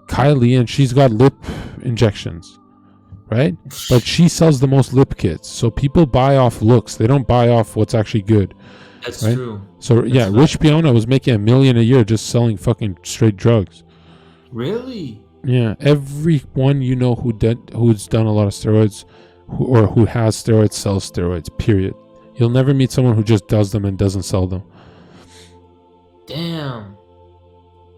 Kylie, and she's got lip injections. Right? But she sells the most lip kits. So people buy off looks. They don't buy off what's actually good. That's right? true. So yeah, Rich Piana was making $1 million a year just selling fucking straight drugs. Really? Yeah. Everyone you know who's done a lot of steroids who has steroids sells steroids, period. You'll never meet someone who just does them and doesn't sell them. Damn.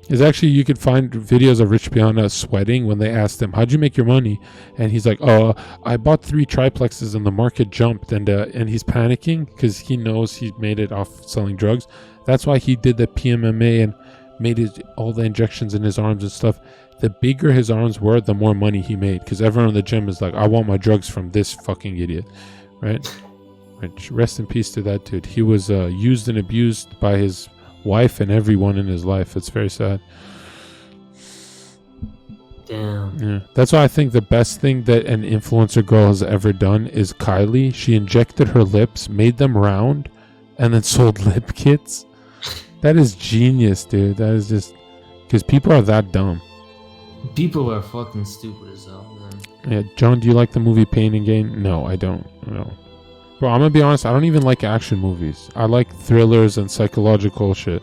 Is actually, you could find videos of Rich Piana sweating when they asked him, "How'd you make your money?" And he's like, "Oh, I bought 3 triplexes and the market jumped," and he's panicking because he knows he made it off selling drugs. That's why he did the PMMA and made all the injections in his arms and stuff. The bigger his arms were, the more money he made, because everyone in the gym is like, "I want my drugs from this fucking idiot," right? Which, rest in peace to that dude. He was used and abused by his wife and everyone in his life. It's very sad. Damn. Yeah. That's why I think the best thing that an influencer girl has ever done is Kylie. She injected her lips, made them round, and then sold lip kits. That is genius, dude. That is just because people are that dumb. People are fucking stupid as hell, man. Yeah, John, do you like the movie Pain and Gain? No, I don't. No. Bro, I'm gonna be honest, I don't even like action movies. I like thrillers and psychological shit.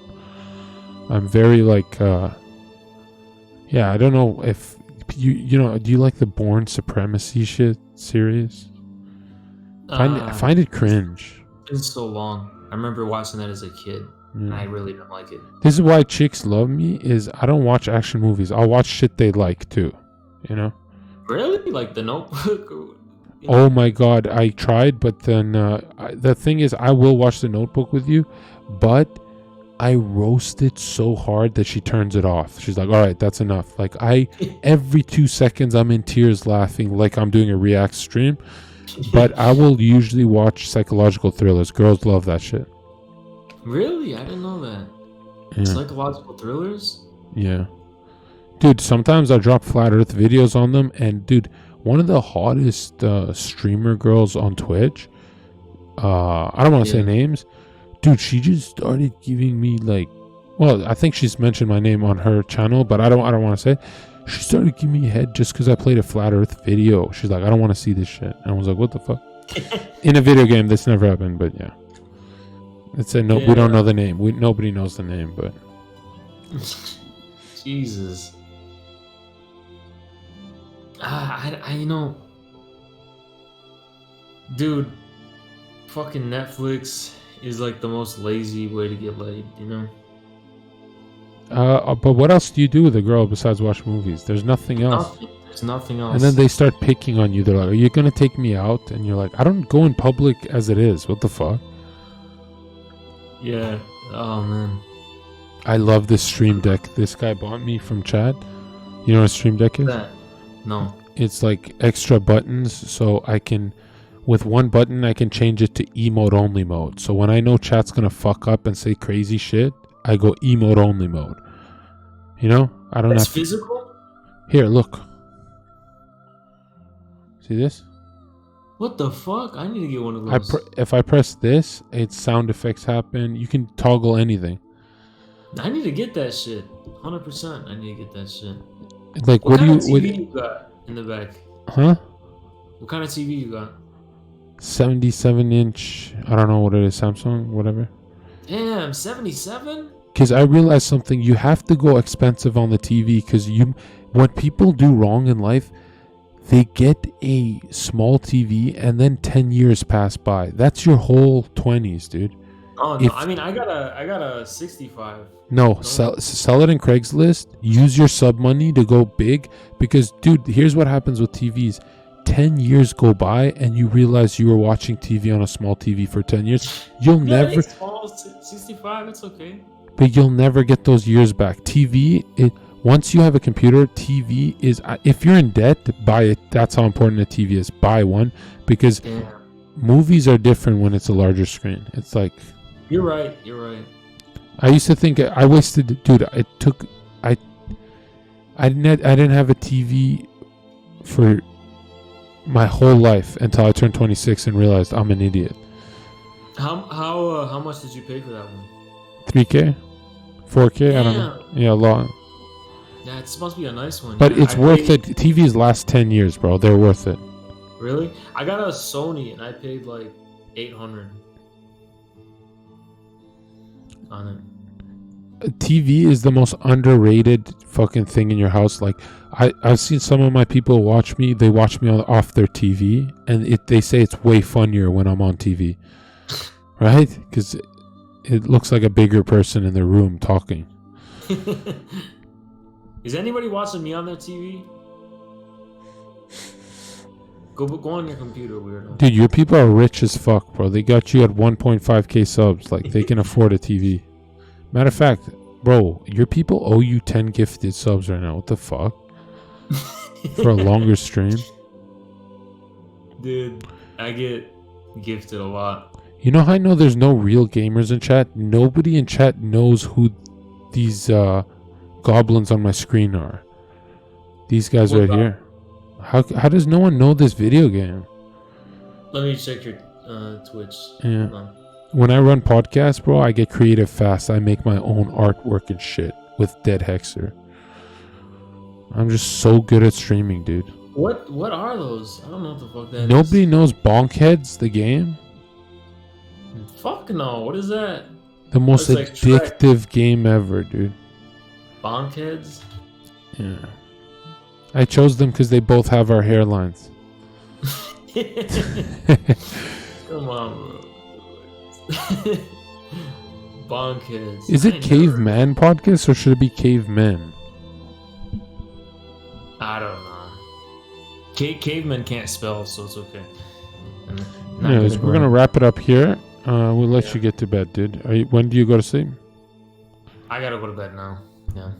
I'm very like, yeah, I don't know if you know, do you like the Bourne Supremacy shit series? I find it cringe. It's been so long. I remember watching that as a kid, and I really don't like it. This is why chicks love me, is I don't watch action movies. I'll watch shit they like too, you know? Really? Like The Notebook? Oh my god, I tried, but then the thing is, I will watch The Notebook with you, but I roast it so hard that she turns it off. She's like, "All right, that's enough." Like every 2 seconds, I'm in tears laughing like I'm doing a React stream. But I will usually watch psychological thrillers. Girls love that shit. Really? I didn't know that. Yeah. Psychological thrillers? Yeah. Dude, sometimes I drop flat earth videos on them, and dude, one of the hottest streamer girls on Twitch, I don't want to say names, dude, she just started giving me like, well, I think she's mentioned my name on her channel, but I don't want to say. She started giving me head just because I played a flat earth video. She's like, "I don't want to see this shit." And I was like, "What the fuck?" In a video game, this never happened, but yeah. It said, no, we don't know the name. Nobody knows the name, but. Jesus. I you know, dude, fucking Netflix, is like the most lazy way to get laid, you know? But what else do you do with a girl besides watch movies? There's nothing else. Nothing. There's nothing else. And then they start picking on you. They're like, "Are you gonna take me out?" And you're like, "I don't go in public as it is. What the fuck?" Yeah. Oh man. I love this Stream Deck. This guy bought me from Chad. You know what a Stream Deck is? That. No. It's like extra buttons, so I can, with one button, I can change it to emote only mode. So when I know chat's gonna fuck up and say crazy shit, I go emote only mode. You know, I don't That's have to. physical? Here, look. See this? What the fuck? I need to get one of those. If I press this, its sound effects happen. You can toggle anything. I need to get that shit. 100%. I need to get that shit. Like, What what do kind you? of TV you got in the back? Huh? What kind of TV you got? 77-inch. I don't know what it is. Samsung, whatever. Damn, 77? Because I realized something. You have to go expensive on the TV. Because what people do wrong in life, they get a small TV and then 10 years pass by. That's your whole 20s, dude. Oh no, I mean I got a 65. No, sell it in Craigslist. Use your sub money to go big. Because, dude, here's what happens with TVs. 10 years go by and you realize you were watching TV on a small TV for 10 years. You'll never... It's small, 65, it's okay. But you'll never get those years back. TV, once you have a computer, TV is... If you're in debt, buy it. That's how important a TV is. Buy one. Because movies are different when it's a larger screen. It's like... You're right. I used to think I wasted... Dude, it took... I didn't have a TV for my whole life until I turned 26 and realized I'm an idiot. How much did you pay for that one? 3K? 4K? Damn. I don't know. Yeah, a lot. Yeah, it must be a nice one. But Yeah, it's worth it. TVs last 10 years, bro. They're worth it. Really? I got a Sony and I paid like 800 on it. A TV is the most underrated fucking thing in your house. Like, I've seen some of my people watch me. They watch me off their TV, and they say it's way funnier when I'm on TV, right? Because it looks like a bigger person in the room talking. Is anybody watching me on their TV? Go on your computer, weirdo. Dude, your people are rich as fuck, bro. They got you at 1.5k subs. Like, they can afford a TV. Matter of fact, bro, your people owe you 10 gifted subs right now. What the fuck? For a longer stream? Dude, I get gifted a lot. You know how I know there's no real gamers in chat? Nobody in chat knows who these goblins on my screen are. These guys right here. How does no one know this video game? Let me check your Twitch. Yeah. When I run podcasts, bro, I get creative fast. I make my own artwork and shit with Dead Hexer. I'm just so good at streaming, dude. What are those? I don't know what the fuck that is. Nobody knows Bonkheads, the game? Fuck no. What is that? The most That's like addictive game ever, dude. Bonkheads? Yeah. I chose them because they both have our hairlines. Come on, bro. Bonkheads. Is it Caveman Podcast or should it be Cavemen? I don't know. Caveman can't spell, so it's okay. Anyways, we're gonna wrap it up here. We'll let you get to bed, dude. When do you go to sleep? I gotta go to bed now. Yeah.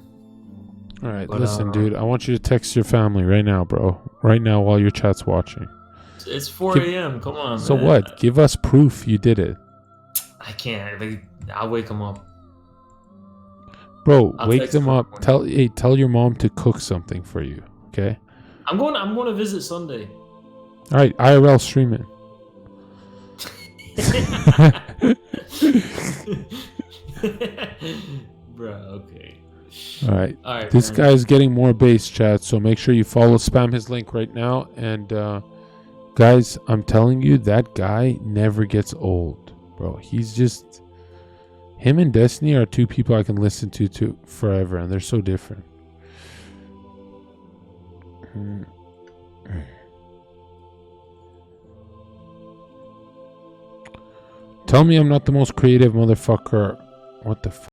All right, But, listen, dude. I want you to text your family right now, bro. Right now, while your chat's watching. It's 4 a.m. Come on. So man. what? Give us proof you did it, I can't. I'll wake them up. bro. I'll Wake text them them up. Tell your mom to cook something for you. Okay. I'm going to visit Sunday. All right, IRL streaming. Bro, okay. All right. All right. This man. guy's getting more bass, chat. So make sure you spam his link right now. And guys, I'm telling you, that guy never gets old, bro. He's just him and Destiny are two people I can listen to forever, and they're so different. Tell me I'm not the most creative motherfucker. What the fuck?